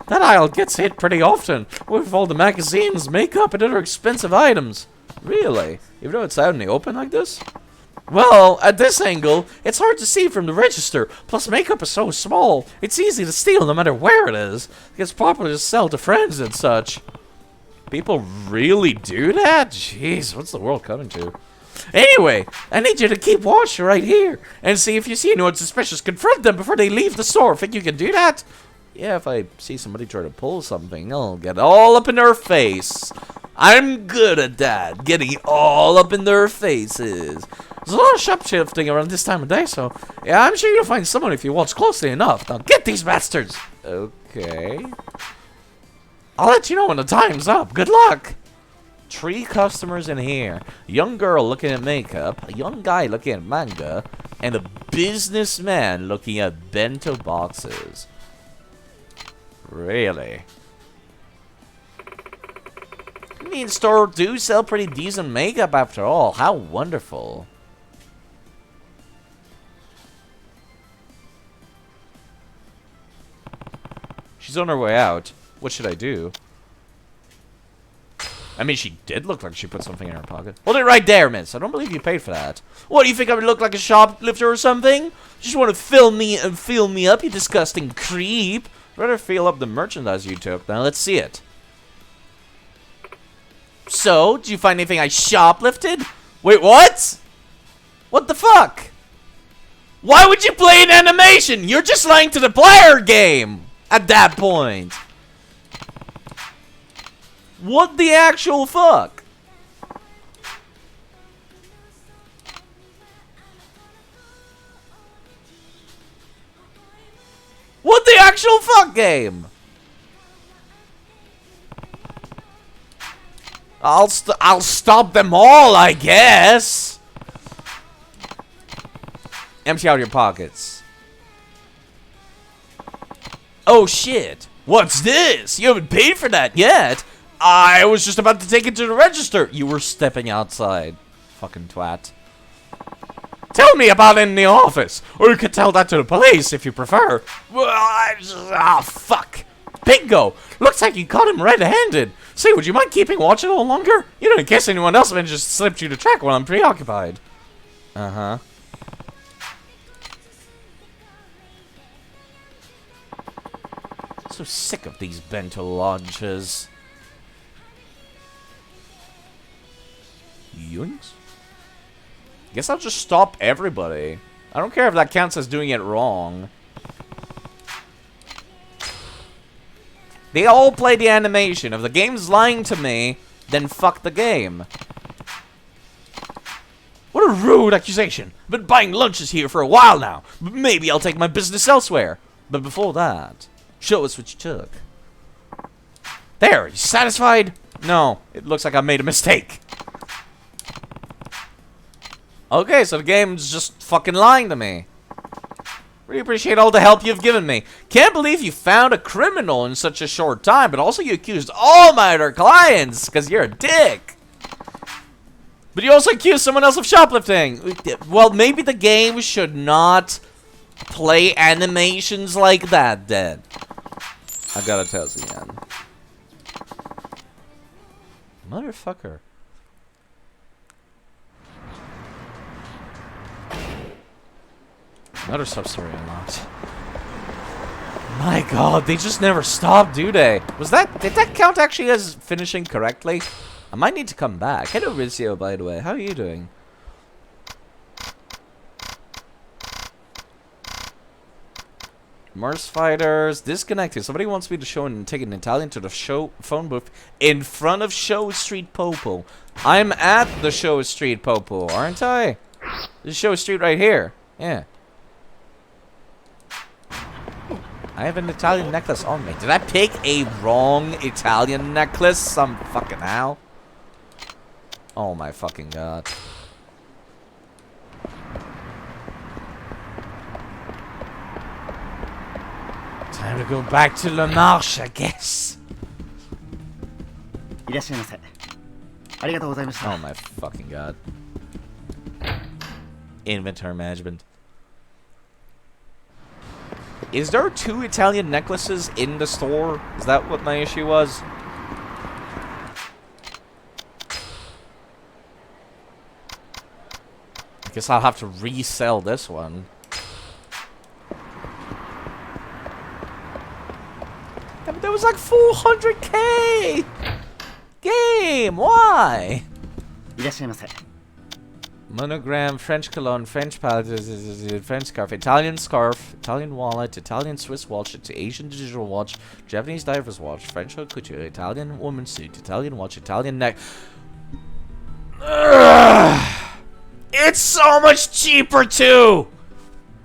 That aisle gets hit pretty often with all the magazines, makeup, and other expensive items. Really? Even though it's out in the open like this? Well, at this angle, it's hard to see from the register. Plus, makeup is so small, it's easy to steal no matter where it is. It gets popular to sell to friends and such. People really do that? Jeez, what's the world coming to? Anyway, I need you to keep watch right here and see if you see anyone suspicious. Confront them before they leave the store. Think you can do that? Yeah, if I see somebody try to pull something, I'll get all up in their face. I'm good at that, getting all up in their faces. There's a lot of shoplifting around this time of day, so yeah, I'm sure you'll find someone if you watch closely enough. Now get these bastards! Okay. I'll let you know when the time's up. Good luck! 3 customers in here. A young girl looking at makeup, a young guy looking at manga, and a businessman looking at bento boxes. Really? I mean, stores do sell pretty decent makeup after all. How wonderful. She's on her way out. What should I do? I mean, she did look like she put something in her pocket. Hold it right there, miss. I don't believe you paid for that. What, do you think I would look like a shoplifter or something? You just want to fill me up, you disgusting creep. I'd rather fill up the merchandise you took. Now, let's see it. So, did you find anything I shoplifted? Wait, what? What the fuck? Why would you play an animation? You're just lying to the player game at that point. What the actual fuck? What the actual fuck game? I'll stop them all, I guess. Empty out your pockets. Oh shit. What's this? You haven't paid for that yet. I was just about to take it to the register. You were stepping outside. Fucking twat. Tell me about it in the office. Or you could tell that to the police if you prefer. Fuck. Bingo. Looks like you caught him red-handed. Say, would you mind keeping watch a little longer? You know, in case anyone else manages to slip you the track while I'm preoccupied. Uh-huh. So sick of these bento launches. Yoinks? Guess I'll just stop everybody. I don't care if that counts as doing it wrong. They all play the animation. If the game's lying to me, then fuck the game. What a rude accusation. I've been buying lunches here for a while now. But maybe I'll take my business elsewhere. But before that, show us what you took. There, you satisfied? No, it looks like I made a mistake. Okay, so the game's just fucking lying to me. Really appreciate all the help you've given me. Can't believe you found a criminal in such a short time, but also you accused all my other clients, because you're a dick. But you also accused someone else of shoplifting. Well, maybe the game should not play animations like that, then. I gotta tell you again. Motherfucker. Another sub-story unlocked. My god, they just never stop, do they? Did that count actually as finishing correctly? I might need to come back. Hello, Rizio, by the way. How are you doing? Mars Fighters, disconnected. Somebody wants me to show and take an Italian to the show phone booth in front of Show Street Popo. I'm at the Show Street Popo, aren't I? This Show Street right here. Yeah. I have an Italian necklace on me. Did I pick a wrong Italian necklace? Some fucking how? Oh my fucking god. Time to go back to La Marche, I guess. Oh my fucking god. Inventory management. Is there 2 Italian necklaces in the store? Is that what my issue was? I guess I'll have to resell this one. Yeah, but that was like 400k! Game, why? Monogram, French cologne, French palette, French scarf, Italian wallet, Italian Swiss watch, Asian digital watch, Japanese diver's watch, French haute couture, Italian woman's suit, Italian watch, Italian neck. Ugh. It's so much cheaper too!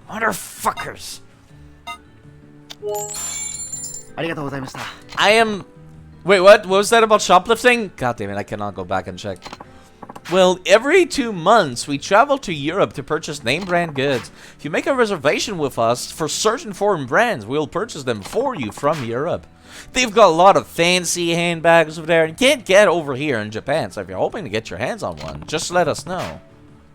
Motherfuckers. I am... Wait, what? What was that about shoplifting? God damn it, I cannot go back and check. Well, every 2 months, we travel to Europe to purchase name brand goods. If you make a reservation with us for certain foreign brands, we'll purchase them for you from Europe. They've got a lot of fancy handbags over there, and you can't get over here in Japan, so if you're hoping to get your hands on one, just let us know.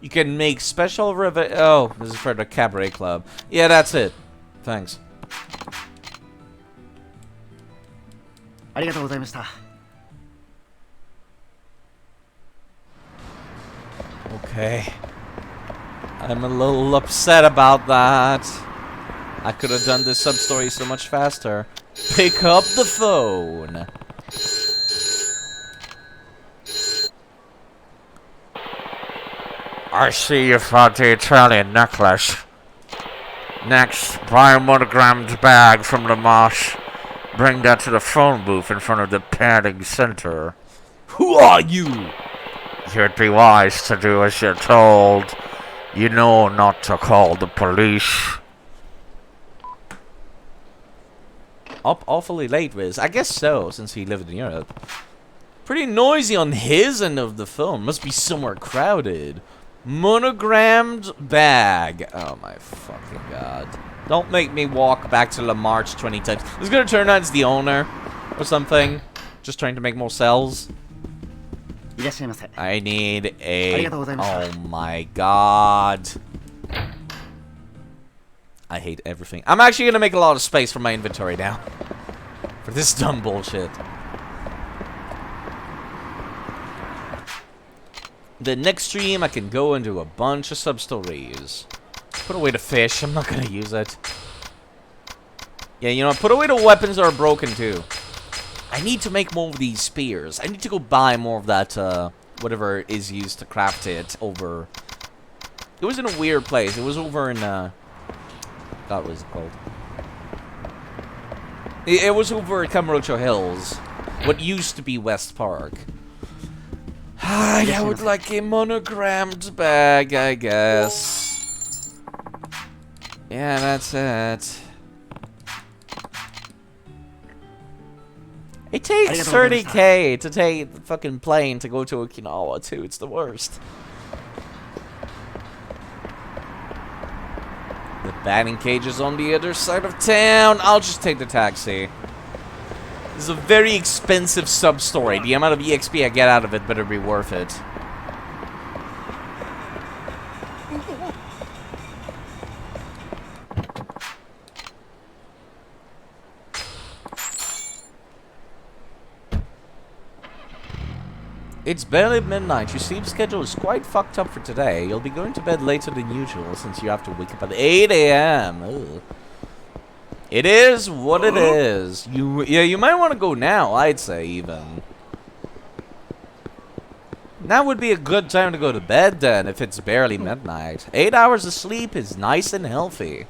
You can make special oh, this is for the Cabaret Club. Yeah, that's it. Thanks. Okay. I'm a little upset about that. I could have done this sub-story so much faster. Pick up the phone. I see you found the Italian necklace. Next, buy a monogrammed bag from La Marche. Bring that to the phone booth in front of the padding center. Who are you? You'd be wise to do as you're told. You know not to call the police. Up awfully late, Riz. I guess so, since he lived in Europe. Pretty noisy on his end of the phone. Must be somewhere crowded. Monogrammed bag. Oh my fucking god. Don't make me walk back to La Marche 20 times. It's gonna turn out it's the owner or something. Just trying to make more cells. I need a... Oh my god. I hate everything. I'm actually gonna make a lot of space for my inventory now. For this dumb bullshit. The next stream I can go into a bunch of sub-stories. Put away the fish, I'm not gonna use it. Yeah, you know, put away the weapons that are broken too. I need to make more of these spears. I need to go buy more of that, whatever is used to craft it over... It was in a weird place. It was over in, God, what was it called? It was over at Camarocho Hills. What used to be West Park. I would like a monogrammed bag, I guess. Yeah, that's it. It takes 30k to take the fucking plane to go to Okinawa, too. It's the worst. Batting cages on the other side of town. I'll just take the taxi. This is a very expensive sub-story. The amount of EXP I get out of it better be worth it. It's barely midnight. Your sleep schedule is quite fucked up for today. You'll be going to bed later than usual since you have to wake up at 8 a.m. It is what it is. You might want to go now, I'd say, even. That would be a good time to go to bed then, if it's barely midnight. 8 hours of sleep is nice and healthy.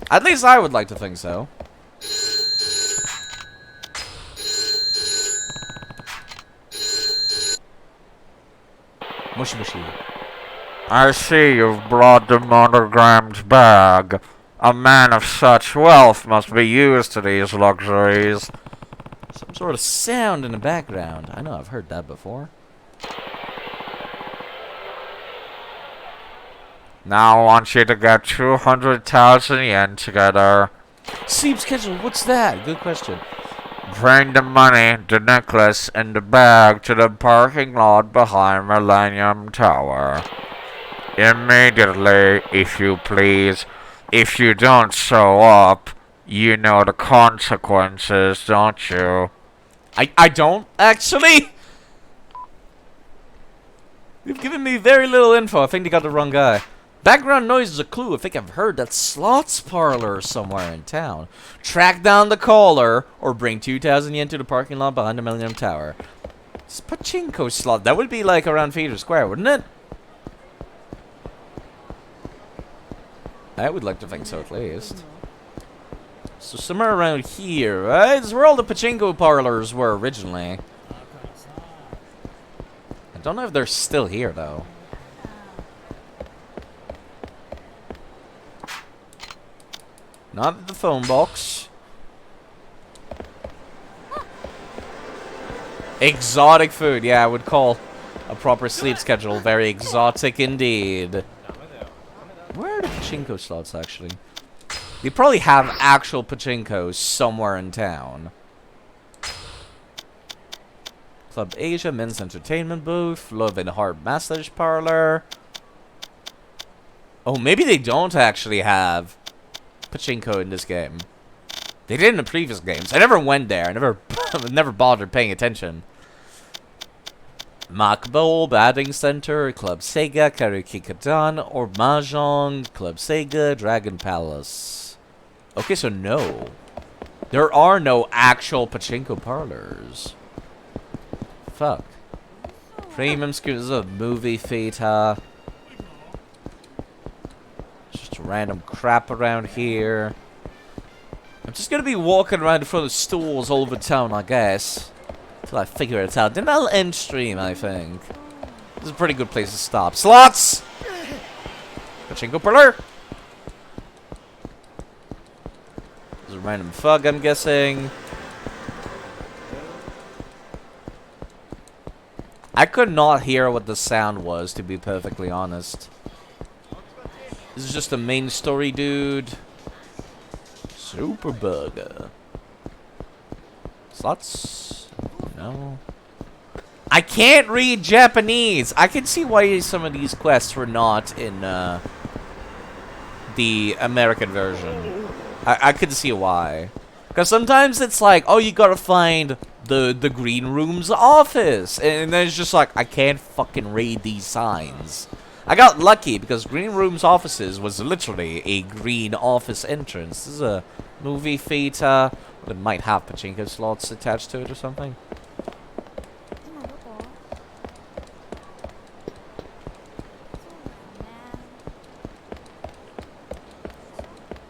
At least I would like to think so. Mushy mushy.
I see you've brought the monogrammed bag. A man of such wealth must be used to these luxuries.
Some sort of sound in the background. I know I've heard that before.
Now I want you to get 200,000 yen together.
Sleep schedule, what's that? Good question.
Bring the money, the necklace, and the bag to the parking lot behind Millennium Tower. Immediately, if you please. If you don't show up, you know the consequences, don't you?
I don't, actually? You've given me very little info. I think they got the wrong guy. Background noise is a clue. I think I've heard that slots parlor somewhere in town. Track down the caller or bring 2,000 yen to the parking lot behind the Millennium Tower. It's pachinko slot. That would be like around Theater Square, wouldn't it? I would like to think so, at least. So somewhere around here, right? This is where all the pachinko parlors were originally. I don't know if they're still here, though. Not at the phone box. Exotic food. Yeah, I would call a proper sleep schedule very exotic indeed. Where are the pachinko slots, actually? They probably have actual pachinkos somewhere in town. Club Asia, men's entertainment booth, Love and Heart massage parlor. Oh, maybe they don't actually have pachinko in this game. They did in the previous games. I never went there. I never bothered paying attention. Makbo, Batting Center, Club Sega, Karaoke Katan, or Mahjong, Club Sega, Dragon Palace. Okay, so no. There are no actual pachinko parlors. Fuck. Premium scooters, a movie theater. Just random crap around here. I'm just gonna be walking around in front of stores all over town, I guess. Till I figure it out. Then I'll end stream, I think. This is a pretty good place to stop. Slots! Pachinko parlor! There's a random fug, I'm guessing. I could not hear what the sound was, to be perfectly honest. This is just the main story, dude. Super burger. Slots? No. I can't read Japanese. I can see why some of these quests were not in the American version. I could see why. Because sometimes it's like, oh, you gotta find the green room's office. And then it's just like, I can't fucking read these signs. I got lucky because Green Room's offices was literally a green office entrance. This is a movie theater that might have pachinko slots attached to it or something.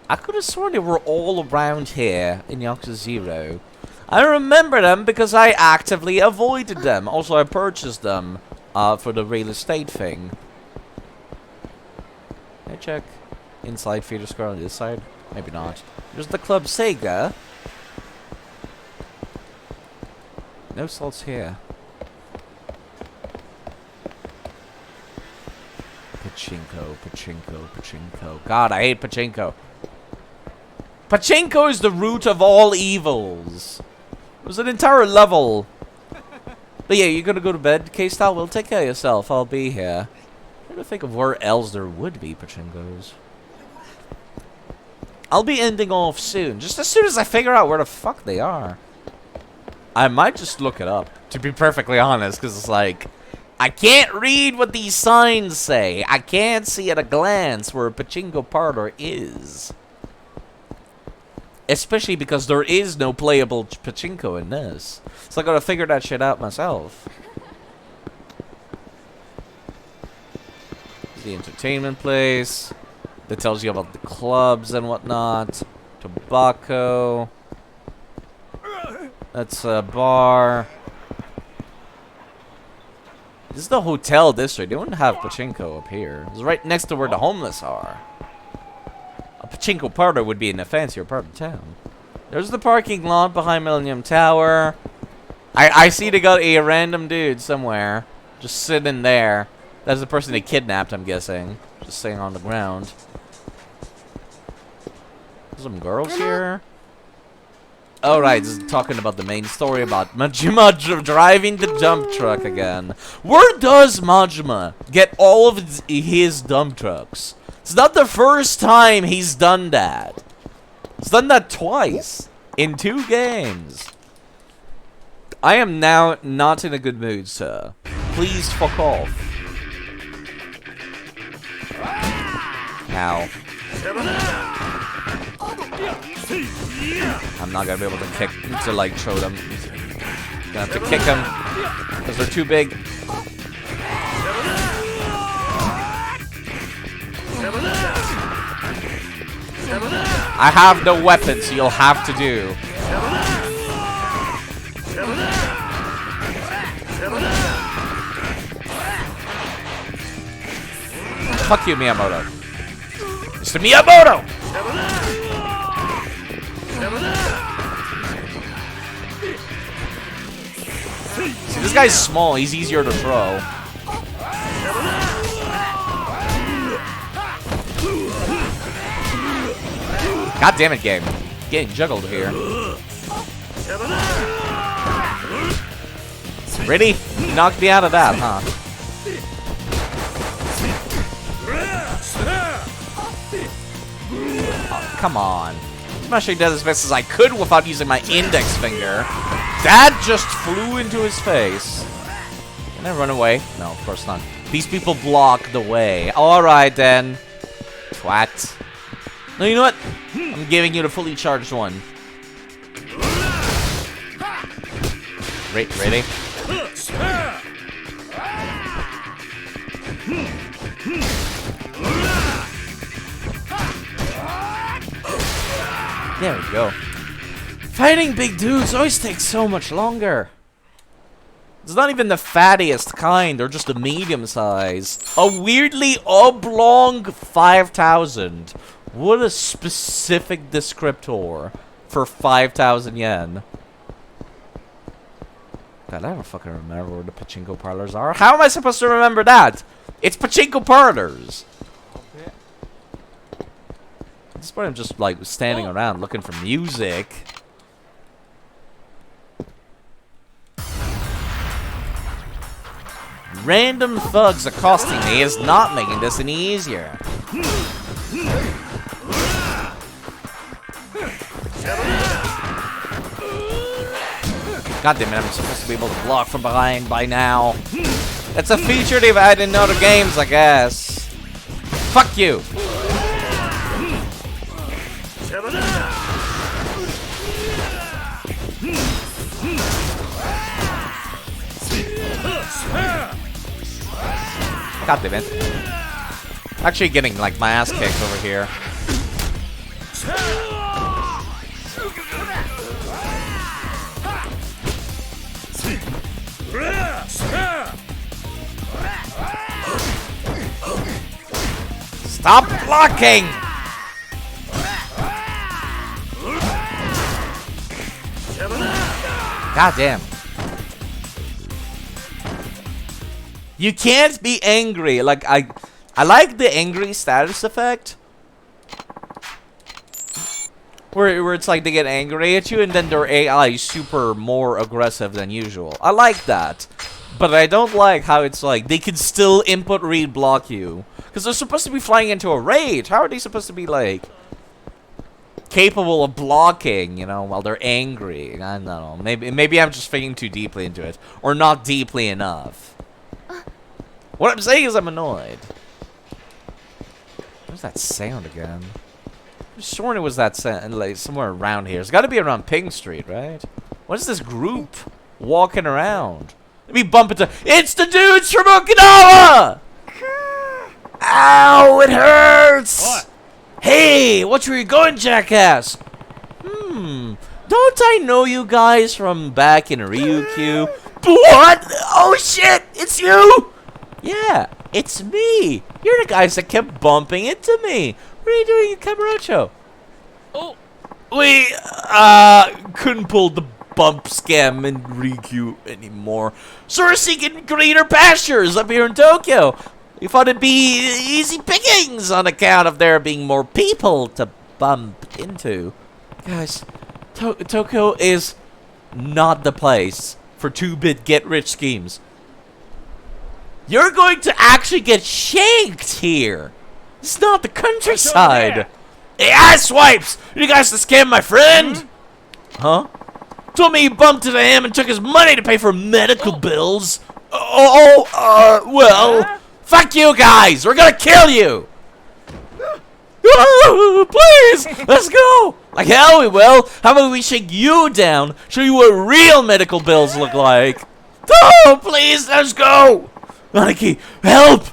I could have sworn they were all around here in Yakuza 0. I remember them because I actively avoided them. Also, I purchased them for the real estate thing. Hey, check. Inside Theater Square on this side? Maybe not. There's the Club Sega. No slots here. Pachinko. God, I hate pachinko. Pachinko is the root of all evils. There's an entire level. But yeah, you're gonna go to bed, K-Style? Well, take care of yourself. I'll be here. I'm trying to think of where else there would be pachinkos. I'll be ending off soon. Just as soon as I figure out where the fuck they are. I might just look it up, to be perfectly honest, because it's like, I can't read what these signs say. I can't see at a glance where a pachinko parlor is. Especially because there is no playable pachinko in this. So I gotta figure that shit out myself. The entertainment place that tells you about the clubs and whatnot. Tobacco. That's a bar. This is the hotel district. They wouldn't have pachinko up here. It's right next to where the homeless are. A pachinko parlor would be in a fancier part of town. There's the parking lot behind Millennium Tower. I see they got a random dude somewhere. Just sitting there. That's the person they kidnapped, I'm guessing. Just sitting on the ground. There's some girls here. Oh, right, this is talking about the main story about Majima driving the dump truck again. Where does Majima get all of his dump trucks? It's not the first time he's done that. He's done that twice in 2 games. I am now not in a good mood, sir. Please fuck off. Ow. I'm not gonna be able to kick to like throw them. Gonna have to kick them because they're too big. I have no weapons, so you'll have to do. Fuck you, Miyamoto. Mr. Miyamoto! See, this guy's small. He's easier to throw. God damn it, game. Getting juggled here. Really? You knocked me out of that, huh? Oh, come on. I'm actually did as best as I could without using my index finger. That just flew into his face. Can I run away? No, of course not. These people block the way. Alright then. Twat. No, you know what? I'm giving you the fully charged one. Ready? There we go. Fighting big dudes always takes so much longer. It's not even the fattiest kind, or just a medium size. A weirdly oblong 5,000. What a specific descriptor for 5,000 yen. God, I don't fucking remember where the pachinko parlors are. How am I supposed to remember that? It's pachinko parlors. At this point, I'm just like standing around looking for music. Random thugs accosting me is not making this any easier. God damn it, I'm supposed to be able to block from behind by now. That's a feature they've added in other games, I guess. Fuck you. God damn it. Actually getting like my ass kicked over here. Stop blocking! God damn. You can't be angry. Like, I like the angry status effect. Where it's like they get angry at you and then their AI is super more aggressive than usual. I like that. But I don't like how it's like they can still input read block you. Because they're supposed to be flying into a rage. How are they supposed to be like capable of blocking, you know, while they're angry? I don't know. Maybe I'm just thinking too deeply into it. Or not deeply enough. What I'm saying is I'm annoyed. Where's that sound again? I'm sure it was that sound, like somewhere around here. It's got to be around Ping Street, right? What is this group walking around? Let me bump into. It's the dudes from Okinawa! Ow, it hurts! What? Hey, watch where you're going, jackass! Don't I know you guys from back in Ryukyu? What? Oh shit, it's you! Yeah, it's me. You're the guys that kept bumping into me. What are you doing in Kamurocho? Oh, we couldn't pull the bump scam in Ryukyu anymore. So we're seeking greener pastures up here in Tokyo. We thought it'd be easy pickings on account of there being more people to bump into. Guys, Tokyo is not the place for 2-bit get-rich schemes. You're going to actually get shanked here. It's not the countryside. Hey, asswipes! You guys to scam my friend? Huh? Told me you bumped into him and took his money to pay for medical bills. Well, fuck you guys. We're gonna kill you. Please, let's go. Like hell we will. How about we shake you down, show you what real medical bills look like. Oh, please, let's go. Aniki, help.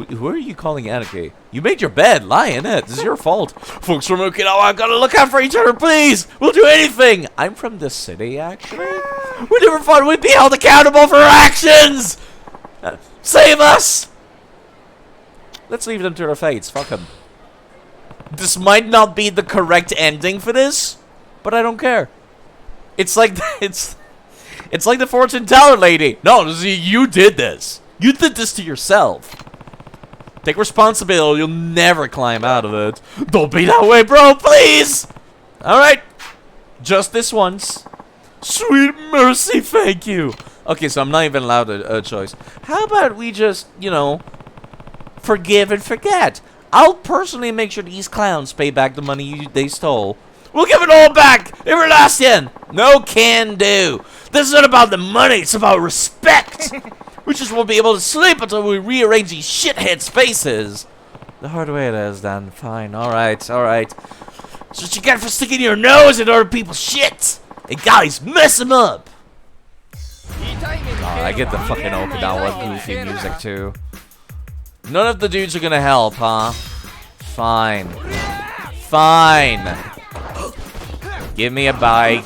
Who are you calling Aniki? You made your bed. Lie in it. This is your fault. Folks from Okinawa gotta look out for each other, please. We'll do anything. I'm from this city, actually. We never thought we'd be held accountable for our actions. Save us. Let's leave them to their fates. Fuck them. This might not be the correct ending for this, but I don't care. It's like it's like the fortune teller lady. No, you did this. You did this to yourself. Take responsibility, you'll never climb out of it. Don't be that way, bro, please! Alright. Just this once. Sweet mercy, thank you. Okay, so I'm not even allowed a choice. How about we just, you know, forgive and forget? I'll personally make sure these clowns pay back the money they stole. We'll give it all back! Everlasting! No can do. This is not about the money, it's about respect! We just won't be able to sleep until we rearrange these shitheads' faces. The hard way it is, then. Fine. Alright, alright. That's what you get for sticking your nose in other people's shit! Hey guys, mess them up! Oh, I get the fucking Okinawa goofy music too. None of the dudes are gonna help, huh? Fine. Fine. Give me a bite.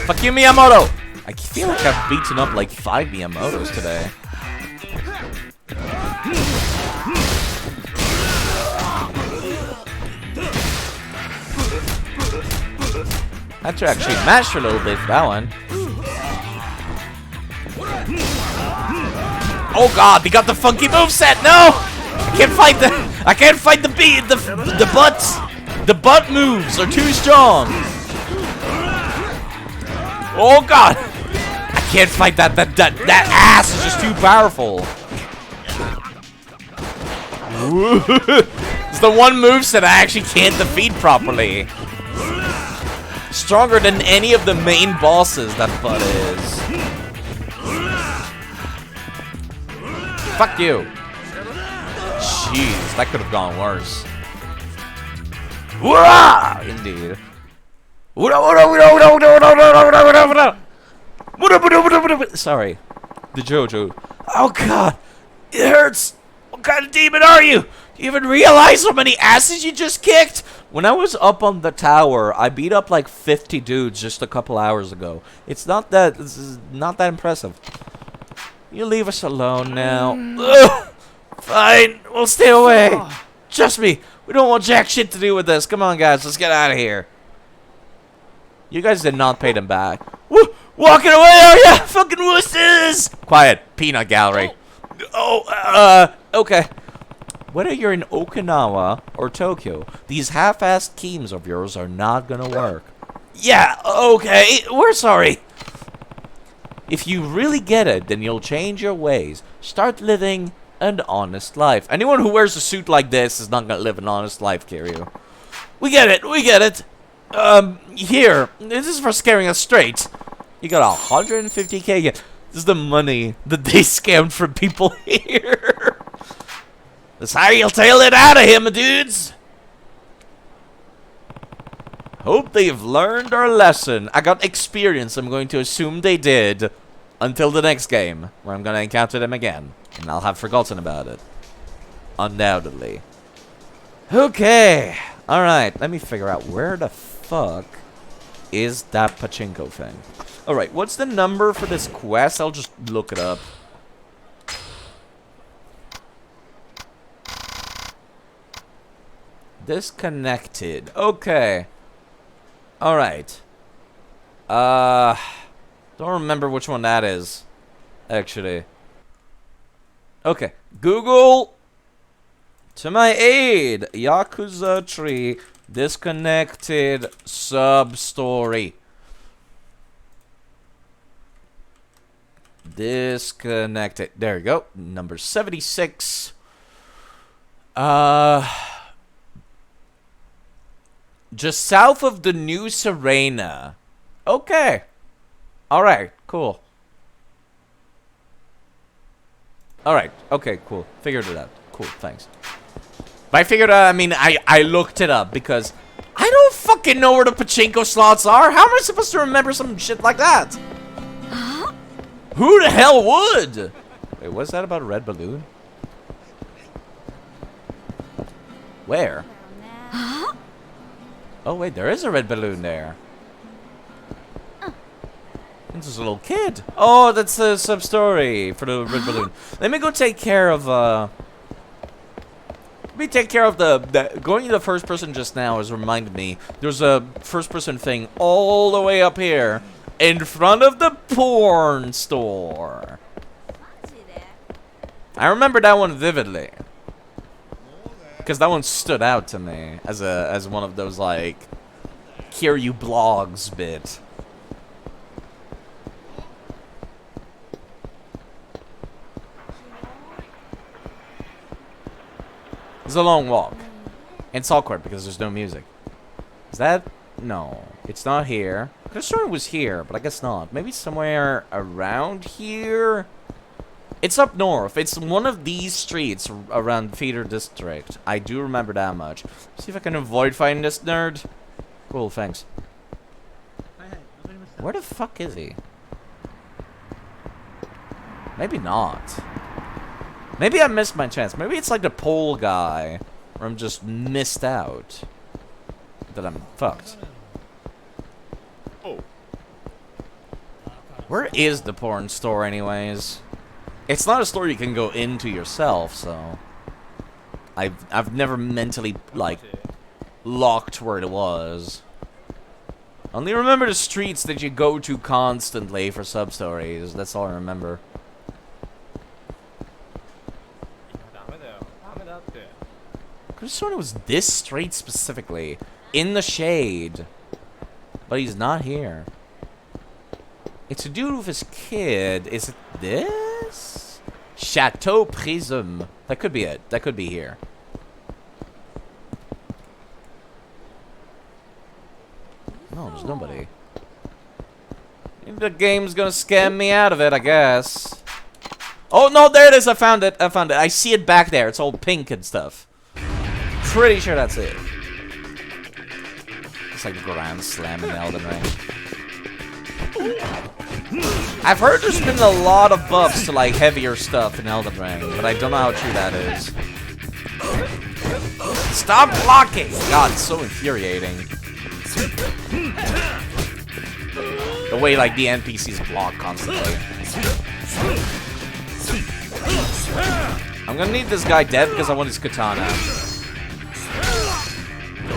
Fuck you, Miyamoto! I feel like I've beaten up like 5 Miyamotos today. I had to actually mash a little bit for that one. Oh god, they got the funky moveset! No! I can't fight the beat, the butts! The butt moves are too strong! Oh god! I can't fight that ass is just too powerful. It's the one moveset I actually can't defeat properly. Stronger than any of the main bosses that butt is. Fuck you. Jeez, that could have gone worse. Indeed. Sorry. The JoJo. Oh god! It hurts! What kind of demon are you? Do you even realize how many asses you just kicked? When I was up on the tower, I beat up like 50 dudes just a couple hours ago. This is not that impressive. You leave us alone now. Ugh. Fine, we'll stay away. Trust me, we don't want jack shit to do with this. Come on, guys, let's get out of here. You guys did not pay them back. Walking away, are ya? Fucking wusses! Quiet, peanut gallery. Okay. Whether you're in Okinawa or Tokyo, these half-assed schemes of yours are not gonna work. Yeah, okay, we're sorry. If you really get it, then you'll change your ways. Start living an honest life. Anyone who wears a suit like this is not gonna live an honest life, Kiryu. We get it, we get it. Here, this is for scaring us straight. You got 150k. This is the money that they scammed from people here. That's how you'll tail it out of him, dudes. Hope they've learned our lesson. I got experience. I'm going to assume they did. Until the next game, where I'm going to encounter them again. And I'll have forgotten about it. Undoubtedly. Okay. Alright, let me figure out where the fuck is that pachinko thing. Alright, what's the number for this quest? I'll just look it up. Disconnected. Okay. Alright. Don't remember which one that is. Actually. Okay. Google. To my aid. Yakuza 3. Disconnected sub-story. Disconnected. There you go. Number 76. Just south of the New Serena. Okay. Alright, cool. Alright, okay, cool. Figured it out. Cool, thanks. By figured out, I mean, I looked it up because I don't fucking know where the pachinko slots are. How am I supposed to remember some shit like that? Who the hell would? Wait, what's that about a red balloon? Where? Oh, wait, there is a red balloon there. This is a little kid. Oh, that's the sub-story for the red balloon. Let me go take care of, Let me take care of the going to the first person just now has reminded me. There's a first person thing all the way up here. In front of the porn store. I remember that one vividly. Because that one stood out to me as one of those, like, Kiryu blogs bit. It's a long walk. And it's awkward because there's no music. Is that? No. It's not here. I could have sworn it was here, but I guess not. Maybe somewhere around here? It's up north. It's one of these streets around Feeder District. I do remember that much. See if I can avoid finding this nerd. Cool, thanks. Where the fuck is he? Maybe not. Maybe I missed my chance. Maybe it's like the pole guy, where I'm just missed out. That I'm fucked. Where is the porn store anyways? It's not a store you can go into yourself, so I've never mentally like locked where it was. Only remember the streets that you go to constantly for sub-stories. That's all I remember. Could have sworn it was this street specifically. In the shade. But he's not here. It's a dude with his kid. Is it this? Chateau Prism. That could be it. That could be here. No, there's nobody. Maybe the game's gonna scam me out of it, I guess. Oh, no, there it is. I found it. I found it. I see it back there. It's all pink and stuff. Pretty sure that's it. It's like a Grand Slam in Elden Ring. I've heard there's been a lot of buffs to like heavier stuff in Elden Ring, but I don't know how true that is. Stop blocking! God, it's so infuriating. The way like the NPCs block constantly. I'm gonna need this guy dead because I want his katana.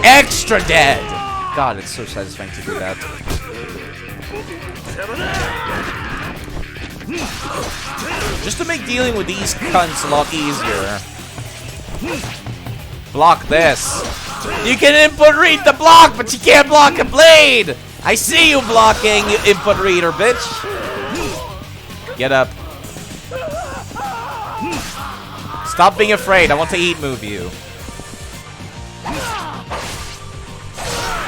Extra dead! God, it's so satisfying to do that. Just to make dealing with these cunts a lot easier. Block this. You can input read the block, but you can't block a blade. I see you blocking, you input reader, bitch. Get up. Stop being afraid. I want to eat move you.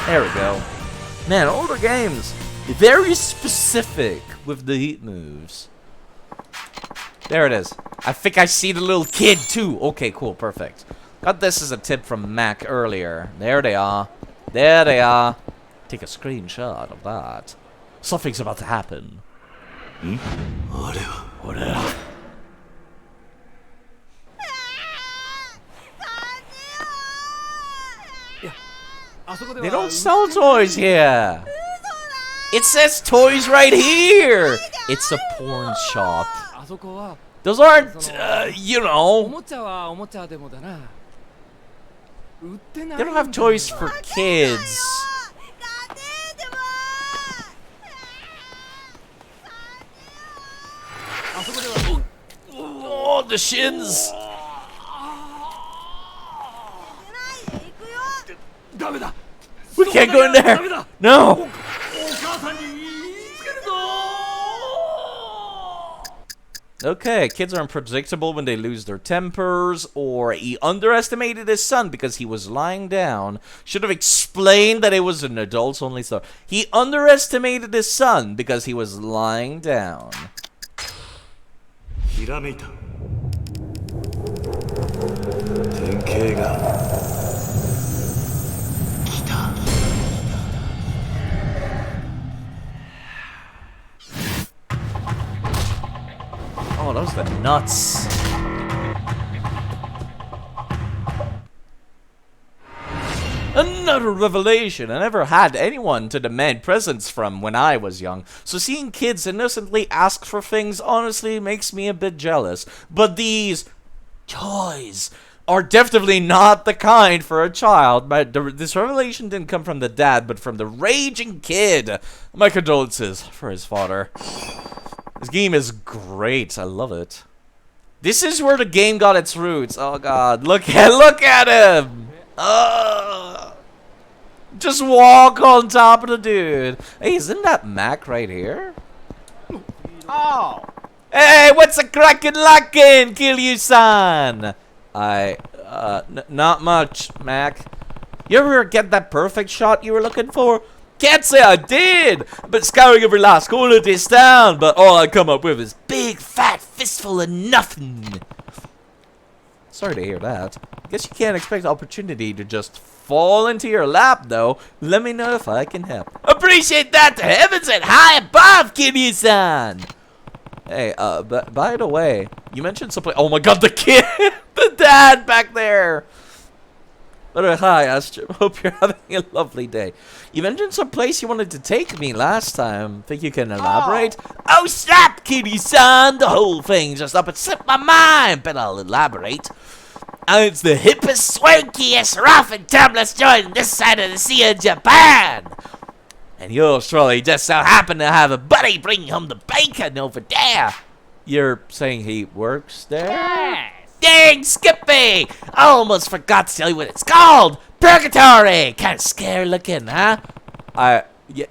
There we go. Man, older games, very specific with the heat moves. There it is. I think I see the little kid too. Okay, cool, perfect. Got this as a tip from Mac earlier. There they are. There they are. Take a screenshot of that. Something's about to happen. What? They don't sell toys here. It says toys right here. It's a porn shop. Those aren't, you know. They don't have toys for kids. Oh, the shins. We can't go in there. No. Okay, kids are unpredictable when they lose their tempers, or he underestimated his son because he was lying down. Should have explained that it was an adults-only store. He underestimated his son because he was lying down. Oh, those are the nuts. Another revelation. I never had anyone to demand presents from when I was young, so seeing kids innocently ask for things honestly makes me a bit jealous. But these toys are definitely not the kind for a child. This revelation didn't come from the dad, but from the raging kid. My condolences for his father. This game is great. I love it. This is where the game got its roots. Oh god, look at him. Just walk on top of the dude. Hey, isn't that Mac right here? Oh. Hey, what's a crackin' lackin', Kiryu-san? Not much, Mac. You ever get that perfect shot you were looking for? Can't say I did, but scouring every last corner of this town, but all I come up with is big fat fistful of nothing. Sorry to hear that. Guess you can't expect opportunity to just fall into your lap, though. Let me know if I can help. Appreciate that to heavens and high above, Kiryu-san. Hey, by the way, you mentioned something. Oh my god, the kid, the dad back there. Hi, Astro. Hope you're having a lovely day. You mentioned some place you wanted to take me last time. Think you can elaborate? Oh snap, Kiryu-san! The whole thing just up and slipped my mind, but I'll elaborate. It's the hippest, swankiest, rough and tumblest joint on this side of the sea in Japan. And yours truly just so happen to have a buddy bring home the bacon over there. You're saying he works there? Yeah. Dang, Skippy! I almost forgot to tell you what it's called! Purgatory! Kinda scary looking, huh?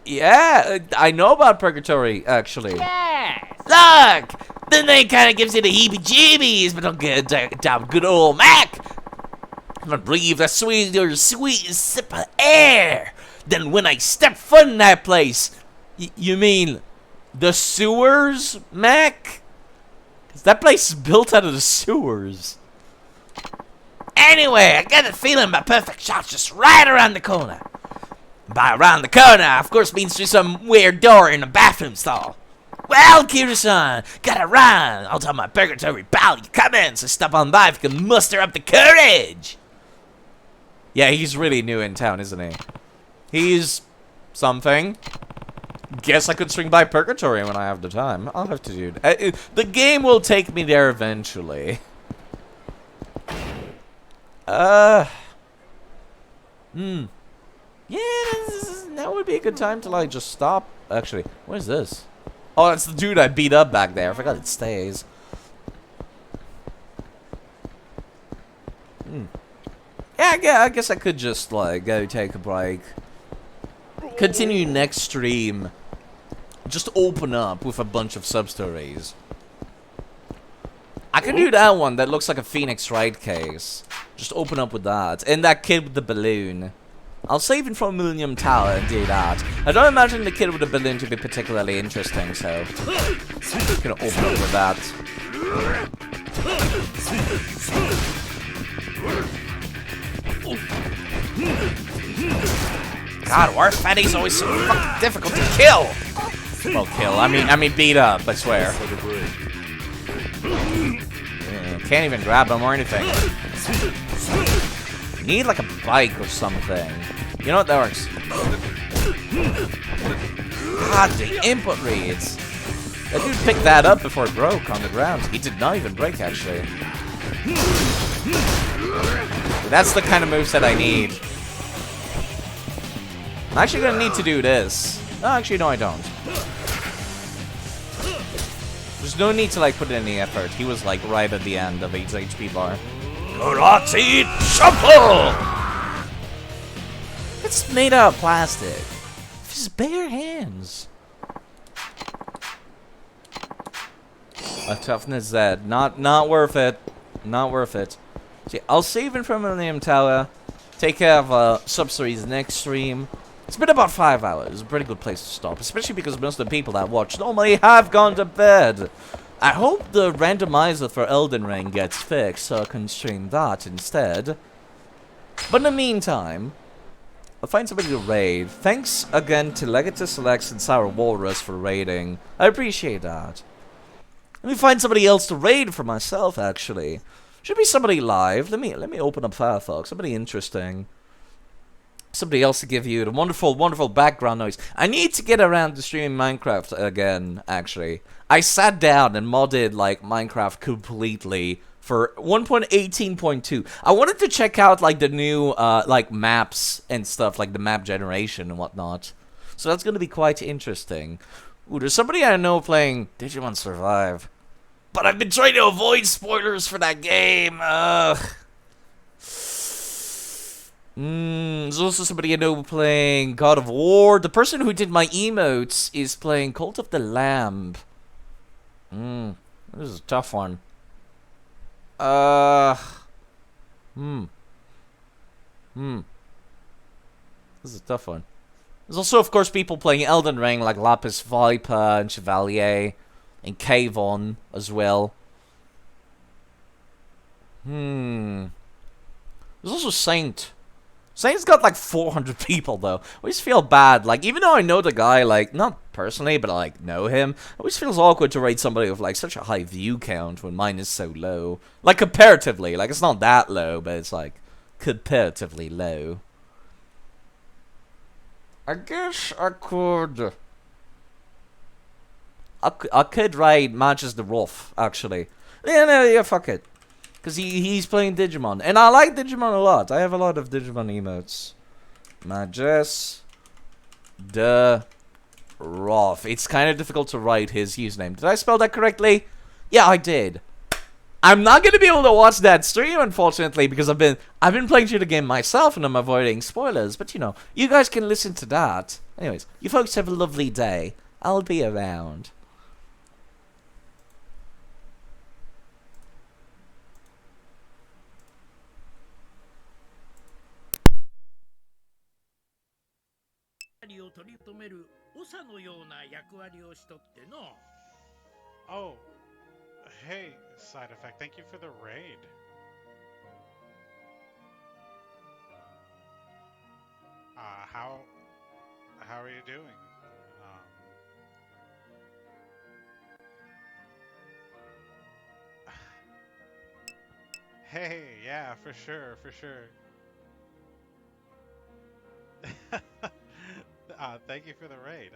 Yeah, I know about Purgatory, actually. Yeah! Look! The name kinda gives you the heebie-jeebies, but don't get down good old Mac! I'm gonna breathe the sweetest sip of air! Then when I step foot in that place, you mean the sewers, Mac? That place is built out of the sewers. Anyway, I got a feeling my perfect shot's just right around the corner. By around the corner, of course, means through some weird door in a bathroom stall. Well, Kiryu-san, gotta run. I'll tell my purgatory pal you come in, so stop on by if you can muster up the courage. Yeah, he's really new in town, isn't he? He's something. Guess I could swing by Purgatory when I have the time. I'll have to do it. The game will take me there eventually. Yeah, that would be a good time to, like, just stop. Actually, what is this? Oh, that's the dude I beat up back there. I forgot it stays. Yeah, I guess I could just, like, go take a break. Continue next stream. Just open up with a bunch of sub-stories. I could do that one that looks like a Phoenix Wright case. Just open up with that. And that kid with the balloon. I'll save it from Millennium Tower and do that. I don't imagine the kid with the balloon to be particularly interesting, so... I'm gonna open up with that. God, why are fatties always so fucking difficult to kill? Well, kill. I mean beat up, I swear. Can't even grab them or anything. Need like a bike or something. You know what? That works. God, the input reads. That dude picked that up before it broke on the ground. He did not even break, actually. That's the kind of moveset I need. I'm actually gonna need to do this. No, actually, no, I don't. There's no need to, like, put in any effort. He was, like, right at the end of his HP bar. Karate Shuffle! It's made out of plastic. His bare hands. A toughness Z. Not worth it. Not worth it. See, I'll save it from Millennium Tower. Take care of sub-series next stream. It's been about 5 hours. It's a pretty good place to stop, especially because most of the people that watch normally have gone to bed. I hope the randomizer for Elden Ring gets fixed so I can stream that instead. But in the meantime, I'll find somebody to raid. Thanks again to Legatus Alex and Sour Walrus for raiding. I appreciate that. Let me find somebody else to raid for myself, actually. Should be somebody live. Let me open up Firefox. Somebody interesting. Somebody else to give you the wonderful, wonderful background noise. I need to get around to streaming Minecraft again, actually. I sat down and modded, like, Minecraft completely for 1.18.2. I wanted to check out, like, the new, like, maps and stuff, like the map generation and whatnot. So that's going to be quite interesting. Ooh, there's somebody I know playing Digimon Survive. But I've been trying to avoid spoilers for that game. There's also somebody I know playing God of War. The person who did my emotes is playing Cult of the Lamb. This is a tough one. This is a tough one. There's also, of course, people playing Elden Ring like Lapis Viper and Chevalier and Kayvon as well. There's also Saint. Saint's got like 400 people though. I always feel bad. Like, even though I know the guy, like, not personally, but I like know him, it always feels awkward to rate somebody with like such a high view count when mine is so low. Like, comparatively. Like, it's not that low, but it's like comparatively low. I guess I could. I could ride Matches the Rough, actually. Yeah, fuck it. Because he's playing Digimon. And I like Digimon a lot. I have a lot of Digimon emotes. Matches the Rough. It's kind of difficult to write his username. Did I spell that correctly? Yeah, I did. I'm not going to be able to watch that stream, unfortunately, because I've been playing through the game myself and I'm avoiding spoilers. But, you know, you guys can listen to that. Anyways, you folks have a lovely day. I'll be around.
Oh, hey, Side Effect, thank you for the raid. How are you doing? Hey, yeah, for sure, for sure. Thank you for the raid.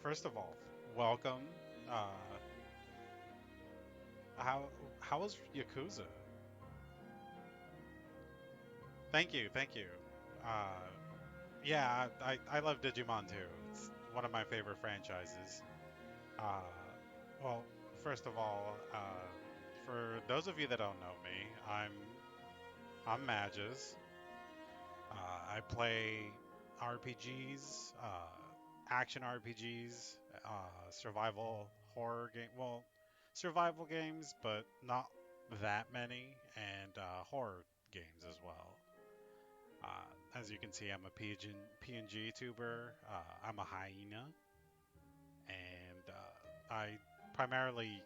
First of all, welcome. How was Yakuza? Thank you, thank you. Yeah, I love Digimon too. It's one of my favorite franchises. Well, first of all, for those of you that don't know me, I'm Mages. I play RPGs, action RPGs, survival horror game. Well, survival games, but not that many, and horror games as well. As you can see, I'm a PNG tuber. I'm a hyena, and I primarily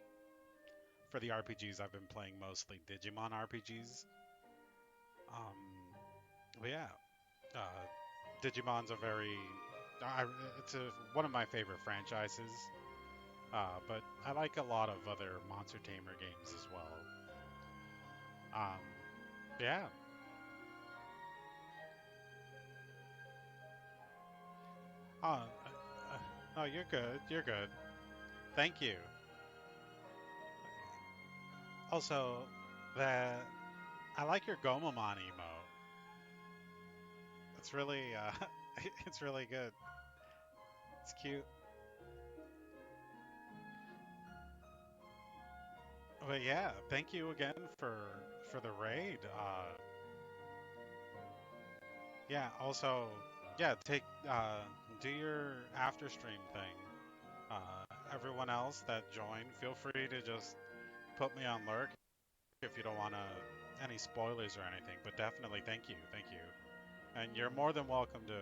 for the RPGs I've been playing mostly Digimon RPGs. But yeah, uh, Digimon's a very it's one of my favorite franchises. But I like a lot of other Monster Tamer games as well. Um, yeah. Oh, oh, you're good. You're good. Thank you. Also, the I like your Gomamon emote. It's really it's really good. It's cute. But yeah, thank you again for the raid. Yeah, also, yeah, take do your after stream thing. Everyone else that joined, feel free to just put me on lurk if you don't want to any spoilers or anything. But definitely, thank you, and you're more than welcome to